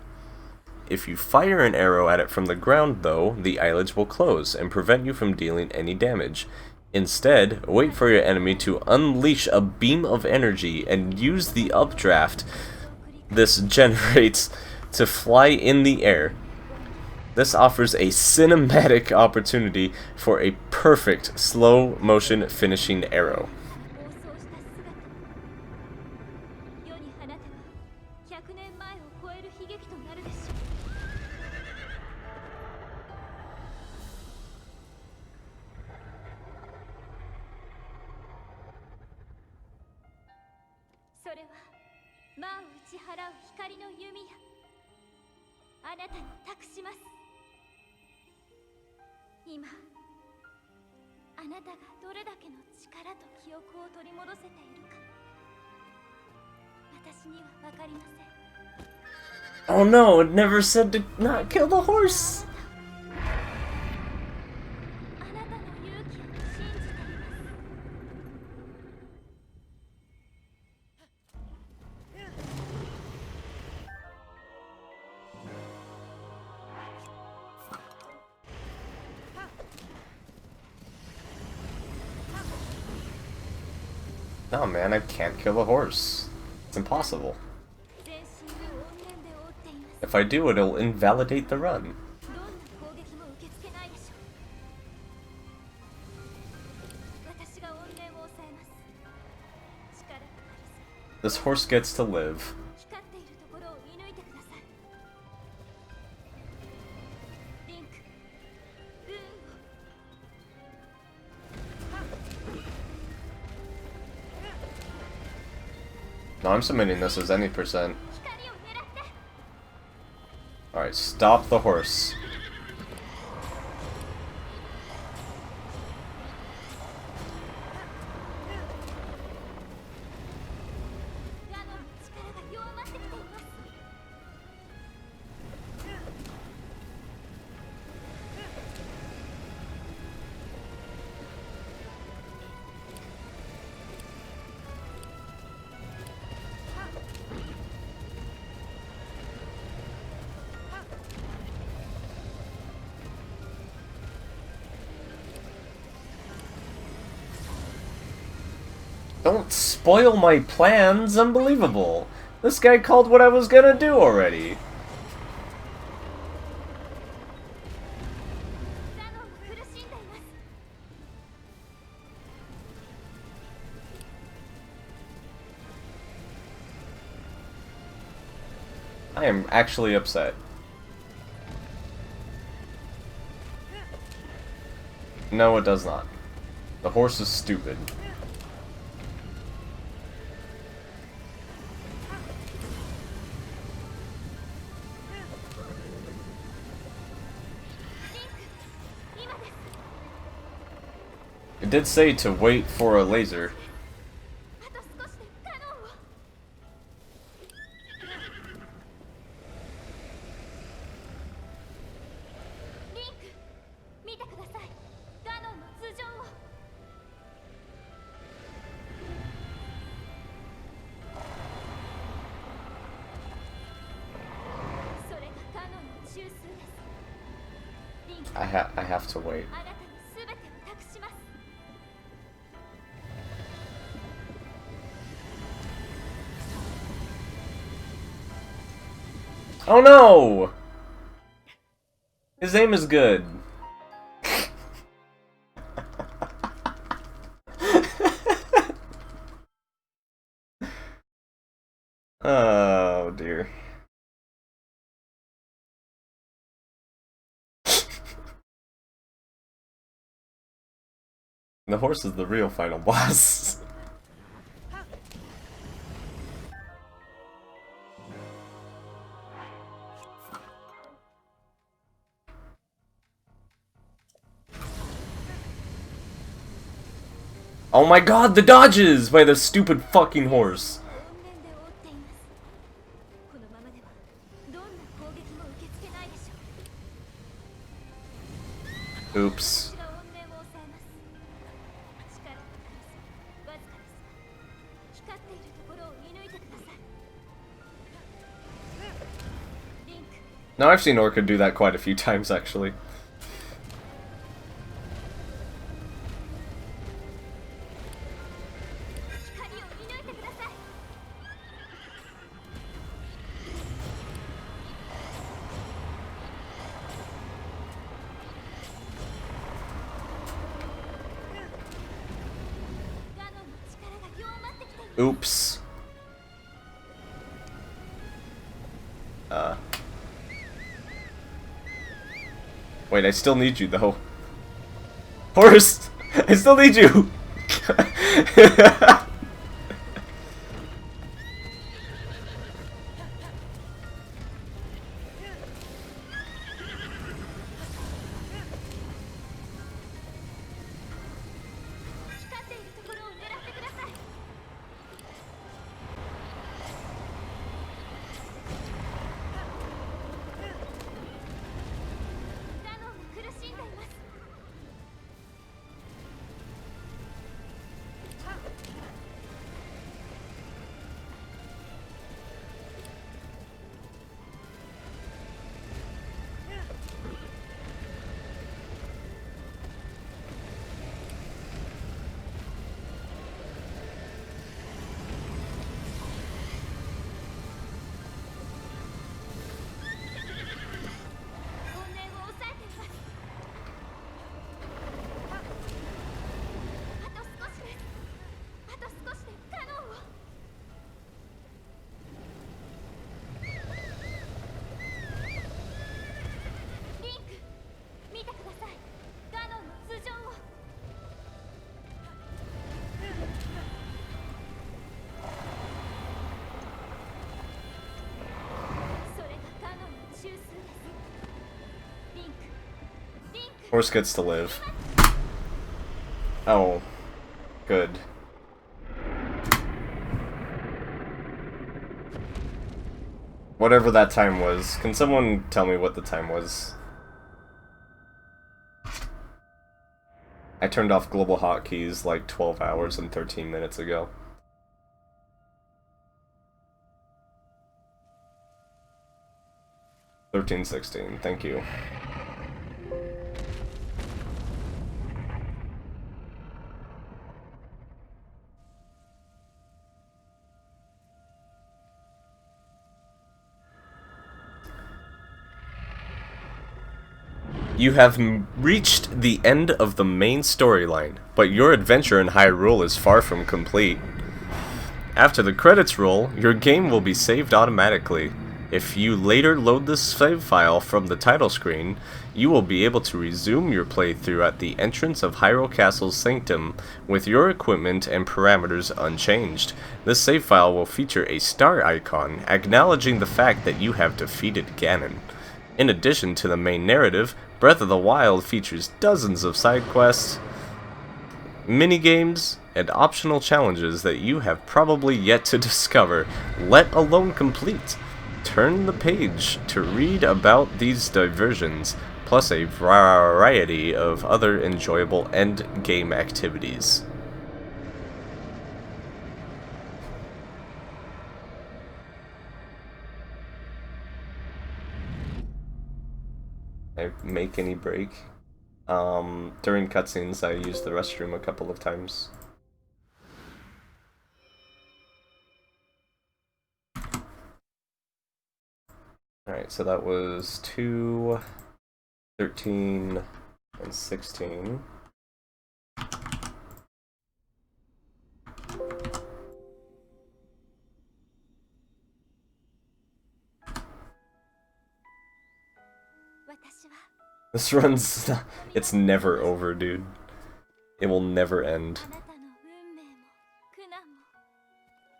If you fire an arrow at it from the ground, though, the eyelids will close and prevent you from dealing any damage. Instead, wait for your enemy to unleash a beam of energy and use the updraft this generates to fly in the air. This offers a cinematic opportunity for a perfect slow motion finishing arrow. 世に放てば100年前を超える悲劇となるでしょう。それは魔を打ち払う光の弓矢。あなたに託します。今あなたがどれだけの力と記憶を取り戻せているか私には分かりません。 Oh no, it never said to not kill the horse! あなたの勇気を信じています。 No, man, I can't kill a horse. It's impossible. 全身を怨念で覆っています。 If I do, it'll invalidate the run. どんな攻撃も受け付けないでしょう。私が怨念を抑えます。力が足りず This horse gets to live. 光っているところを射抜いてください。リンク、ルーンを No, I'm submitting this as any percent. 光を狙って。 Alright, stop the horse. ガノンの力が弱まってきています。 Don't spoil my plans, unbelievable. This guy called what I was gonna do already. ガノンが苦しんでいます。 I am actually upset. No, it does not. The horse is stupid. It did say to wait for a laser. あと少しでガノンを。 リンク、見てください。ガノンの頭上を。 それがガノンの中枢です。リンク、 I have to wait. あなたに全てを託します。 Oh no! His aim is good. Oh dear. The horse is the real final boss. Oh my god, the dodges by the stupid fucking horse. 怨念で覆っています。このままではどんな攻撃も受け付けないでしょう。 Oops. 私が怨念を抑えます。力の軽さ、わずかですが、光っているところを射抜いてください。リンク、 Now I've seen Orca do that quite a few times actually. 光を射抜いてください。ガノンの力が弱まってきています。 Oops. Wait, I still need you though. Horse! I still need you! 光っているところを狙ってください。ガノンが苦しんでいます。 怨念を抑えています。あと少しです。あと少しでカノンを。リンク、見てください。ガノンの頭上を。それがガノンの中枢です。リンク、リンク。 Horse gets to live. Oh. Good. Whatever that time was. Can someone tell me what the time was? I turned off global hotkeys like 12 hours and 13 minutes ago. $13.16, thank you. You have reached the end of the main storyline, but your adventure in Hyrule is far from complete. After the credits roll, your game will be saved automatically. If you later load the save file from the title screen, you will be able to resume your playthrough at the entrance of Hyrule Castle's Sanctum with your equipment and parameters unchanged. This save file will feature a star icon acknowledging the fact that you have defeated Ganon. In addition to the main narrative, Breath of the Wild features dozens of side quests, minigames, and optional challenges that you have probably yet to discover, let alone complete. Turn the page to read about these diversions, plus a variety of other enjoyable end-game activities. I make any break. During cutscenes, I use the restroom a couple of times. Alright, so that was 2, 13, and 16. This runs... it's never over, dude. It will never end.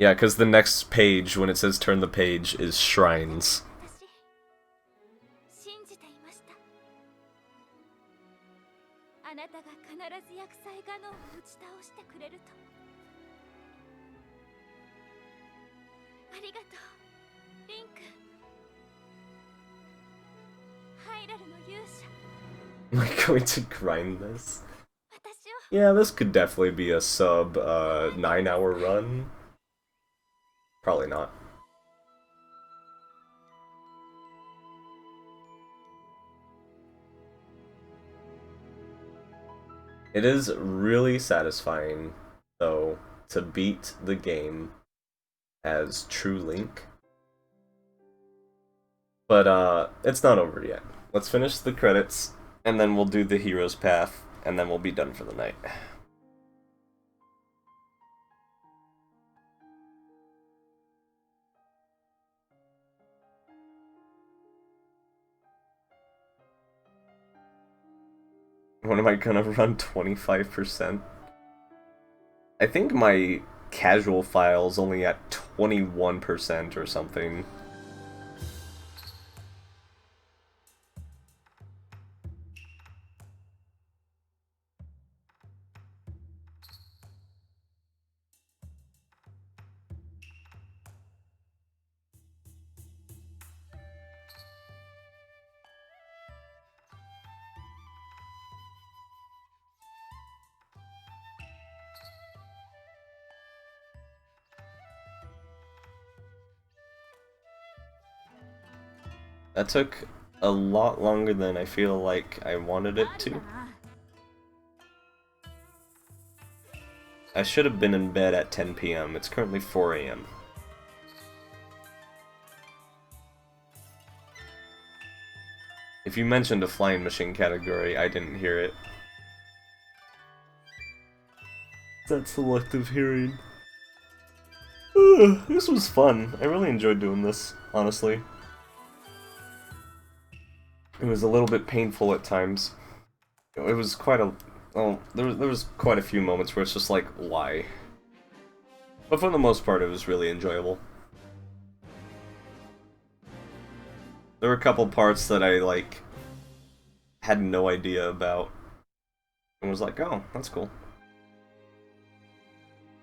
Yeah, because the next page, when it says turn the page, is shrines. 才ガノンを打ち倒してくれると。ありがとう、リンク。ハイラルの勇者。Am I going to grind this? 私を Yeah, this could definitely be a sub 9-hour run. Probably not. It is really satisfying, though, to beat the game as True Link. But it's not over yet. Let's finish the credits, and then we'll do the hero's path, and then we'll be done for the night. What am I gonna run 25%? I think my casual file's only at 21% or something. That took a lot longer than I feel like I wanted it to. I should have been in bed at 10 p.m. It's currently 4 a.m. If you mentioned a flying machine category, I didn't hear it. That's selective hearing. This was fun. I really enjoyed doing this, honestly. It was a little bit painful at times. It was quite a... well, there was quite a few moments where it's just like, why? But for the most part, it was really enjoyable. There were a couple parts that I, like, had no idea about. And was like, oh, that's cool.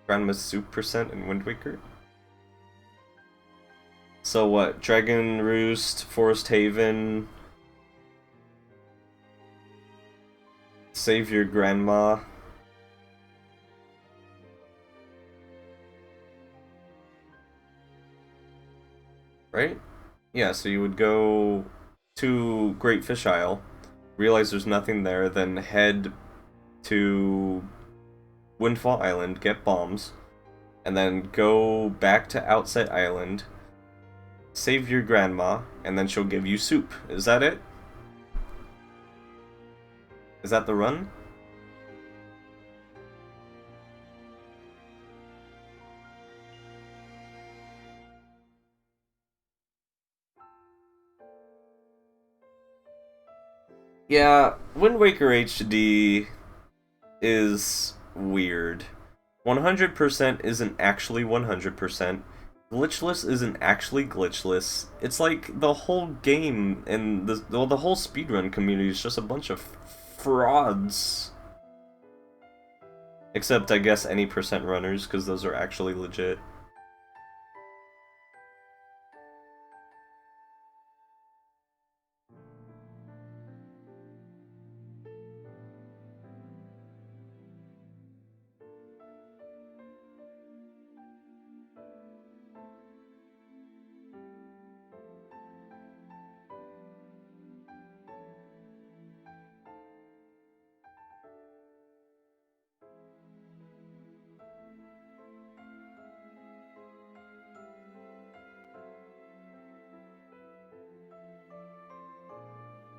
Grandma's soup percent in Wind Waker. So what? Dragon Roost, Forest Haven... Save your grandma. Right? Yeah, so you would go to Great Fish Isle, realize there's nothing there, then head to Windfall Island, get bombs, and then go back to Outset Island, save your grandma, and then she'll give you soup. Is that it? Is that the run? Yeah, Wind Waker HD is weird. 100% isn't actually 100%. Glitchless isn't actually glitchless. It's like the whole game and the whole speedrun community is just a bunch of frauds. Except, I guess, any percent runners, because those are actually legit.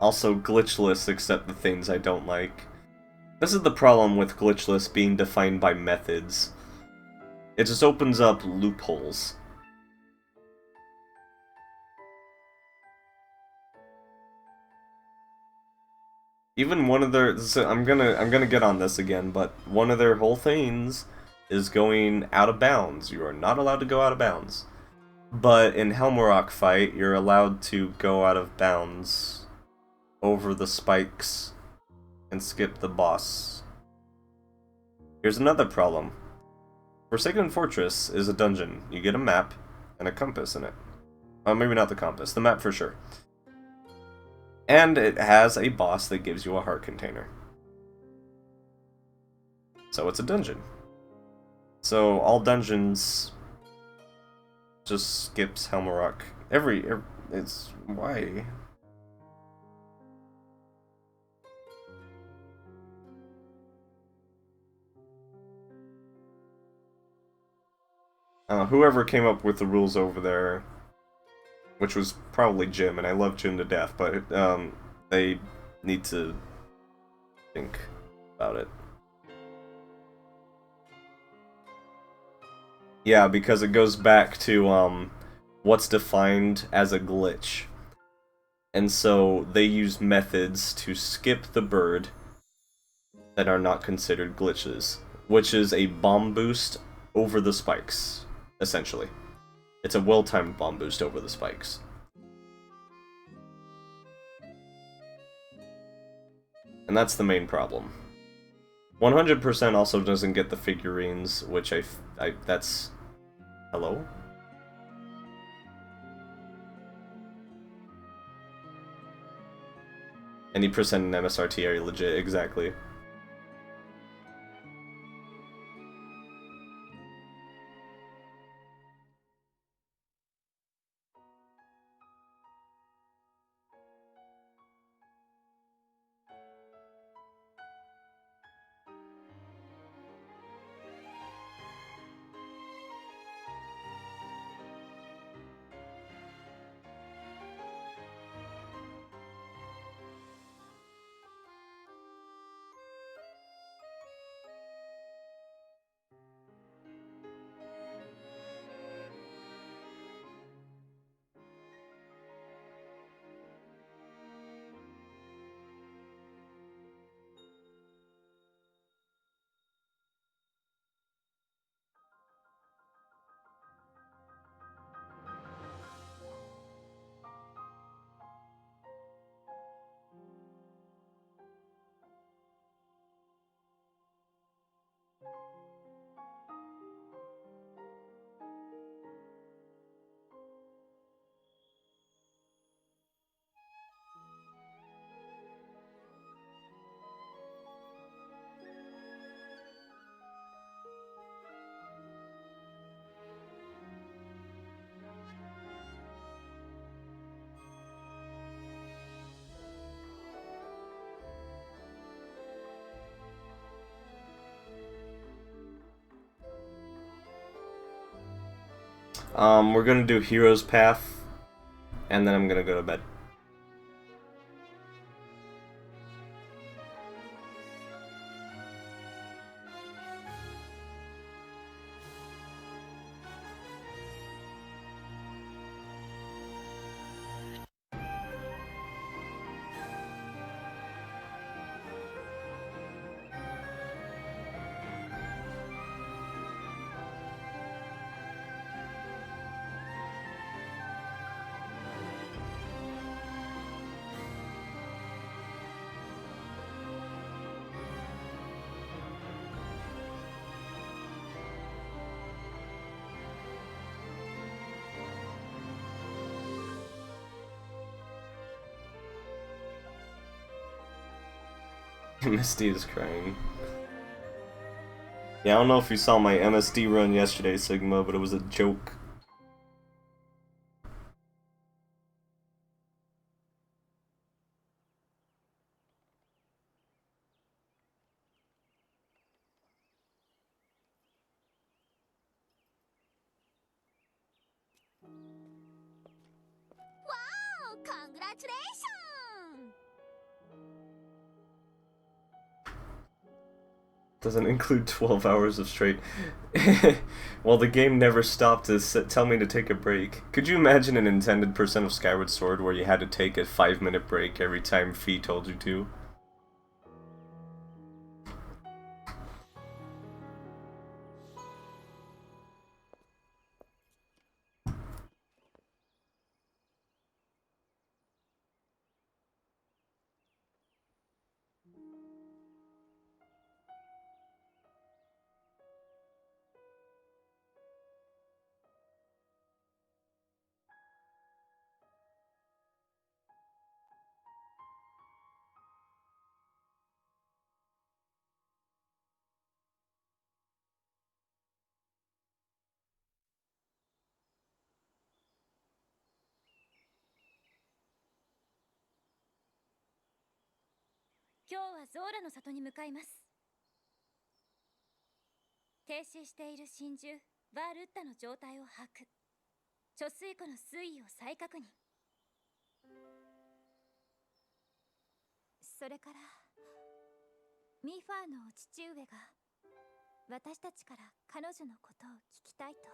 Also glitchless, except the things I don't like. This is the problem with glitchless being defined by methods. It just opens up loopholes. Even one of their... so I'm gonna get on this again, but one of their whole things is going out of bounds. You are not allowed to go out of bounds. But in Helmrock fight, you're allowed to go out of bounds over the spikes and skip the boss. Here's another problem. Forsaken Fortress is a dungeon. You get a map and a compass in it. Oh, maybe not the compass. The map for sure. And it has a boss that gives you a heart container. So it's a dungeon. So all dungeons just skips Helmarok. It's why? Whoever came up with the rules over there, which was probably Jim, and I love Jim to death, but they need to think about it. Yeah, because it goes back to what's defined as a glitch. And so they use methods to skip the bird that are not considered glitches, which is a bomb boost over the spikes, essentially. It's a well-timed bomb boost over the spikes. And that's the main problem. 100% also doesn't get the figurines, which that's... Hello? Any percent in MSRT are legit, exactly. We're gonna do Hero's Path, and then I'm gonna go to bed. Misty is crying. Yeah, I don't know if you saw my MSD run yesterday, Sigma, but it was a joke. Wow! Congratulations! Doesn't include 12 hours of straight. Well, the game never stopped to tell me to take a break. Could you imagine an intended percent of Skyward Sword where you had to take a 5-minute break every time Fee told you to? 今日はゾーラの里に向かいます。停止している真珠バールッタの状態を把握。貯水湖の水位を再確認。それからミファーのお父上が私たちから彼女のことを聞きたいと。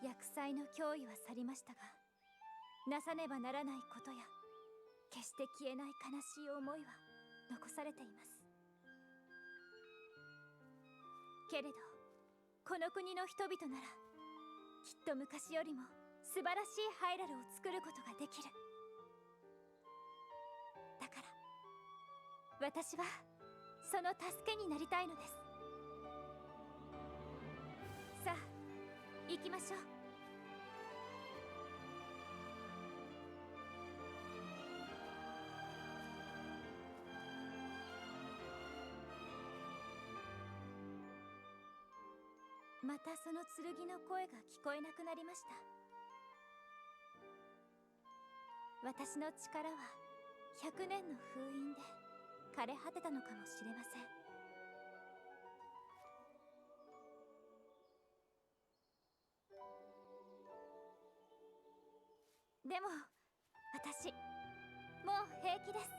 厄災の脅威は去りましたが、なさねばならないことや決して消えない悲しい思いは残されています。けれどこの国の人々ならきっと昔よりも素晴らしいハイラルを作ることができる。だから私はその助けになりたいのです。さあ行きましょう。またその剣の声が聞こえなくなりました。私の力は100年の封印で枯れ果てたのかもしれません。でも私もう平気です。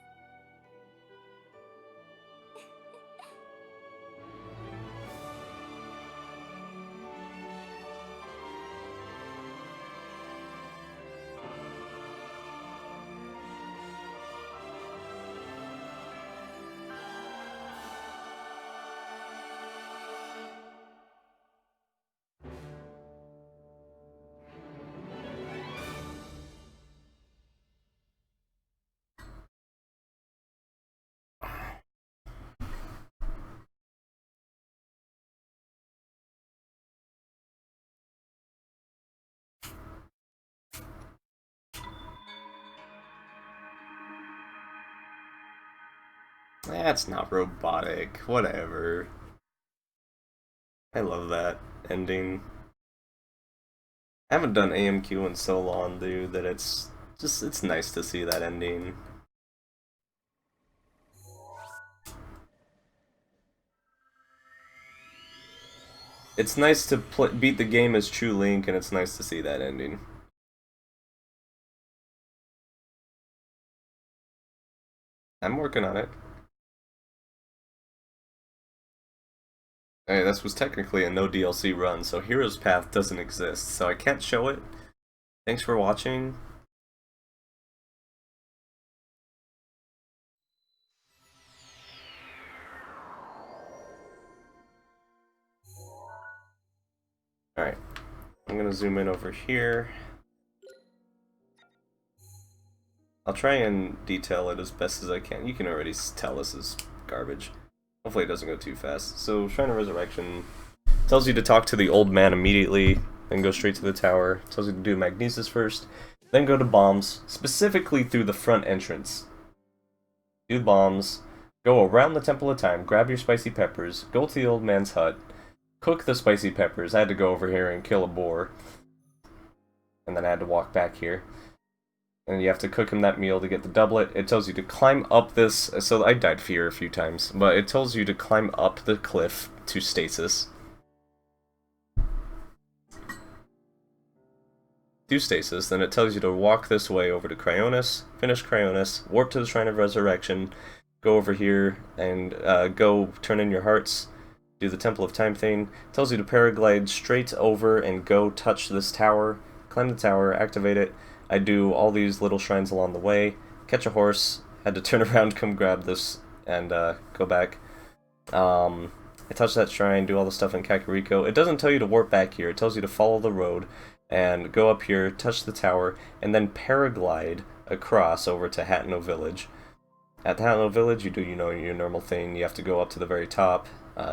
That's not robotic. Whatever. I love that ending. I haven't done AMQ in so long, dude, that it's nice to see that ending. It's nice to beat the game as true Link, and it's nice to see that ending. I'm working on it. Hey, this was technically a no DLC run, so Hero's Path doesn't exist, so I can't show it. Thanks for watching. Alright, I'm gonna zoom in over here. I'll try and detail it as best as I can. You can already tell this is garbage. Hopefully it doesn't go too fast. So, Shrine of Resurrection tells you to talk to the old man immediately, then go straight to the tower. Tells you to do Magnesis first, then go to bombs, specifically through the front entrance. Do bombs, go around the Temple of Time, grab your spicy peppers, go to the old man's hut, cook the spicy peppers. I had to go over here and kill a boar, and then I had to walk back here. And you have to cook him that meal to get the doublet. It tells you to climb up this, so I died fear a few times, but it tells you to climb up the cliff to stasis. Do stasis, then it tells you to walk this way over to Cryonis, finish Cryonis, warp to the Shrine of Resurrection, go over here, and go turn in your hearts, do the Temple of Time thing. It tells you to paraglide straight over and go touch this tower, climb the tower, activate it. I do all these little shrines along the way, catch a horse, had to turn around, come grab this, and go back. I touch that shrine, do all the stuff in Kakariko. It doesn't tell you to warp back here, it tells you to follow the road, and go up here, touch the tower, and then paraglide across over to Hateno Village. At the Hateno Village, you do, your normal thing. You have to go up to the very top,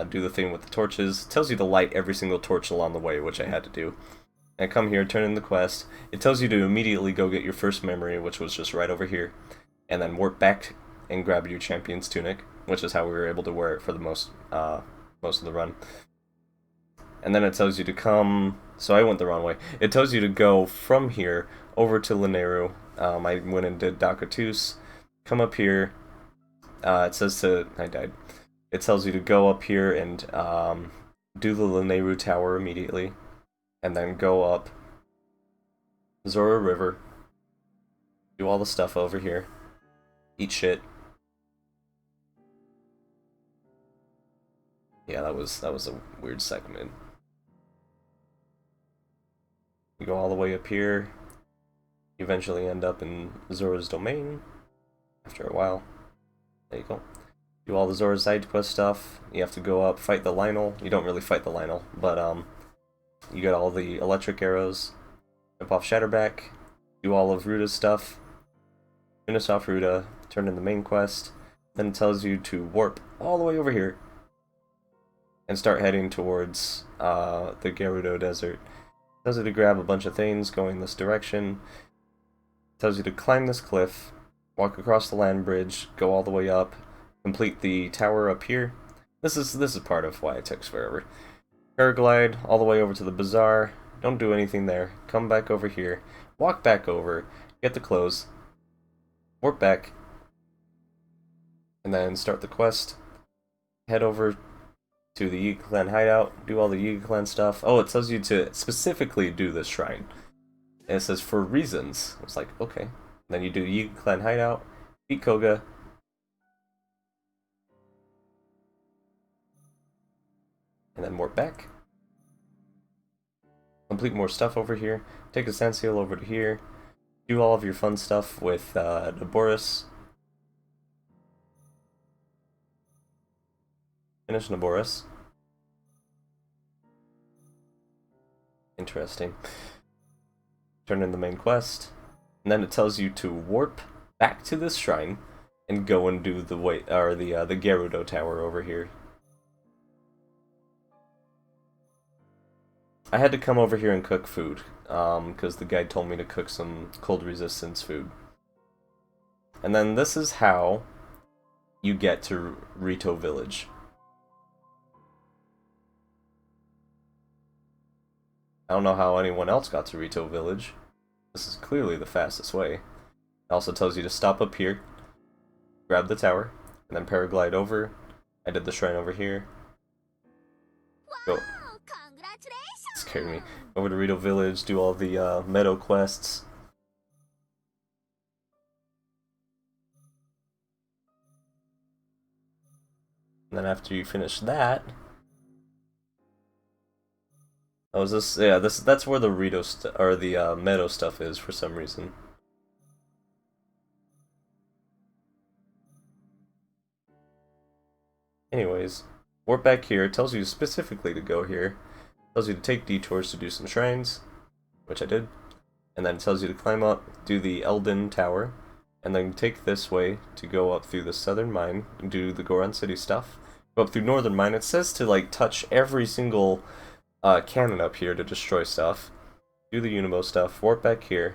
do the thing with the torches. It tells you to light every single torch along the way, which I had to do. And come here, turn in the quest. It tells you to immediately go get your first memory, which was just right over here, and then warp back and grab your champion's tunic, which is how we were able to wear it for the most of the run. And then it tells you to come. So I went the wrong way. It tells you to go from here over to Lineru. I went and did Dakatus, come up here. It says to... I died. It tells you to go up here and do the Lanayru Tower immediately. And then go up Zora River. Do all the stuff over here. Eat shit. Yeah, that was a weird segment. You go all the way up here. You eventually end up in Zora's domain. After a while. There you go. Do all the Zora side quest stuff. You have to go up, fight the Lionel. You don't really fight the Lionel, but you get all the electric arrows. Jump off Shatterback. Do all of Ruta's stuff. Finish off Ruta. Turn in the main quest. Then it tells you to warp all the way over here. And start heading towards the Gerudo Desert. It tells you to grab a bunch of things going this direction. It tells you to climb this cliff. Walk across the land bridge. Go all the way up. Complete the tower up here. This is part of why it takes forever. Paraglide all the way over to the bazaar. Don't do anything there. Come back over here. Walk back over. Get the clothes. Warp back. And then start the quest. Head over to the Yiga Clan hideout. Do all the Yiga Clan stuff. Oh, it tells you to specifically do this shrine. And it says for reasons. It's like, okay. Then you do Yiga Clan hideout. Beat Koga. And then warp back. Complete more stuff over here. Take a sand seal over to here. Do all of your fun stuff with Naboris. Finish Naboris. Interesting. Turn in the main quest. And then it tells you to warp back to this shrine and go and do the the Gerudo Tower over here. I had to come over here and cook food, because the guide told me to cook some cold resistance food. And then this is how you get to Rito Village. I don't know how anyone else got to Rito Village. This is clearly the fastest way. It also tells you to stop up here, grab the tower, and then paraglide over. I did the shrine over here. Go. Scared me. Over to Rito Village, do all the meadow quests. And then after you finish that, oh, is this? Yeah, that's where the Rito or the meadow stuff is for some reason. Anyways, warp back here. It tells you specifically to go here. Tells you to take detours to do some shrines, which I did, and then it tells you to climb up, do the Eldin Tower, and then take this way to go up through the Southern Mine, and do the Goron City stuff, go up through Northern Mine. It says to like touch every single cannon up here to destroy stuff, do the Unimo stuff, warp back here,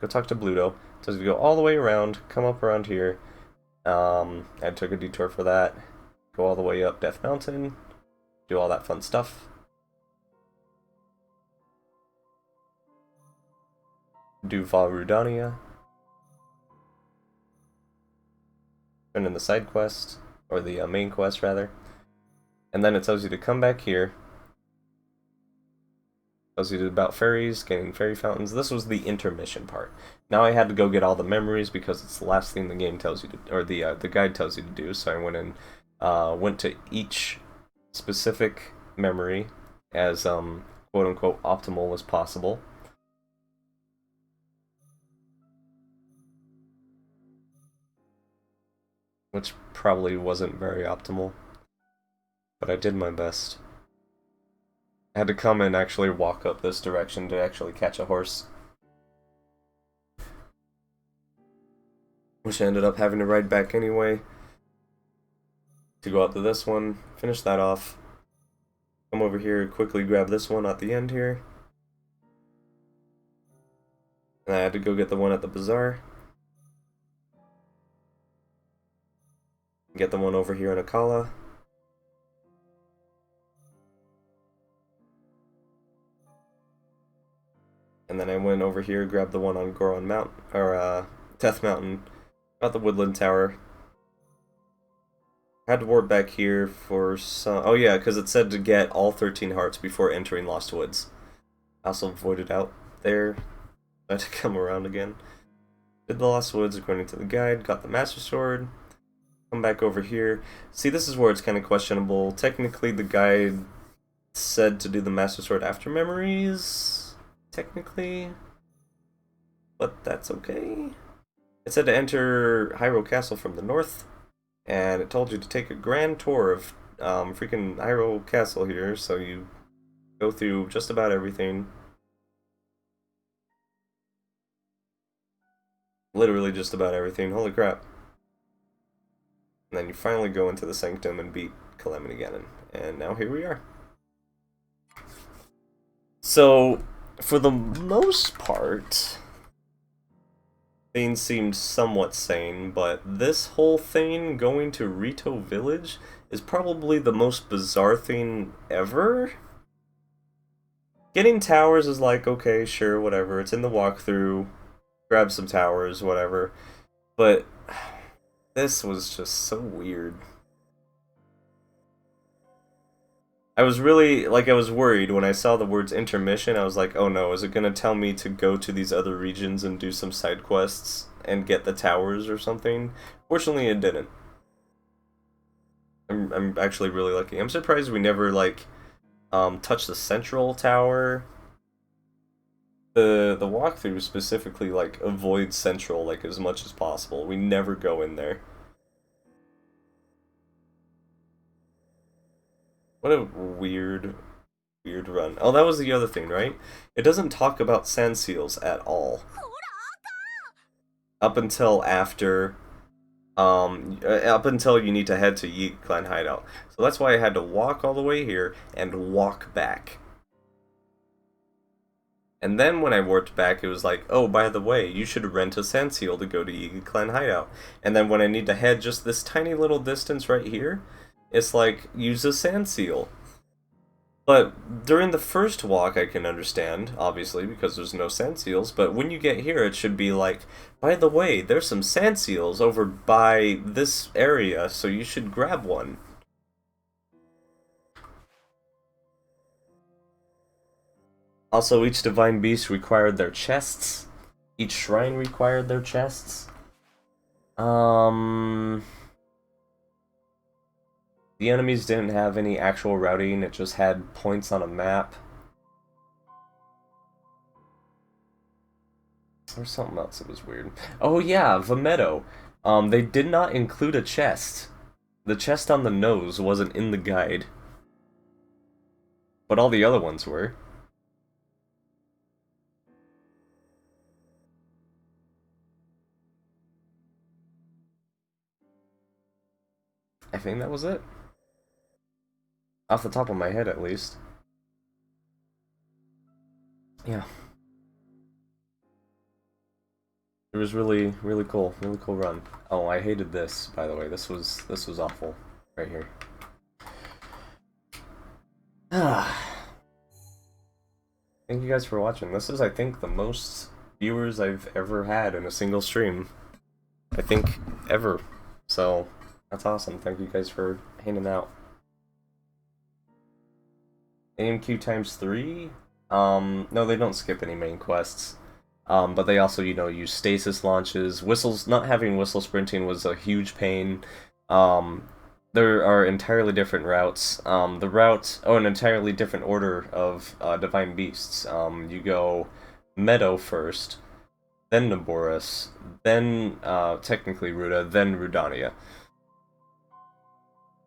go talk to Bluto. It tells you to go all the way around, come up around here. I took a detour for that, go all the way up Death Mountain, do all that fun stuff. Do Vah Rudania. Turn in the side quest, or the main quest rather. And then it tells you to come back here. Tells you about fairies, getting fairy fountains. This was the intermission part. Now I had to go get all the memories because it's the last thing the game tells you to, or the guide tells you to do. So I went and went to each specific memory as quote unquote optimal as possible. Which probably wasn't very optimal, but I did my best. I had to come and actually walk up this direction to actually catch a horse, which I ended up having to ride back anyway to go up to this one, finish that off, come over here, quickly grab this one at the end here, and I had to go get the one at the bazaar. Get the one over here in Akala. And then I went over here, grabbed the one on Goron Mountain, or Death Mountain, Got the woodland tower. Had to warp back here for some... Oh yeah, because it said to get all 13 hearts before entering Lost Woods. I also voided out there. I had to come around again. Did the Lost Woods according to the guide. Got the Master Sword. Come back over here. See, this is where it's kind of questionable. Technically, the guide said to do the Master Sword after memories. Technically. But that's okay. It said to enter Hyrule Castle from the north. And it told you to take a grand tour of freaking Hyrule Castle here, so you go through just about everything. Literally just about everything. Holy crap. And then you finally go into the Sanctum and beat Calamity Ganon. And now here we are. So, for the most part, things seemed somewhat sane, but this whole thing going to Rito Village is probably the most bizarre thing ever. Getting towers is like, okay, sure, whatever. It's in the walkthrough. Grab some towers, whatever. But this was just so weird. I was really, I was worried when I saw the words intermission. I was like, oh no, is it gonna tell me to go to these other regions and do some side quests and get the towers or something? Fortunately, it didn't. I'm actually really lucky. I'm surprised we never, touched the central tower. The walkthrough specifically, avoids central, as much as possible. We never go in there. What a weird run. Oh, that was the other thing, right? It doesn't talk about sand seals at all. Up until after, up until you need to head to Yiga Clan Hideout. So that's why I had to walk all the way here and walk back. And then when I warped back, it was like, oh, by the way, you should rent a sand seal to go to Yiga Clan Hideout. And then when I need to head just this tiny little distance right here, it's like, use a sand seal. But during the first walk, I can understand, obviously, because there's no sand seals. But when you get here, it should be like, by the way, there's some sand seals over by this area, so you should grab one. Also, each divine beast required their chests. Each shrine required their chests. The enemies didn't have any actual routing, it just had points on a map. There's something else that was weird. Oh yeah, Vametto. They did not include a chest. The chest on the nose wasn't in the guide. But all the other ones were. I think that was it. Off the top of my head, at least. Yeah. It was really cool run. Oh, I hated this, by the way. This was awful. Right here. Thank you guys for watching. This is, I think, the most viewers I've ever had in a single stream. I think, ever. So, that's awesome. Thank you guys for hanging out. AMQ times 3? No, they don't skip any main quests. But they also, use stasis launches. Not having whistle sprinting was a huge pain. There are entirely different routes. An entirely different order of divine beasts. You go Meadow first, then Naboris, then technically Ruda, then Rudania.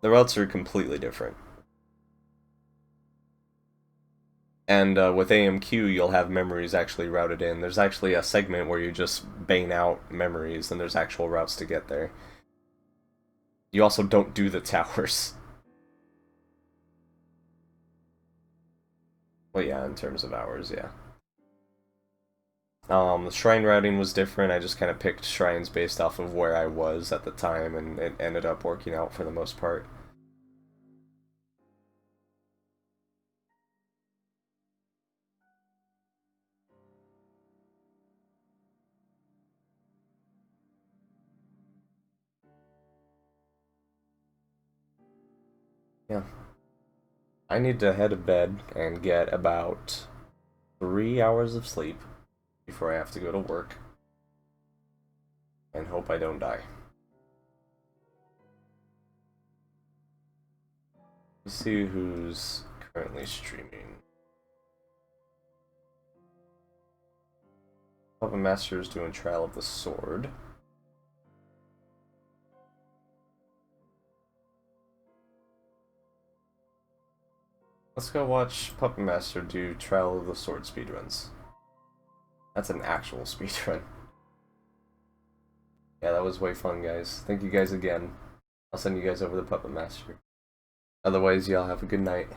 The routes are completely different. And with AMQ, you'll have memories actually routed in. There's actually a segment where you just bang out memories, and there's actual routes to get there. You also don't do the towers. Well, yeah, in terms of hours, yeah. The shrine routing was different. I just kind of picked shrines based off of where I was at the time, and it ended up working out for the most part. Yeah. I need to head to bed and get about 3 hours of sleep before I have to go to work. And hope I don't die. Let's see who's currently streaming. Puppet Master is doing Trial of the Sword. Let's go watch Puppet Master do Trial of the Sword speedruns. That's an actual speedrun. Yeah, that was way fun, guys. Thank you guys again. I'll send you guys over to Puppet Master. Otherwise, y'all have a good night.